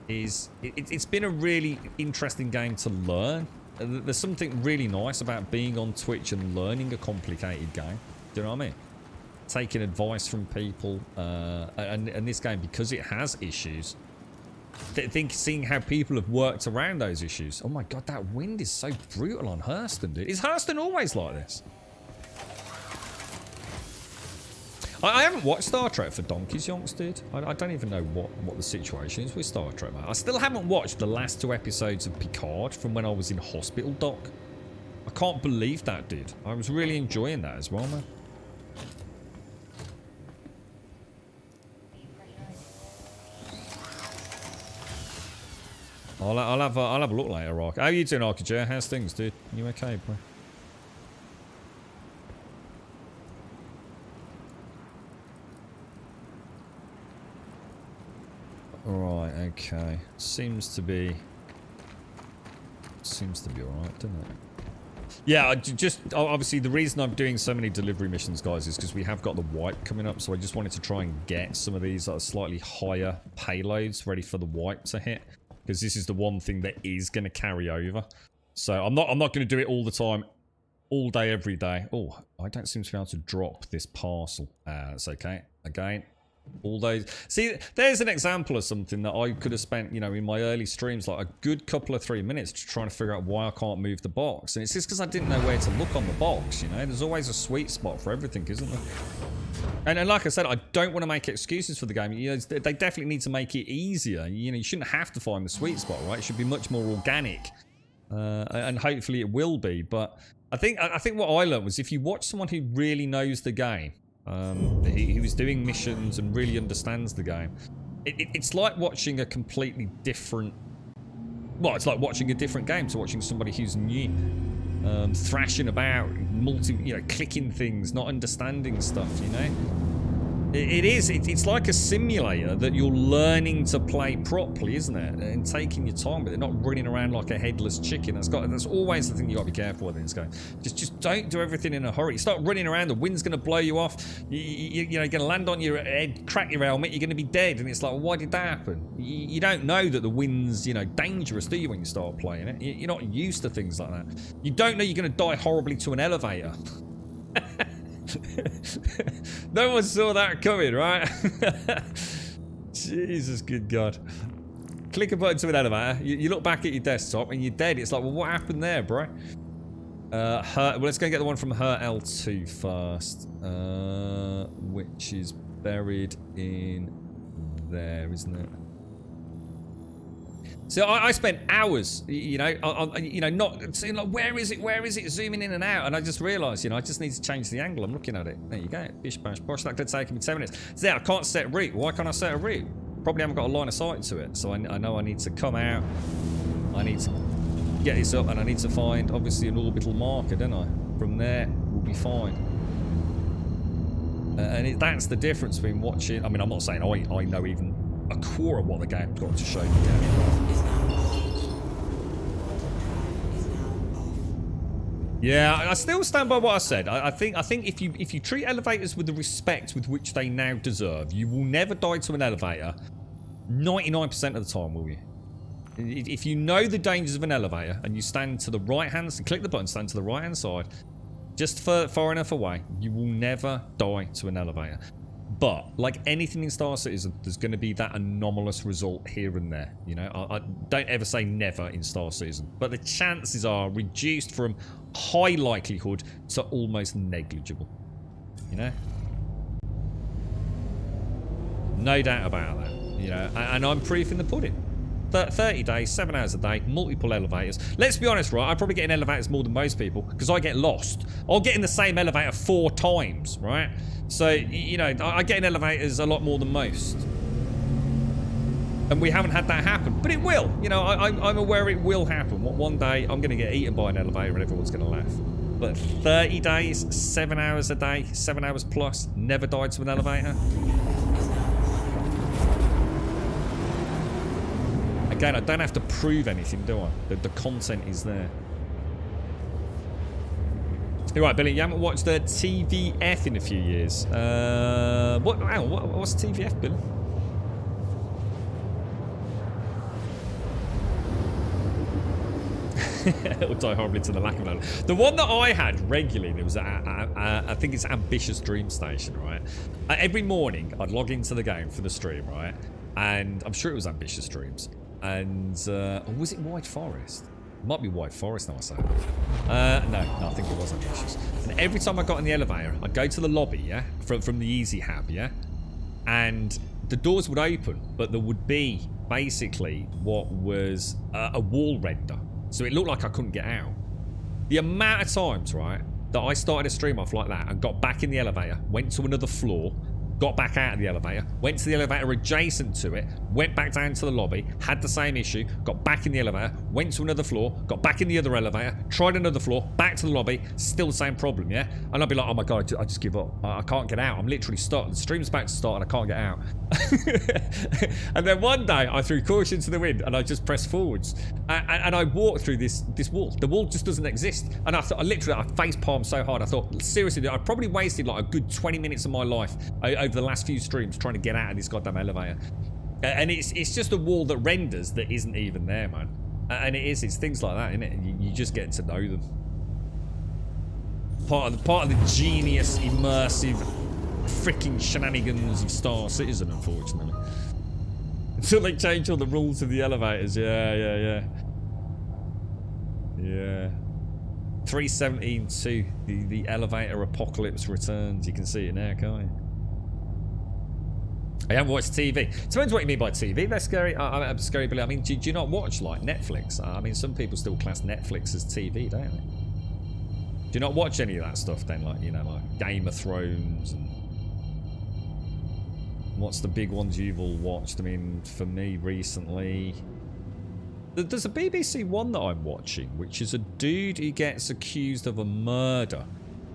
is it's been a really interesting game to learn. There's something really nice about being on Twitch and learning a complicated game. Do you know what I mean? Taking advice from people, and this game, because it has issues, seeing how people have worked around those issues. Oh my god, that wind is so brutal on Hurston, dude. Is Hurston always like this? I haven't watched Star Trek for donkeys, yonks, dude. I don't even know what the situation is with Star Trek, mate. I still haven't watched the last 2 episodes of Picard from when I was in hospital, doc. I can't believe that, dude. I was really enjoying that as well, man. I'll have a look later, Ark. How you doing, Arkajer? How's things, dude? You okay, bro? Right, okay. Seems to be alright, doesn't it? Yeah, obviously the reason I'm doing so many delivery missions, guys, is because we have got the wipe coming up, so I just wanted to try and get some of these slightly higher payloads ready for the wipe to hit, because this is the one thing that is going to carry over. So I'm not going to do it all the time, all day, every day. Oh, I don't seem to be able to drop this parcel. It's okay. Again. All those. See, there's an example of something that I could have spent, you know, in my early streams, like a good couple of 3 minutes to try to figure out why I can't move the box. And it's just because I didn't know where to look on the box, you know. There's always a sweet spot for everything, isn't there? And like I said, I don't want to make excuses for the game. You know, they definitely need to make it easier. You know, you shouldn't have to find the sweet spot, right? It should be much more organic. And hopefully it will be. But I think what I learned was if you watch someone who really knows the game, he was doing missions and really understands the game. It's like watching a completely different... Well, it's like watching a different game to watching somebody who's new. Thrashing about, clicking things, not understanding stuff, you know? It's like a simulator that you're learning to play properly, isn't it? And taking your time with it, not running around like a headless chicken. That's always the thing you got to be careful with in this game. Just don't do everything in a hurry. Start running around, the wind's going to blow you off. You're going to land on your head, crack your helmet, you're going to be dead. And it's like, well, why did that happen? You don't know that the wind's, dangerous, do you, when you start playing it? You're not used to things like that. You don't know you're going to die horribly to an elevator. No one saw that coming, right? Jesus, good God. Click a button to an elevator, you look back at your desktop and you're dead. It's like, well, what happened there, bro? Well, let's go get the one from her L2 first, which is buried in there, isn't it? So I spent hours, not seeing like, where is it, zooming in and out, and I just realised, I just need to change the angle I'm looking at it. There you go, bish bash bosh. That could take me 10 minutes. So yeah, I can't set a route. Why can't I set a route? Probably haven't got a line of sight to it. So I know I need to come out. I need to get this up, and I need to find obviously an orbital marker, don't I? From there, we'll be fine. And that's the difference between watching. I mean, I'm not saying I know even a core of what the game's got to show you. Yeah, I still stand by what I said. I think if you treat elevators with the respect with which they now deserve, you will never die to an elevator 99% of the time, will you? If you know the dangers of an elevator and you stand to the right hand, click the button, stand to the right hand side, just far enough away, you will never die to an elevator. But, like anything in Star Citizen, there's going to be that anomalous result here and there. I don't ever say never in Star Citizen. But the chances are reduced from high likelihood to almost negligible. No doubt about that. And I'm proof in the pudding. 30 days, 7 hours a day, multiple elevators. Let's be honest, right? I probably get in elevators more than most people because I get lost. I'll get in the same elevator 4 times, right? So, I get in elevators a lot more than most. And we haven't had that happen. But it will. I'm aware it will happen. One day, I'm going to get eaten by an elevator and everyone's going to laugh. But 30 days, 7 hours a day, 7 hours plus, never died to an elevator. Again, I don't have to prove anything, do I? The content is there. You're right, Billy. You haven't watched the TVF in a few years. What's TVF, Billy? It'll die horribly to the lack of knowledge. The one that I had regularly, it was I think it's Ambitious Dream Station, right? Every morning, I'd log into the game for the stream, right? And I'm sure it was Ambitious Dreams. And was it White Forest? It might be White Forest now I say no, I think it was Ambitious. And every time I got in the elevator, I'd go to the lobby, yeah? From the Easy Hab, yeah? And the doors would open, but there would be basically what was a wall render. So it looked like I couldn't get out. The amount of times, right, that I started a stream off like that and got back in the elevator, went to another floor, got back out of the elevator, went to the elevator adjacent to it, went back down to the lobby, had the same issue, got back in the elevator, went to another floor, got back in the other elevator, tried another floor, back to the lobby, still the same problem, yeah? And I'd be like, oh my god, I just give up. I can't get out. I'm literally stuck. The stream's about to start and I can't get out. And then one day I threw caution to the wind and I just pressed forwards. And I walked through this wall. The wall just doesn't exist. And I thought, I face palmed so hard. I thought, seriously, I probably wasted like a good 20 minutes of my life over the last few streams trying to get out of this goddamn elevator. And it's just a wall that renders that isn't even there, man. And it's things like that, isn't it? You just get to know them. Part of the genius, immersive, freaking shenanigans of Star Citizen, unfortunately. Until they change all the rules of the elevators. Yeah. 317.2. The elevator apocalypse returns. You can see it now, can't you? I haven't watched TV. Depends what you mean by TV. That's scary. I'm scary, Billy. I mean, do you not watch like Netflix? I mean, some people still class Netflix as TV, don't they? Do you not watch any of that stuff then? Like, you know, like Game of Thrones and what's the big ones you've all watched? I mean, for me recently, there's a BBC one that I'm watching, which is a dude who gets accused of a murder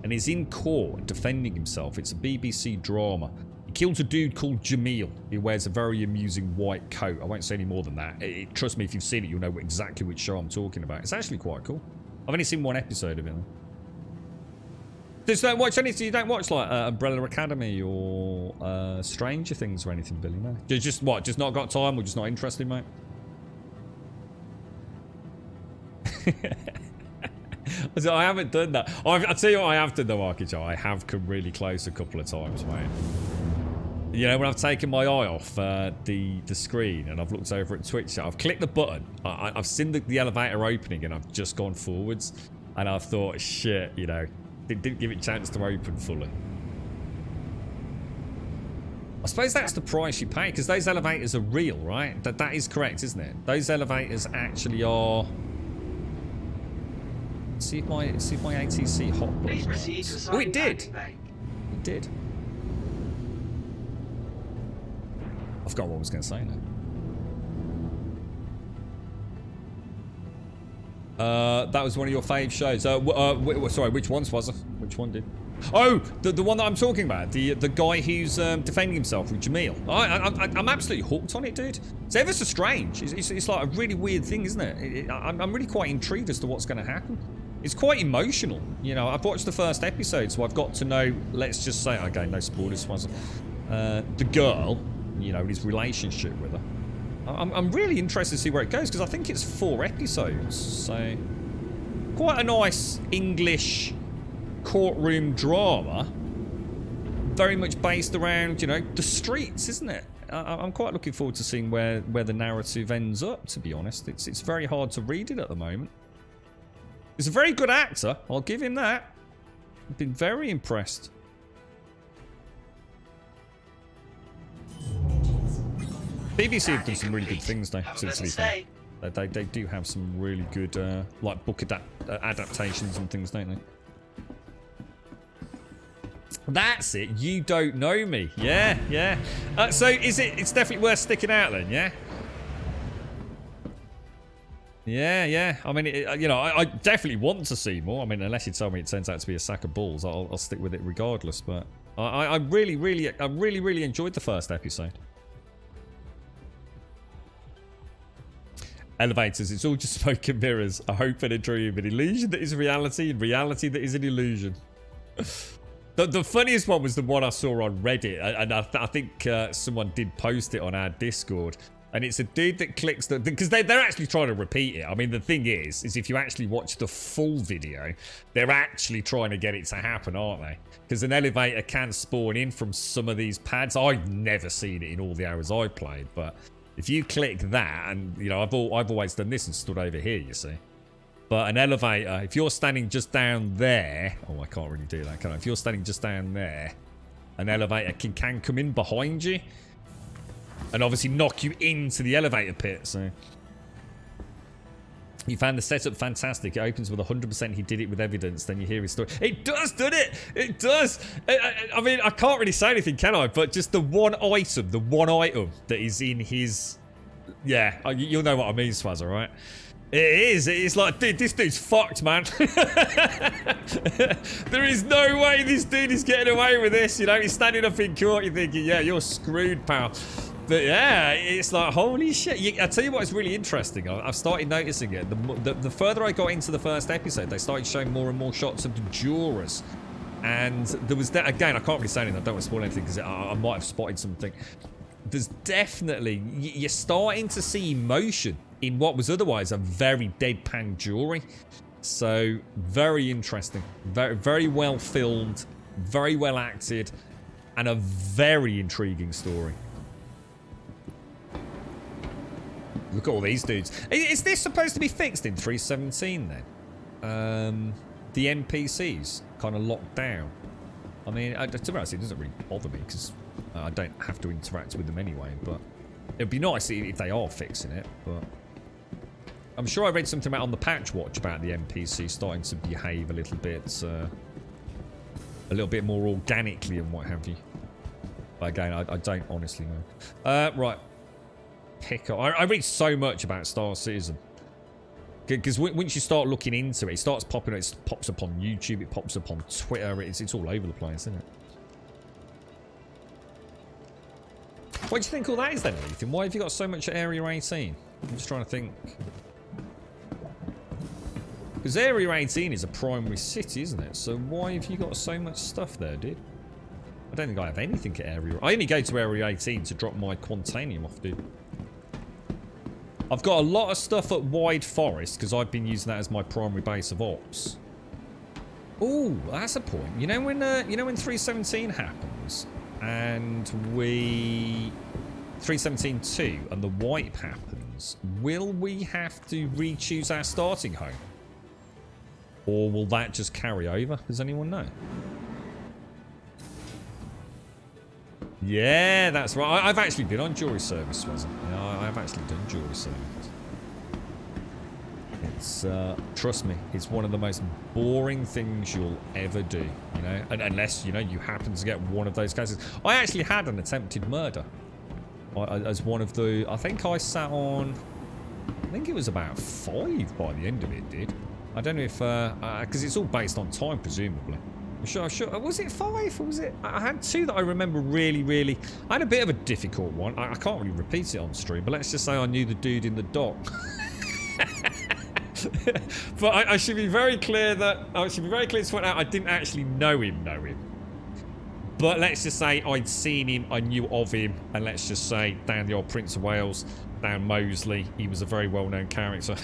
and is in court defending himself. It's a BBC drama. He kills a dude called Jamil. He wears a very amusing white coat. I won't say any more than that. Trust me, if you've seen it, you'll know exactly which show I'm talking about. It's actually quite cool. I've only seen one episode of it. Just don't watch anything. You don't watch like Umbrella Academy or Stranger Things or anything, Billy? No. Just what? Just not got time or just not interested, mate? So I haven't done that. I'll tell you what I have done though, Arkicho. I have come really close a couple of times, mate. You know, when I've taken my eye off the screen and I've looked over at Twitch, I've clicked the button. I've seen the elevator opening and I've just gone forwards. And I thought, shit, you know, didn't give it a chance to open fully. I suppose that's the price you pay, because those elevators are real, right? That is correct, isn't it? Those elevators actually are... See if my ATC hot button works. Oh, it did! It did. I forgot what I was going to say now. That was one of your fave shows. Sorry, which ones was it? Which one did? Oh, the one that I'm talking about. The guy who's defending himself with Jamil. I'm absolutely hooked on it, dude. It's ever so strange. It's like a really weird thing, isn't it? I'm really quite intrigued as to what's going to happen. It's quite emotional. You know, I've watched the first episode, so I've got to know, let's just say, okay, no spoilers, wasn't the girl, you know, his relationship with her. I'm really interested to see where it goes, because I think it's 4 episodes, so quite a nice English courtroom drama, very much based around, you know, the streets, isn't it? I'm quite looking forward to seeing where the narrative ends up, to be honest. It's very hard to read it at the moment. He's a very good actor, I'll give him that. I've been very impressed. BBC have done some really good things though, to be fair. They do have some really good like book adaptations and things, don't they? That's it. You don't know me. Yeah. So it's definitely worth sticking out then, yeah? Yeah. I mean, you know, I definitely want to see more. I mean, unless you tell me it turns out to be a sack of balls, I'll stick with it regardless. But I really enjoyed the first episode. Elevators, it's all just smoke and mirrors. A hope and a dream. An illusion that is reality, and reality that is an illusion. The funniest one was the one I saw on Reddit, and I think someone did post it on our Discord. And it's a dude that clicks the... Because they're actually trying to repeat it. I mean, the thing is if you actually watch the full video, they're actually trying to get it to happen, aren't they? Because an elevator can spawn in from some of these pads. I've never seen it in all the hours I've played, but if you click that, and, you know, I've always done this and stood over here, you see. But an elevator, if you're standing just down there... Oh, I can't really do that, can I? If you're standing just down there, an elevator can come in behind you and obviously knock you into the elevator pit, so... You found the setup fantastic. It opens with 100% he did it with evidence. Then you hear his story. It does, doesn't it? It does. I mean, I can't really say anything, can I? But just the one item that is in his... Yeah, you'll know what I mean, Swazza, right? It is. It's like, dude, this dude's fucked, man. There is no way this dude is getting away with this. You know, he's standing up in court, you're thinking, yeah, you're screwed, pal. But yeah, it's like, holy shit. I tell you what is really interesting. I've started noticing it. The further I got into the first episode, they started showing more and more shots of the jurors. And there was that, again, I can't really say anything. I don't want to spoil anything because I might have spotted something. There's definitely, you're starting to see emotion in what was otherwise a very deadpan jury. So, very interesting. Very, very well filmed, very well acted, and a very intriguing story. Look at all these dudes. Is this supposed to be fixed in 317 then? The NPCs kind of locked down. I mean, to be honest, it doesn't really bother me because I don't have to interact with them anyway. But it'd be nice if they are fixing it. But I'm sure I read something about on the patch watch about the NPCs starting to behave a little bit more organically and what have you. But again, I don't honestly know. Right. Pick up. I read so much about Star Citizen because once you start looking into it, it starts popping. It pops up on YouTube. It pops up on Twitter. It's all over the place, isn't it? What do you think all that is then, Ethan? Why have you got so much at Area 18? I'm just trying to think. Because Area 18 is a primary city, isn't it? So why have you got so much stuff there, dude? I don't think I have anything at Area... I only go to Area 18 to drop my Quantanium off, dude. I've got a lot of stuff at Wide Forest because I've been using that as my primary base of ops. Oh, that's a point. You know when 317 happens and 317-2 and the wipe happens, will we have to re-choose our starting home? Or will that just carry over? Does anyone know? Yeah, that's right. I've actually been on jury service, wasn't I? Yeah, I've actually done jury service. It's, trust me, it's one of the most boring things you'll ever do, you know? And unless, you know, you happen to get one of those cases. I actually had an attempted murder. As one of the... I think I sat on... I think it was about 5 by the end of it, dude. I don't know if... because it's all based on time, presumably. Sure. Was it 5 or was it? I had 2 that I remember really. I had a bit of a difficult one. I can't really repeat it on stream, but let's just say I knew the dude in the dock. But I should be very clear to point out I didn't actually know him. But let's just say I'd seen him, I knew of him, and let's just say down the old Prince of Wales, down Moseley, he was a very well-known character.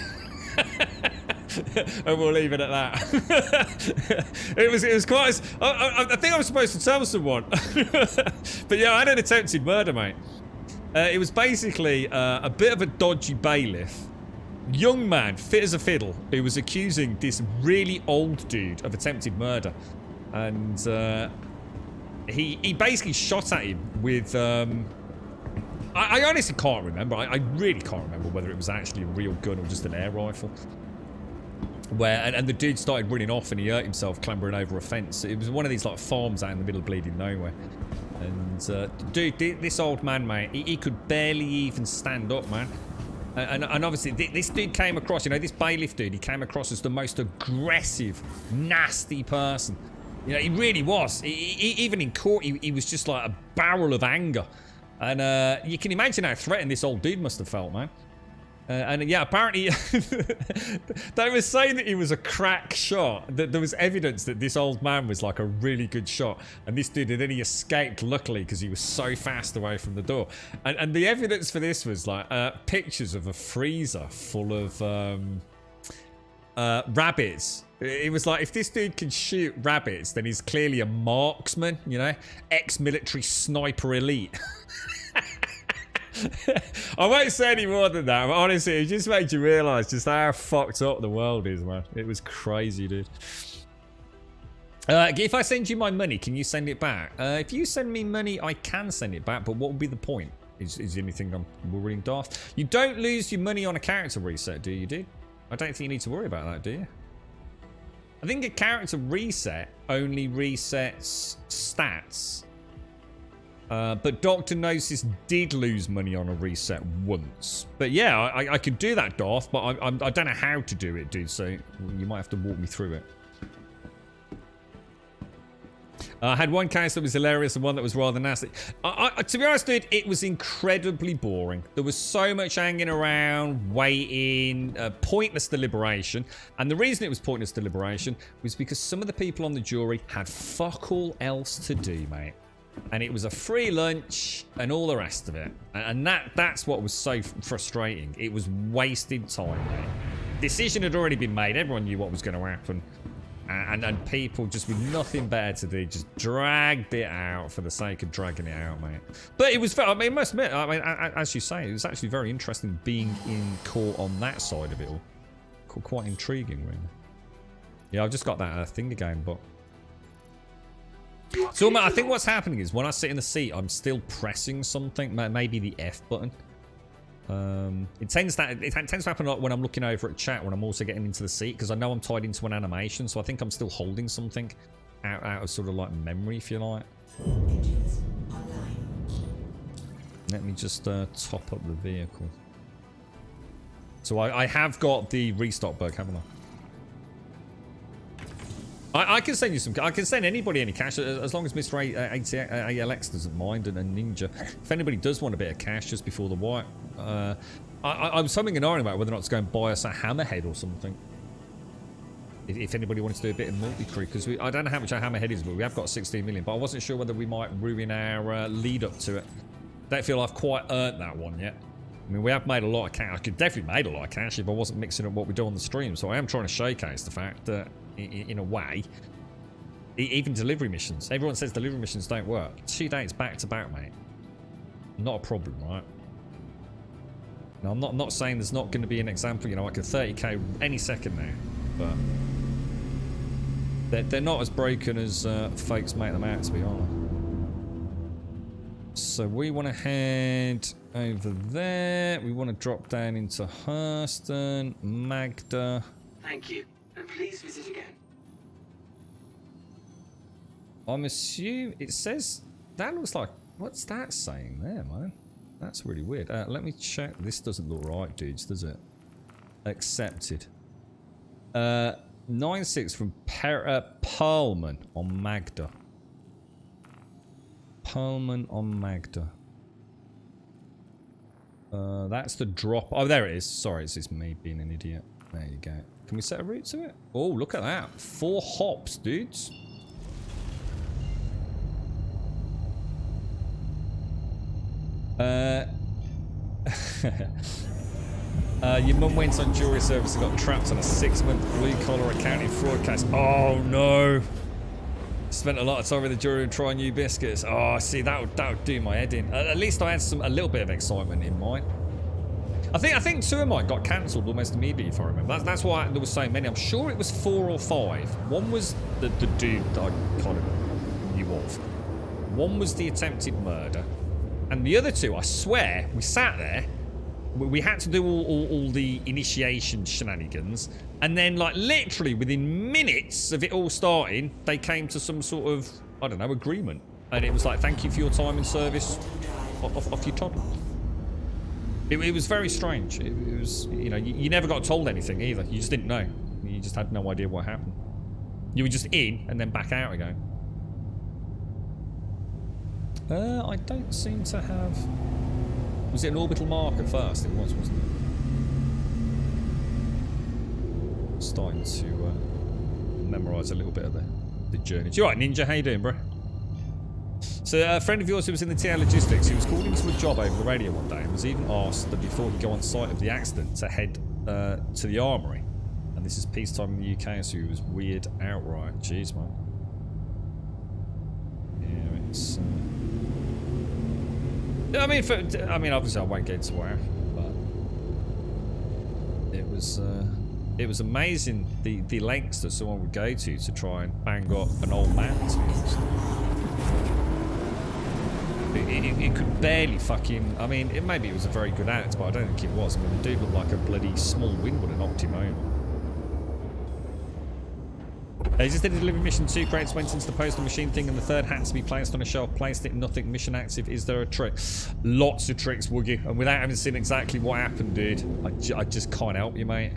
And we'll leave it at that. it was quite... I think I was supposed to tell someone. But yeah, I had an attempted murder, mate. It was basically a bit of a dodgy bailiff. Young man, fit as a fiddle, who was accusing this really old dude of attempted murder. And he basically shot at him with... I honestly can't remember. I really can't remember whether it was actually a real gun or just an air rifle. And the dude started running off and he hurt himself clambering over a fence. It was one of these like farms out in the middle of bleeding nowhere. And dude, this old man, mate, he could barely even stand up, man. And obviously this dude came across, you know, this bailiff dude, he came across as the most aggressive, nasty person. You know, he really was. Even in court, he was just like a barrel of anger. And you can imagine how threatened this old dude must have felt, man. And yeah, apparently they were saying that he was a crack shot. That there was evidence that this old man was like a really good shot. And this dude, and then he escaped luckily because he was so fast away from the door. And the evidence for this was like pictures of a freezer full of rabbits. It was like, if this dude can shoot rabbits, then he's clearly a marksman, you know? Ex-military sniper elite. I won't say any more than that, but honestly, it just made you realise just how fucked up the world is, man. It was crazy, dude. If I send you my money, can you send it back? If you send me money, I can send it back, but what would be the point? Is anything I'm worrying daft? You don't lose your money on a character reset, do you, dude? I don't think you need to worry about that, do you? I think a character reset only resets stats. But Dr. Gnosis did lose money on a reset once. But yeah, I could do that, Darth, but I don't know how to do it, dude, so you might have to walk me through it. I had one case that was hilarious and one that was rather nasty. To be honest, dude, it was incredibly boring. There was so much hanging around, waiting, pointless deliberation. And the reason it was pointless deliberation was because some of the people on the jury had fuck all else to do, mate. And it was a free lunch and all the rest of it. And that's what was so frustrating. It was wasted time, mate. Decision had already been made. Everyone knew what was going to happen. And people just with nothing better to do just dragged it out for the sake of dragging it out, mate. But it was, I mean, I must admit, I mean, as you say, it was actually very interesting being in court on that side of it all. Quite intriguing, really. Yeah, I've just got that thing again, but... So I think what's happening is when I sit in the seat, I'm still pressing something, maybe the F button. It tends to happen a lot when I'm looking over at chat when I'm also getting into the seat because I know I'm tied into an animation, so I think I'm still holding something out of sort of like memory, if you like. Engines online. Let me just top up the vehicle. So I have got the restock bug, haven't I? I can send you some. I can send anybody any cash as long as Mr. ALX doesn't mind and Ninja. If anybody does want a bit of cash just before the white, I was humming and ahhing about whether or not to go and buy us a hammerhead or something. If anybody wanted to do a bit of multi-crew, because I don't know how much our hammerhead is, but we have got 16 million. But I wasn't sure whether we might ruin our lead up to it. Don't feel I've quite earned that one yet. I mean, we have made a lot of cash. I could definitely made a lot of cash if I wasn't mixing up what we do on the stream. So I am trying to showcase the fact that, in a way, even delivery missions. Everyone says delivery missions don't work. 2 days back to back, mate. Not a problem, right? Now, I'm not saying there's not going to be an example. You know, I could 30k any second now, but they're not as broken as folks make them out to be, aren't they? So we want to head over there. We want to drop down into Hurston, Magda. Thank you, and please visit again. I'm assuming it says that looks like, what's that saying there, man? That's really weird. Let me check. This doesn't look right, dudes, does it? Accepted. 9-6 from Perlman on Magda. Perlman on Magda. That's the drop. Oh, there it is. Sorry, it's just me being an idiot. There you go. Can we set a route to it? Oh, look at that. 4 hops, dudes. Your mum went on jury service and got trapped on a 6-month blue-collar accounting fraud case. Oh, no. Spent a lot of time with the jury and trying new biscuits. Oh, see, that would do my head in. At least I had a little bit of excitement in mine. I think 2 of mine got cancelled almost immediately, if I remember. That's why there was so many. I'm sure it was 4 or 5. One was the dude that I kind of knew of. One was the attempted murder. And the other 2, I swear, we sat there. We had to do all the initiation shenanigans. And then, like, literally within minutes of it all starting, they came to some sort of, I don't know, agreement. And it was like, thank you for your time and service. Off you toddle. It was very strange. It was, you know, you never got told anything either. You just didn't know. You just had no idea what happened. You were just in and then back out again. I don't seem to have... Was it an orbital marker first? It was, wasn't it? Starting to memorise a little bit of the journey. You alright, Ninja? How you doing, bro? So a friend of yours who was in the TR Logistics, he was called into a job over the radio one day and was even asked that before he go on site of the accident to head to the armoury. And this is peacetime in the UK, so he was weird outright. Jeez, man. Yeah, it's... I mean, obviously I won't get into where, but it was amazing the lengths that someone would go to try and bang up an old man. It could barely fucking. I mean, maybe it was a very good act, but I don't think it was. I mean, the dude looked like a bloody small wind would have knocked him over. He just did a delivery mission. 2 crates went into the postal machine thing, and the third had to be placed on a shelf. Placed it, nothing. Mission active. Is there a trick? Lots of tricks, Woogie. And without having seen exactly what happened, dude, I just can't help you, mate.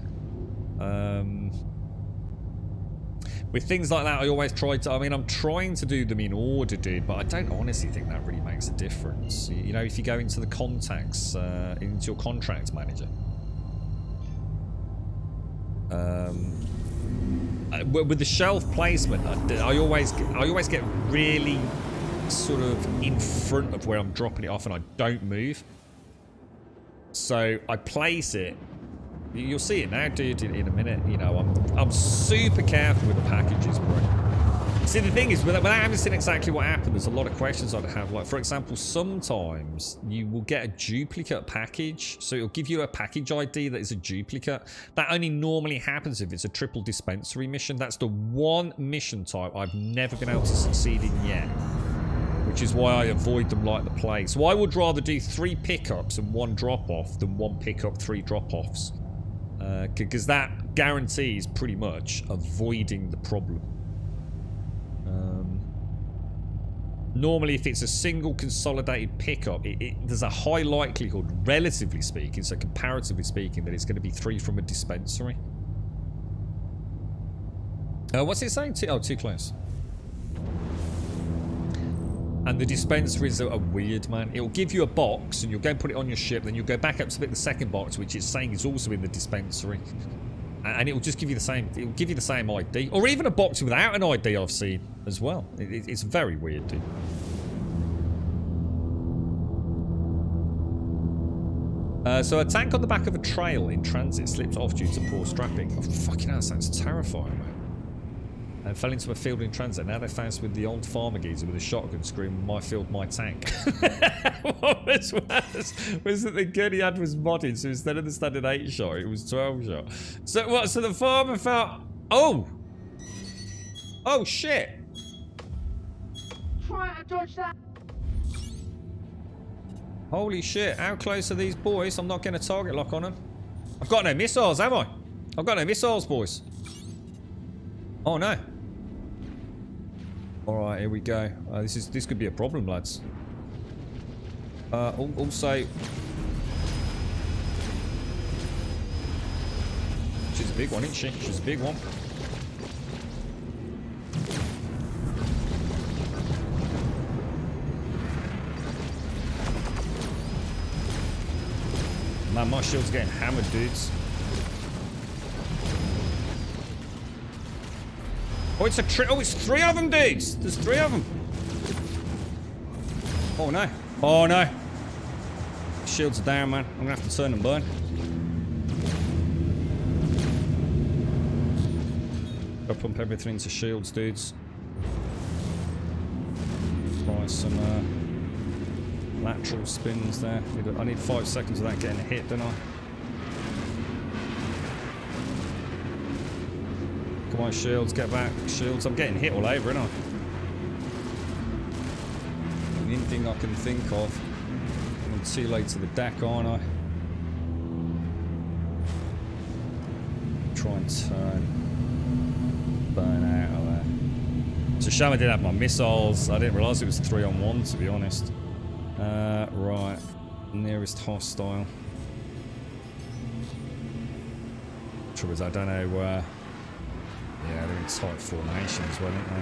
With things like that, I always try to. I mean, I'm trying to do them in order, dude, but I don't honestly think that really makes a difference. You know, if you go into the contacts, into your contract manager. With the shelf placement, I always get really sort of in front of where I'm dropping it off, and I don't move. So I place it. You'll see it now, dude, in a minute. You know, I'm super careful with the packages, bro. See, the thing is, without having seen exactly what happened, there's a lot of questions I'd have. Like, for example, sometimes you will get a duplicate package. So it'll give you a package ID that is a duplicate. That only normally happens if it's a triple dispensary mission. That's the one mission type I've never been able to succeed in yet. Which is why I avoid them like the plague. So I would rather do 3 pickups and 1 drop-off than 1 pickup, 3 drop-offs. Because that guarantees pretty much avoiding the problem. Normally, if it's a single consolidated pickup, there's a high likelihood, relatively speaking, so comparatively speaking, that it's going to be 3 from a dispensary. What's it saying? Too close. And the dispensaries are weird, man. It'll give you a box, and you'll go and put it on your ship, then you'll go back up to pick the second box, which is saying is also in the dispensary. And it'll just give you the same. It'll give you the same ID, or even a box without an ID I've seen as well. It's very weird, dude. So a tank on the back of a trail in transit slipped off due to poor strapping. Oh, fucking hell, that sounds terrifying, man. And fell into a field in transit. Now they're faced with the old farmer geezer with a shotgun screaming, "My field, my tank." What was worse was that the gun he had was modded, so instead of the standard 8 shot, it was 12 shot. So what? So the farmer felt, oh shit. Try to dodge that. Holy shit, how close are these boys? I'm not getting a target lock on them. I've got no missiles, have I? I've got no missiles, boys. Oh no. Alright, here we go. This could be a problem, lads. Also... She's a big one, isn't she? She's a big one. Man, my shield's getting hammered, dudes. Oh, it's it's 3 of them, dudes. There's 3 of them. Oh no. Oh no. Shields are down, man. I'm gonna have to turn them burn. Gotta pump everything into shields, dudes. Try some lateral spins there. I need 5 seconds without getting a hit, don't I? Come on, shields, get back. Shields, I'm getting hit all over, aren't I? The only thing I can think of. I'm too late to the deck, aren't I? Try and turn. Burn out of there. It's a shame I didn't have my missiles. I didn't realise it was 3-on-1, to be honest. Right. Nearest hostile. Trouble is, I don't know where. Yeah, they're in tight formation as well, aren't they?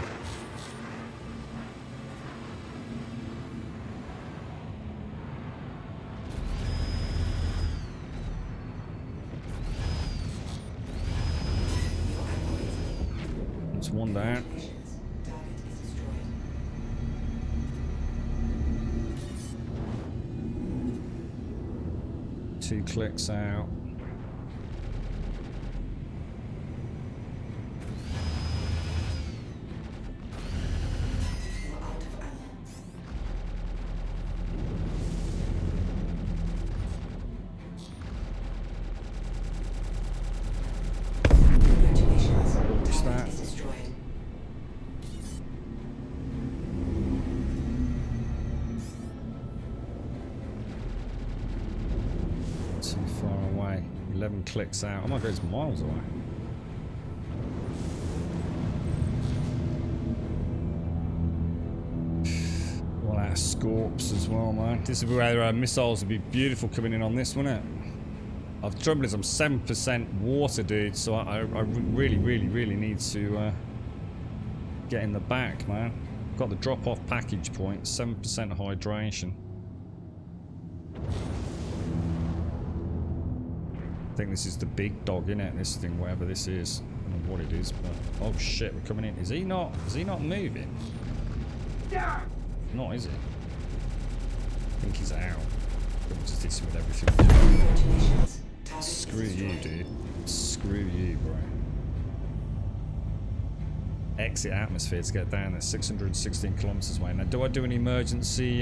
There's one down. Two clicks out. 7 clicks out. Oh my god, it's miles away. All out of Scorps as well, man. This is where missiles would be beautiful coming in on this, wouldn't it? The trouble is I'm 7% water, dude, so I really need to get in the back, man. Got the drop-off package point, 7% hydration. I think this is the big dog, innit? This thing, whatever this is. I don't know what it is, but... Oh shit, we're coming in. Is he not moving? Not, is he? I think he's out. We'll just hit him with everything. Screw you, dude. Screw you, bro. Exit atmosphere to get down there. 616 kilometers away. Now, do I do an emergency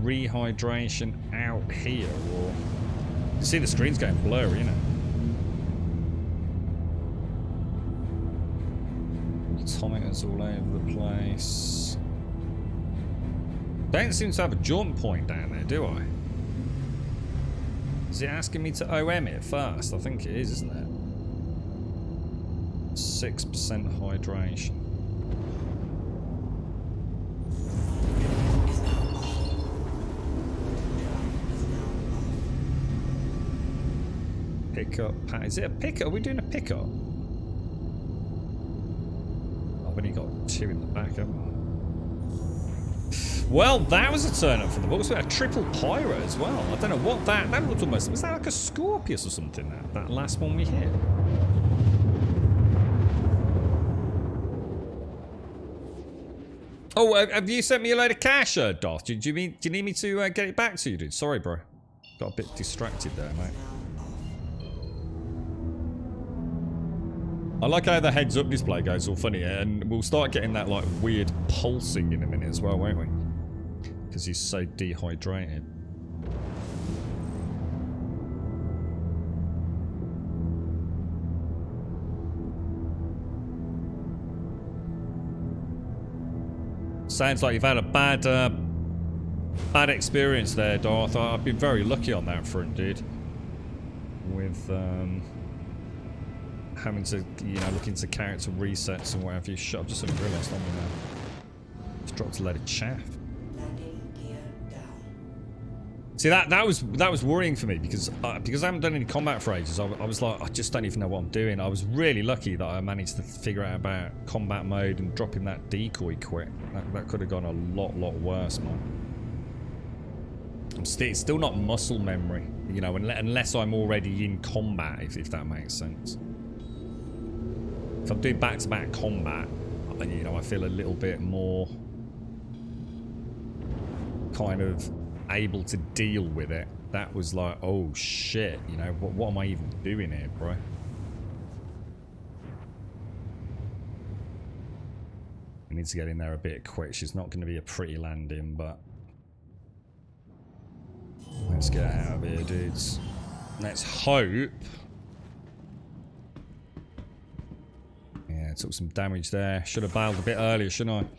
rehydration out here, or... You see the screen's getting blurry, innit? Altimeters all over the place. Don't seem to have a jump point down there, do I? Is it asking me to OM it first? I think it is, isn't it? 6% hydration. Pickup. Is it a pickup? Are we doing a pickup? I've only got 2 in the back, haven't I? Well, that was a turn up for the books. We had a triple pyro as well. I don't know what that looked almost. Was that like a Scorpius or something? That last one we hit. Oh, have you sent me a load of cash, Darth? Do you need me to get it back to you, dude? Sorry, bro. Got a bit distracted there, mate. I like how the heads-up display goes all funny, and we'll start getting that like weird pulsing in a minute as well, won't we? Because he's so dehydrated. Sounds like you've had a bad experience there, Darth. I've been very lucky on that front, dude. With having to, you know, look into character resets and whatever. I've just realised on me now. Just dropped a load of chaff. See, that was worrying for me because I haven't done any combat for ages. I was like, I just don't even know what I'm doing. I was really lucky that I managed to figure out about combat mode and dropping that decoy quick. That could have gone a lot worse, man. It's still not muscle memory, you know, unless I'm already in combat, if that makes sense. If I'm doing back-to-back combat, you know, I feel a little bit more kind of able to deal with it. That was like, oh shit, you know, what am I even doing here, bro? I need to get in there a bit quick. She's not going to be a pretty landing, but let's get out of here, dudes. Let's hope. Yeah, took some damage there. Should have bailed a bit earlier, shouldn't I?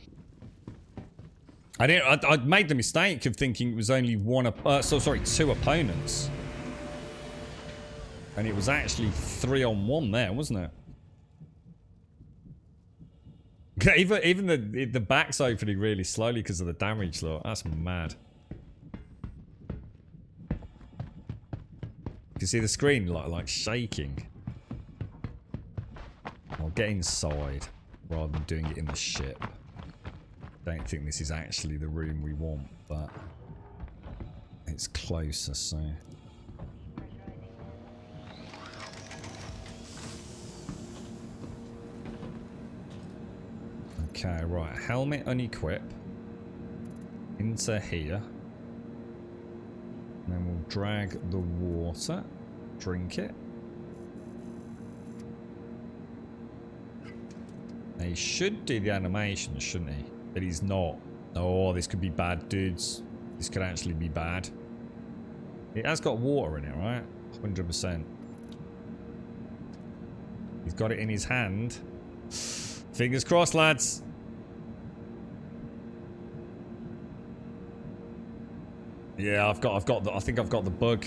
I made the mistake of thinking it was only two opponents. And it was actually 3-on-1 there, wasn't it? Even the back's opening really slowly because of the damage, look. That's mad. You see the screen like shaking. I'll get inside rather than doing it in the ship. Don't think this is actually the room we want, but it's closer, so. Okay, right. Helmet unequip. Into here. And then we'll drag the water. Drink it. Now he should do the animation, shouldn't he? But he's not. Oh, this could be bad, dudes. This could actually be bad. It has got water in it, right? 100%. He's got it in his hand. Fingers crossed, lads. Yeah, I think I've got the bug.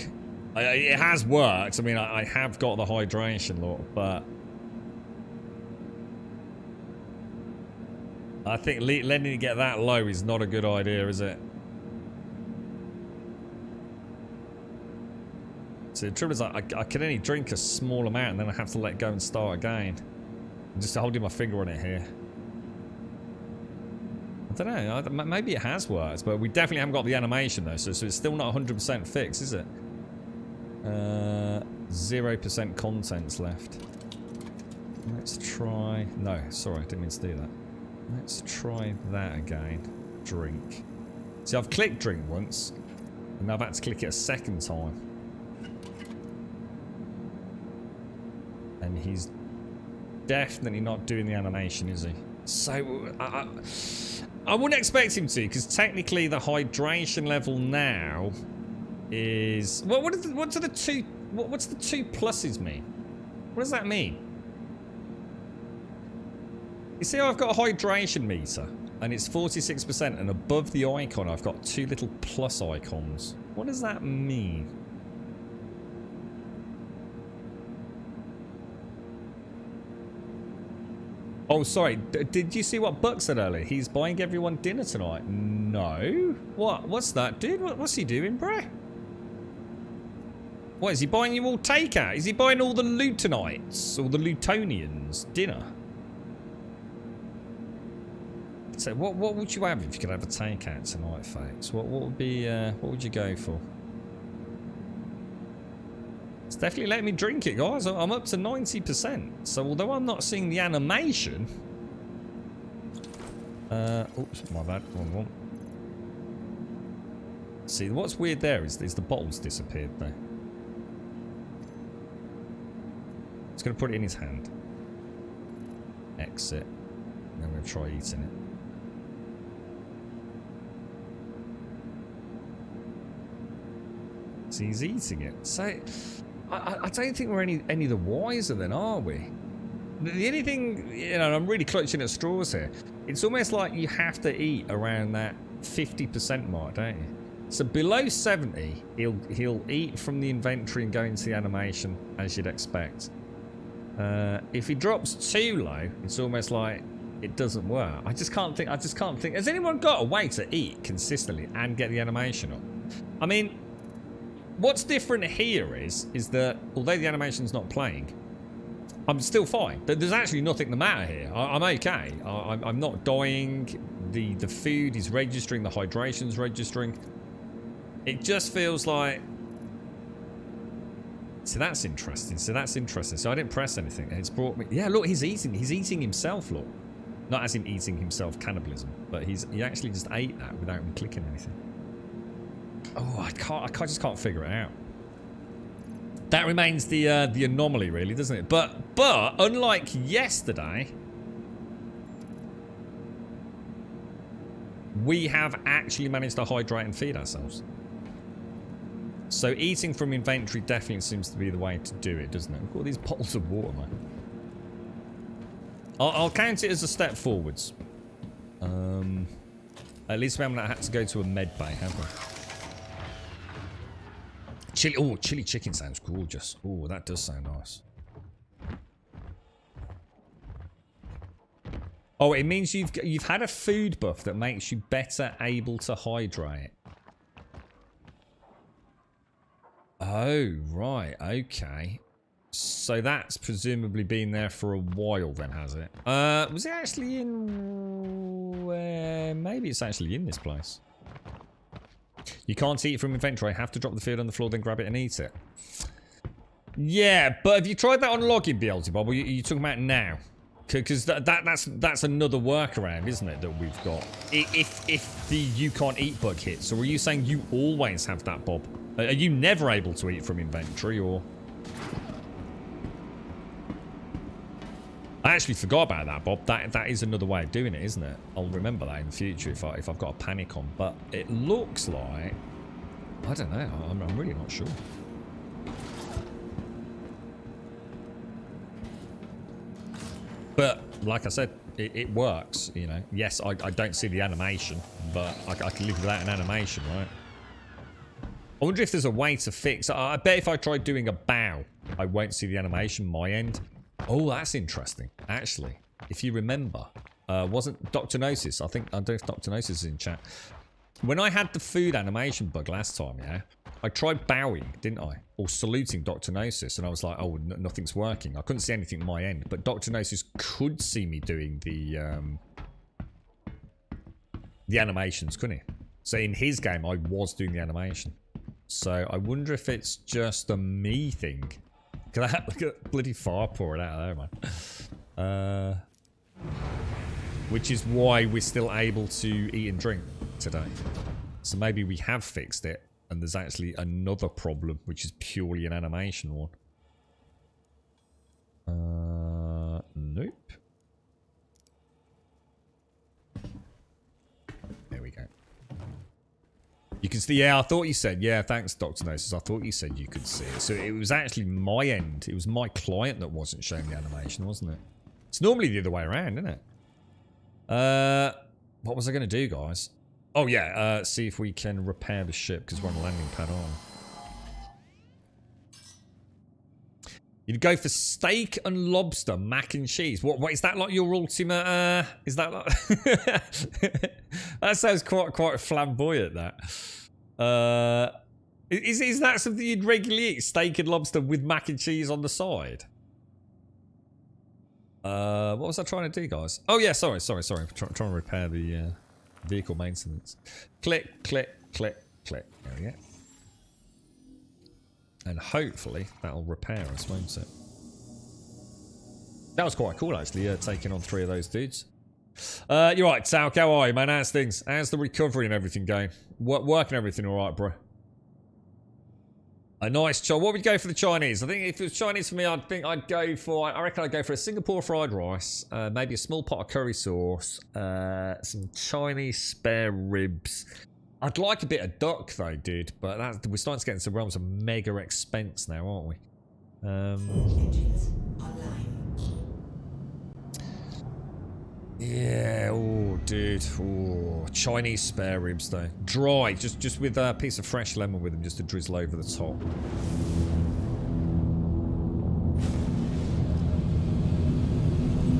It has worked. I mean, I have got the hydration look, but I think letting it get that low is not a good idea, is it? So the trouble is, I can only drink a small amount, and then I have to let go and start again. I'm just holding my finger on it here. I don't know. Maybe it has worked, but we definitely haven't got the animation though, so it's still not 100% fixed, is it? 0% contents left. Let's try... No, sorry, I didn't mean to do that. Let's try that again. Drink. See, I've clicked drink once, and I've had to click it a second time. And he's definitely not doing the animation, is he? So, I wouldn't expect him to, because technically the hydration level now is... What's the two pluses mean? What does that mean? You see how I've got a hydration meter, and it's 46%, and above the icon I've got two little plus icons. What does that mean? Oh, sorry. Did you see what Buck said earlier? He's buying everyone dinner tonight. No. What? What's that, dude? What's he doing, bro? What, is he buying you all takeout? Is he buying all the Lutonites? All the Lutonians dinner? So what would you have if you could have a takeout tonight, folks? What would be, what would you go for? It's definitely letting me drink it, guys. I'm up to 90%. So although I'm not seeing the animation... oops, my bad. Wrong one. See, what's weird there is the bottle's disappeared there. He's going to put it in his hand. Exit. Then we're going to try eating it. So he's eating it. So... I don't think we're any the wiser then, are we? The only thing, you know, I'm really clutching at straws here. It's almost like you have to eat around that 50% mark, don't you? So below 70, he'll eat from the inventory and go into the animation, as you'd expect. If he drops too low, it's almost like it doesn't work. I just can't think. Has anyone got a way to eat consistently and get the animation up? I mean, what's different here is that although the animation's not playing, I'm still fine. There's actually nothing the matter here. I'm okay. I'm not dying. The food is registering. The hydration's registering. It just feels like... So that's interesting. So I didn't press anything. It's brought me... Yeah, look, he's eating himself, look. Not as in eating himself cannibalism, but he actually just ate that without him clicking anything. Oh, I just can't figure it out. That remains the anomaly, really, doesn't it? But unlike yesterday, we have actually managed to hydrate and feed ourselves. So eating from inventory definitely seems to be the way to do it, doesn't it? We've got all these bottles of water, man. I'll count it as a step forwards. At least we haven't had to go to a med bay, have we? Chili chicken sounds gorgeous. Oh, that does sound nice. Oh, it means you've had a food buff that makes you better able to hydrate. Oh, right. Okay. So that's presumably been there for a while then, has it? Was it actually in... maybe it's actually in this place. You can't eat from inventory. I have to drop the food on the floor, then grab it and eat it. Yeah, but have you tried that on login, Beelzebub? Or are you talking about now? Because that's another workaround, isn't it, that we've got? If the you can't eat bug hits, or are you saying you always have that, Bob? Are you never able to eat from inventory, or... I actually forgot about that, Bob. That is another way of doing it, isn't it? I'll remember that in the future if I've got a panic on. But it looks like... I don't know. I'm really not sure. But, like I said, it works, you know. Yes, I don't see the animation, but I can live without an animation, right? I wonder if there's a way to fix... I bet if I try doing a bow, I won't see the animation my end. Oh, that's interesting. Actually, if you remember, wasn't Dr. Gnosis? I don't know if Dr. Gnosis is in chat. When I had the food animation bug last time, yeah, I tried bowing, didn't I? Or saluting Dr. Gnosis, and I was like, oh, nothing's working. I couldn't see anything on my end, but Dr. Gnosis could see me doing the animations, couldn't he? So in his game, I was doing the animation. So I wonder if it's just a me thing. Look at that bloody fire pouring out of there, man. Which is why we're still able to eat and drink today. So maybe we have fixed it, and there's actually another problem, which is purely an animation one. Nope. There we go. You can see, yeah, I thought you said, yeah, thanks, Dr. Gnosis. I thought you said you could see it. So it was actually my end. It was my client that wasn't showing the animation, wasn't it? It's normally the other way around, isn't it? What was I going to do, guys? Oh, yeah, see if we can repair the ship, because we're on a landing pad, aren't we? You'd go for steak and lobster, mac and cheese. What is that like your ultimate, is that like... That sounds quite flamboyant, that. Is that something you'd regularly eat? Steak and lobster with mac and cheese on the side? What was I trying to do, guys? Oh, yeah, sorry. I'm trying to repair the vehicle maintenance. Click, click, click, click. There we go. And hopefully that'll repair us, won't it? That was quite cool, actually, taking on 3 of those dudes. You're right, Talk. How are you, man? How's things? How's the recovery and everything going? Working everything all right, bro? A nice chow. What would you go for the Chinese? I think if it was Chinese for me, I reckon I'd go for a Singapore fried rice, maybe a small pot of curry sauce, some Chinese spare ribs. I'd like a bit of duck though, dude, but we're starting to get into realms of mega expense now, aren't we? Engines online. Yeah, oh, dude. Oh, Chinese spare ribs, though. Dry, just with a piece of fresh lemon with them, just to drizzle over the top.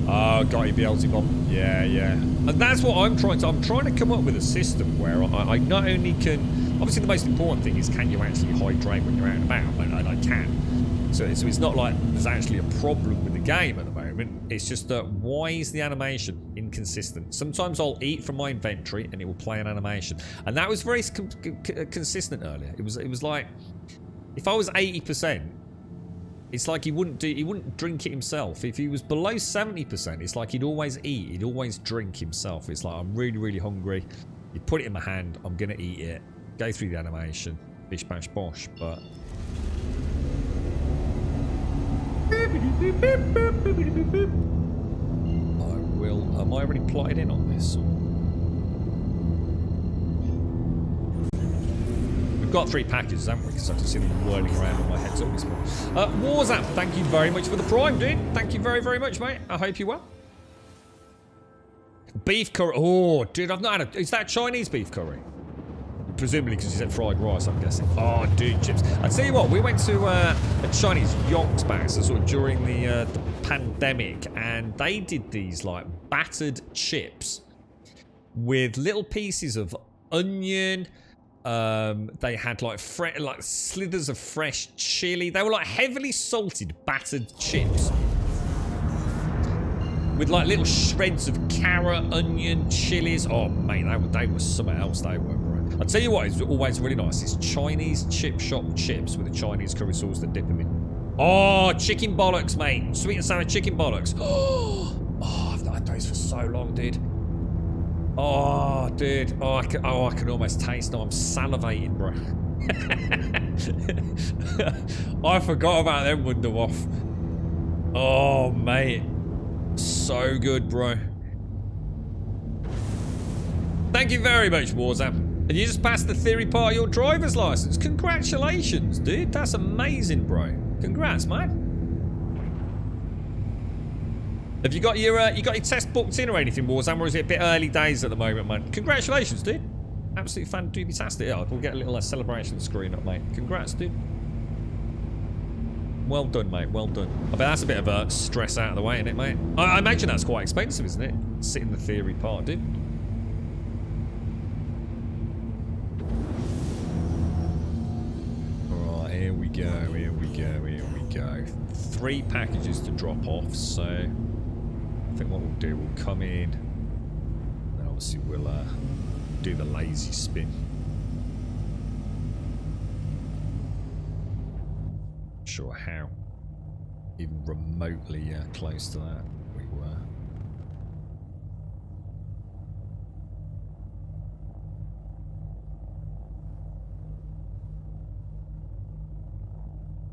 Oh, got you, Beelzebub. Yeah. And that's what I'm trying to come up with a system where I not only can... Obviously, the most important thing is, can you actually hydrate when you're out and about? And I can. So it's not like there's actually a problem with the game at the moment. It's just that why is the animation inconsistent? Sometimes I'll eat from my inventory and it will play an animation. And that was very consistent earlier. It was like, if I was 80%, it's like he wouldn't drink it himself. If he was below 70%, it's like he'd always eat. He'd always drink himself. It's like, I'm really, really hungry. You put it in my hand. I'm going to eat it. Go through the animation. Bish, bash, bosh. But... Am I already plotted in on this? We've got 3 packages, haven't we? Because I can see them whirling around on my head. Warzap, thank you very much for the prime, dude. Thank you very, very much, mate. I hope you're well. Beef curry. Oh, dude, I've not had a... Is that Chinese beef curry? Presumably because you said fried rice, I'm guessing. Oh, dude, chips. I tell you what, we went to a Chinese yonks back, so sort of during the pandemic, and they did these like battered chips with little pieces of onion. They had like slithers of fresh chili. They were like heavily salted, battered chips with like little shreds of carrot, onion, chilies. Oh, mate, they were something else. They were. I'll tell you what is always really nice is Chinese chip shop chips with a Chinese curry sauce to dip them in. Oh, chicken bollocks, mate. Sweet and sour chicken bollocks. Oh, I've not had those for so long, dude. Oh, dude. Oh, I can almost taste them. I'm salivating, bro. I forgot about them Wonderwaff. Oh, mate. So good, bro. Thank you very much, Warzap. And you just passed the theory part of your driver's license. Congratulations, dude. That's amazing, bro. Congrats, man. Have you got your test booked in or anything, Warzam, or is it a bit early days at the moment, man? Congratulations, dude. Absolutely fan-dubitastic. Yeah, we'll get a little celebration screen up, mate. Congrats, dude. Well done, mate. Well done. I bet that's a bit of a stress out of the way, isn't it, mate? I imagine that's quite expensive, isn't it? Sit in the theory part, dude. Alright, here we go. Here we go. Here we go. 3 packages to drop off, so I think what we'll do, we'll come in, and obviously we'll do the lazy spin. Not sure how even remotely close to that we were.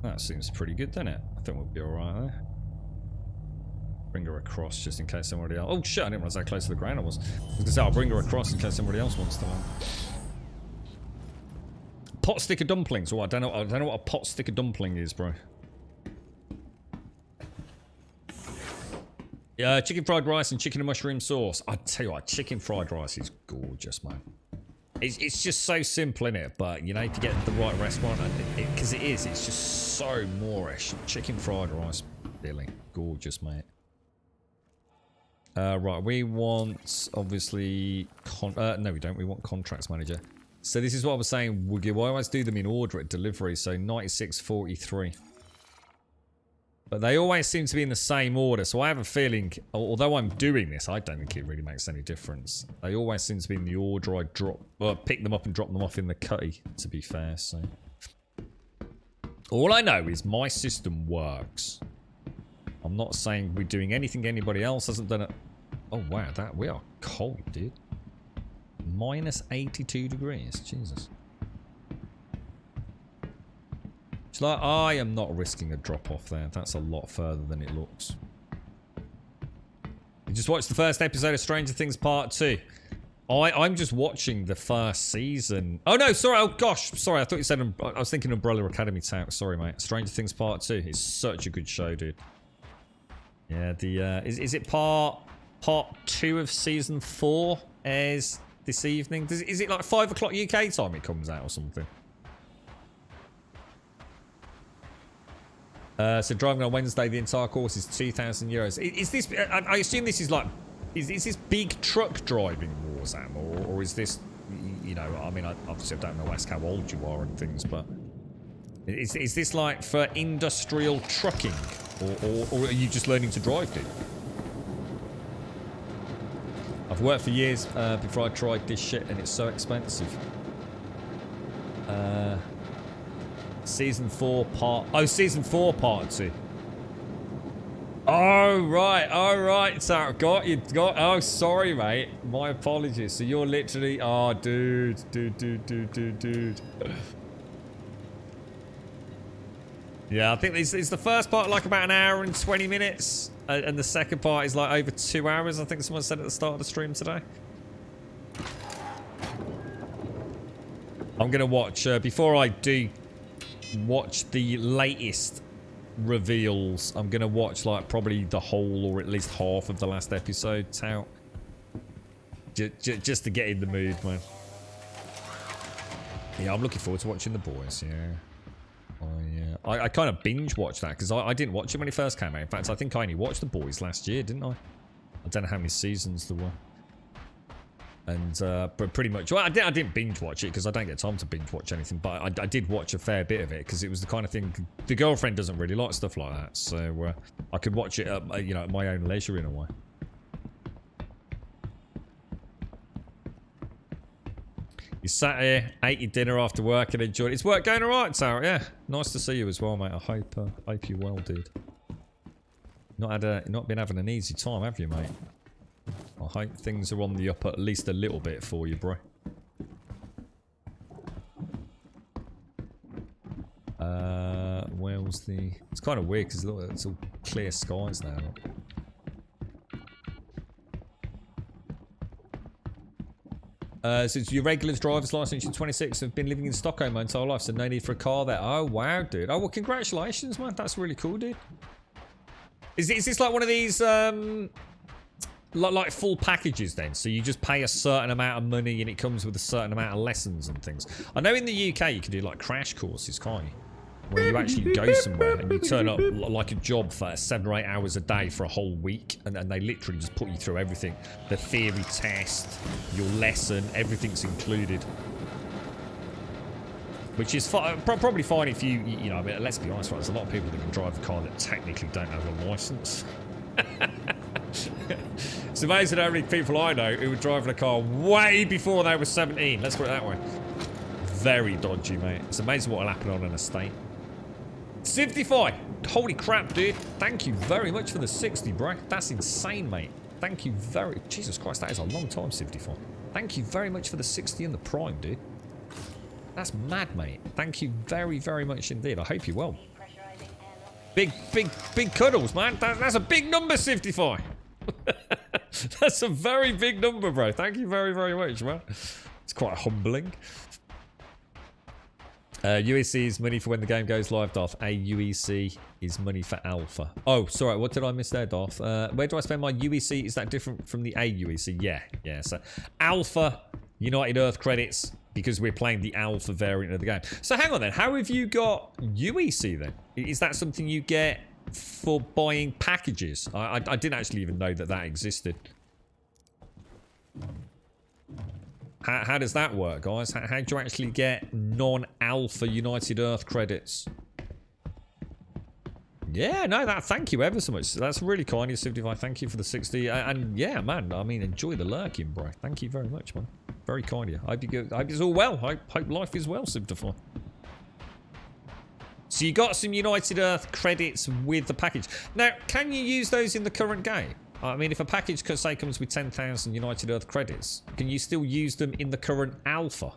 That seems pretty good, doesn't it? I think we'll be alright there. Bring her across just in case somebody else... Oh shit, I didn't realize how close to the ground I was. I was going to say, I'll bring her across in case somebody else wants to land. Pot sticker dumplings. Oh, I don't know what a pot sticker dumpling is, bro. Yeah, chicken fried rice and chicken and mushroom sauce. I tell you what, chicken fried rice is gorgeous, man. It's just so simple, innit? But you need to get the right restaurant, because it's just so Moorish. Chicken fried rice, Billy, gorgeous, mate. Right, we want obviously no, we don't. We want contracts manager. So this is what I was saying. We always do them in order at delivery. So 9643. But they always seem to be in the same order. So I have a feeling, although I'm doing this, I don't think it really makes any difference. They always seem to be in the order I pick them up and drop them off in the cutty, to be fair. So all I know is my system works. I'm not saying we're doing anything anybody else hasn't done it. Oh wow, we are cold, dude. Minus 82 degrees, Jesus. It's like, I am not risking a drop off there. That's a lot further than it looks. You just watched the first episode of Stranger Things Part 2. I'm just watching the first season. Oh no, sorry, oh gosh, sorry, I thought you said, I was thinking Umbrella Academy Tout. Sorry, mate. Stranger Things Part 2. It's such a good show, dude. Yeah, is it part 2 of season 4 airs this evening? Is it like 5 o'clock UK time it comes out or something? So driving on Wednesday, the entire course is €2,000. Is this? I assume this is like, is this big truck driving Warzam, or is this? You know, I mean, obviously I don't know ask how old you are and things, but is this like for industrial trucking, or are you just learning to drive, dude? I've worked for years before I tried this shit, and it's so expensive. Season 4 part... Oh, Season 4 part 2. Oh, right. So, oh, sorry, mate. My apologies. So, you're literally... Oh, dude. Yeah, I think it's the first part, like, about an hour and 20 minutes. And the second part is, like, over 2 hours. I think someone said at the start of the stream today. I'm going to watch... before I do... watch the latest reveals, I'm gonna watch like probably the whole or at least half of the last episode out, just to get in the mood, man. Yeah, I'm looking forward to watching The Boys. I kind of binge watched that because I didn't watch it when it first came out. In fact, I think I only watched The Boys last year, didn't I? I don't know how many seasons there were. And but pretty much, well, I didn't binge watch it because I don't get time to binge watch anything, but I did watch a fair bit of it because it was the kind of thing the girlfriend doesn't really like stuff like that, so I could watch it at, you know, at my own leisure in a way. You sat here, ate your dinner after work and enjoyed it. Is work going alright, Sarah? Yeah, nice to see you as well, mate. I hope you're well, dude. Not been having an easy time, have you, mate? I hope things are on the up at least a little bit for you, bro. Where was the... It's kind of weird because it's all clear skies now. So it's your regular driver's license, you're 26, have been living in Stockholm my entire life, so no need for a car there. Oh, wow, dude. Oh, well, congratulations, man. That's really cool, dude. Is this like one of these... Like full packages then, so you just pay a certain amount of money and it comes with a certain amount of lessons and things. I know in the UK you can do like crash courses, can't you? Where you actually go somewhere and you turn up like a job for 7 or 8 hours a day for a whole week, and they literally just put you through everything. The theory test, your lesson, everything's included. Which is probably fine if you know, I mean, let's be honest, right, there's a lot of people that can drive a car that technically don't have a license. It's amazing how many people I know who were driving a car way before they were 17. Let's put it that way. Very dodgy, mate. It's amazing what will happen on an estate. 65. Holy crap, dude. Thank you very much for the 60, bro. That's insane, mate. Thank you very... Jesus Christ, that is a long time, 65. Thank you very much for the 60 and the prime, dude. That's mad, mate. Thank you very, very much indeed. I hope you're well. Big cuddles, man. That's a big number, 55. That's a very big number, bro. Thank you very, very much, man. It's quite humbling. UEC is money for when the game goes live, Darth. AUEC is money for alpha. Oh, sorry. What did I miss there, Darth? Where do I spend my UEC? Is that different from the AUEC? Yeah. So alpha, United Earth credits, because we're playing the alpha variant of the game. So hang on then. How have you got UEC then? Is that something you get for buying packages? I didn't actually even know that that existed. How does that work, guys? How do you actually get non-alpha United Earth credits? Yeah, no, thank you ever so much. That's really kind of you, 75. Thank you for the 60. And yeah, man, I mean, enjoy the lurking, bro. Thank you very much, man. Very kind of you. I hope it's all well. I hope life is well, 75. So you got some United Earth credits with the package. Now, can you use those in the current game? I mean, if a package, say, comes with 10,000 United Earth credits, can you still use them in the current alpha?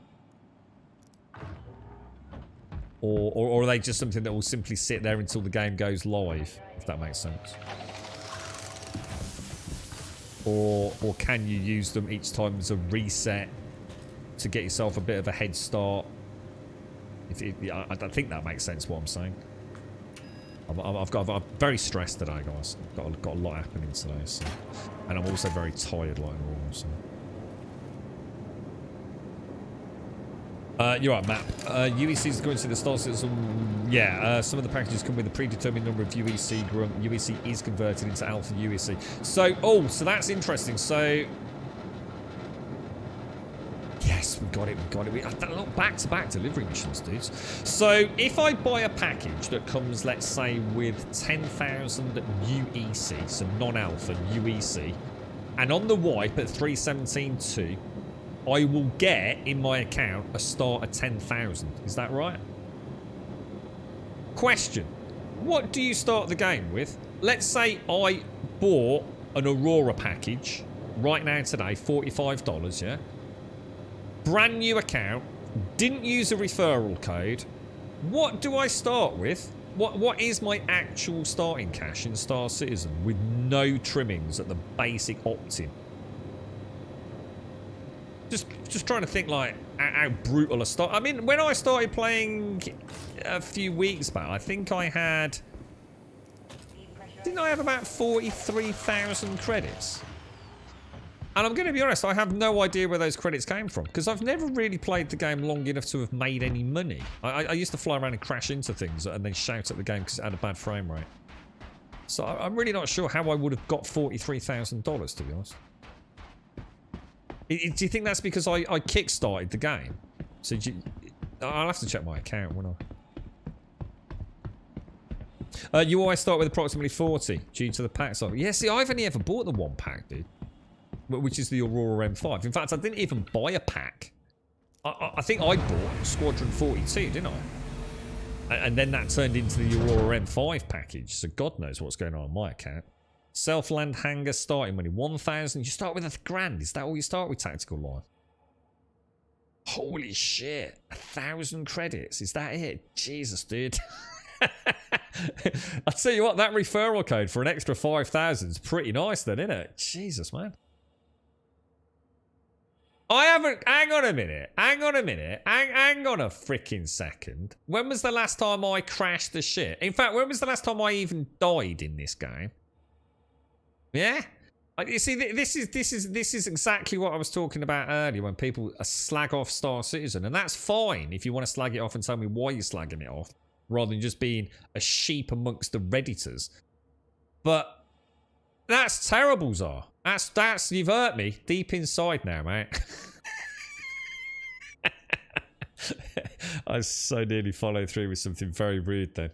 Or are they just something that will simply sit there until the game goes live, if that makes sense? Or can you use them each time as a reset to get yourself a bit of a head start? I don't think that makes sense, what I'm saying. I'm very stressed today, guys. I've got a lot happening today, so. And I'm also very tired, like normal, so. You're right, Matt. UEC is going to the start system. Yeah, some of the packages come with a predetermined number of UEC. UEC is converted into alpha UEC. So, so that's interesting. So, yes, we got it. We had a lot back-to-back delivery missions, dudes. So, if I buy a package that comes, let's say, with 10,000 UEC, so non-alpha UEC, and on the wipe at 317.2, I will get in my account a start at 10,000. Is that right? Question. What do you start the game with? Let's say I bought an Aurora package right now today, $45, yeah? Brand new account, didn't use a referral code. What do I start with? What is my actual starting cash in Star Citizen with no trimmings at the basic opt-in? Just trying to think like how brutal a start. I mean, when I started playing a few weeks back, I think I had... Didn't I have about 43,000 credits? And I'm going to be honest, I have no idea where those credits came from, because I've never really played the game long enough to have made any money. I used to fly around and crash into things and then shout at the game because it had a bad frame rate. So I'm really not sure how I would have got $43,000, to be honest. Do you think that's because I kick-started the game? So I'll have to check my account, won't I? You always start with approximately 40 due to the packs. Yeah, see, I've only ever bought the one pack, dude. Which is the Aurora M5. In fact, I didn't even buy a pack. I think I bought Squadron 42, didn't I? And then that turned into the Aurora M5 package. So God knows what's going on my account. Self-land hangar starting money. 1,000. You start with $1,000. Is that all you start with, Tactical Life? Holy shit. 1,000 credits. Is that it? Jesus, dude. I'll tell you what, that referral code for an extra 5,000 is pretty nice then, isn't it? Jesus, man. I haven't... Hang on a minute. Hang on a freaking second. When was the last time I crashed the shit? In fact, when was the last time I even died in this game? Yeah? You see, this is exactly what I was talking about earlier when people slag off Star Citizen, and that's fine if you want to slag it off and tell me why you're slagging it off, rather than just being a sheep amongst the Redditors. But that's terrible, Zar. That's you've hurt me deep inside now, mate. I so nearly followed through with something very rude then.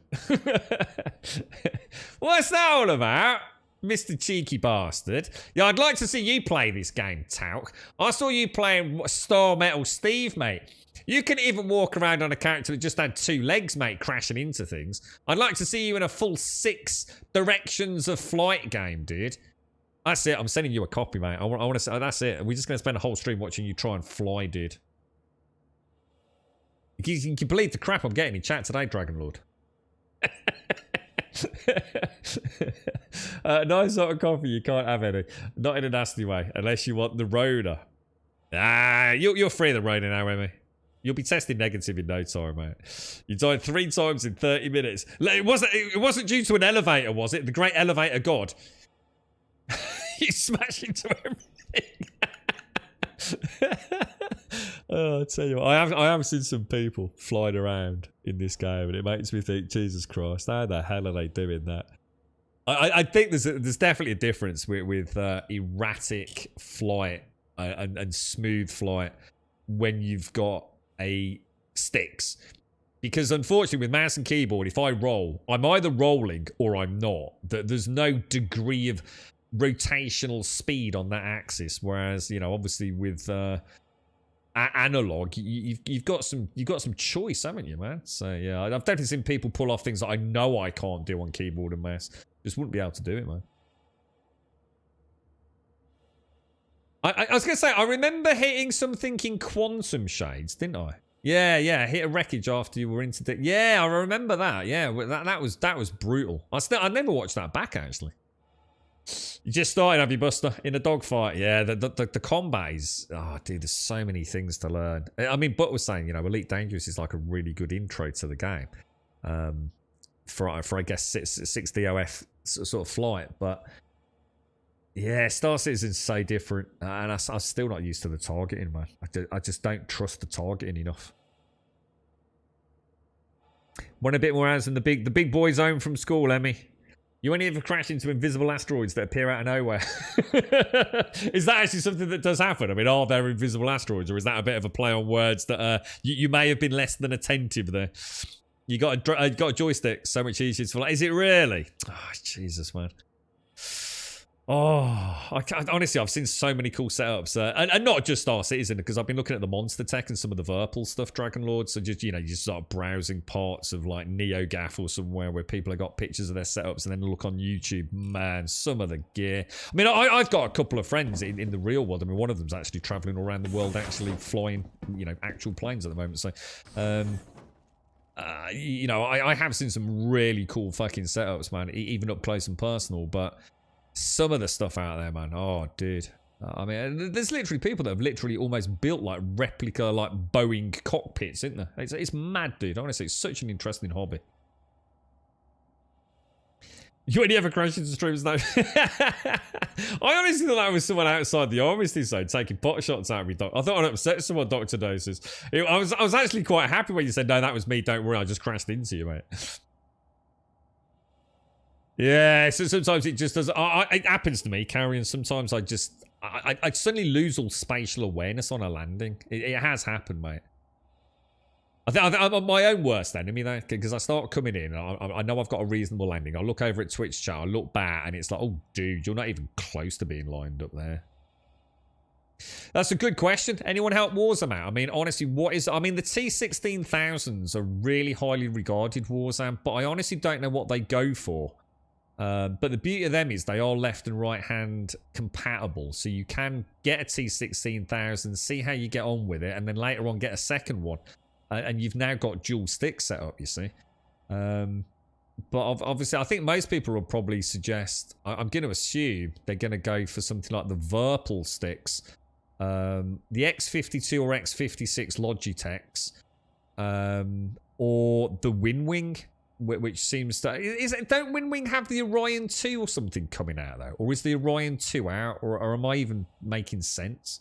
What's that all about? Mr. Cheeky Bastard. Yeah, I'd like to see you play this game, Tauk. I saw you playing Star Metal Steve, mate. You can even walk around on a character that just had 2 legs, mate, crashing into things. I'd like to see you in a full 6 Directions of Flight game, dude. That's it. I'm sending you a copy, mate. I want to say, that's it. We're just going to spend a whole stream watching you try and fly, dude. You can believe the crap I'm getting in chat today, Dragon Lord. Nice sort of coffee, you can't have any. Not in a nasty way, unless you want the Rona. You're free of the Rona now, Emmy. You'll be tested negative in no time, mate. You died 3 times in 30 minutes. It wasn't due to an elevator, was it? The great elevator god. You smashed into everything. Oh, I tell you what, I have seen some people flying around in this game, and it makes me think, Jesus Christ, how the hell are they doing that? I think there's definitely a difference with erratic flight and smooth flight when you've got a sticks. Because unfortunately with mouse and keyboard, if I roll, I'm either rolling or I'm not. There's no degree of rotational speed on that axis, whereas, you know, obviously with analog, you've got some choice, haven't you, man? So yeah, I've definitely seen people pull off things that I know I can't do on keyboard and mouse. Just wouldn't be able to do it, man. I was gonna say, I remember hitting something in Quantum Shades, didn't I? Yeah, hit a wreckage after you were into yeah, I remember that. Yeah, that was brutal. I never watched that back, actually. You just started, have you, Buster, in a dogfight? Yeah, the combat is... Oh, dude, there's so many things to learn. I mean, Butt was saying, you know, Elite Dangerous is like a really good intro to the game. For I guess, 6 DOF sort of flight. But, yeah, Star Citizen's so different. And I'm still not used to the targeting, man. I just don't trust the targeting enough. Want a bit more hours than the big boy zone from school, Emmy? You only ever crash into invisible asteroids that appear out of nowhere. Is that actually something that does happen? I mean, are there invisible asteroids, or is that a bit of a play on words that you may have been less than attentive there? You got a joystick, so much easier to fly. Is it really? Oh, Jesus, man. Oh, honestly, I've seen so many cool setups, and not just Star Citizen, because I've been looking at the Monster Tech and some of the Verpal stuff, Dragon Lord. So just, you know, you just start browsing parts of like NeoGAF or somewhere where people have got pictures of their setups, and then look on YouTube. Man, some of the gear. I mean, I've got a couple of friends in the real world. I mean, one of them's actually traveling all around the world, actually flying, you know, actual planes at the moment. So, you know, I have seen some really cool fucking setups, man, even up close and personal, but some of the stuff out there, man, oh, dude. I mean, there's literally people that have literally almost built, like, replica, like, Boeing cockpits, isn't there? It's mad, dude. Honestly, it's such an interesting hobby. You only ever crash into streams now? I honestly thought that was someone outside the armistice zone taking pot shots out of me. I thought I'd upset someone, Dr. Doses. I was actually quite happy when you said, no, that was me, don't worry, I just crashed into you, mate. Yeah, so sometimes it just does. It happens to me, Carrion. Sometimes I suddenly lose all spatial awareness on a landing. It has happened, mate. I think I'm my own worst enemy, though, because I start coming in, I know I've got a reasonable landing. I look over at Twitch chat, I look back, and it's like, oh, dude, you're not even close to being lined up there. That's a good question. Anyone help Warzam out? I mean, honestly, I mean, the T-16,000s are really highly regarded, Warzam, but I honestly don't know what they go for. But the beauty of them is they are left and right hand compatible. So you can get a T-16,000, see how you get on with it, and then later on get a second one. And you've now got dual sticks set up, you see. But obviously, I think most people will probably suggest, I'm going to assume they're going to go for something like the Verpal sticks. The X52 or X56 Logitechs. Or the Winwing which seems to... Don't Wing have the Orion 2 or something coming out, though? Or is the Orion 2 out? Or am I even making sense?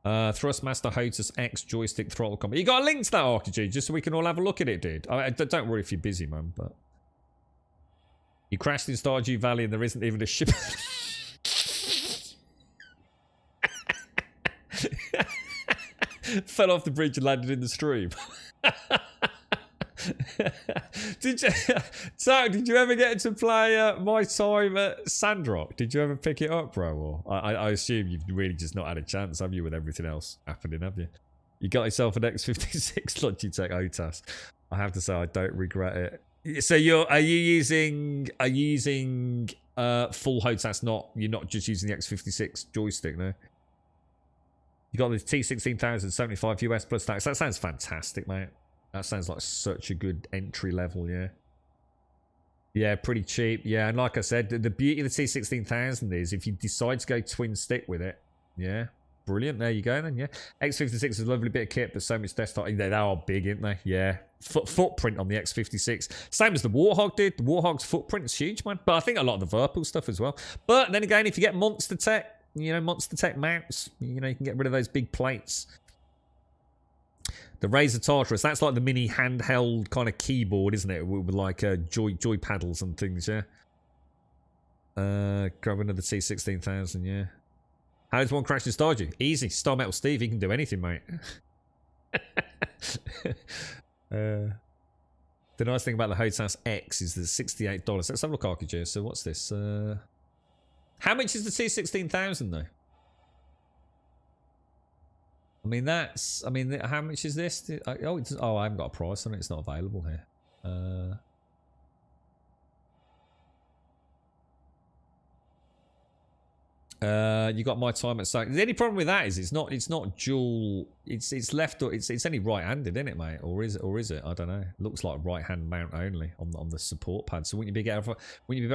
Thrustmaster Hotus X joystick throttle combo. You got a link to that, RPG, just so we can all have a look at it, dude. Don't worry if you're busy, man, but... You crashed in Stardew Valley and there isn't even a ship... Fell off the bridge and landed in the stream. Did you ever get to play My Time at Sandrock? Did you ever pick it up, bro? Or I assume you've really just not had a chance, have you, with everything else happening, have you? You got yourself an X56 Logitech OTAS. I have to say I don't regret it. So are you using full HOTAS? You're not just using the X56 joystick, no? You got the T16000 75 US plus tax. That sounds fantastic, mate. That sounds like such a good entry level, yeah. Yeah, pretty cheap. Yeah, and like I said, the beauty of the T16000 is if you decide to go twin stick with it, yeah, brilliant. There you go then, yeah. X56 is a lovely bit of kit, but so much desktop. They are big, aren't they? Yeah. Footprint on the X56. Same as the Warthog did. The Warthog's footprint is huge, man. But I think a lot of the Virpil stuff as well. But then again, if you get Monster Tech, Monster Tech mounts, you can get rid of those big plates. The Razer Tartarus, that's like the mini handheld kind of keyboard, isn't it? With like joy paddles and things, yeah. Grab another T16000, yeah. How does one crash in Stardew? Easy. Star Metal Steve, he can do anything, mate. The nice thing about the HOTAS X is the $68. Let's have a look, RPG. So what's this? How much is the T16000 though? How much is this? I haven't got a price on it. It's not available here. You got My Time at Sack. The only problem with that is it's not dual. It's left or it's only right-handed, isn't it, mate? Or is it? I don't know. It looks like right-hand mount only on the support pad. So wouldn't you be better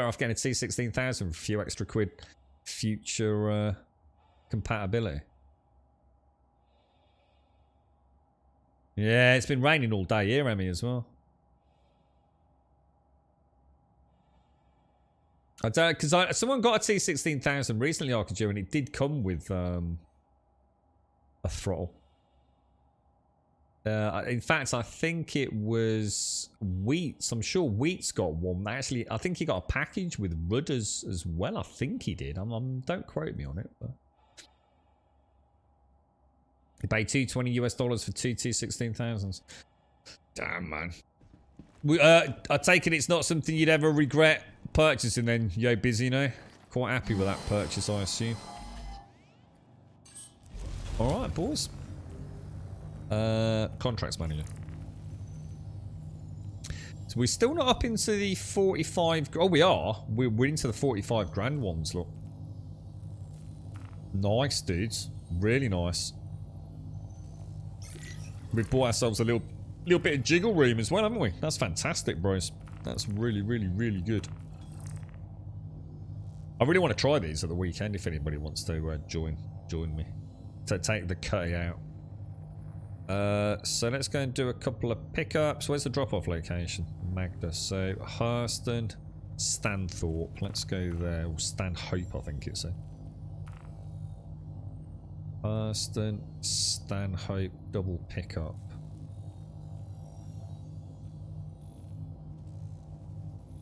off getting a T16000 for a few extra quid future compatibility? Yeah, it's been raining all day here, Emmy, as well. I don't, because someone got a T16000 recently, RPG, and it did come with a throttle. In fact, I think it was Wheats. I'm sure Wheats got one. Actually, I think he got a package with rudders as well. I think he did. Don't quote me on it. But. He paid $220 US for two T16000s. Damn, man. I take it it's not something you'd ever regret purchasing then, yo busy, Quite happy with that purchase, I assume. Alright, boys. Contracts manager. So we're still not up into the 45... Oh, we are. We're into the 45 grand ones, look. Nice, dudes. Really nice. We've bought ourselves a little bit of jiggle room as well, haven't we? That's fantastic, bros. That's really, really, really good. I really want to try these at the weekend if anybody wants to join me. To take the cutty out. So let's go and do a couple of pickups. Where's the drop-off location? Magda. So Hurston, Stanthorpe. Let's go there. Or Stanhope, I think it said. Hurston, Stanhope, double pickup.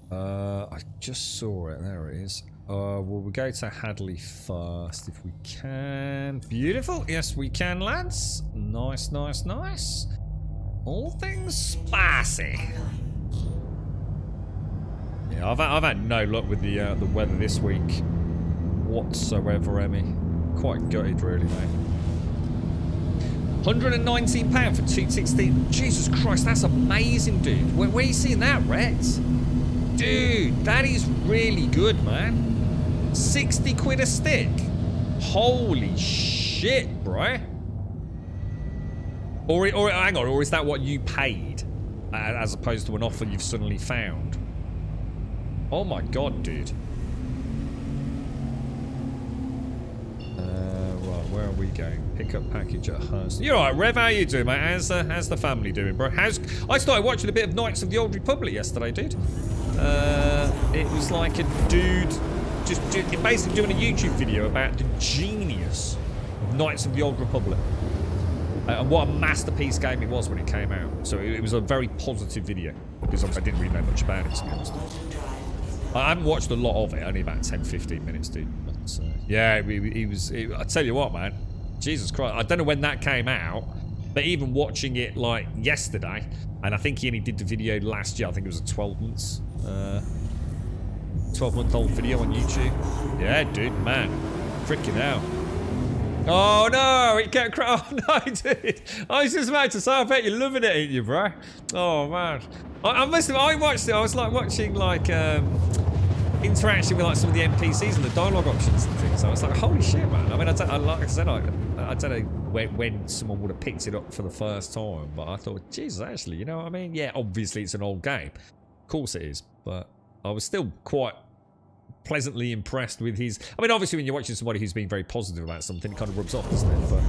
I just saw it. There it is. Well, we'll go to Hadley first if we can. Beautiful. Yes, we can, lads. Nice, nice, nice. All things spicy. Yeah, I've had no luck with the weather this week whatsoever, Emmy. Quite gutted, really, mate. £119 for 216. Jesus Christ, that's amazing, dude. Where are you seeing that, Rhett? Dude, that is really good, man. 60 quid a stick. Holy shit, bro. Or hang on, or is that what you paid as opposed to an offer you've suddenly found? Oh my god, dude. Right, where are we going? Pick up package at Hurst. You're alright, Rev. How you doing, mate? How's the family doing, bro? I started watching a bit of Knights of the Old Republic yesterday, dude. It was like a dude just basically doing a YouTube video about the genius of Knights of the Old Republic. And what a masterpiece game it was when it came out. So it was a very positive video, because I didn't really know much about it, to be honest. I haven't watched a lot of it, only about 10-15 minutes, dude. But, yeah, I tell you what, man. Jesus Christ. I don't know when that came out, but even watching it, like, yesterday, and I think he only did the video last year. I think it was a 12-month-old video on YouTube. Yeah, dude, man. Freaking hell. Oh no, it kept oh no, dude. I was just about to say, I bet you're loving it, ain't you, bro? Oh man. I watched it, I was like watching like interaction with like some of the NPCs and the dialogue options and things. I was like, holy shit, man. I mean, like I said, I don't know when someone would have picked it up for the first time, but I thought, Jesus, actually, you know what I mean? Yeah, obviously it's an old game. Of course it is, but I was still quite pleasantly impressed with his... I mean, obviously when you're watching somebody who's being very positive about something, it kind of rubs off, doesn't it? But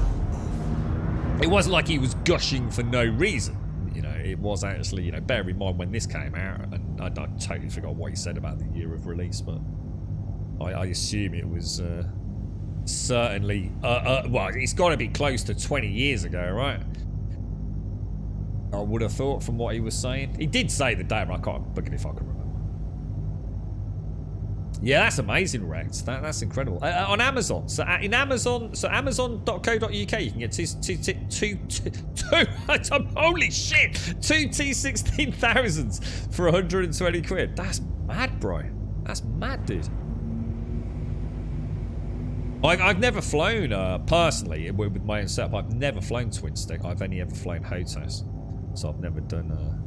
it wasn't like he was gushing for no reason. You know, it was actually, you know, bear in mind when this came out, and I totally forgot what he said about the year of release, but I assume it was certainly... well, it's got to be close to 20 years ago, right? I would have thought from what he was saying. He did say the date, but I can't book it if I can remember. Yeah, that's amazing, Rex. That's incredible. On Amazon, so in Amazon, so Amazon.co.uk, you can get two holy shit, 2 T16,000s for 120 quid. That's mad, bro. That's mad, dude. I've never flown personally with my own setup. I've never flown Twin Stick. I've only ever flown HOTAS, so I've never done.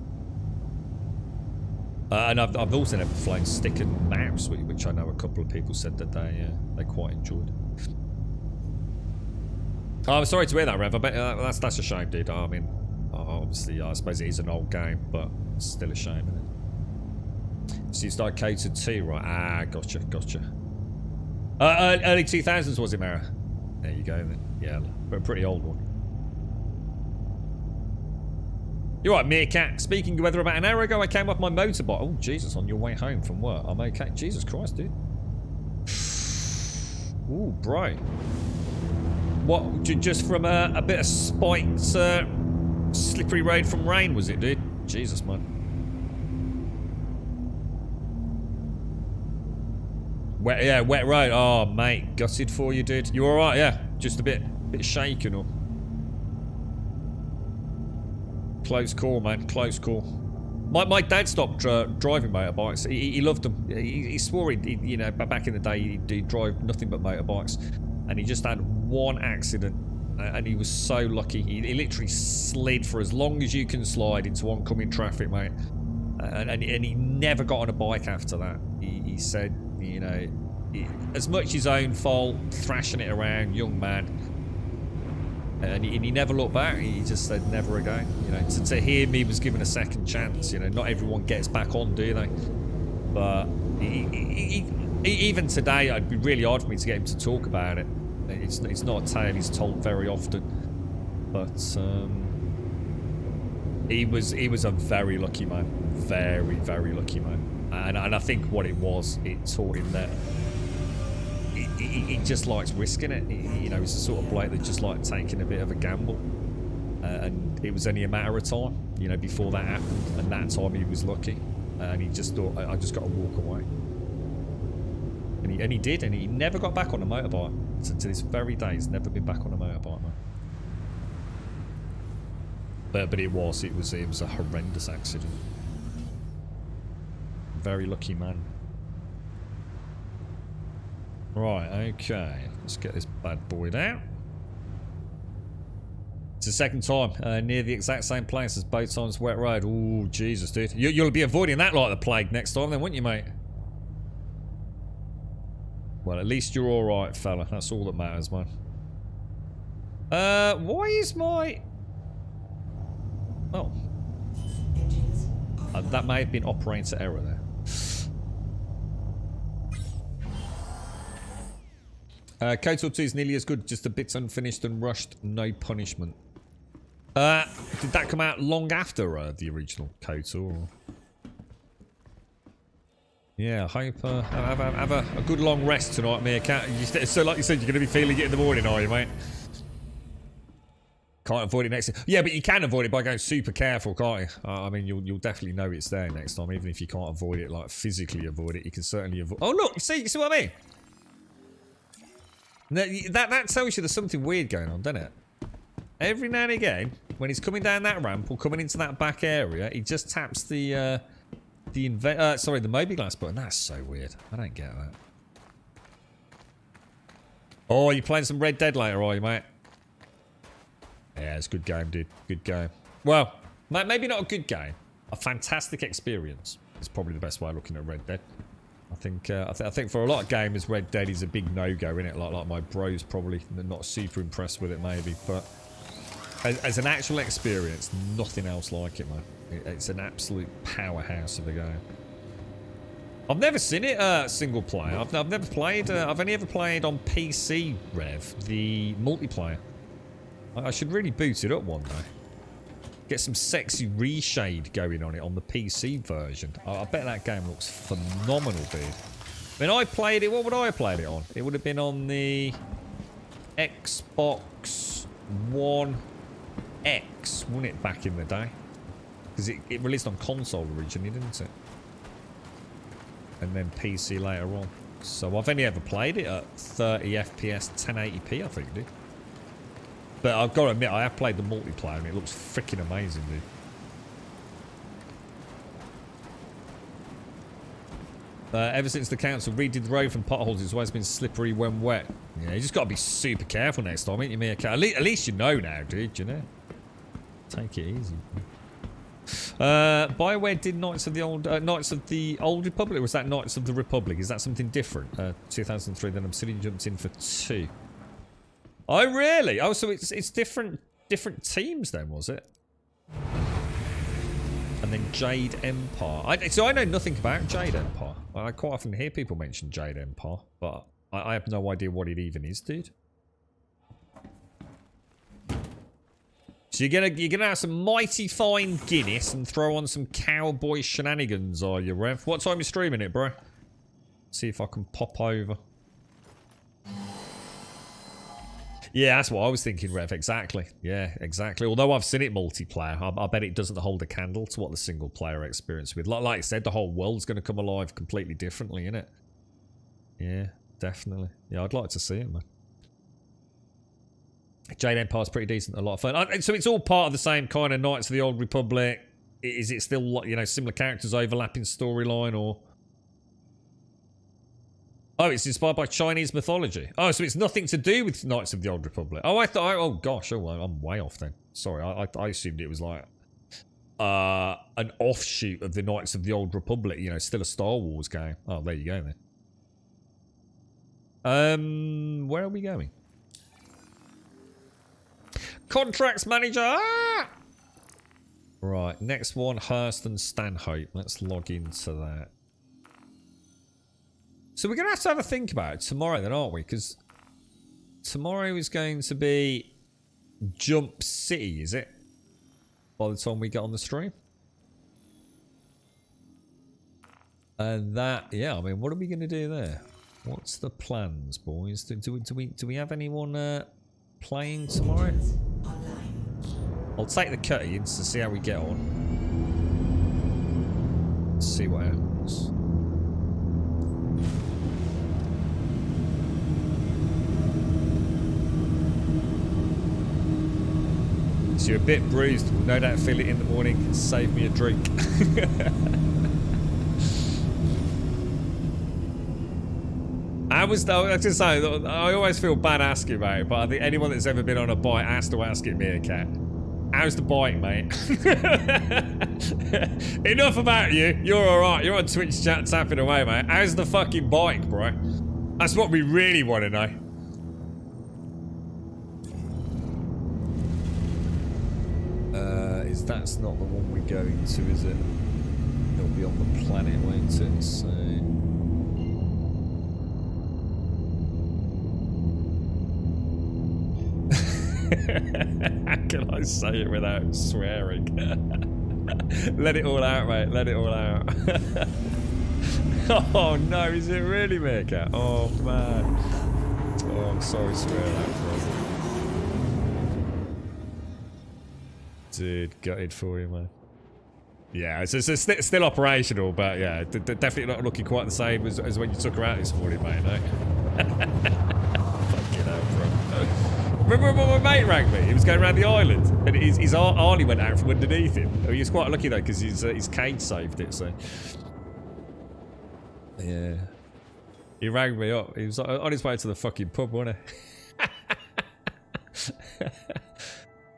And I've also never flown stick and mouse, which I know a couple of people said that they quite enjoyed. Oh, I'm sorry to hear that, Rev. I bet that's a shame, dude. I mean, obviously, I suppose it is an old game, but it's still a shame, isn't it? So you start catered to, right? Ah, gotcha. Early 2000s, was it, Mara? There you go, then. Yeah, but a pretty old one. You're right, Meerkat. Speaking of weather, about an hour ago, I came off my motorbike. Oh, Jesus, on your way home from work. I'm okay. Jesus Christ, dude. Ooh, bro. What, just from a bit of spiked, slippery road from rain, was it, dude? Jesus, man. Wet road. Oh, mate. Gutted for you, dude. You alright? Yeah. Just a bit shaken or... Close call, man. Close call. My dad stopped driving motorbikes. He loved them. He swore he'd, you know, back in the day he'd drive nothing but motorbikes, and he just had one accident, and he was so lucky. He literally slid for as long as you can slide into oncoming traffic, mate. And he never got on a bike after that. He said, you know, as much his own fault, thrashing it around, young man. And he never looked back. He just said never again. You know, to hear me was given a second chance. You know, not everyone gets back on, do they? But even today, it'd be really hard for me to get him to talk about it. It's not a tale he's told very often. But he was a very lucky man, very, very lucky man. And I think what it was, it taught him that. He just likes risking it. You know, he's the sort of bloke that just liked taking a bit of a gamble. And it was only a matter of time, you know, before that happened. And that time he was lucky. And he just thought, I just got to walk away. And he did, and he never got back on a motorbike. To this very day, he's never been back on a motorbike, man. But it was a horrendous accident. Very lucky man. Right, okay. Let's get this bad boy down. It's the second time near the exact same place as both times wet road. Oh, Jesus, dude. You'll be avoiding that like the plague next time then, won't you, mate? Well, at least you're alright, fella. That's all that matters, man. Why is my... Oh. That may have been operator error there. KOTOR 2 is nearly as good, just a bit unfinished and rushed, no punishment. Did that come out long after the original KOTOR? Yeah, I hope have a good long rest tonight, Meerkat. So like you said, you're going to be feeling it in the morning, are you, mate? Can't avoid it next time. Yeah, but you can avoid it by going super careful, can't you? I mean, you'll definitely know it's there next time, even if you can't avoid it, like physically avoid it. You can certainly avoid. Oh look, you see what I mean? That tells you there's something weird going on, doesn't it? Every now and again, when he's coming down that ramp or coming into that back area, he just taps the Moby Glass button. That's so weird. I don't get that. Oh, you playing some Red Dead later, are you, mate? Yeah, it's a good game, dude. Good game. Well, maybe not a good game. A fantastic experience. It's probably the best way of looking at Red Dead. I think for a lot of gamers, Red Dead is a big no-go, innit? Like my bros probably not super impressed with it, maybe. But as an actual experience, nothing else like it, man. It's an absolute powerhouse of a game. I've never seen it single player. I've never played. I've only ever played on PC, Rev, the multiplayer. I should really boot it up one day. Get some sexy reshade going on it on the PC version. I bet that game looks phenomenal, dude. When I played it, what would I have played it on? It would have been on the Xbox One X, wouldn't it, back in the day? Because it released on console originally, didn't it? And then PC later on. So I've only ever played it at 30 FPS, 1080p, I think, dude. But I've got to admit, I have played the multiplayer and it looks freaking amazing, dude. Ever since the council redid the road from potholes, it's always been slippery when wet. Yeah, you just got to be super careful next time, ain't you, Meerkat? At least you know now, dude, you know? Take it easy. BioWare did Knights of the Old Republic, or was that Knights of the Republic? Is that something different? 2003, then Obsidian jumped in for 2. Oh really? Oh, so it's different teams then, was it? And then Jade Empire. So I know nothing about Jade Empire. I quite often hear people mention Jade Empire, but I have no idea what it even is, dude. So you're gonna have some mighty fine Guinness and throw on some cowboy shenanigans, are you, Rev? What time are you streaming it, bro? See if I can pop over. Yeah, that's what I was thinking, Rev. Exactly. Yeah, exactly. Although I've seen it multiplayer, I bet it doesn't hold a candle to what the single player experience with. Like I said, the whole world's going to come alive completely differently, innit? Yeah, definitely. Yeah, I'd like to see it, man. Jade Empire's pretty decent, a lot of fun. So it's all part of the same kind of Knights of the Old Republic. Is it still, you know, similar characters, overlapping storyline, or... Oh, it's inspired by Chinese mythology. Oh, so it's nothing to do with Knights of the Old Republic. Oh, I thought... Oh, gosh. Oh, I'm way off then. Sorry, I assumed it was like... an offshoot of the Knights of the Old Republic. You know, still a Star Wars game. Oh, there you go then. Where are we going? Contracts manager! Ah! Right, next one, Hurst and Stanhope. Let's log into that. So we're going to have a think about it tomorrow then, aren't we? Because tomorrow is going to be Jump City, is it? By the time we get on the stream. And that, yeah, I mean, what are we going to do there? What's the plans, boys? Do we have anyone playing tomorrow? I'll take the cut-ins to see how we get on. Let's see what happens. So you're a bit bruised. No doubt feel it in the morning. Save me a drink. I was to say, I always feel bad asking about it, but I think anyone that's ever been on a bike has to ask it, Meerkat. How's the bike, mate? Enough about you. You're alright. You're on Twitch chat tapping away, mate. How's the fucking bike, bro? That's what we really want to know. That's not the one we're going to, is it? It'll be on the planet, won't it? So... How can I say it without swearing? Let it all out, mate. Let it all out. Oh no, is it really, Meerkat? Oh man. Oh, I'm sorry to swear that, bro. Dude, gutted for you, man. Yeah, it's still operational, but yeah, definitely not looking quite the same as when you took her out this morning, mate, no? Fucking hell, bro. Remember when my mate rang me? He was going around the island, and his Arlie went out from underneath him. He was quite lucky, though, because his cage saved it, so... Yeah. He rang me up. He was on his way to the fucking pub, wasn't he?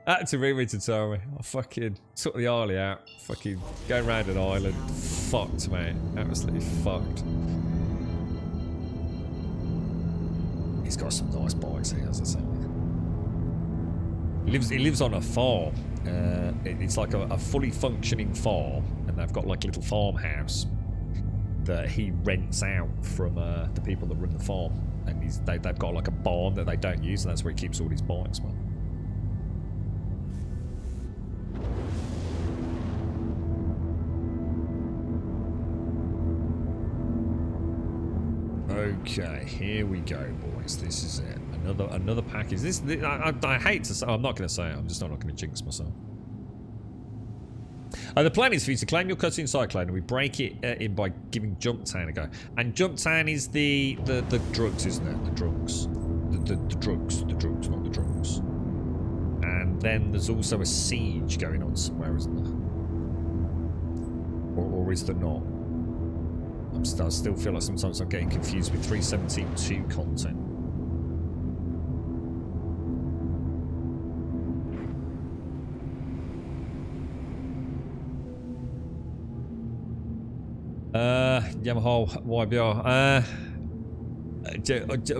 Had to ring me to tell me. I fucking took the Arlie out. Fucking going around an island. Fucked, mate. Absolutely fucked. He's got some nice bikes here, as I say. He lives on a farm. It's like a fully functioning farm, and they've got like a little farmhouse that he rents out from the people that run the farm, and they've got like a barn that they don't use, and that's where he keeps all his bikes, man. Okay, here we go, boys. This is it. Another package. I hate to say. I'm not going to say it. I'm just not going to jinx myself. The plan is for you to claim your cutscene cyclone, and we break it in by giving Jumptown a go. And Jumptown is the drugs, isn't it? The drugs. The drugs, not the drunks. And then there's also a siege going on somewhere, isn't there? Or is there not? I still feel like sometimes I'm getting confused with 317.2 content. Yamaha YBR.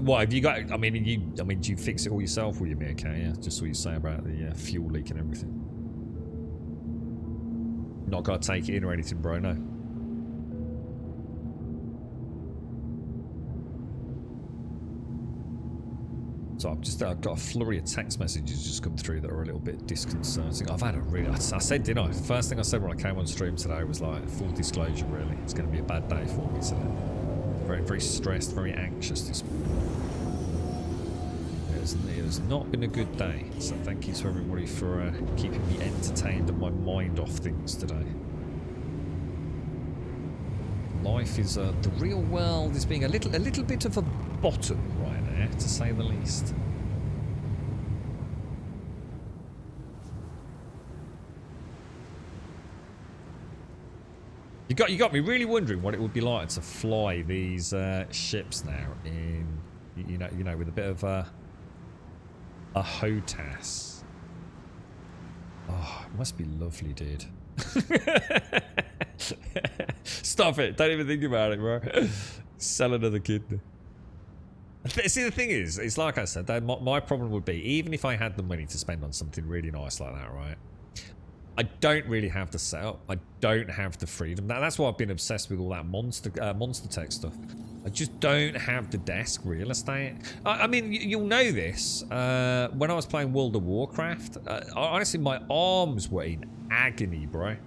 What have you got? I mean, do you fix it all yourself, will you, Meerkat? Yeah, just what you say about the fuel leak and everything. Not gonna take it in or anything, bro. No. So I've got a flurry of text messages just come through that are a little bit disconcerting. I've had a really... I said, didn't I? The first thing I said when I came on stream today was like, full disclosure, really. It's going to be a bad day for me today. Very, very stressed, very anxious this morning. It has not been a good day. So thank you to everybody for keeping me entertained and my mind off things today. Life is... the real world is being a little bit of a bottom right now, to say the least. You got me really wondering what it would be like to fly these ships now in you know with a bit of a HOTAS. Oh, it must be lovely, dude. Stop it! Don't even think about it, bro. Sell another kidney. See, the thing is, it's like I said, my problem would be, even if I had the money to spend on something really nice like that, right? I don't really have the setup. I don't have the freedom. That's why I've been obsessed with all that monster tech stuff. I just don't have the desk real estate. I mean, you'll know this. When I was playing World of Warcraft, honestly, my arms were in agony, bro.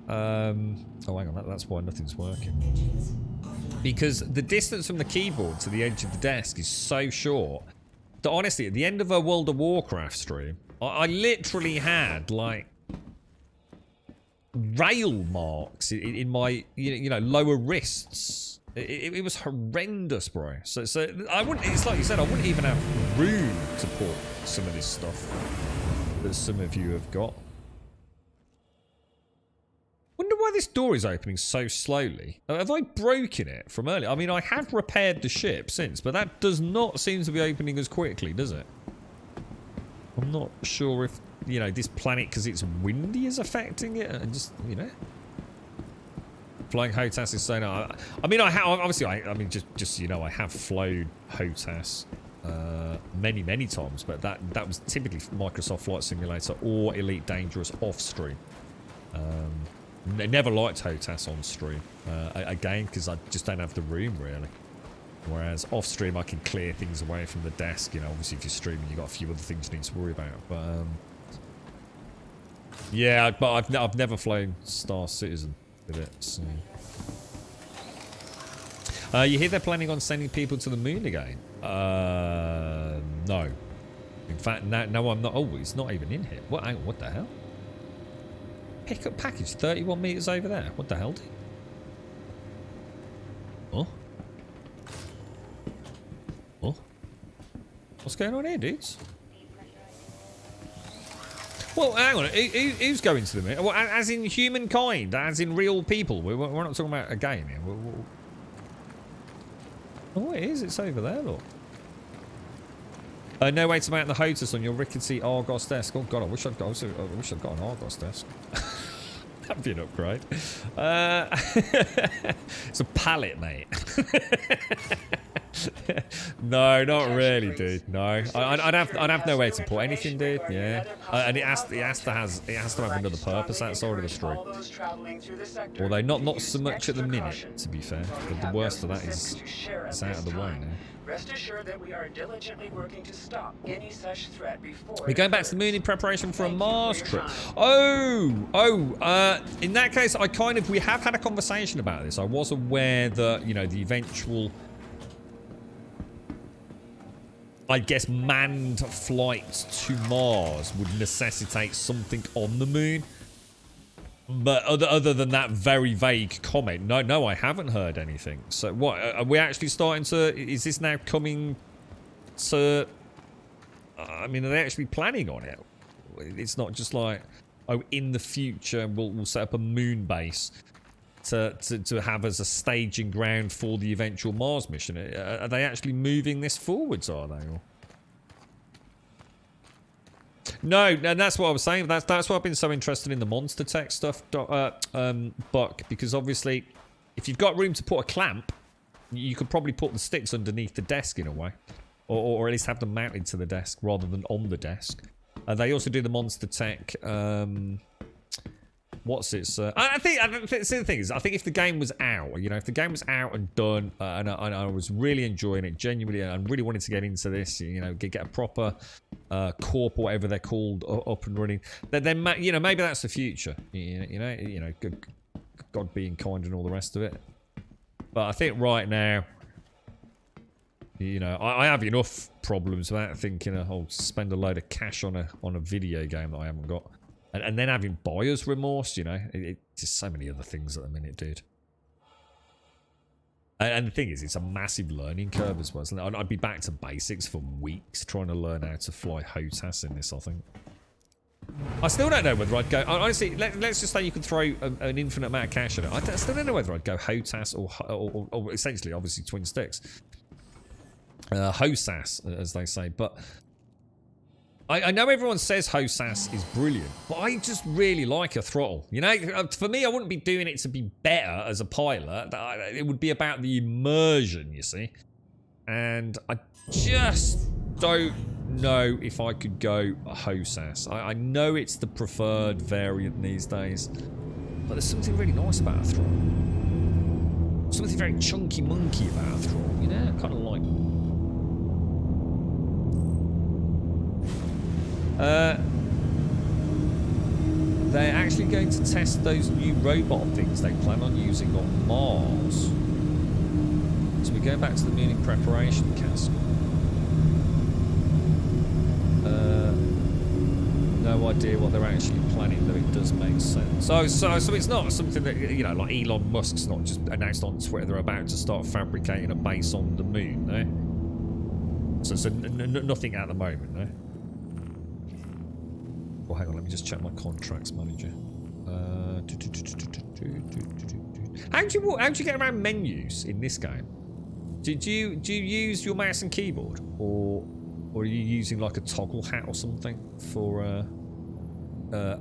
Oh, hang on. That's why nothing's working. Because the distance from the keyboard to the edge of the desk is so short that honestly, at the end of a World of Warcraft stream, I literally had like rail marks in my lower wrists. It was horrendous, bro. So I wouldn't. It's like you said, I wouldn't even have room to put some of this stuff that some of you have got. Wonder why this door is opening so slowly. Have I broken it from earlier? I mean, I have repaired the ship since, but that does not seem to be opening as quickly, does it? I'm not sure if, this planet, because it's windy, is affecting it. And just, Flying HOTAS is saying, I mean, I have flown HOTAS many times, but that was typically Microsoft Flight Simulator or Elite Dangerous off stream. I never liked HOTAS on stream, again, because I just don't have the room, really. Whereas off stream, I can clear things away from the desk. You know, obviously if you're streaming, you've got a few other things you need to worry about. But yeah, but I've never flown Star Citizen with it. So. You hear they're planning on sending people to the moon again? No. In fact, no, I'm not. Oh, it's not even in here. What? Hang on, what the hell? Pickup package 31 meters over there. What the hell, dude? Oh. Oh. What's going on here, dudes? Well, hang on. Who's going to the moon? Well, as in humankind, as in real people. We're not talking about a game here. Oh, it is. It's over there, look. No way to mount the HOTUS on your rickety Argos desk. Oh god, I wish I'd got an Argos desk. That'd be an upgrade. It's a pallet, mate. No, not really, dude. No, I'd have no way to put anything, dude. Yeah, and it has to have another purpose outside of the street. Although not so much at the minute, to be fair. But the worst of that is it's out of the way now. Rest assured that we are diligently working to stop any such threat before. We're going back to the moon in preparation for a Mars trip. In that case, we have had a conversation about this. I was aware that, you know, the eventual, I guess, manned flights to Mars would necessitate something on the moon. But other than that very vague comment, no, I haven't heard anything. So what, are we actually starting to, is this now coming to, I mean, are they actually planning on it? It's not just like, oh, in the future we'll set up a moon base to have as a staging ground for the eventual Mars mission. Are they actually moving this forwards, are they? Or? No, and that's what I was saying. That's why I've been so interested in the monster tech stuff, Buck, because obviously, if you've got room to put a clamp, you could probably put the sticks underneath the desk in a way, or at least have them mounted to the desk rather than on the desk. They also do the monster tech. What's it? I think the thing is, I think if the game was out, you know, if the game was out and done, and I was really enjoying it genuinely, and I really wanted to get into this, you know, get a proper corp or whatever they're called up and running, then you know, maybe that's the future. You know, God being kind and all the rest of it. But I think right now, you know, I have enough problems without thinking I'll spend a load of cash on a video game that I haven't got. And then having buyer's remorse, you know, it's just so many other things at the minute, dude. And the thing is, it's a massive learning curve as well. So I'd be back to basics for weeks trying to learn how to fly HOTAS in this, I think. I still don't know whether I'd go... Honestly, let's just say you could throw an infinite amount of cash at it. I still don't know whether I'd go HOTAS or essentially, obviously, twin sticks. HOSAS, as they say, but... I know everyone says HOSAS is brilliant, but I just really like a throttle. You know, for me, I wouldn't be doing it to be better as a pilot. It would be about the immersion, you see. And I just don't know if I could go HOSAS. I know it's the preferred variant these days, but there's something really nice about a throttle. Something very chunky monkey about a throttle, you know? Kind of like... they're actually going to test those new robot things they plan on using on Mars. So we're going back to the moon in preparation, Cask. No idea what they're actually planning, though it does make sense. So it's not something that, you know, like Elon Musk's not just announced on Twitter they're about to start fabricating a base on the moon, no? So nothing at the moment, no? Well, hang on, let me just check my contracts manager. How do you get around menus in this game? Do you use your mouse and keyboard, or are you using like a toggle hat or something for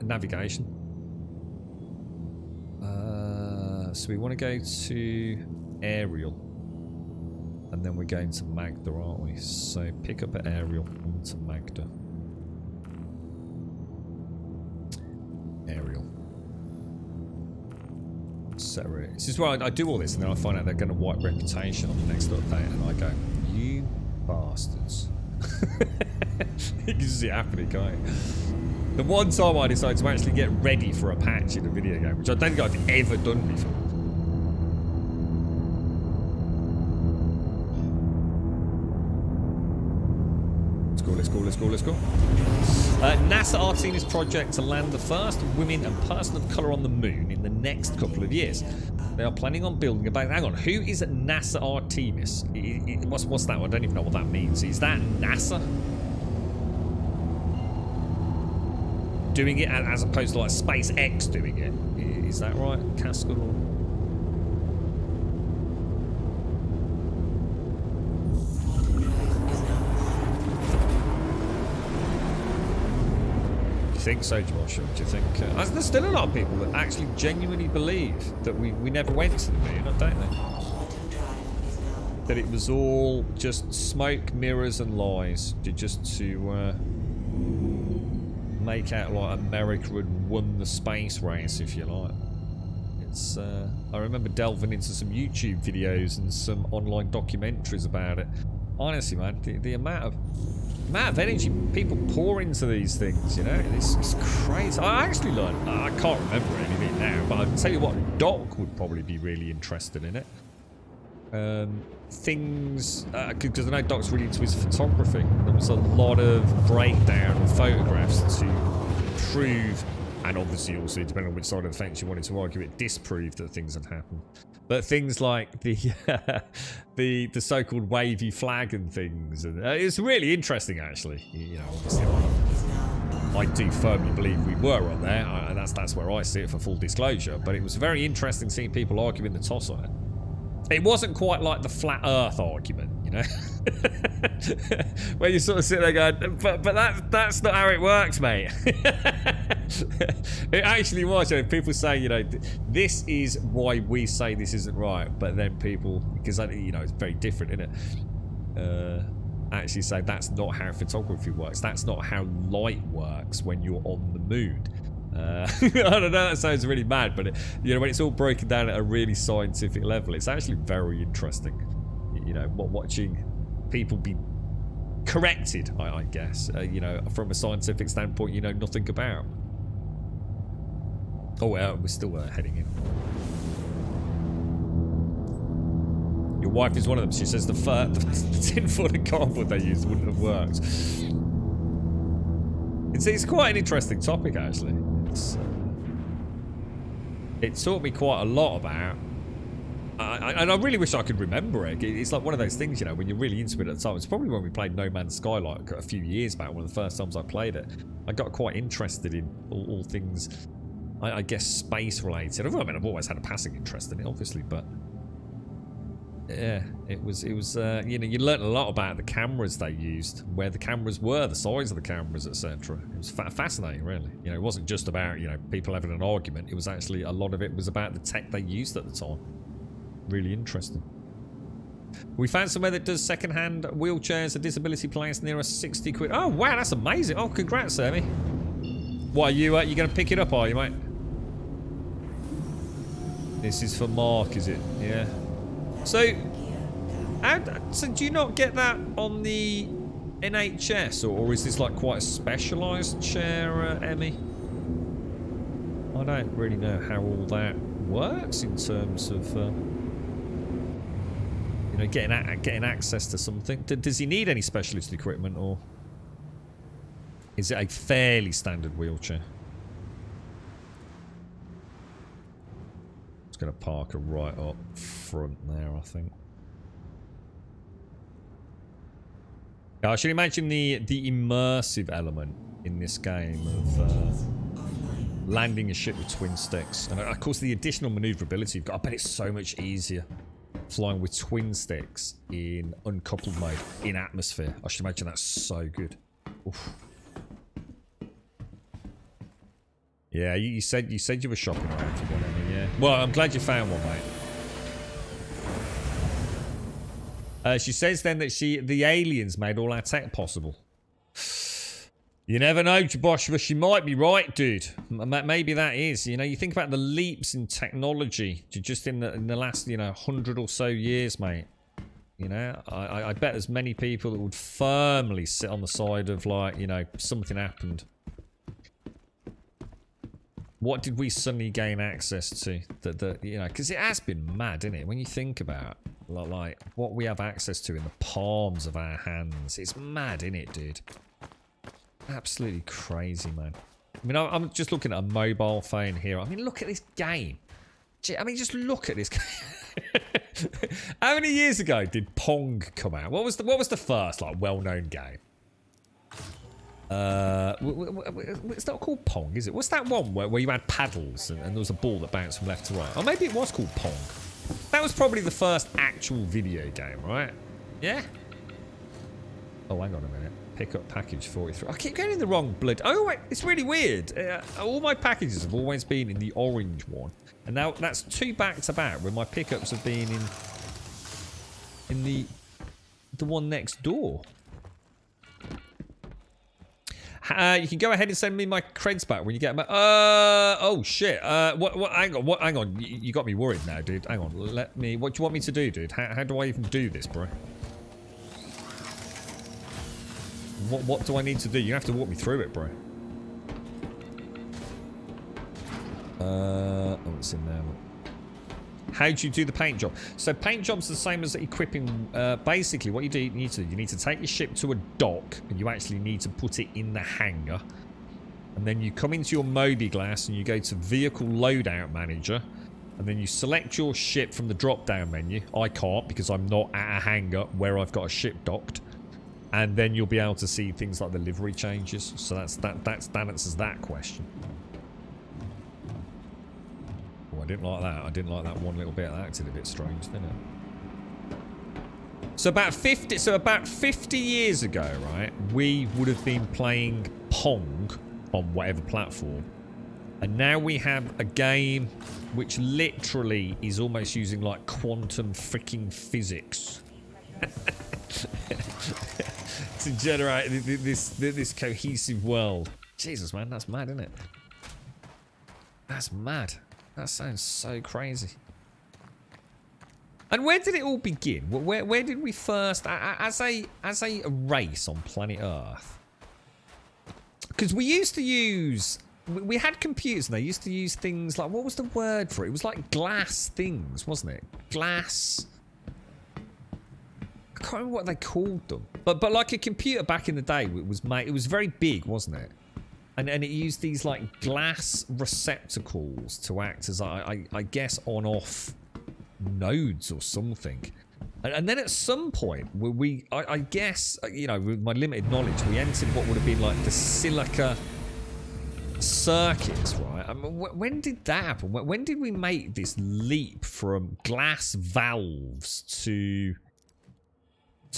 navigation? So we want to go to aerial, and then we're going to Magda, aren't we? So pick up at aerial onto Magda. Aerial. So this is why I do all this, and then I find out they're going to wipe reputation on the next update, and I go, you bastards. You can see it happening, can't you? The one time I decided to actually get ready for a patch in a video game, which I don't think I've ever done before. Let's go. NASA are seeing this project to land the first women and person of colour on the moon in the next couple of years. They are planning on building a base. Hang on, who is NASA Artemis? What's that? I don't even know what that means. Is that NASA doing it as opposed to like SpaceX doing it? Is that right, Caskell? Think so, Josh? Do you think there's still a lot of people that actually genuinely believe that we never went to the moon, don't they? That it was all just smoke, mirrors, and lies, just to make out like America had won the space race, if you like. It's I remember delving into some YouTube videos and some online documentaries about it. Honestly, man, the amount of energy people pour into these things, you know, it's crazy. I actually learned, I can't remember anything now, but I'll tell you what, Doc would probably be really interested in it. Things, because I know Doc's really into his photography. There was a lot of breakdown of photographs to prove, and obviously also, depending on which side of the fence you wanted to argue it, disprove that things had happened. But things like the so-called wavy flag and things, and it's really interesting, actually. You know, obviously, I do firmly believe we were on there, and that's where I see it for full disclosure. But it was very interesting seeing people arguing the toss on it. It wasn't quite like the flat Earth argument, you know, where you sort of sit there going, but that's not how it works, mate. It actually was. You know, people say, you know, this is why we say this isn't right, but then people, because you know it's very different, isn't it? Actually say that's not how photography works. That's not how light works when you're on the moon. I don't know, that sounds really mad, but you know, when it's all broken down at a really scientific level, it's actually very interesting. You know, watching people be corrected, I guess, you know, from a scientific standpoint, you know nothing about. Oh, well, we're still heading in. Your wife is one of them. She says the tin foil and cardboard they used wouldn't have worked. It's quite an interesting topic, actually. It taught me quite a lot about, and I really wish I could remember it. It's like one of those things, you know, when you're really into it at the time. It's probably when we played No Man's Sky like a few years back, one of the first times I played it. I got quite interested in all things, I guess, space related. I mean, I've always had a passing interest in it, obviously, but yeah, it was you know, you learned a lot about the cameras they used, where the cameras were, the size of the cameras, etc. It was fascinating, really. You know, it wasn't just about, you know, people having an argument. It was actually, a lot of it was about the tech they used at the time. Really interesting. We found somewhere that does second-hand wheelchairs, a disability place near us, 60 quid. Oh, wow, that's amazing. Oh, congrats, Sammy. What, you going to pick it up, are you, mate? This is for Mark, is it? Yeah. So do you not get that on the NHS, or is this like quite a specialised chair, Emmy? I don't really know how all that works in terms of, you know, getting access to something. Does he need any specialist equipment, or is it a fairly standard wheelchair? Going to park her right up front there, I think. I should imagine the immersive element in this game of landing a ship with twin sticks, and of course the additional maneuverability you've got. I bet it's so much easier flying with twin sticks in uncoupled mode in atmosphere. I should imagine that's so good. Oof. Yeah, you said you were shopping around for one, Emmy, yeah. Well, I'm glad you found one, mate. She says then that the aliens made all our tech possible. You never know, Jaboshva. She might be right, dude. Maybe that is. You know, you think about the leaps in technology just in the last, 100 or so years, mate. You know, I bet there's many people that would firmly sit on the side of, like, something happened. What did we suddenly gain access to? Because it has been mad, isn't it? When you think about, like, what we have access to in the palms of our hands. It's mad, isn't it, dude? Absolutely crazy, man. I mean, I'm just looking at a mobile phone here. I mean, look at this game. I mean, just look at this game. How many years ago did Pong come out? What was the first, like, well-known game? It's not called Pong, is it? What's that one where you had paddles and there was a ball that bounced from left to right? Or maybe it was called Pong. That was probably the first actual video game, right? Yeah? Oh, hang on a minute. Pick up package 43. I keep getting the wrong blood. Oh, wait, it's really weird. All my packages have always been in the orange one. And now that's 2 back-to-back where my pickups have been in the one next door. You can go ahead and send me my creds back when you get my... oh, shit. Hang on. You got me worried now, dude. Hang on. What do you want me to do, dude? How do I even do this, bro? What do I need to do? You have to walk me through it, bro. Oh, it's in there. How do you do the paint job? So paint job's the same as equipping. Basically, what you need to take your ship to a dock, and you actually need to put it in the hangar. And then you come into your Mobi-Glass, and you go to Vehicle Loadout Manager, and then you select your ship from the drop-down menu. I can't because I'm not at a hangar where I've got a ship docked. And then you'll be able to see things like the livery changes. So that answers that question. Oh, I didn't like that. I didn't like that one little bit. That acted a bit strange, didn't it? So about 50 years ago, right, we would have been playing Pong on whatever platform. And now we have a game which literally is almost using like quantum freaking physics. To generate this cohesive world. Jesus, man, that's mad, isn't it? That's mad. That sounds so crazy. And where did it all begin? Where did we first, as a race on planet Earth? Because we used to use, we had computers and they used to use things like, what was the word for it? It was like glass things, wasn't it? Glass. I can't remember what they called them, but like a computer back in the day, it was very big, wasn't it? And it used these like glass receptacles to act as I guess on-off nodes or something. And then at some point, I guess, with my limited knowledge, we entered what would have been like the silica circuits, right? I mean, when did that happen? When did we make this leap from glass valves to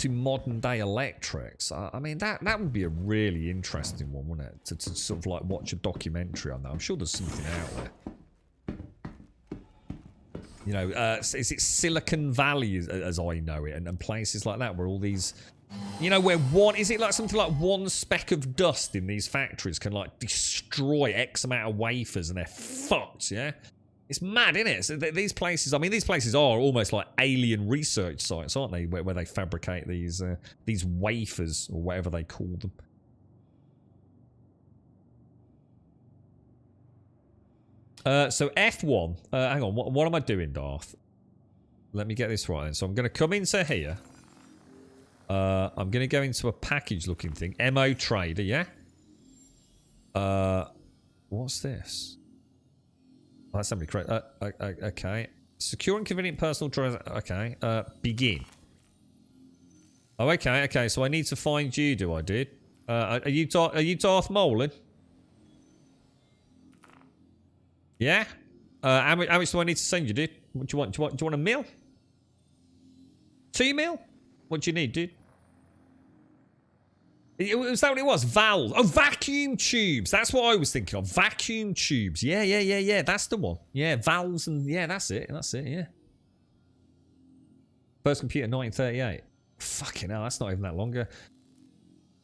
modern day electrics? I mean, that would be a really interesting one, wouldn't it? To sort of like watch a documentary on that. I'm sure there's something out there. Is it Silicon Valley as I know it, and places like that where all these, where is it like something like one speck of dust in these factories can like destroy X amount of wafers and they're fucked, yeah? It's mad, isn't it? So these places are almost like alien research sites, aren't they? Where they fabricate these wafers or whatever they call them. So F1. Hang on. What am I doing, Darth? Let me get this right then. So I'm going to come into here. I'm going to go into a package-looking thing. MO Trader, yeah? What's this? Oh, that's somebody correct. Okay. Secure and convenient personal okay. Begin. Oh, okay, okay. So I need to find you, do I, dude? Are you Darth Molin? Yeah? How much do I need to send you, dude? What do you want? Do you want a meal? 2 meal? What do you need, dude? Was that what it was? Valves. Oh, vacuum tubes. That's what I was thinking of. Vacuum tubes. Yeah. That's the one. Yeah, valves and... Yeah, that's it, yeah. First computer, 1938. Fucking hell, that's not even that long ago.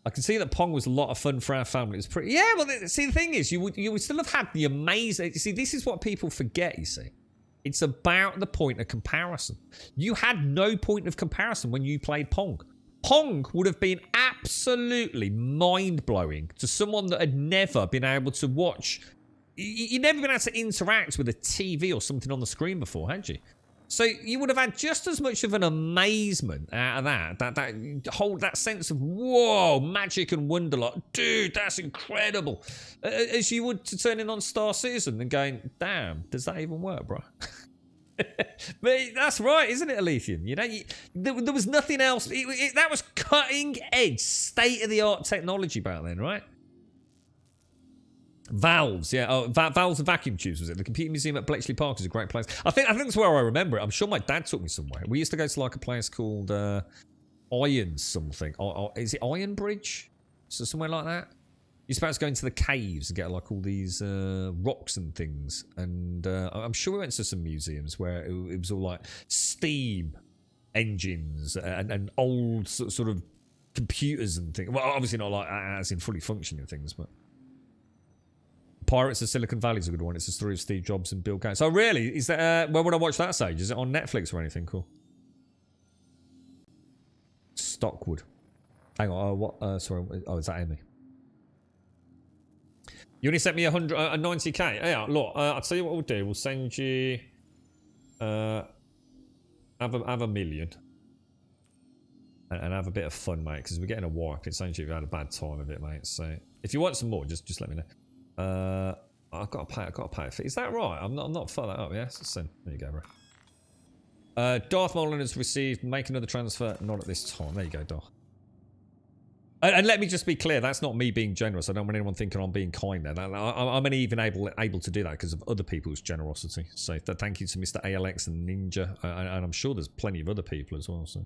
I can see that Pong was a lot of fun for our family. It's pretty. Yeah, well, see, the thing is, you would still have had the amazing. You see, this is what people forget. You see, it's about the point of comparison. You had no point of comparison when you played Pong. Pong would have been absolutely mind-blowing to someone that had never been able to watch. You'd never been able to interact with a TV or something on the screen before, had you? So you would have had just as much of an amazement out of that sense of whoa, magic and wonder, like, dude, that's incredible, as you would to turning on Star Citizen and going, damn, does that even work, bro? But that's right, isn't it, Alethian? You know, there was nothing else. That was cutting edge, state of the art technology back then, right? Valves, yeah. Oh, valves and vacuum tubes, was it? The Computer Museum at Bletchley Park is a great place. I think that's where I remember it. I'm sure my dad took me somewhere. We used to go to like a place called Iron something. Is it Iron Bridge? So somewhere like that. You're supposed to go into the caves and get like all these rocks and things. And I'm sure we went to some museums where it was all like steam engines and old sort of computers and things. Well, obviously not like as in fully functioning things, but. Pirates of Silicon Valley is a good one. It's the story of Steve Jobs and Bill Gates. Oh, really? Is that where would I watch that stage? Is it on Netflix or anything? Cool. Stockwood. Hang on. What? Sorry. Oh, is that Amy? You only sent me 90k. Yeah. Look, I'll tell you what we'll do. We'll send you have a million and have a bit of fun, mate. Because we're getting a wipe. It's only you've had a bad time of it, mate. So if you want some more, just let me know. I've got to pay a fee. Is that right? I'm not fuck that up. Yeah, so there you go, bro. Darth Mullen has received. Make another transfer. Not at this time. There you go, Darth. And let me just be clear. That's not me being generous. I don't want anyone thinking I'm being kind there. I'm only even able to do that because of other people's generosity. So thank you to Mr. ALX and Ninja, and I'm sure there's plenty of other people as well. So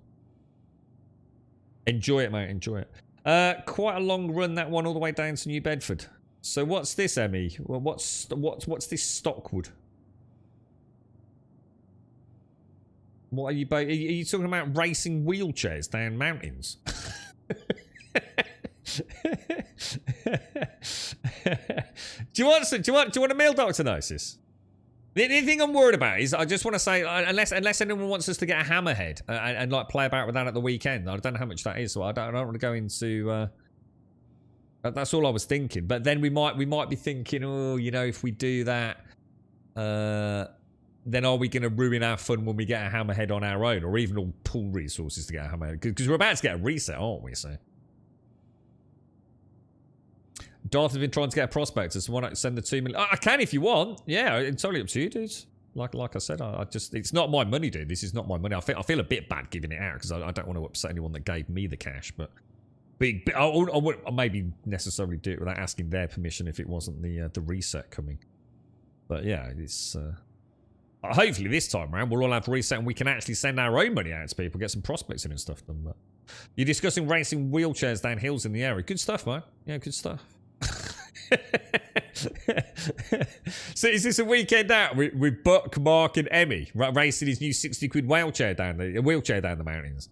enjoy it, mate. Enjoy it. Quite a long run, that one, all the way down to New Bedford. So what's this, Emmy? Well, what's this Stockwood? What are you? Are you talking about racing wheelchairs down mountains? Do you want a meal doctor diagnosis? The only thing I'm worried about is I just want to say unless anyone wants us to get a hammerhead and like play about with that at the weekend. I don't know how much that is, so I don't want to go into. That's all I was thinking. But then we might be thinking, oh, you know, if we do that, then are we going to ruin our fun when we get a hammerhead on our own, or even all pool resources to get a hammerhead? Because we're about to get a reset, aren't we? So Darth has been trying to get a prospector, so why not send the 2 million? I can if you want. Yeah, it's totally up to you, dudes. Like I said, I just it's not my money, dude. This is not my money. I feel a bit bad giving it out because I don't want to upset anyone that gave me the cash, but. I wouldn't maybe necessarily do it without asking their permission if it wasn't the reset coming. But yeah, it's hopefully this time around we'll all have reset and we can actually send our own money out to people, get some prospects in and stuff done. But you're discussing racing wheelchairs down hills in the area. Good stuff, man. Yeah, good stuff. So is this a weekend out with Buck, Mark, and Emmy racing his new 60 quid wheelchair down the mountains?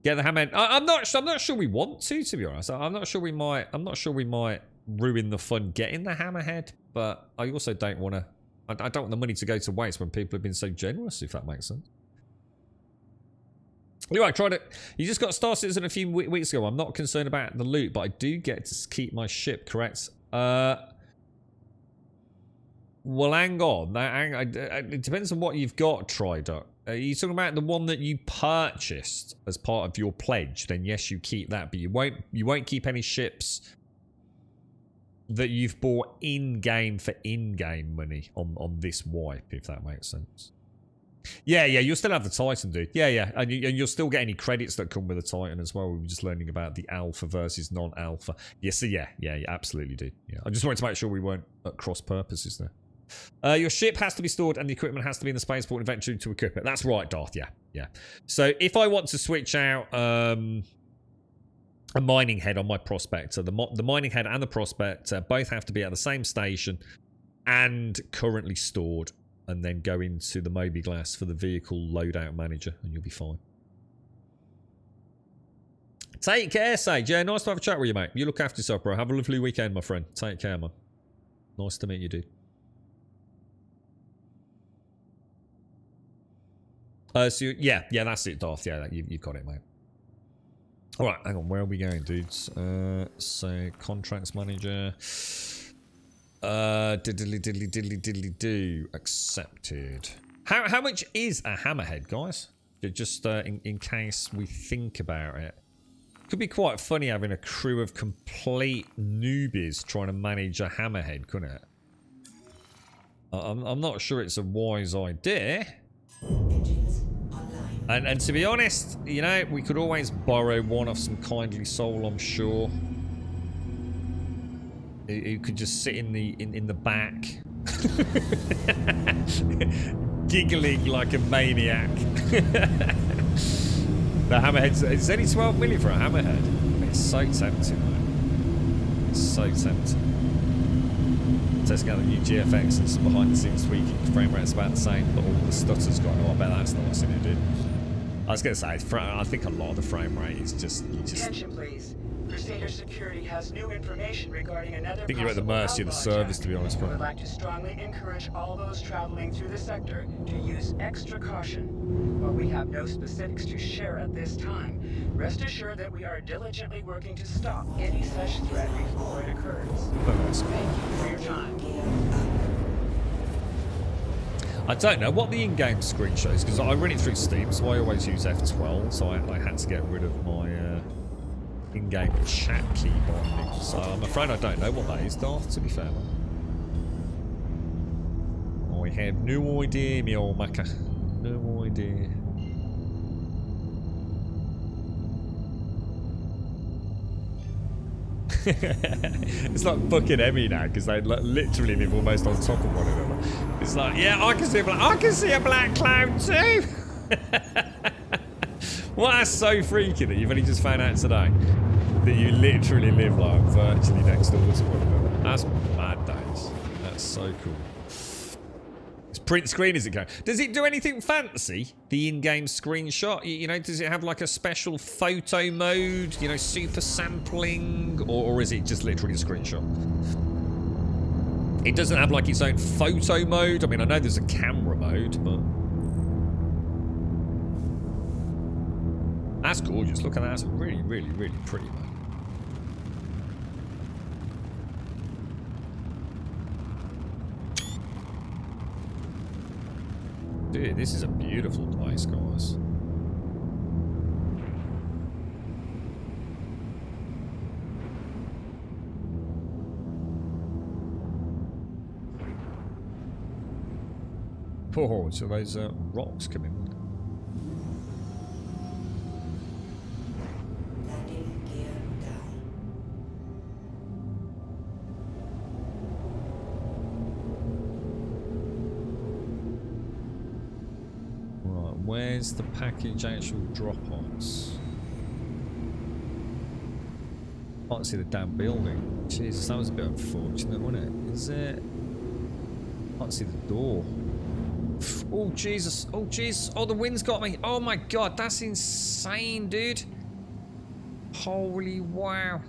Get the hammerhead. I'm not sure we want to be honest. I'm not sure we might ruin the fun getting the hammerhead, but I also don't want to. I don't want the money to go to waste when people have been so generous. If that makes sense. Anyway, I tried it. You just got Star Citizen a few weeks ago. I'm not concerned about the loot, but I do get to keep my ship. Correct. Well, hang on. It depends on what you've got, Triduck. Are you talking about the one that you purchased as part of your pledge? Then yes, you keep that, but you won't keep any ships that you've bought in-game for in-game money on this wipe, if that makes sense. Yeah, you'll still have the Titan, dude. Yeah, and you'll still get any credits that come with the Titan as well. We were just learning about the alpha versus non-alpha. Yes, yeah, you absolutely do. Yeah, I just wanted to make sure we weren't at cross purposes there. Your ship has to be stored and the equipment has to be in the spaceport eventually to equip it. That's right, Darth. Yeah. So if I want to switch out a mining head on my prospector, the mining head and the prospector both have to be at the same station and currently stored, and then go into the Moby Glass for the vehicle loadout manager, and you'll be fine. Take care, Sage. Yeah, nice to have a chat with you, mate. You look after yourself, bro. Have a lovely weekend, my friend. Take care, man. Nice to meet you, dude. Yeah, that's it, Darth. Yeah, you got it, mate. All right, hang on. Where are we going, dudes? So contracts manager. Diddly do. Accepted. How much is a hammerhead, guys? Just in case we think about it. Could be quite funny having a crew of complete newbies trying to manage a hammerhead, couldn't it? I'm not sure it's a wise idea. And to be honest, you know, we could always borrow one off some kindly soul, I'm sure. Who could just sit in the back, giggling like a maniac. The hammerhead's it's only 12 million for a hammerhead. It's so tempting, man. It's so tempting. Testing out the new GFX and some behind the scenes tweaking. Frame rate's about the same, but all the stutter's gone. Oh, I bet that's nice, isn't it, dude? I was going to say, I think a lot of the frame rate is just... Attention, please. Crusader Security has new information regarding another I think you're at the mercy of the service, to be honest, bro. I would like to strongly encourage all those traveling through the sector to use extra caution. While we have no specifics to share at this time, rest assured that we are diligently working to stop any such threat before it occurs. Thank you for your time. I don't know what the in-game screen shows, because I run it through Steam, so I always use F12, so I had to get rid of my in-game chat key binding. So I'm afraid I don't know what that is, Darth, to be fair. I have no idea, me old macker. No idea. It's like fucking Emmy now, because they literally live almost on top of one another. It's like, yeah, I can see a black cloud too. Well, that's so freaky that you've only just found out today that you literally live like virtually next door to one another. That's mad days. That's so cool. It's print screen, is it going? Does it do anything fancy? The in-game screenshot? You know, does it have like a special photo mode? You know, super sampling? Or is it just literally a screenshot? It doesn't have like its own photo mode. I mean, I know there's a camera mode, but... That's gorgeous. Look at that. That's really, really, really pretty, man. Dude, this is a beautiful place, guys. Oh, so those rocks come in. Where's the package actual drop-offs? Can't see the damn building. Jesus, that was a bit unfortunate, wasn't it? Is it? Can't see the door. Oh, Jesus. Oh, Jesus. Oh, the wind's got me. Oh, my God. That's insane, dude. Holy wow.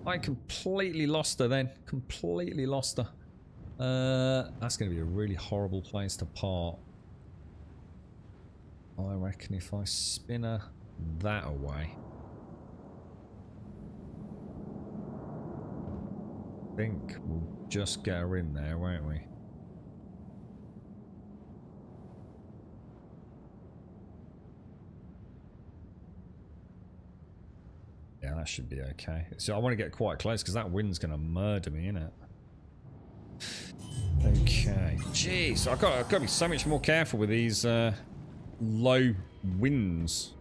I completely lost her then. Completely lost her. That's going to be a really horrible place to park. I reckon if I spin her that away, I think we'll just get her in there, won't we? Yeah, that should be okay. So I want to get quite close because that wind's going to murder me, innit? Okay. Jeez, I've got to be so much more careful with these low winds.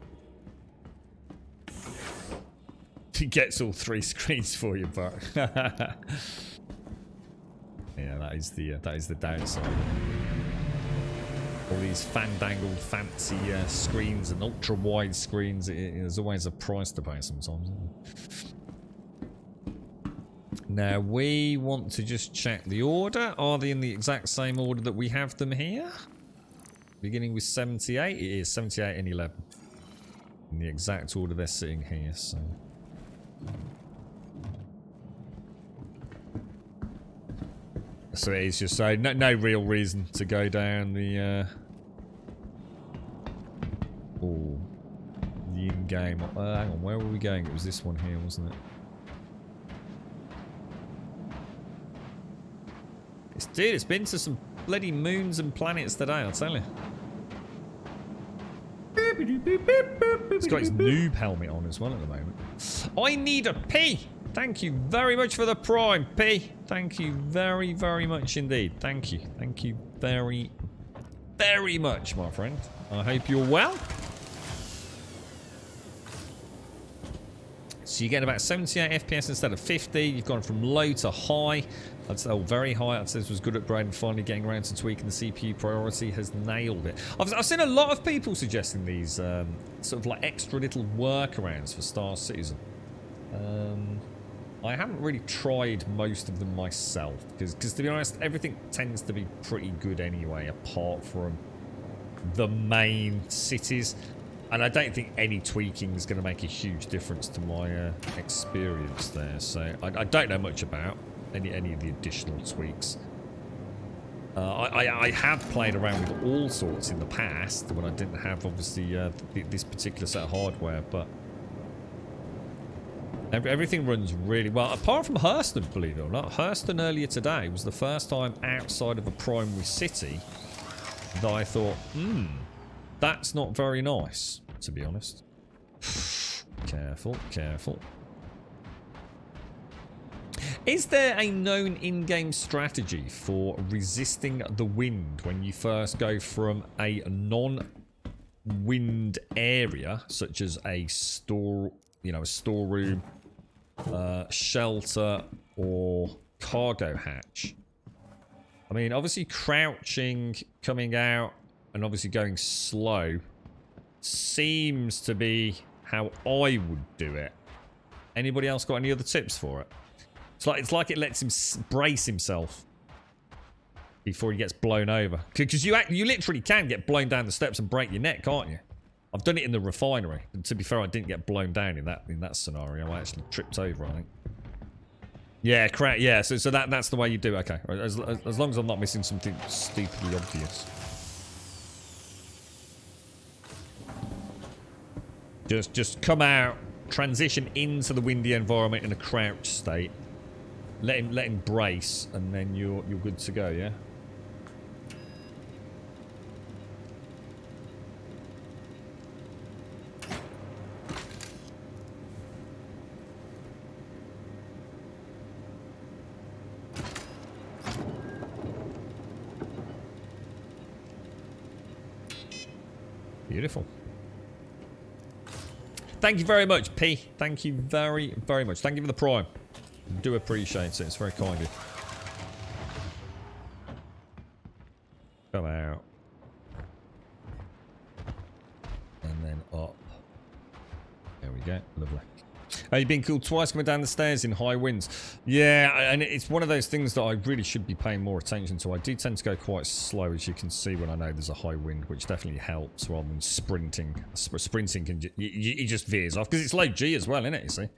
He gets all three screens for you, but yeah, that is the downside. All these fandangled fancy screens and ultra wide screens. There's always a price to pay sometimes. Now we want to just check the order. Are they in the exact same order that we have them here? Beginning with 78, it is 78 and 11. in the exact order they're sitting here, so... So it is just so no real reason to go down the the in-game. Hang on, where were we going? It was this one here, wasn't it? Dude, it's been to some bloody moons and planets today, I'll tell you. He's got his noob helmet on as well at the moment. I need a pee! Thank you very much for the prime, P. Thank you very, very much indeed. Thank you. Thank you very, very much, my friend. I hope you're well. So you get about 78 FPS instead of 50. You've gone from low to high. I'd say, very high. I'd say this was good upgrade, and finally getting around to tweaking the CPU priority has nailed it. I've seen a lot of people suggesting these sort of like extra little workarounds for Star Citizen. I haven't really tried most of them myself, because to be honest, everything tends to be pretty good anyway, apart from the main cities. And I don't think any tweaking is going to make a huge difference to my experience there. So I don't know much about any of the additional tweaks. I have played around with all sorts in the past when I didn't have, obviously, this particular set of hardware, but everything runs really well, apart from Hurston, believe it or not. Hurston earlier today was the first time outside of a primary city that I thought, that's not very nice, to be honest. Careful, careful. Is there a known in-game strategy for resisting the wind when you first go from a non-wind area, such as a store, a storeroom, shelter, or cargo hatch? I mean, obviously crouching, coming out, and obviously going slow seems to be how I would do it. Anybody else got any other tips for it? It's like it lets him brace himself before he gets blown over. Because you literally can get blown down the steps and break your neck, can't you? I've done it in the refinery. And to be fair, I didn't get blown down in that scenario. I actually tripped over, I think. Yeah, correct. Yeah, so that's the way you do it. Okay, as long as I'm not missing something stupidly obvious. Just come out, transition into the windy environment in a crouch state. Let him brace, and then you're good to go. Yeah. Beautiful. Thank you very much, P. Thank you very, very much. Thank you for the prime. I do appreciate it. It's very kind of you. Come out. And then up. There we go. Lovely. You've been killed twice coming down the stairs in high winds. Yeah, and it's one of those things that I really should be paying more attention to. I do tend to go quite slow, as you can see, when I know there's a high wind, which definitely helps rather than sprinting. Sprinting can he just veers off, because it's low G as well, isn't it, you see?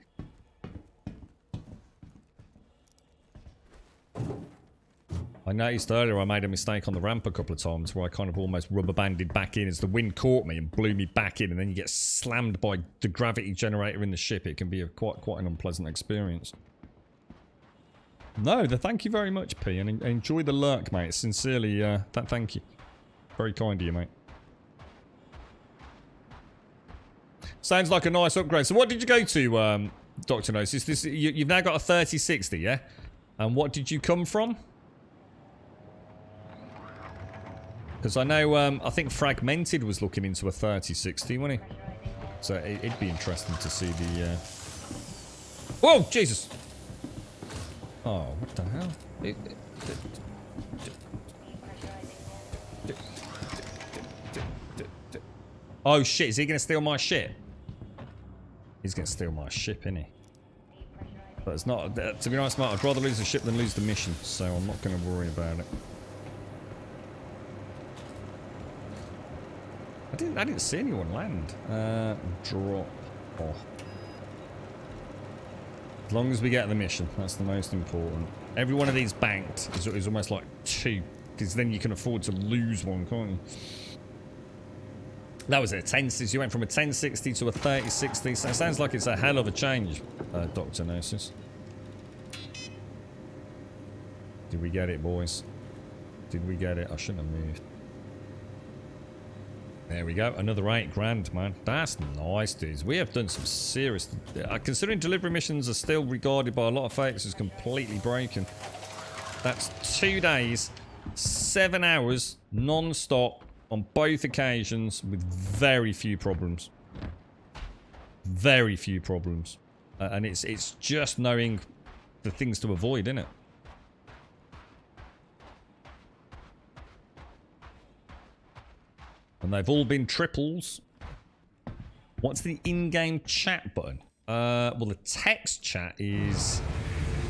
I noticed earlier I made a mistake on the ramp a couple of times where I kind of almost rubber banded back in as the wind caught me and blew me back in, and then you get slammed by the gravity generator in the ship. It can be quite an unpleasant experience. No, thank you very much, P, and enjoy the lurk, mate. Sincerely, thank you. Very kind of you, mate. Sounds like a nice upgrade. So what did you go to, Dr. Gnosis? You've now got a 3060, yeah? And what did you come from? Because I know, I think Fragmented was looking into a 3060, wasn't he? So it'd be interesting to see the... Whoa, Jesus! Oh, what the hell? Oh shit, is he going to steal my ship? He's going to steal my ship, isn't he? But it's not... To be honest, mate, I'd rather lose the ship than lose the mission, so I'm not going to worry about it. I didn't see anyone land. Drop off. As long as we get the mission, that's the most important. Every one of these banked is almost like 2, because then you can afford to lose one, can't you? That was it, 1060. You went from a 1060 to a 3060. So it sounds like it's a hell of a change, Dr. Gnosis. Did we get it, boys? Did we get it? I shouldn't have moved. There we go. Another 8 grand, man. That's nice, dudes. We have done some serious... considering delivery missions are still regarded by a lot of folks as completely broken. That's 2 days, 7 hours, non-stop, on both occasions, with very few problems. Very few problems. And it's just knowing the things to avoid, isn't it? And they've all been triples. What's the in-game chat button? Well, the text chat is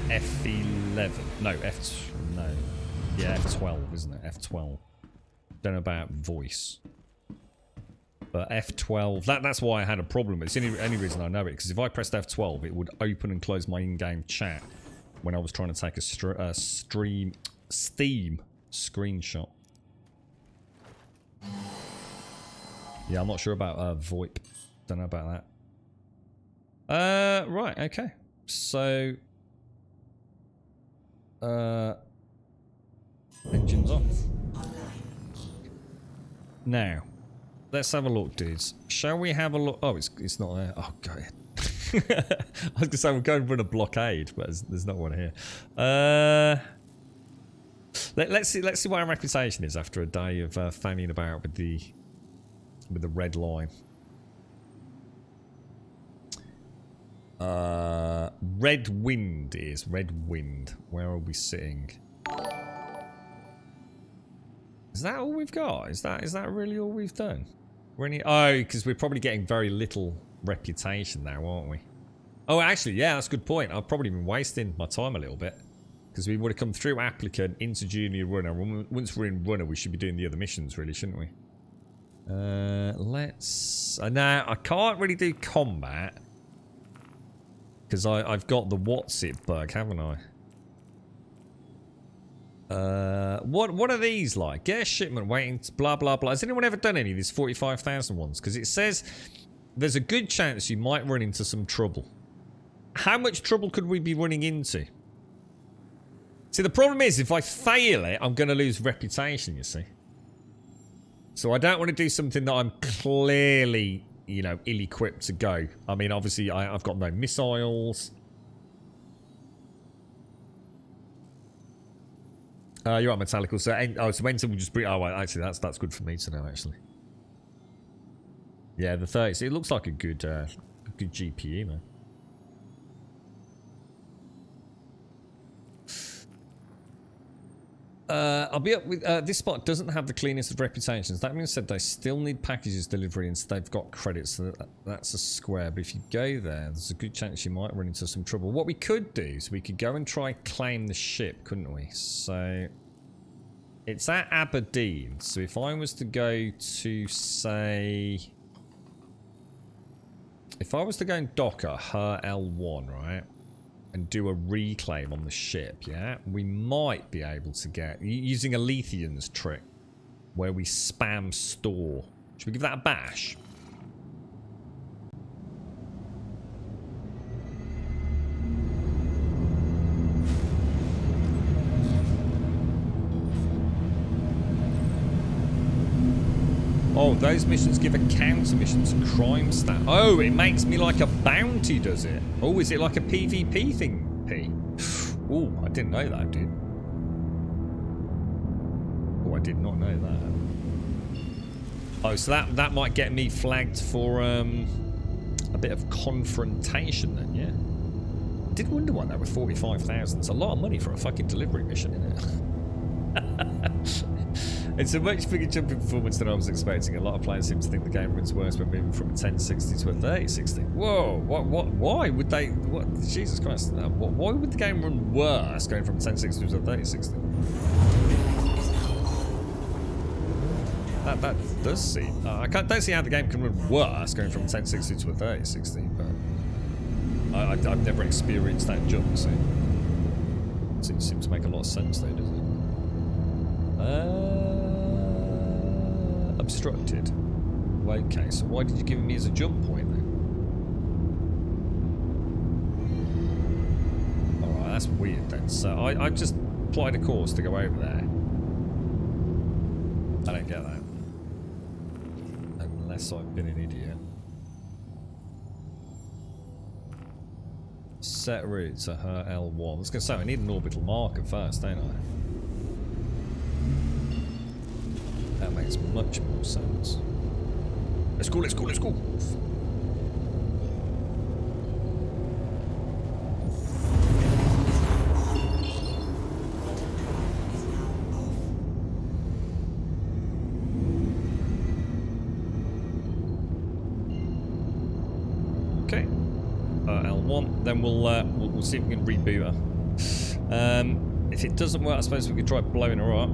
F11. No, yeah, F12, isn't it? F12. Don't know about voice. But F12, that's why I had a problem. It's the only reason I know it, because if I pressed F12, it would open and close my in-game chat when I was trying to take a Steam screenshot. Yeah, I'm not sure about VoIP. Don't know about that. Right, okay. So, engines on. Now, let's have a look, dudes. Shall we have a look? Oh, it's not there. Oh, God. I was going to say we're going to run a blockade, but there's not one here. Let's see what our reputation is after a day of fanning about with the red line. Red wind is red wind. Where are we sitting? Is that all we've got? Is that really all we've done? Because we're probably getting very little reputation now, aren't we? Oh, actually, yeah, that's a good point. I've probably been wasting my time a little bit, because we would have come through applicant into junior runner. Once we're in runner, we should be doing the other missions, really, shouldn't we? Let's... now, I can't really do combat, because I've got the what's it bug, haven't I? What are these like? Get a shipment waiting to blah blah blah. Has anyone ever done any of these 45,000 ones? Because it says there's a good chance you might run into some trouble. How much trouble could we be running into? See, the problem is, if I fail it, I'm going to lose reputation, you see. So I don't want to do something that I'm clearly, you know, ill-equipped to go. I mean, obviously, I've got no missiles. You're right, Metallical. So, so Enter will just bring... Oh, well, actually, that's good for me to know, actually. Yeah, the 30. So it looks like a good GPU, man. I'll be up with... this spot doesn't have the cleanest of reputations. That being said, they still need packages delivery and they've got credits, so that's a square. But if you go there, there's a good chance you might run into some trouble. What we could do is we could go and try claim the ship, couldn't we? So... it's at Aberdeen. So if I was to go to, say... if I was to go and dock at her L1, right? And do a reclaim on the ship, yeah? We might be able to get... using a Lethian's trick, where we spam store. Should we give that a bash? Oh, those missions give a counter mission to crime stat. Oh, it makes me like a bounty, does it? Oh, is it like a PvP thing, P? Oh, I didn't know that, dude. Oh, I did not know that. Oh, so that might get me flagged for a bit of confrontation then, yeah. I did wonder why that were 45,000. It's a lot of money for a fucking delivery mission, isn't it? It's a much bigger jump in performance than I was expecting. A lot of players seem to think the game runs worse when moving from a 1060 to a 3060. Whoa, why would they... what? Jesus Christ. Why would the game run worse going from 1060 to a 3060? That does seem... don't see how the game can run worse going from 1060 to a 3060, but... I've never experienced that jump, so... It seems to make a lot of sense though, does it? Obstructed. Okay, so why did you give me as a jump point then? Alright, that's weird then. So I just plotted a course to go over there. I don't get that. Unless I've been an idiot. Set route to her L1. I was going to say, I need an orbital marker first, don't I? That makes much more sense. Let's go, let's go, let's go! Okay. L1, then we'll see if we can reboot her. If it doesn't work, I suppose we could try blowing her up.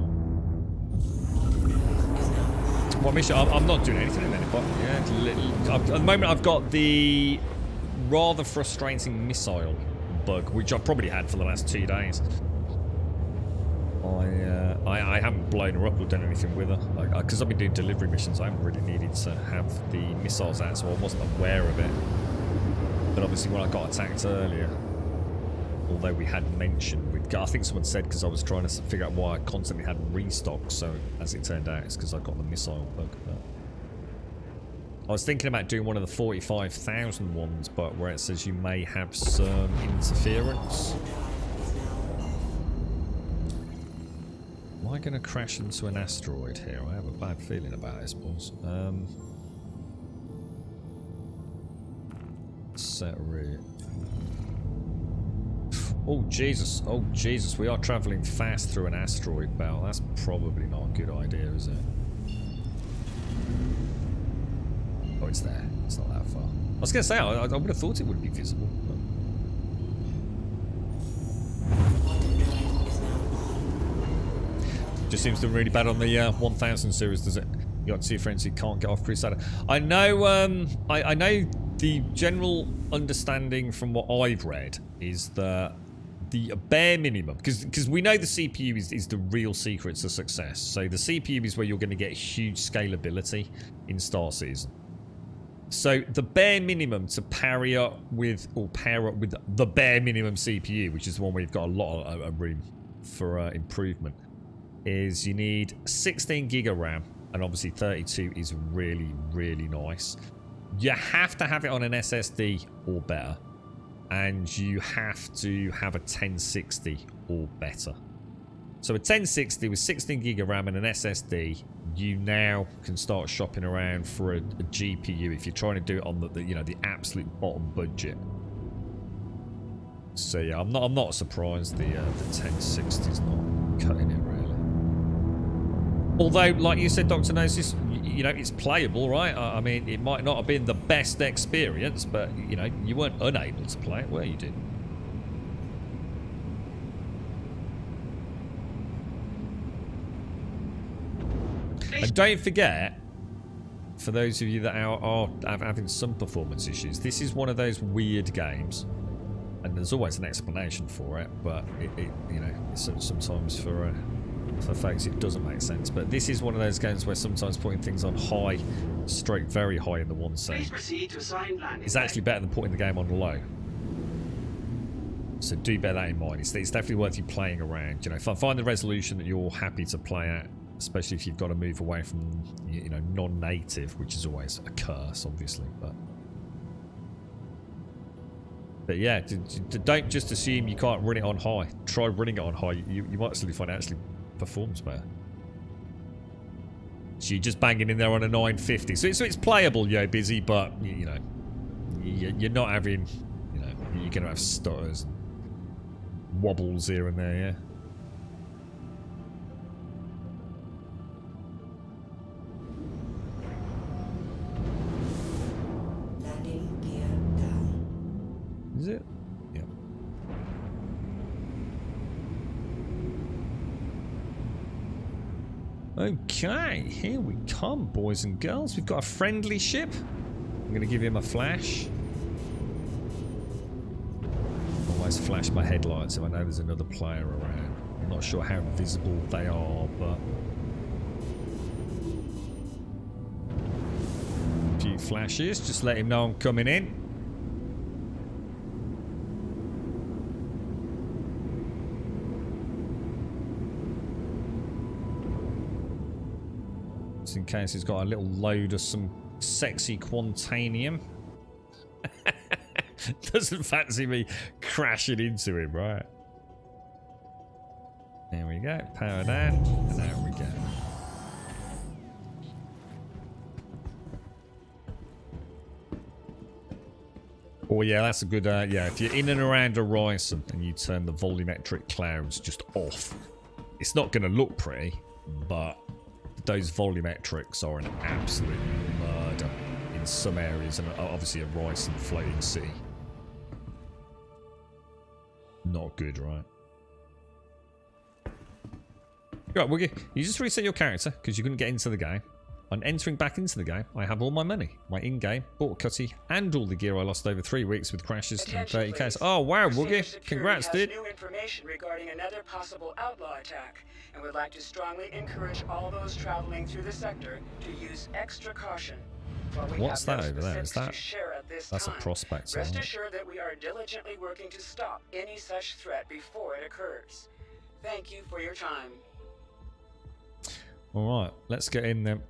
Well, mission, I'm not doing anything in there, but yeah, at the moment I've got the rather frustrating missile bug, which I've probably had for the last 2 days. I haven't blown her up or done anything with her, because I've been doing delivery missions. I haven't really needed to have the missiles out, so I wasn't aware of it. But obviously when I got attacked earlier, although we had mentioned, I think someone said because I was trying to figure out why I constantly had restock, so as it turned out it's because I got the missile bug. I was thinking about doing one of the 45,000 ones, but where it says you may have some interference. Am I going to crash into an asteroid here? I have a bad feeling about this, boys. Set route. Oh Jesus, we are travelling fast through an asteroid belt. That's probably not a good idea, is it? Oh, it's there. It's not that far. I was going to say, I would have thought it would be visible. But... Just seems to be really bad on the 1000 series, does it? You got two friends who can't get off Crusader. I know, I know the general understanding from what I've read is that the bare minimum, because we know the CPU is the real secret to success. So the CPU is where you're going to get huge scalability in Star Season. So the bare minimum to pair up with the bare minimum CPU, which is the one where you've got a lot of room for improvement, is you need 16 gig of RAM, and obviously 32 is really, really nice. You have to have it on an SSD or better, and you have to have a 1060 or better. So a 1060 with 16 gig of RAM and an SSD, you now can start shopping around for a GPU if you're trying to do it on the absolute bottom budget. So yeah, I'm not surprised the 1060 is not cutting it really. Although, like you said, Dr. Gnosis, it's playable, right? I mean, it might not have been the best experience, but, you weren't unable to play it, were you, dude? And don't forget, for those of you that are having some performance issues, this is one of those weird games, and there's always an explanation for it, but sometimes for folks it doesn't make sense. But this is one of those games where sometimes putting things on high, straight very high in the one setting is actually better than putting the game on low. So do bear that in mind. It's definitely worth you playing around. Find the resolution that you're happy to play at, especially if you've got to move away from non-native, which is always a curse, obviously. But yeah, don't just assume you can't run it on high. Try running it on high. You might actually find it actually performs better. So you're just banging in there on a 950. So it's playable, busy, but you're not having, you're gonna have stutters, and wobbles here and there, yeah. Is it? Yeah. Okay, here we come, boys and girls. We've got a friendly ship. I'm going to give him a flash. Always flash my headlights if I know there's another player around. I'm not sure how visible they are, but... a few flashes, just let him know I'm coming in. Just in case he's got a little load of some sexy Quantanium. Doesn't fancy me crashing into him, right? There we go. Power down. And there we go. Oh yeah, that's a good, yeah, if you're in and around Horizon and you turn the volumetric clouds just off, it's not going to look pretty, but those volumetrics are an absolute murder in some areas, and obviously Horizon floating city. Not good, right? Right, Woogie, you just reset your character because you couldn't get into the game. On entering back into the game, I have all my money, my in-game, bought cutty, and all the gear I lost over 3 weeks with crashes and 30 cases. Oh wow, Woogie! Congrats, dude. New information regarding another possible outlaw attack, and would like to strongly encourage all those traveling through the sector to use extra caution. What's that over there? Is that? That's a time, prospect. Rest assured that we are diligently working to stop any such threat before it occurs. Thank you for your time. All right, let's get in then.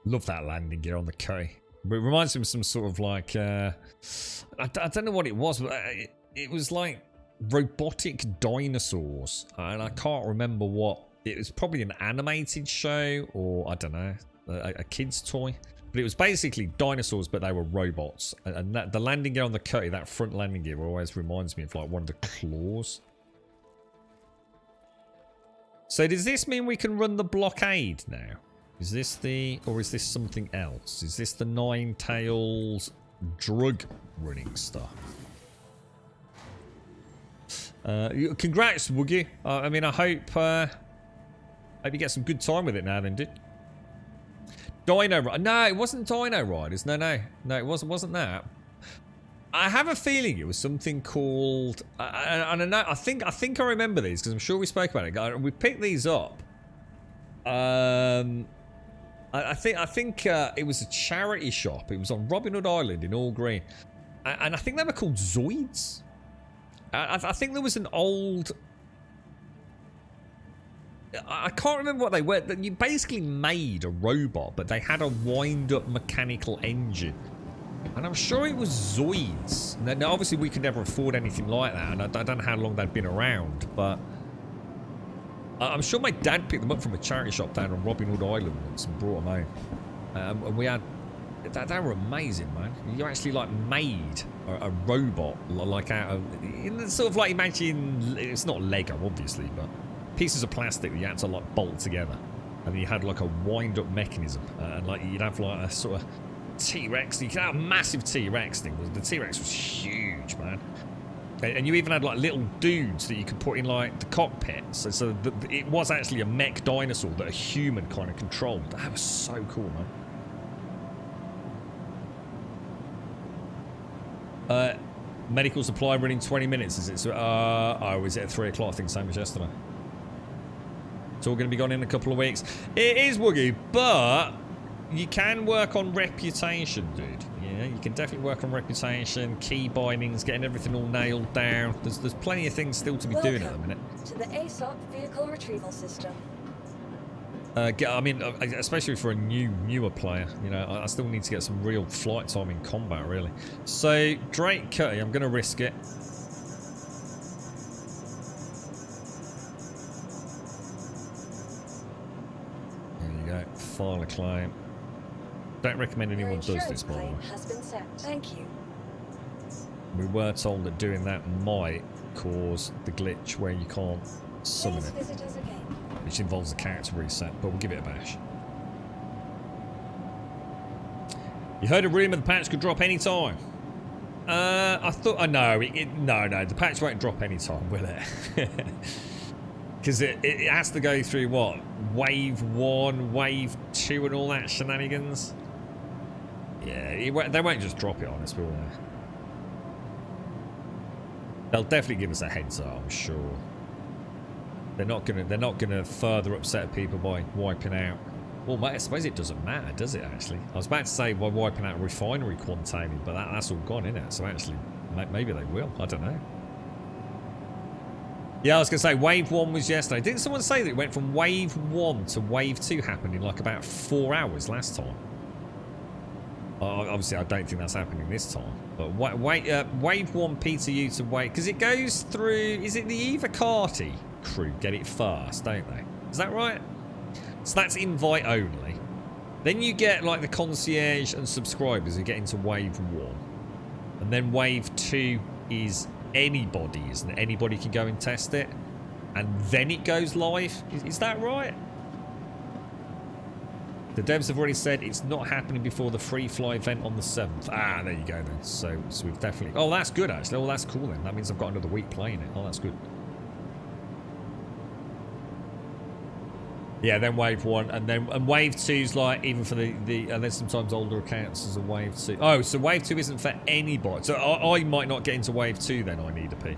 Love that landing gear on the K. But it reminds me of some sort of like, I don't know what it was, but it was like robotic dinosaurs. And I can't remember what. It was probably an animated show or, I don't know, a kid's toy. But it was basically dinosaurs, but they were robots. And that, the landing gear on the K, that front landing gear always reminds me of like one of the claws. So does this mean we can run the blockade now? Is this the, or is this something else? Is this the Nine Tails drug running stuff? Congrats, Woogie. I mean, I hope you get some good time with it now then, dude. Dino Riders. No, it wasn't Dino Riders. No, it wasn't that. I have a feeling it was something called, I don't know, I think I remember these because I'm sure we spoke about it. We picked these up. I think it was a charity shop. It was on Robin Hood Island in All Green, and I think they were called Zoids. I think there was an old. I can't remember what they were. You basically made a robot, but they had a wind-up mechanical engine, and I'm sure it was Zoids. Now, obviously, we could never afford anything like that, and I don't know how long they'd been around, but. I'm sure my dad picked them up from a charity shop down on Robin Hood Island once and brought them home. And we had... They were amazing, man. You actually, like, made a robot, like, out of... Sort of like, imagine... It's not Lego, obviously, but pieces of plastic that you had to, like, bolt together. And then you had, like, a wind-up mechanism. And, like, you'd have, like, a sort of T-Rex. You could have a massive T-Rex thing. The T-Rex was huge, man. And you even had like little dudes that you could put in like the cockpit. So it was actually a mech dinosaur that a human kind of controlled. That was so cool, man. Medical supply running 20 minutes, is it? So, oh, is it at 3 o'clock? I think same as yesterday. It's all going to be gone in a couple of weeks. It is, Woogie, but you can work on reputation, dude. Yeah, you can definitely work on reputation, key bindings, getting everything all nailed down. There's plenty of things still to be doing at the minute. To the ASOP vehicle retrieval system. I mean, especially for a newer player, you know, I still need to get some real flight time in combat, really. So, Drake Cutty, I'm going to risk it. There you go, file a claim. Don't recommend anyone does this, by the way. Has been set. Thank you. We were told that doing that might cause the glitch where you can't summon it, visit us again. which involves the character reset, but we'll give it a bash. You heard a rumour the patch could drop any time. I thought, no, the patch won't drop any time, will it? Because it has to go through what? Wave 1, Wave 2 and all that shenanigans? Yeah, they won't just drop it on us, will they? They'll definitely give us a heads up, I'm sure. They're not gonna further upset people by wiping out. Well, I suppose it doesn't matter, does it, actually? I was about to say by wiping out refinery quantity, but that's all gone, isn't it? So actually, maybe they will. I don't know. Yeah, I was going to say, Wave 1 was yesterday. Didn't someone say that it went from Wave 1 to Wave 2 happened in like about 4 hours last time? Obviously, I don't think that's happening this time. But Wave 1 PTU to Wave... Because it goes through... Is it the uAEC crew get it first, don't they? Is that right? So that's invite only. Then you get like the concierge and subscribers who get into Wave 1. And then Wave 2 is... anybody, isn't it? Anybody can go and test it, and then it goes live. Is that right? The devs have already said it's not happening before the free fly event on the 7th. Ah, there you go then. So we've definitely... Oh, that's good actually. Oh, that's cool then. That means I've got another week playing it. Oh, that's good. Yeah, then Wave 1, and Wave 2's like, even for the and then sometimes older accounts as a Wave 2. Oh, so Wave 2 isn't for anybody. So I might not get into Wave 2 then, I need a P.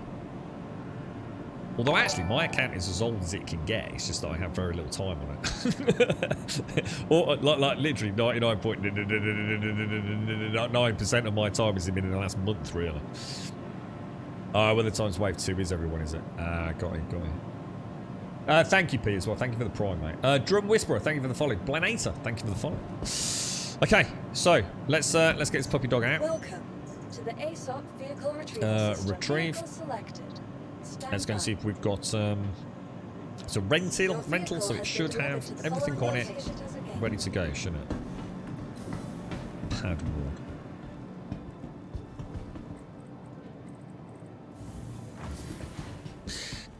Although actually, my account is as old as it can get. It's just that I have very little time on it. Or like literally 99.9% of my time has been in the last month, really. Oh, well, the times Wave 2 is everyone, is it? Ah, got it. Thank you, P, as well. Thank you for the prime, mate. Drum Whisperer, thank you for the follow. Blanator, thank you for the follow. Okay, so let's get this puppy dog out. Welcome to the ASOP vehicle retrieval system. Retrieve. Selected. Let's go and see if we've got so rental, so it should have everything on it ready to go, shouldn't it? Pad 1.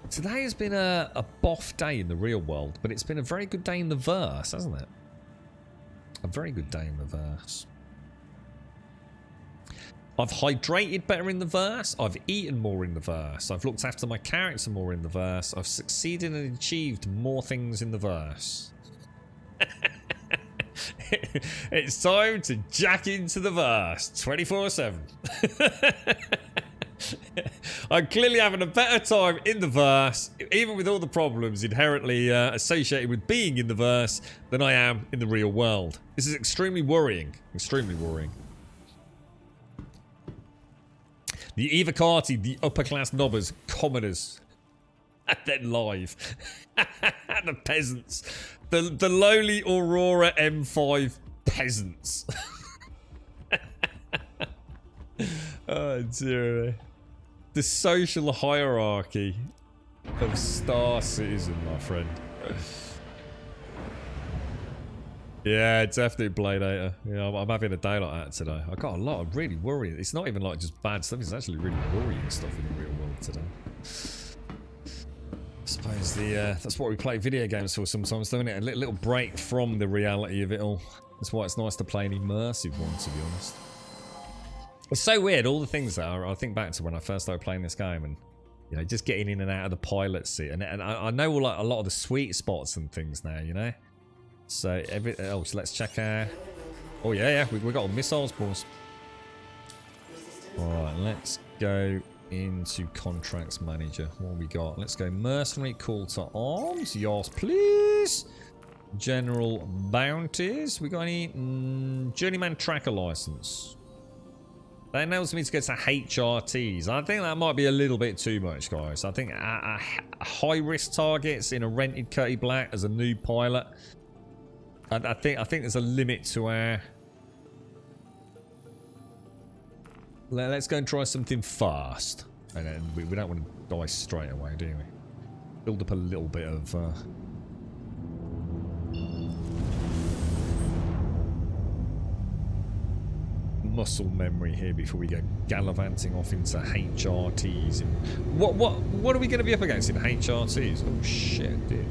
Today has been a boff day in the real world, but it's been a very good day in the verse, hasn't it? A very good day in the verse. I've hydrated better in the verse. I've eaten more in the verse. I've looked after my character more in the verse. I've succeeded and achieved more things in the verse. It's time to jack into the verse 24/7. I'm clearly having a better time in the verse, even with all the problems inherently associated with being in the verse, than I am in the real world. This is extremely worrying. Extremely worrying. The uAEC, the upper class nobbers, commoners, and then live. The peasants. The lowly Aurora M5 peasants. Oh dear. The social hierarchy of Star Citizen, my friend. Yeah, definitely Blade-Ator. Yeah, I'm having a day like that today. I got a lot of really worrying. It's not even like just bad stuff. It's actually really worrying stuff in the real world today. I suppose that's what we play video games for sometimes, don't it? A little break from the reality of it all. That's why it's nice to play an immersive one, to be honest. It's so weird, all the things that I think back to when I first started playing this game, and you know, just getting in and out of the pilot seat, and I know like a lot of the sweet spots and things now, you know. So so let's check our. Oh yeah, we got all missiles, boys. All right, let's go into contracts manager. What have we got? Let's go mercenary call to arms. Yes, please. General bounties. We got any journeyman tracker license? That enables me to go to HRTs. I think that might be a little bit too much, guys. I think high-risk targets in a rented Cutty Black as a new pilot. I think there's a limit to our... Let's go and try something fast. And then we don't want to die straight away, do we? Build up a little bit of... muscle memory here before we go gallivanting off into HRTs. What are we going to be up against in HRTs? Oh shit, dude.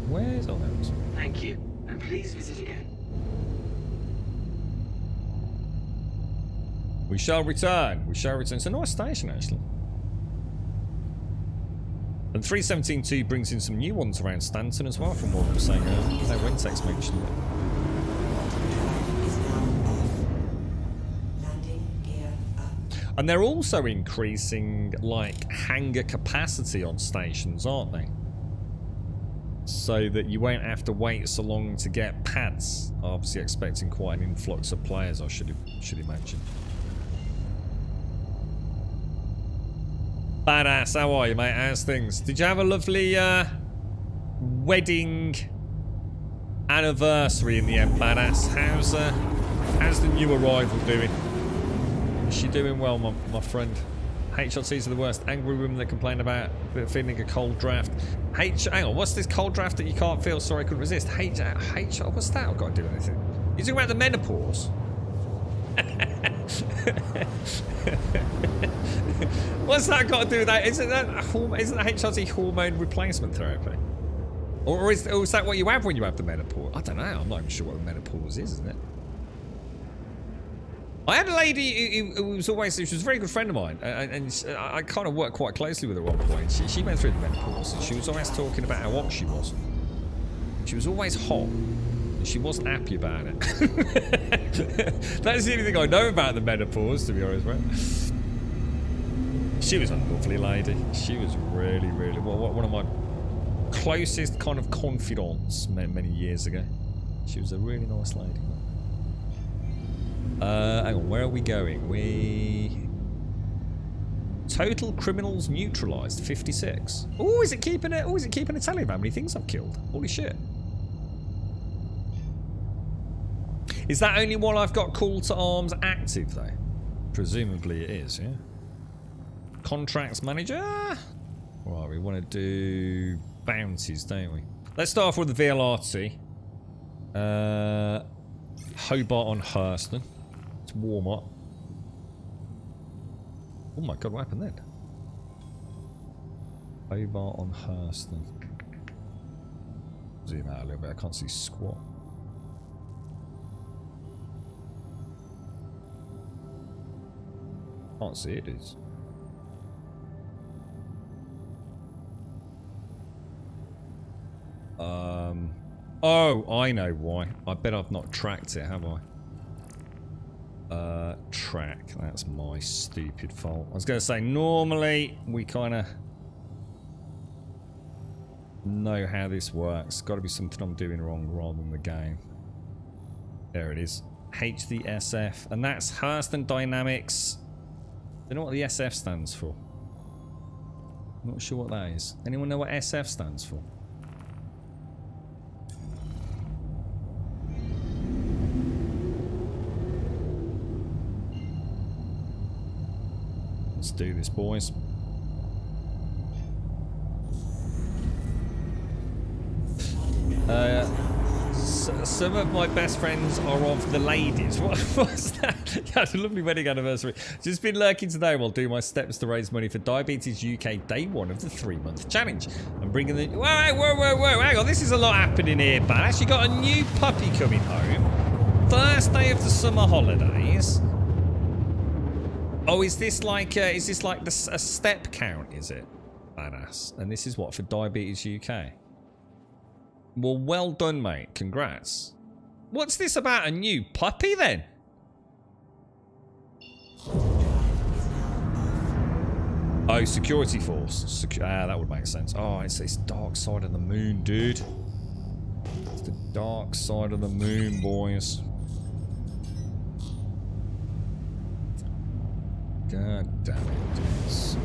Where's all that? Thank you, and please visit again. We shall return. We shall return. It's a nice station, actually. And 317.2 brings in some new ones around Stanton as well, from what I'm saying earlier. No, Wentex mentioned it. And they're also increasing, like, hangar capacity on stations, aren't they? So that you won't have to wait so long to get pads. Obviously expecting quite an influx of players, I should imagine. Badass, how are you, mate? How's things? Did you have a lovely wedding anniversary in the end, Badass? How's the new arrival doing? Is she doing well, my friend? HLTs are the worst. Angry women that complain about feeling a cold draft. Hang on, what's this cold draft that you can't feel? Sorry, I couldn't resist. What's that? I've got to do anything. You're talking about the menopause? What's that got to do with that? Isn't that HRT hormone replacement therapy? Or is that what you have when you have the menopause? I don't know. I'm not even sure what the menopause is, isn't it? I had a lady who was always, she was a very good friend of mine, and I kind of worked quite closely with her at one point. She went through the menopause, and she was always talking about how hot she was. She was always hot, and she wasn't happy about it. That's the only thing I know about the menopause, to be honest, right? She was a lovely lady. She was really, really, one of my closest kind of confidants many years ago. She was a really nice lady. Hang on, where are we going? Total criminals neutralized, 56. Oh, is it keeping a tally of how many things I've killed? Holy shit. Is that only while I've got call to arms active though? Presumably it is, yeah. Contracts manager. Right, we want to do bounties, don't we? Let's start off with the VLRT. Hobart on Hurston. Warm up. Oh my god, what happened then? Hobart on Hurston. Zoom out a little bit, I can't see squat. Can't see it is. Oh, I know why. I bet I've not tracked it, have I? Track. That's my stupid fault. I was going to say, normally we kind of know how this works. Got to be something I'm doing wrong rather than the game. There it is. HDSF. And that's Hurston Dynamics. Don't know what the SF stands for. Not sure what that is. Anyone know what SF stands for? Let's do this, boys. Some of my best friends are of the ladies. What's that? Yeah, it's a lovely wedding anniversary. Just been lurking today while doing my steps to raise money for Diabetes UK Day 1 of the 3-month challenge. I'm bringing the... Whoa, hang on. This is a lot happening here, Bash. You got a new puppy coming home. First day of the summer holidays. Oh, is this like a step count, is it? Badass. And this is what, for Diabetes UK? Well, well done, mate. Congrats. What's this about a new puppy, then? Oh, security force. That would make sense. Oh, it's dark side of the moon, dude. It's the dark side of the moon, boys. God damn it, dudes.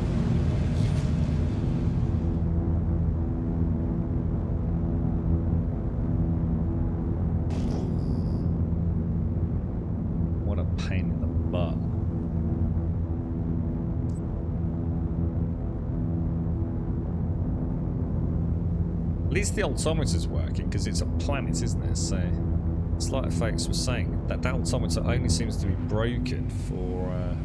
What a pain in the butt. At least the altimeter's working, because it's a planet, isn't it? So, it's like Fakes was saying, that altimeter only seems to be broken for...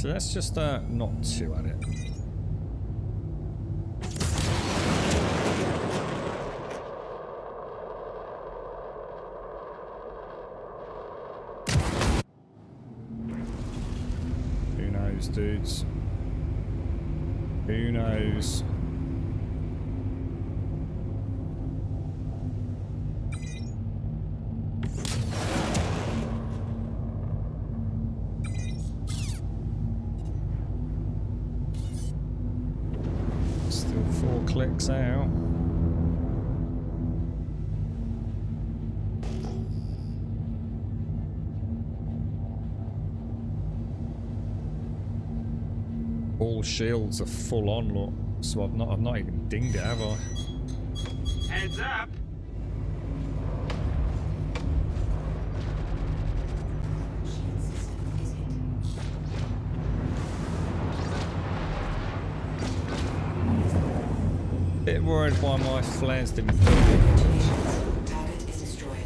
So let's just not two at it. Who knows, dudes? Who knows? Still 4 clicks out. All shields are full on, look. So I've not even dinged it, have I? Heads up! Bit worried why my flares didn't Target is destroyed.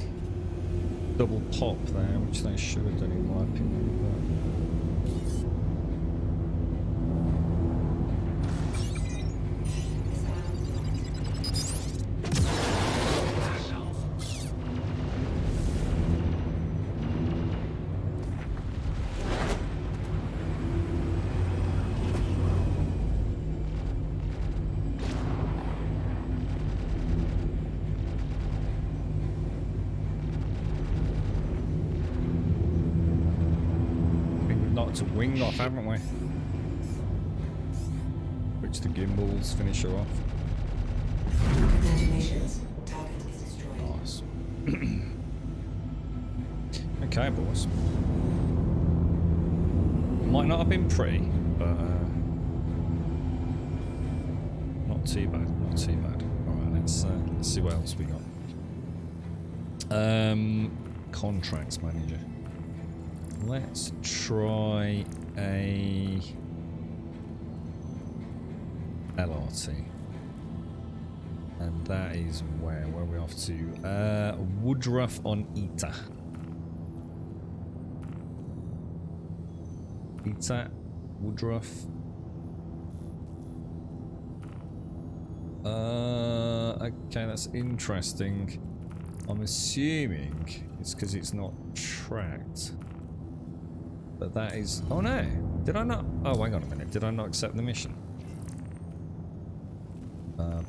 double pop there, which they should have done in my opinion. Knocked a wing off, haven't we? Which the gimbals finish her off. Congratulations. Target is destroyed. Nice. Okay, boys. Might not have been pretty, but not too bad. Not too bad. All right, let's see what else we got. Contracts manager. Let's try a LRT. And that is where are we off to? Woodruff on Eta. Eta, Woodruff. Okay, that's interesting. I'm assuming it's because it's not tracked. But that is... Oh no! Did I not... Oh, hang on a minute. Did I not accept the mission?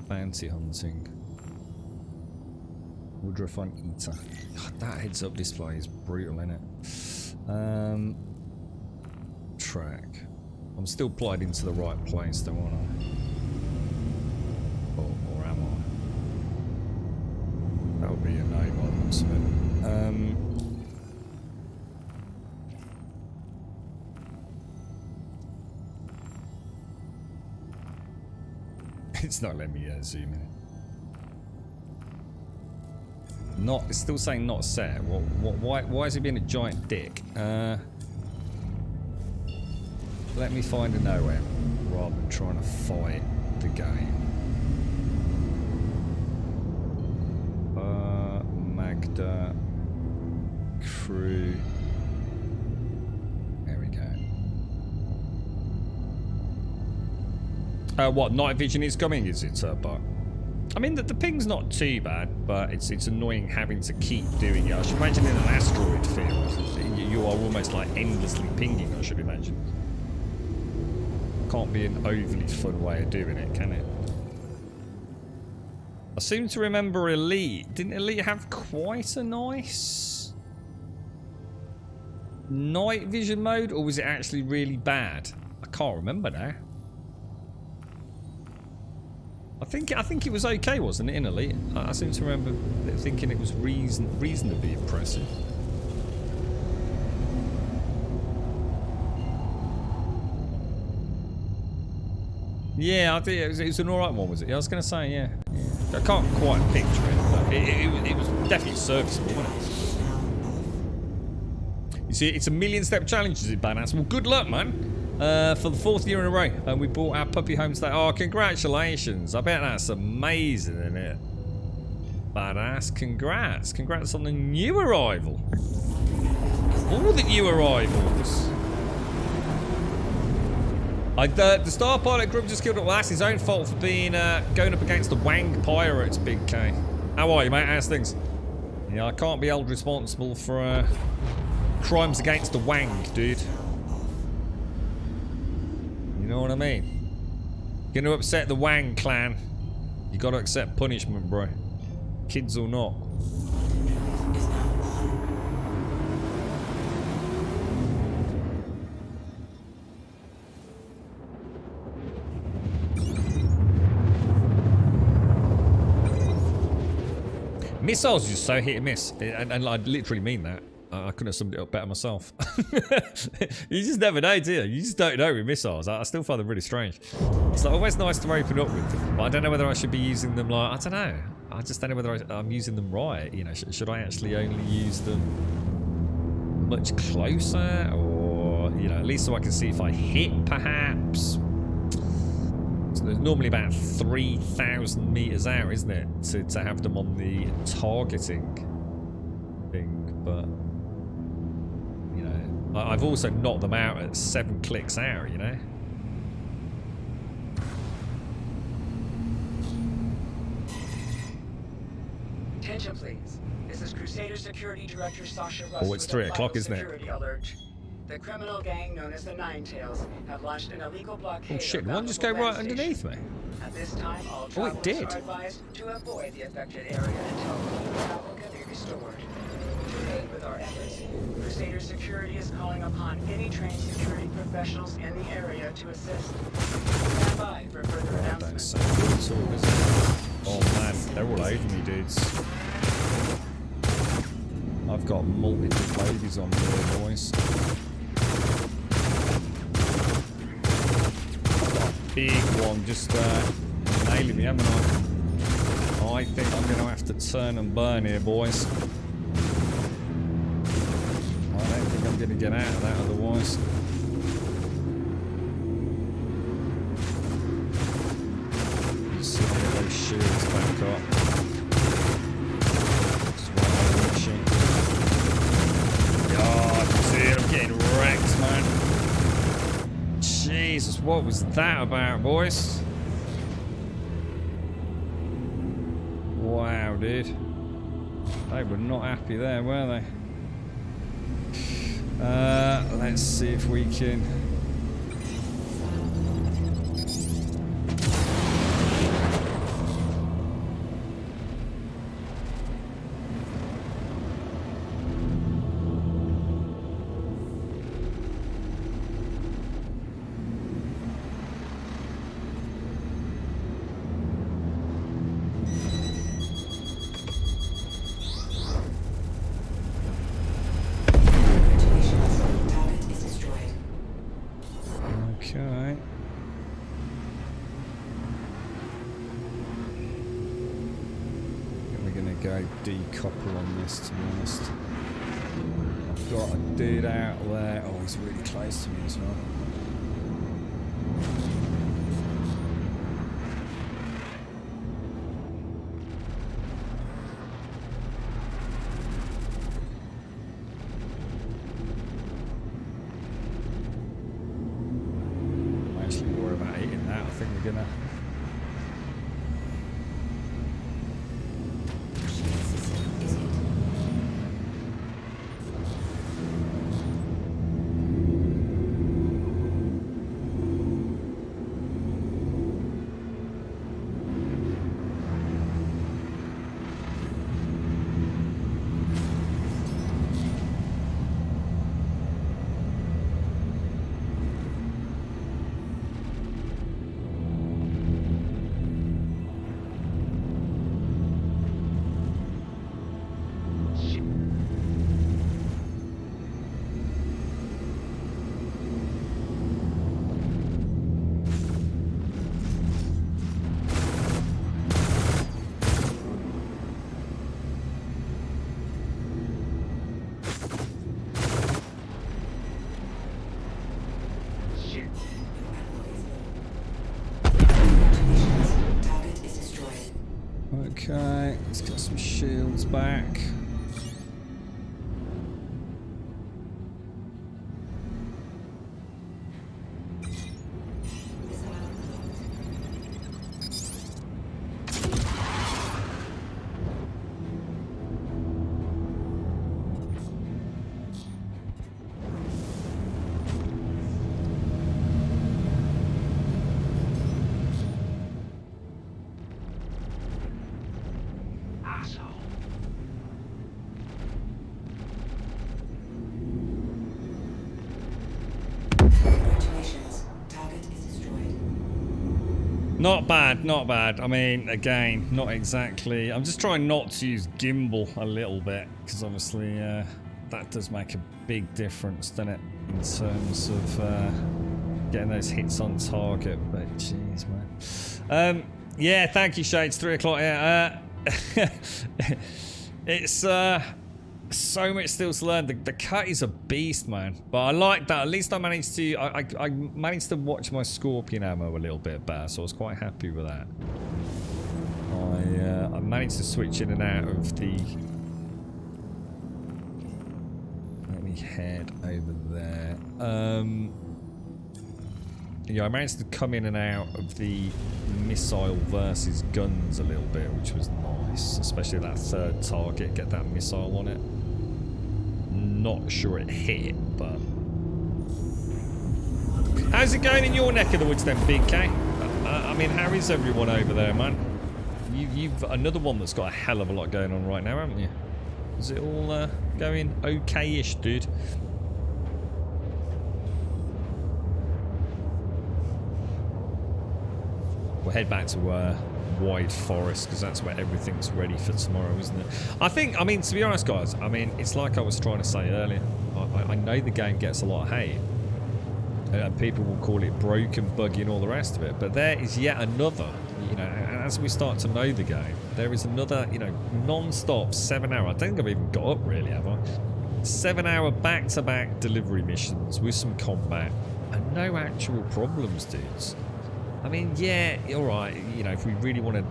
Bounty hunting. Woodruff on Eta. God, that heads-up display is brutal, isn't it? Track. I'm still plugged into the right place, though, aren't I? Or am I? That would be a no one, looks of it. It's not letting me zoom in. Not. It's still saying not set. Why is he being a giant dick? Let me find a nowhere rather than trying to fight the game. Magda crew. There we go. What, night vision is coming, is it, but I mean, the ping's not too bad, but it's annoying having to keep doing it. I should imagine in an asteroid field, you are almost like endlessly pinging, I should imagine. Can't be an overly fun way of doing it, can it? I seem to remember Elite. Didn't Elite have quite a nice night vision mode, or was it actually really bad? I can't remember now. I think it was okay, wasn't it, in Elite? I seem to remember thinking it was reasonably impressive. Yeah, I think it was an alright one, was it? Yeah, I was going to say, yeah. I can't quite picture it, but it was definitely serviceable, wasn't it? You see, it's a million-step challenge, is it, Badass? Well, good luck, man. For the 4th year in a row, and we brought our puppy home today. Oh, congratulations. I bet that's amazing, isn't it? Badass, congrats. Congrats on the new arrival. All the new arrivals. The Star Pilot group just killed up. Well, that's his own fault for being going up against the Wang pirates, Big K. How are you, mate? How's things? Yeah, I can't be held responsible for crimes against the Wang, dude. You know what I mean? Gonna upset the Wang clan. You gotta accept punishment, bro. Kids or not. Missiles are just so hit and miss, and I literally mean that. I couldn't have summed it up better myself. You just never know, do you? You just don't know with missiles. I still find them really strange. It's like always nice to open up with them, but I don't know whether I should be using them like, I don't know. I just don't know whether I'm using them right. You know, should I actually only use them much closer, or you know, at least so I can see if I hit, perhaps. So there's normally about 3,000 meters out, isn't it, to have them on the targeting thing, but you know, I've also knocked them out at 7 clicks out, you know. Attention, please. This is Crusader Security Director Sasha Russ. Oh, it's 3 o'clock, isn't it? Alert. The criminal gang known as the Nine Tails have launched an illegal blockade. Oh shit, one just go right underneath me. At this time, all Oh, it did. travelers are advised to avoid the affected area until travel can be restored. To aid with our efforts, Crusader Security is calling upon any trained security professionals in the area to assist. Stand by for further Don't announcements. say good at all, is it? Oh man, they're all over me, dudes. I've got multiple babies on me here, boys. Big one, just nailing me, haven't I? I think I'm going to have to turn and burn here, boys. I don't think I'm going to get out of that otherwise. Just see if those shields back up. Just one other machine. God, dude, I'm getting wrecked, man. Jesus, what was that about, boys? Wow, dude. They were not happy there, were they? Let's see if we can... Okay. We're gonna go decouple on this, to be honest. I've got a dude out there. Oh, he's really close to me as well. I think we're gonna... Okay, let's get some shields back. Not bad, not bad. I mean, again, not exactly. I'm just trying not to use gimbal a little bit, because obviously that does make a big difference, doesn't it? In terms of getting those hits on target. But jeez, man. Yeah, thank you, Shades. 3 o'clock. Yeah. It's so much still to learn. The cut is a beast, man. But I like that. At least I managed to. I managed to watch my Scorpion ammo a little bit better, so I was quite happy with that. I managed to switch in and out of the. Let me head over there. Yeah, I managed to come in and out of the missile versus guns a little bit, which was nice. Especially that third target, get that missile on it. Not sure it hit, but... How's it going in your neck of the woods then, Big K? I mean, how is everyone over there, man? You've another one that's got a hell of a lot going on right now, haven't you? Is it all going okay-ish, dude? We'll head back to Wide Forest, because that's where everything's ready for tomorrow, isn't it? I mean, to be honest, guys, I mean, it's like I was trying to say earlier. I know the game gets a lot of hate, and people will call it broken, buggy, and all the rest of it, but there is yet another, you know, as we start to know the game, there is another, you know, non-stop 7-hour, I don't think I've even got up really, have I? 7-hour back-to-back delivery missions with some combat, and no actual problems, dudes. I mean, yeah, alright, you know, if we really want to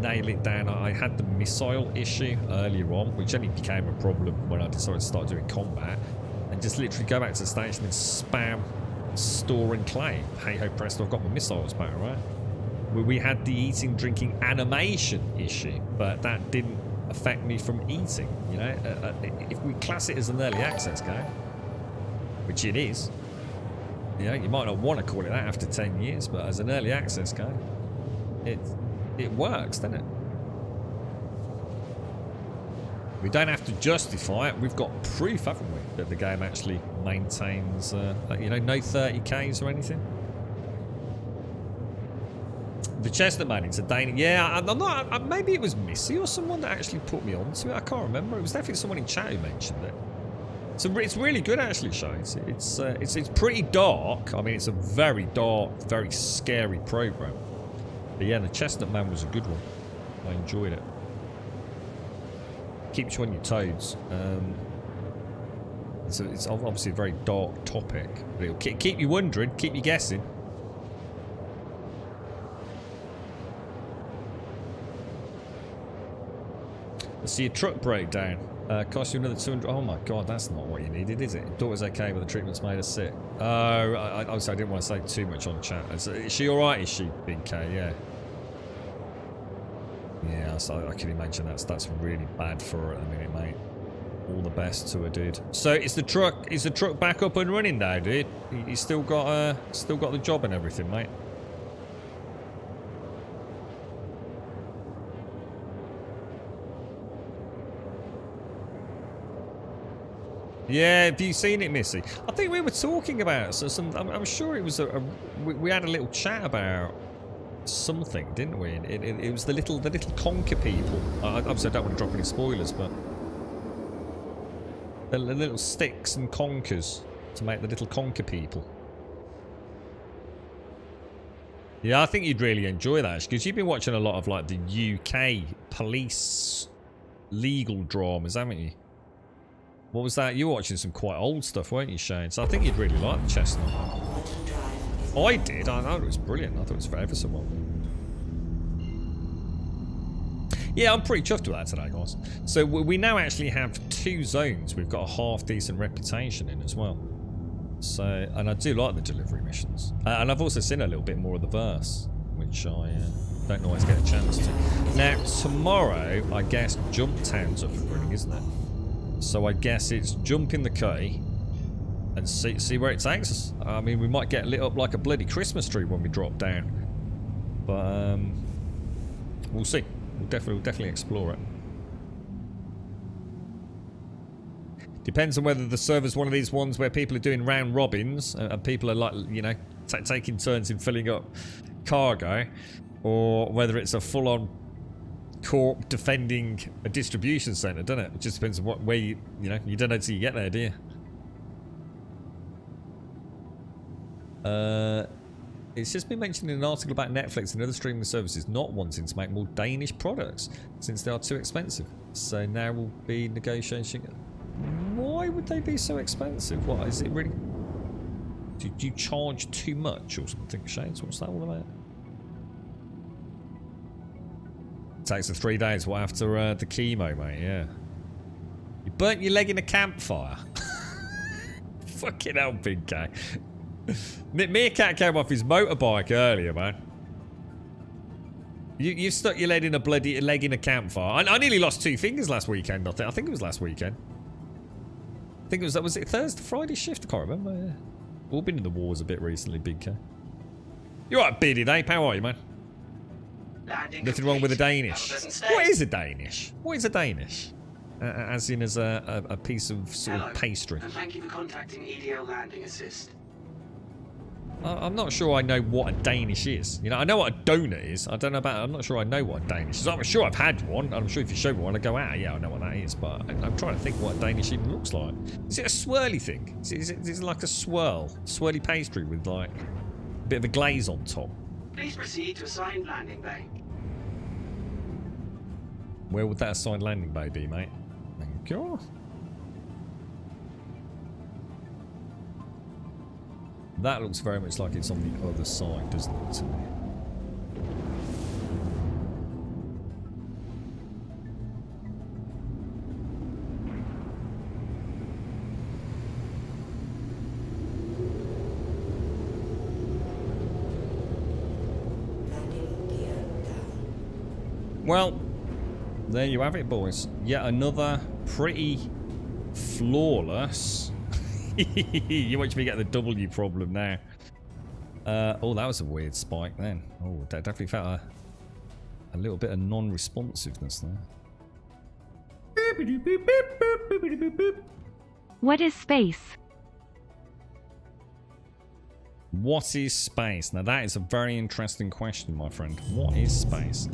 nail it down, I had the missile issue earlier on, which only became a problem when I decided to start doing combat, and just literally go back to the station and spam store and claim. Hey ho presto, I've got my missiles back, right? We had the eating, drinking animation issue, but that didn't affect me from eating, you know? If we class it as an early access game, which it is, you know, you might not want to call it that after 10 years, but as an early access game, it works, doesn't it? We don't have to justify it. We've got proof, haven't we, that the game actually maintains, you know, no 30Ks or anything. The Chestnut Man, it's a Dane. Yeah, I'm not. Maybe it was Missy or someone that actually put me onto it. I can't remember. It was definitely someone in chat who mentioned it. So it's really good, actually, Shades. It's pretty dark. I mean, it's a very dark, very scary program. But yeah, the Chestnut Man was a good one. I enjoyed it. Keeps you on your toes. It's obviously a very dark topic, but it'll keep you wondering, keep you guessing. Let's see, a truck breakdown. Cost you another 200. Oh my god, that's not what you needed, is it? Daughter's okay, but the treatment's made her sick. Obviously, I didn't want to say too much on chat. Is she alright, is she, Big K? Yeah. Yeah, so I can imagine that's really bad for her at the minute, mate. All the best to her, dude. So is the truck back up and running now, dude? You still got the job and everything, mate? Yeah, have you seen it, Missy? I think we were talking about I'm sure it was we had a little chat about something, didn't we? It was the little conker people. Obviously, I don't want to drop any spoilers, but the little sticks and conkers to make the little conker people. Yeah, I think you'd really enjoy that, because you've been watching a lot of like the UK police legal dramas, haven't you? What was that? You were watching some quite old stuff, weren't you, Shane? So I think you'd really like the Chestnut. I did. I thought it was brilliant. I thought it was for ever so well. Yeah, I'm pretty chuffed with that today, guys. So we now actually have 2 zones we've got a half-decent reputation in as well. So, and I do like the delivery missions. And I've also seen a little bit more of the verse, which I don't always get a chance to. Now, tomorrow, I guess Jump Town's up and running, isn't it? So I guess it's jump in the key and see where it takes us. I mean, we might get lit up like a bloody Christmas tree when we drop down. But we'll see. We'll definitely explore it. Depends on whether the server's one of these ones where people are doing round robins and people are like, you know, taking turns in filling up cargo, or whether it's a full-on corp defending a distribution center, doesn't it? It just depends on what where you know, you don't know until you get there, do you? It's just been mentioned in an article about Netflix and other streaming services not wanting to make more Danish products since they are too expensive. So now we'll be negotiating. Why would they be so expensive? What is it really? Did you charge too much or something, Shades? What's that all about? Takes us 3 days. What after the chemo, mate? Yeah. You burnt your leg in a campfire. Fucking hell, Big K. Meerkat came off his motorbike earlier, man. You stuck your leg in a campfire. I nearly lost 2 fingers last weekend. I think it was last weekend. I think it was it Thursday, Friday shift? I can't remember. Yeah. We've all been in the wars a bit recently, Big K. You alright, Bearded Ape? How are you, man? Nothing wrong with a Danish. What is a Danish? What is a Danish? As in as a piece of sort of pastry. And thank you for contacting EDL Landing Assist. I'm not sure I know what a Danish is. You know, I know what a donut is. I don't know about. I'm not sure I know what a Danish is. I'm sure I've had one. I'm sure if you show me one, I go, yeah, I know what that is. But I'm trying to think what a Danish even looks like. Is it a swirly thing? Is it like a swirly pastry with like a bit of a glaze on top? Please proceed to assigned landing bay. Where would that assigned landing bay be, mate? Thank you. That looks very much like it's on the other side, doesn't it, to me? Well, there you have it, boys. Yet another pretty flawless... You watch me get the W problem now. Oh, that was a weird spike then. Oh, that definitely felt a little bit of non-responsiveness there. What is space? What is space? Now that is a very interesting question, my friend. What is space?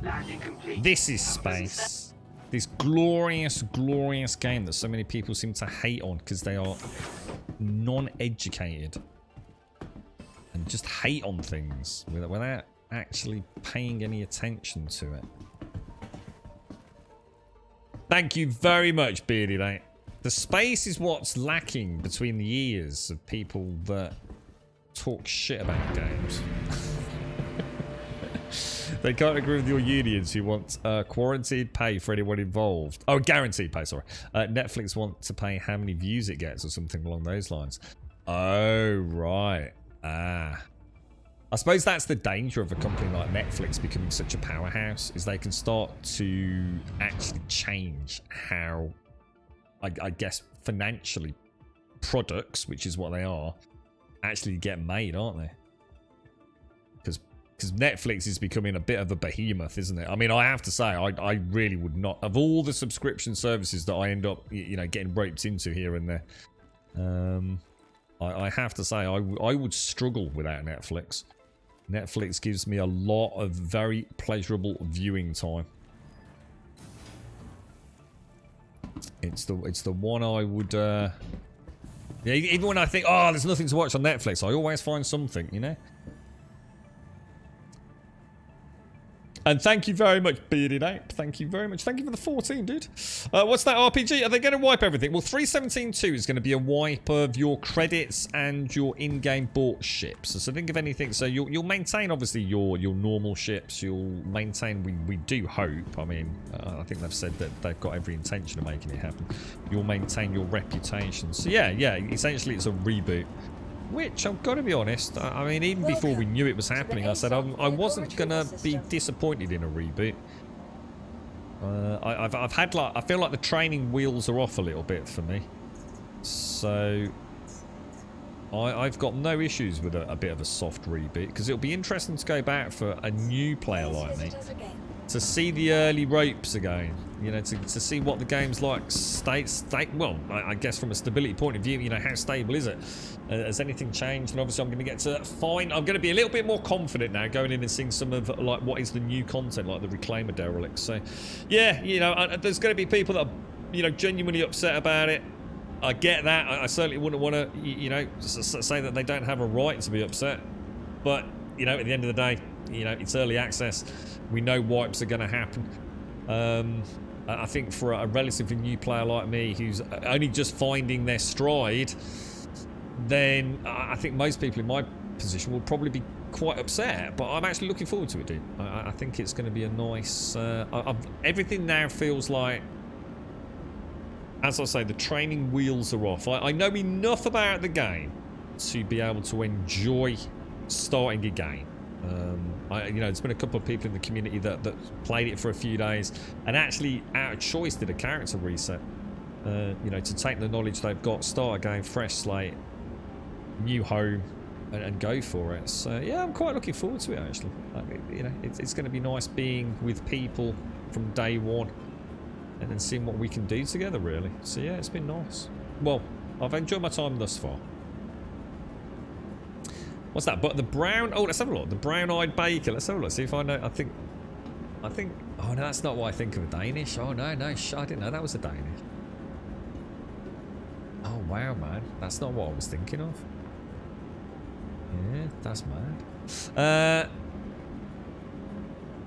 Landing complete. This is space. This glorious, glorious game that so many people seem to hate on because they are non-educated and just hate on things without actually paying any attention to it. Thank you very much, Bearded Ape. The space is what's lacking between the ears of people that talk shit about games. They can't agree with your unions who want quarantined pay for anyone involved. Oh, guaranteed pay, sorry. Netflix want to pay how many views it gets or something along those lines. Oh, right. Ah. I suppose that's the danger of a company like Netflix becoming such a powerhouse, is they can start to actually change how, I guess, financially products, which is what they are, actually get made, aren't they? Because Netflix is becoming a bit of a behemoth, isn't it? I mean, I have to say, I really would not... Of all the subscription services that I end up, you know, getting roped into here and there, I have to say, I would struggle without Netflix. Netflix gives me a lot of very pleasurable viewing time. It's the one I would... yeah, even when I think, oh, there's nothing to watch on Netflix, I always find something, you know? And thank you very much, Bearded Ape. Thank you very much. Thank you for the 14, dude. What's that RPG? Are they going to wipe everything? Well, 3.17.2 is going to be a wipe of your credits and your in-game bought ships. So think of anything. So you'll maintain, obviously, your normal ships. You'll maintain, we do hope. I mean, I think they've said that they've got every intention of making it happen. You'll maintain your reputation. So yeah, essentially it's a reboot. Which, I've got to be honest, I mean, even before we knew it was happening, I said I wasn't going to be disappointed in a reboot. I've had, like, I feel like the training wheels are off a little bit for me. So, I've got no issues with a bit of a soft reboot, because it'll be interesting to go back for a new player like me to see the early ropes again. You know, to see what the game's like. Well, I guess from a stability point of view, you know, how stable is it? Has anything changed? And obviously I'm going to get to find... I'm going to be a little bit more confident now going in and seeing some of, like, what is the new content, like the Reclaimer derelicts. So, yeah, you know, there's going to be people that are, you know, genuinely upset about it. I get that. I certainly wouldn't want to, you know, say that they don't have a right to be upset. But, you know, at the end of the day, you know, it's early access. We know wipes are going to happen. I think for a relatively new player like me who's only just finding their stride, then I think most people in my position will probably be quite upset. But I'm actually looking forward to it, dude. I think it's going to be a nice... everything now feels like, as I say, the training wheels are off. I know enough about the game to be able to enjoy starting a game. You know, there's been a couple of people in the community that played it for a few days and actually, out of choice, did a character reset. You know, to take the knowledge they've got, start a game, fresh slate, new home, and go for it. So, yeah, I'm quite looking forward to it, actually. You know, it's going to be nice being with people from day one and then seeing what we can do together, really. So, yeah, it's been nice. Well, I've enjoyed my time thus far. What's that? But the brown... Oh, let's have a look. The brown-eyed baker. Let's have a look. See if I know... I think... Oh, no, that's not what I think of a Danish. Oh, no. I didn't know that was a Danish. Oh, wow, man. That's not what I was thinking of. Yeah, that's mad.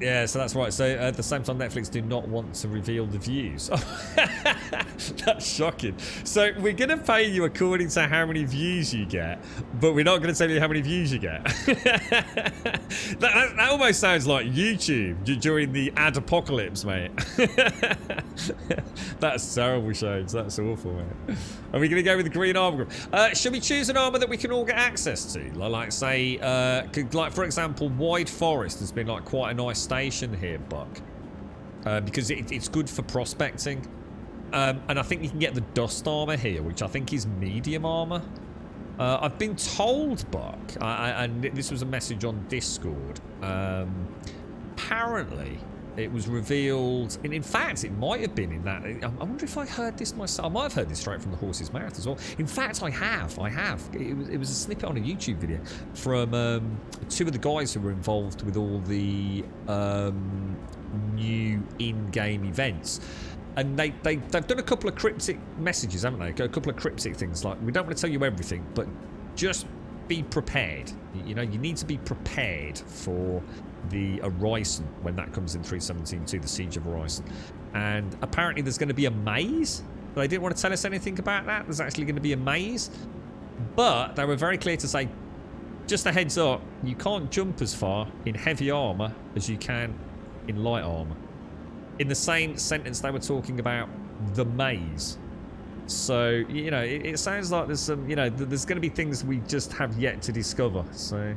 Yeah, so that's right. So at the same time, Netflix do not want to reveal the views. That's shocking. So we're going to pay you according to how many views you get, but we're not going to tell you how many views you get. that almost sounds like YouTube during the ad apocalypse, mate. That's terrible, Shades. That's awful, mate. Are we going to go with the green armor group? Should we choose an armor that we can all get access to? Like say, like for example, Wide Forest has been like quite a nice station here, Buck, because it's good for prospecting, and I think you can get the dust armor here, which I think is medium armor. I've been told, Buck, and this was a message on Discord, apparently it was revealed, and in fact, it might have been in that. I wonder if I heard this myself. I might have heard this straight from the horse's mouth as well. In fact, I have. It was a snippet on a YouTube video from two of the guys who were involved with all the new in-game events. And they've done a couple of cryptic messages, haven't they? A couple of cryptic things like, we don't want to tell you everything, but just be prepared. You know, you need to be prepared for the Horizon when that comes in 3.17.2, the Siege of Horizon. And apparently there's going to be a maze. They didn't want to tell us anything about that. There's actually going to be a maze. But they were very clear to say, just a heads up, you can't jump as far in heavy armor as you can in light armor. In the same sentence, they were talking about the maze. So, you know, it sounds like there's some, you know, there's going to be things we just have yet to discover. So,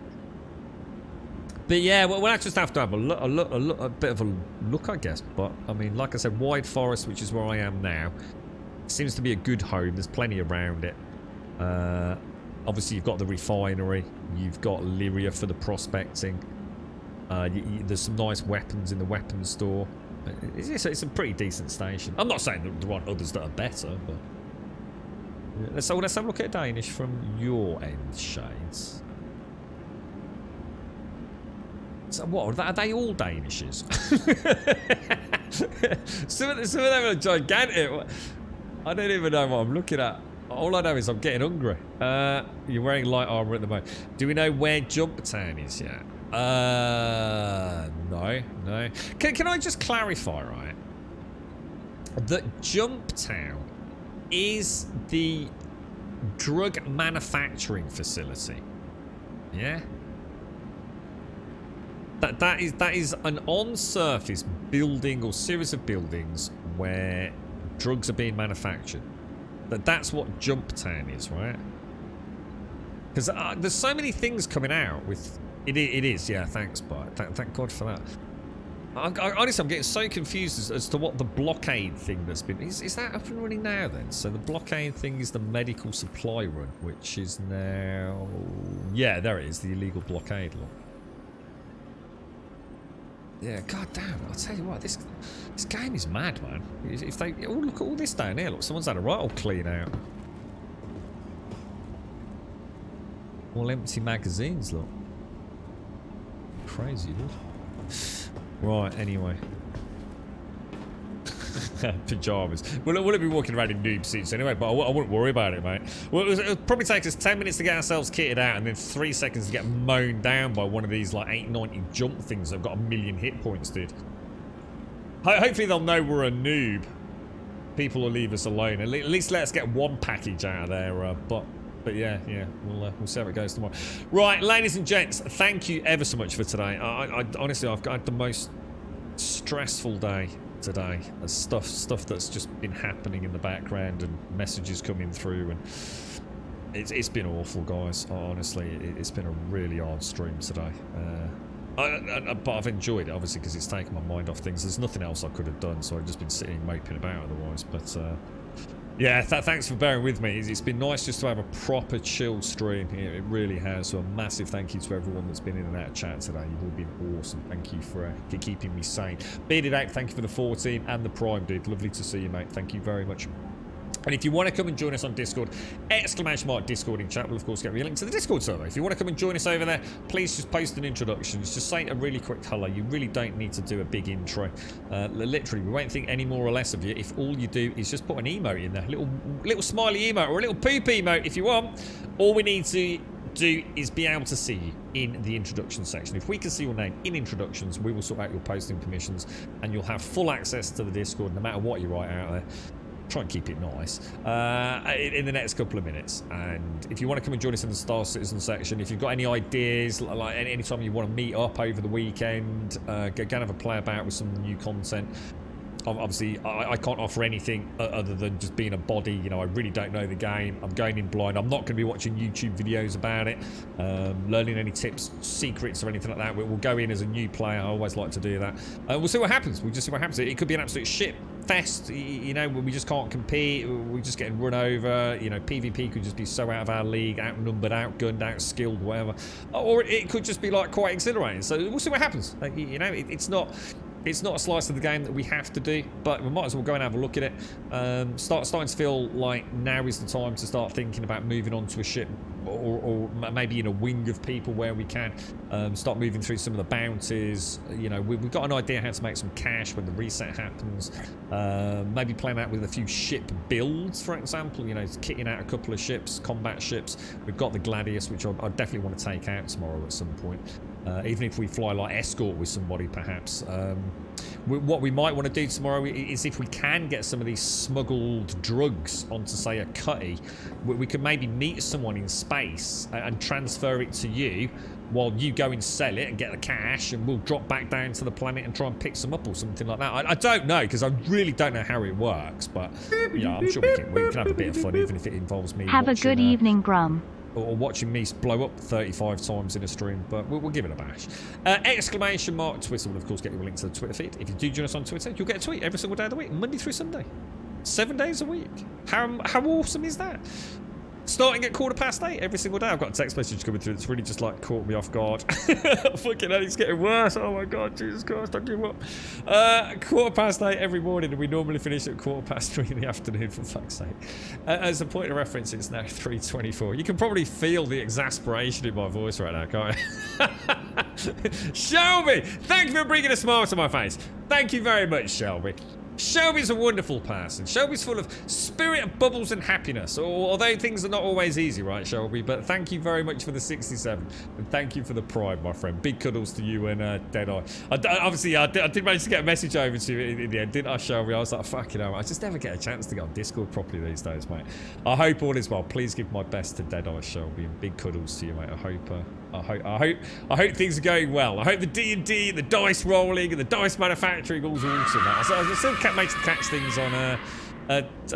but yeah, we'll just have to have a bit of a look, I guess. But I mean, like I said, Wide Forest, which is where I am now, seems to be a good home. There's plenty around it. Obviously, you've got the refinery. You've got Lyria for the prospecting. There's some nice weapons in the weapons store. It's a pretty decent station. I'm not saying that there aren't others that are better, but yeah. Let's have a look at Danish from your end, Shades. So what are they all Danishes? some of them are gigantic. I don't even know what I'm looking at. All I know is I'm getting hungry. You're wearing light armor at the moment. Do we know where Jumptown is yet? No. Can I just clarify, right? That Jumptown is the drug manufacturing facility. Yeah? That is an on-surface building or series of buildings where drugs are being manufactured. That's what Jumptown is, right? Because there's so many things coming out with... It is, yeah, thanks, but thank God for that. Honestly, I'm getting so confused as to what the blockade thing that's been... Is that up and running now, then? So the blockade thing is the medical supply run, which is now... Yeah, there it is, the illegal blockade law. Yeah, god damn, I'll tell you what, this game is mad, man. If they... Oh, look at all this down here. Look, someone's had a right old clean out. All empty magazines, look. Crazy, dude. Right, anyway. Pyjamas. We'll be walking around in noob suits anyway, but I wouldn't worry about it, mate. Well, it'll probably take us 10 minutes to get ourselves kitted out and then 3 seconds to get mown down by one of these, like, 890 jump things that have got 1 million hit points, dude. Hopefully they'll know we're a noob. People will leave us alone. At least let us get one package out of there, But yeah, we'll see how it goes tomorrow. Right, ladies and gents, thank you ever so much for today. I honestly, I've got the most stressful day today. There's stuff that's just been happening in the background and messages coming through, and it's been awful, guys. Honestly, it's been a really hard stream today. But I've enjoyed it, obviously, because it's taken my mind off things. There's nothing else I could have done, so I've just been sitting moping about otherwise. But yeah, thanks for bearing with me. It's been nice just to have a proper chill stream here. It really has. So a massive thank you to everyone that's been in and out of chat today. You've all been awesome. Thank you for keeping me sane. Bearded Out, thank you for the 14 and the Prime, dude. Lovely to see you, mate. Thank you very much. And if you want to come and join us on Discord, !Discord in chat will of course get you a link to the Discord server. If you want to come and join us over there, please just post an introduction. Just say a really quick hello. You really don't need to do a big intro. Literally, we won't think any more or less of you if all you do is just put an emote in there. A little smiley emote or a little poop emote if you want. All we need to do is be able to see you in the introduction section. If we can see your name in introductions, we will sort out your posting permissions and you'll have full access to the Discord no matter what you write out there. Try and keep it nice in the next couple of minutes. And if you want to come and join us in the Star Citizen section, if you've got any ideas, like any time you want to meet up over the weekend, go and have a play about with some new content. Obviously, I can't offer anything other than just being a body. You know, I really don't know the game. I'm going in blind. I'm not going to be watching YouTube videos about it, learning any tips, secrets, or anything like that. We'll go in as a new player. I always like to do that. We'll see what happens. We'll just see what happens. It could be an absolute shit fest, you know, we just can't compete. We're just getting run over. You know, PvP could just be so out of our league, outnumbered, outgunned, outskilled, whatever. Or it could just be like quite exhilarating. So we'll see what happens. You know, it's not a slice of the game that we have to do, but we might as well go and have a look at it. Starting to feel like now is the time to start thinking about moving on to a ship or maybe in a wing of people where we can start moving through some of the bounties. You know, we've got an idea how to make some cash when the reset happens. Maybe playing out with a few ship builds, for example. You know, kitting out a couple of ships, combat ships. We've got the Gladius, which I definitely want to take out tomorrow at some point. Even if we fly like escort with somebody, perhaps. What we might want to do tomorrow is if we can get some of these smuggled drugs onto, say, a cutty, we could maybe meet someone in space and transfer it to you while you go and sell it and get the cash, and we'll drop back down to the planet and try and pick some up or something like that. I don't know, because I really don't know how it works, but yeah, I'm sure we can have a bit of fun, even if it involves me Have watching, a good evening, Grum. or watching me blow up 35 times in a stream, but we'll give it a bash. Exclamation mark Twitter will of course get you a link to the Twitter feed. If you do join us on Twitter, you'll get a tweet every single day of the week, Monday through Sunday, 7 days a week. How awesome is that? Starting at 8:15 every single day. I've got a text message coming through that's really just like caught me off guard. Fucking hell, it's getting worse. Oh my god, Jesus Christ, I give up. 8:15 every morning, and we normally finish at 3:15 in the afternoon, for fuck's sake. As a point of reference, it's now 3:24. You can probably feel the exasperation in my voice right now, can't you? Shelby, thank you for bringing a smile to my face. Thank you very much, Shelby. Shelby's a wonderful person. Shelby's full of spirit, bubbles, and happiness. Although things are not always easy, right, Shelby? But thank you very much for the 67. And thank you for the pride, my friend. Big cuddles to you and Deadeye. Obviously, I did manage to get a message over to you in the end, didn't I, Shelby? I was like, fucking hell, I just never get a chance to get on Discord properly these days, mate. I hope all is well. Please give my best to Deadeye, Shelby, and big cuddles to you, mate. I hope things are going well. I hope the D&D, the dice rolling, and the dice manufacturing all's awesome. I still manage to catch things on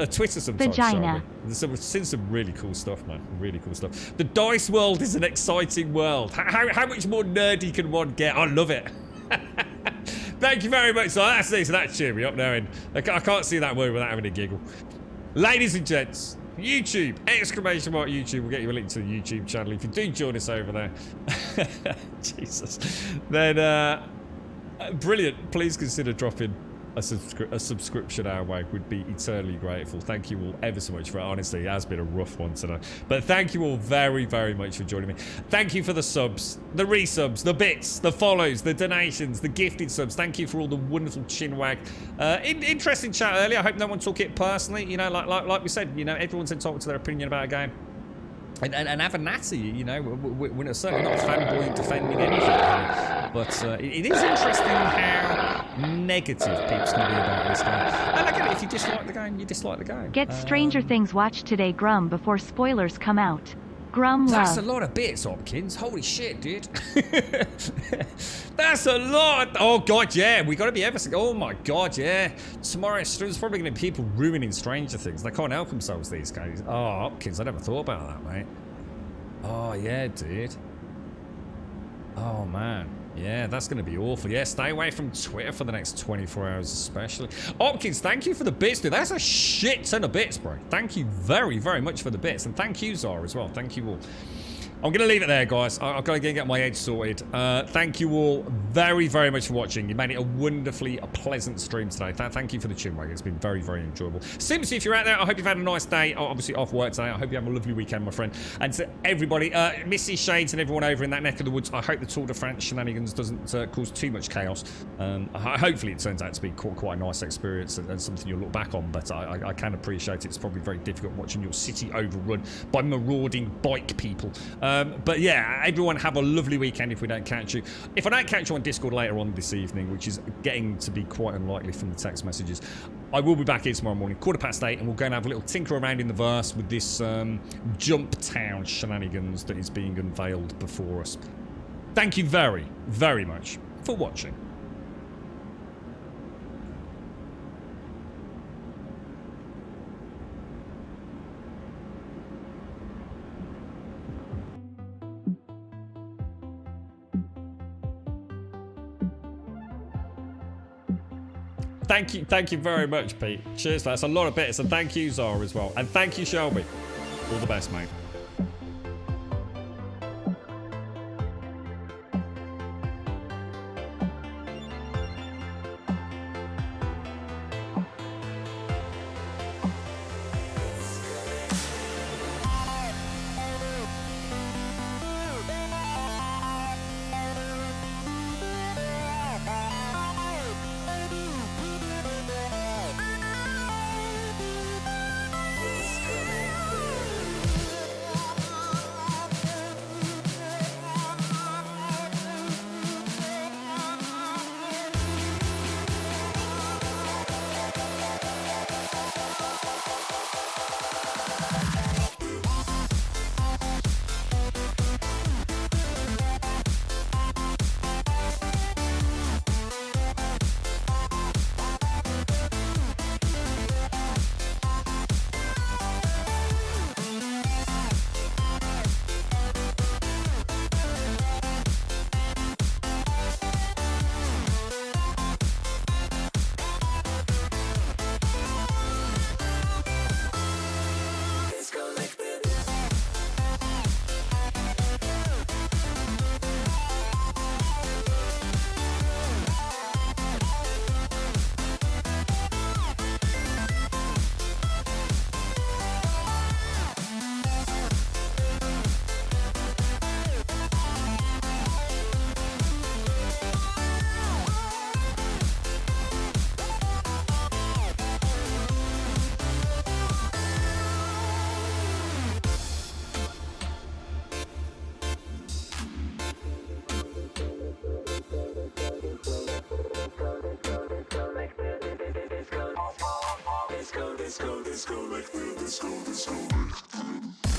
Twitter sometimes. Vagina. We've seen some really cool stuff, man. Really cool stuff. The dice world is an exciting world. How much more nerdy can one get? I love it. Thank you very much. So that cheered me up now, and I can't see that word without having a giggle. Ladies and gents, YouTube, exclamation mark YouTube will get you a link to the YouTube channel if you do join us over there. Jesus. Then Brilliant. Please consider dropping a subscription our way. Would be eternally grateful. Thank you all ever so much for it. Honestly, it has been a rough one today. But thank you all very, very much for joining me. Thank you for the subs, the resubs, the bits, the follows, the donations, the gifted subs. Thank you for all the wonderful chinwag. Interesting chat earlier. I hope no one took it personally. You know, like we said, you know, everyone's entitled to their opinion about a game. And have a natty, you know, we're certainly not a fanboy defending anything. But it is interesting how negative peeps can be about this game. And I get it, if you dislike the game, you dislike the game. Get Stranger Things watched today, Grum, before spoilers come out. Grum That's love. a lot of bits, Hopkins. Holy shit, dude. That's a lot. Oh, God, yeah. We got to be ever so... Oh, my God, yeah. Tomorrow, there's probably going to be people ruining Stranger Things. They can't help themselves these days. Oh, Hopkins, I never thought about that, mate. Oh, yeah, dude. Oh, man. Yeah, that's going to be awful. Yeah, stay away from Twitter for the next 24 hours especially. Hopkins, thank you for the bits, dude. That's a shit ton of bits, bro. Thank you very, very much for the bits. And thank you, Zara, as well. Thank you all. I'm going to leave it there, guys. I've got to get my head sorted. Thank you all very, very much for watching. You made it a wonderfully pleasant stream today. Thank you for the chinwag. It's been very, very enjoyable. Simpsy, if you're out there, I hope you've had a nice day. Obviously off work today. I hope you have a lovely weekend, my friend. And to everybody, Missy, Shades, and everyone over in that neck of the woods, I hope the Tour de France shenanigans doesn't cause too much chaos. Hopefully it turns out to be quite a nice experience and something you'll look back on. But I can appreciate it's probably very difficult watching your city overrun by marauding bike people. But yeah, everyone have a lovely weekend if we don't catch you. If I don't catch you on Discord later on this evening, which is getting to be quite unlikely from the text messages, I will be back here tomorrow morning, 8:15, and we'll go and have a little tinker around in the verse with this Jump Town shenanigans that is being unveiled before us. Thank you very, very much for watching. Thank you very much, Pete. Cheers, that's a lot of bits, and thank you, Zara, as well. And thank you, Shelby. All the best, mate. Let's go like this, let's go like this.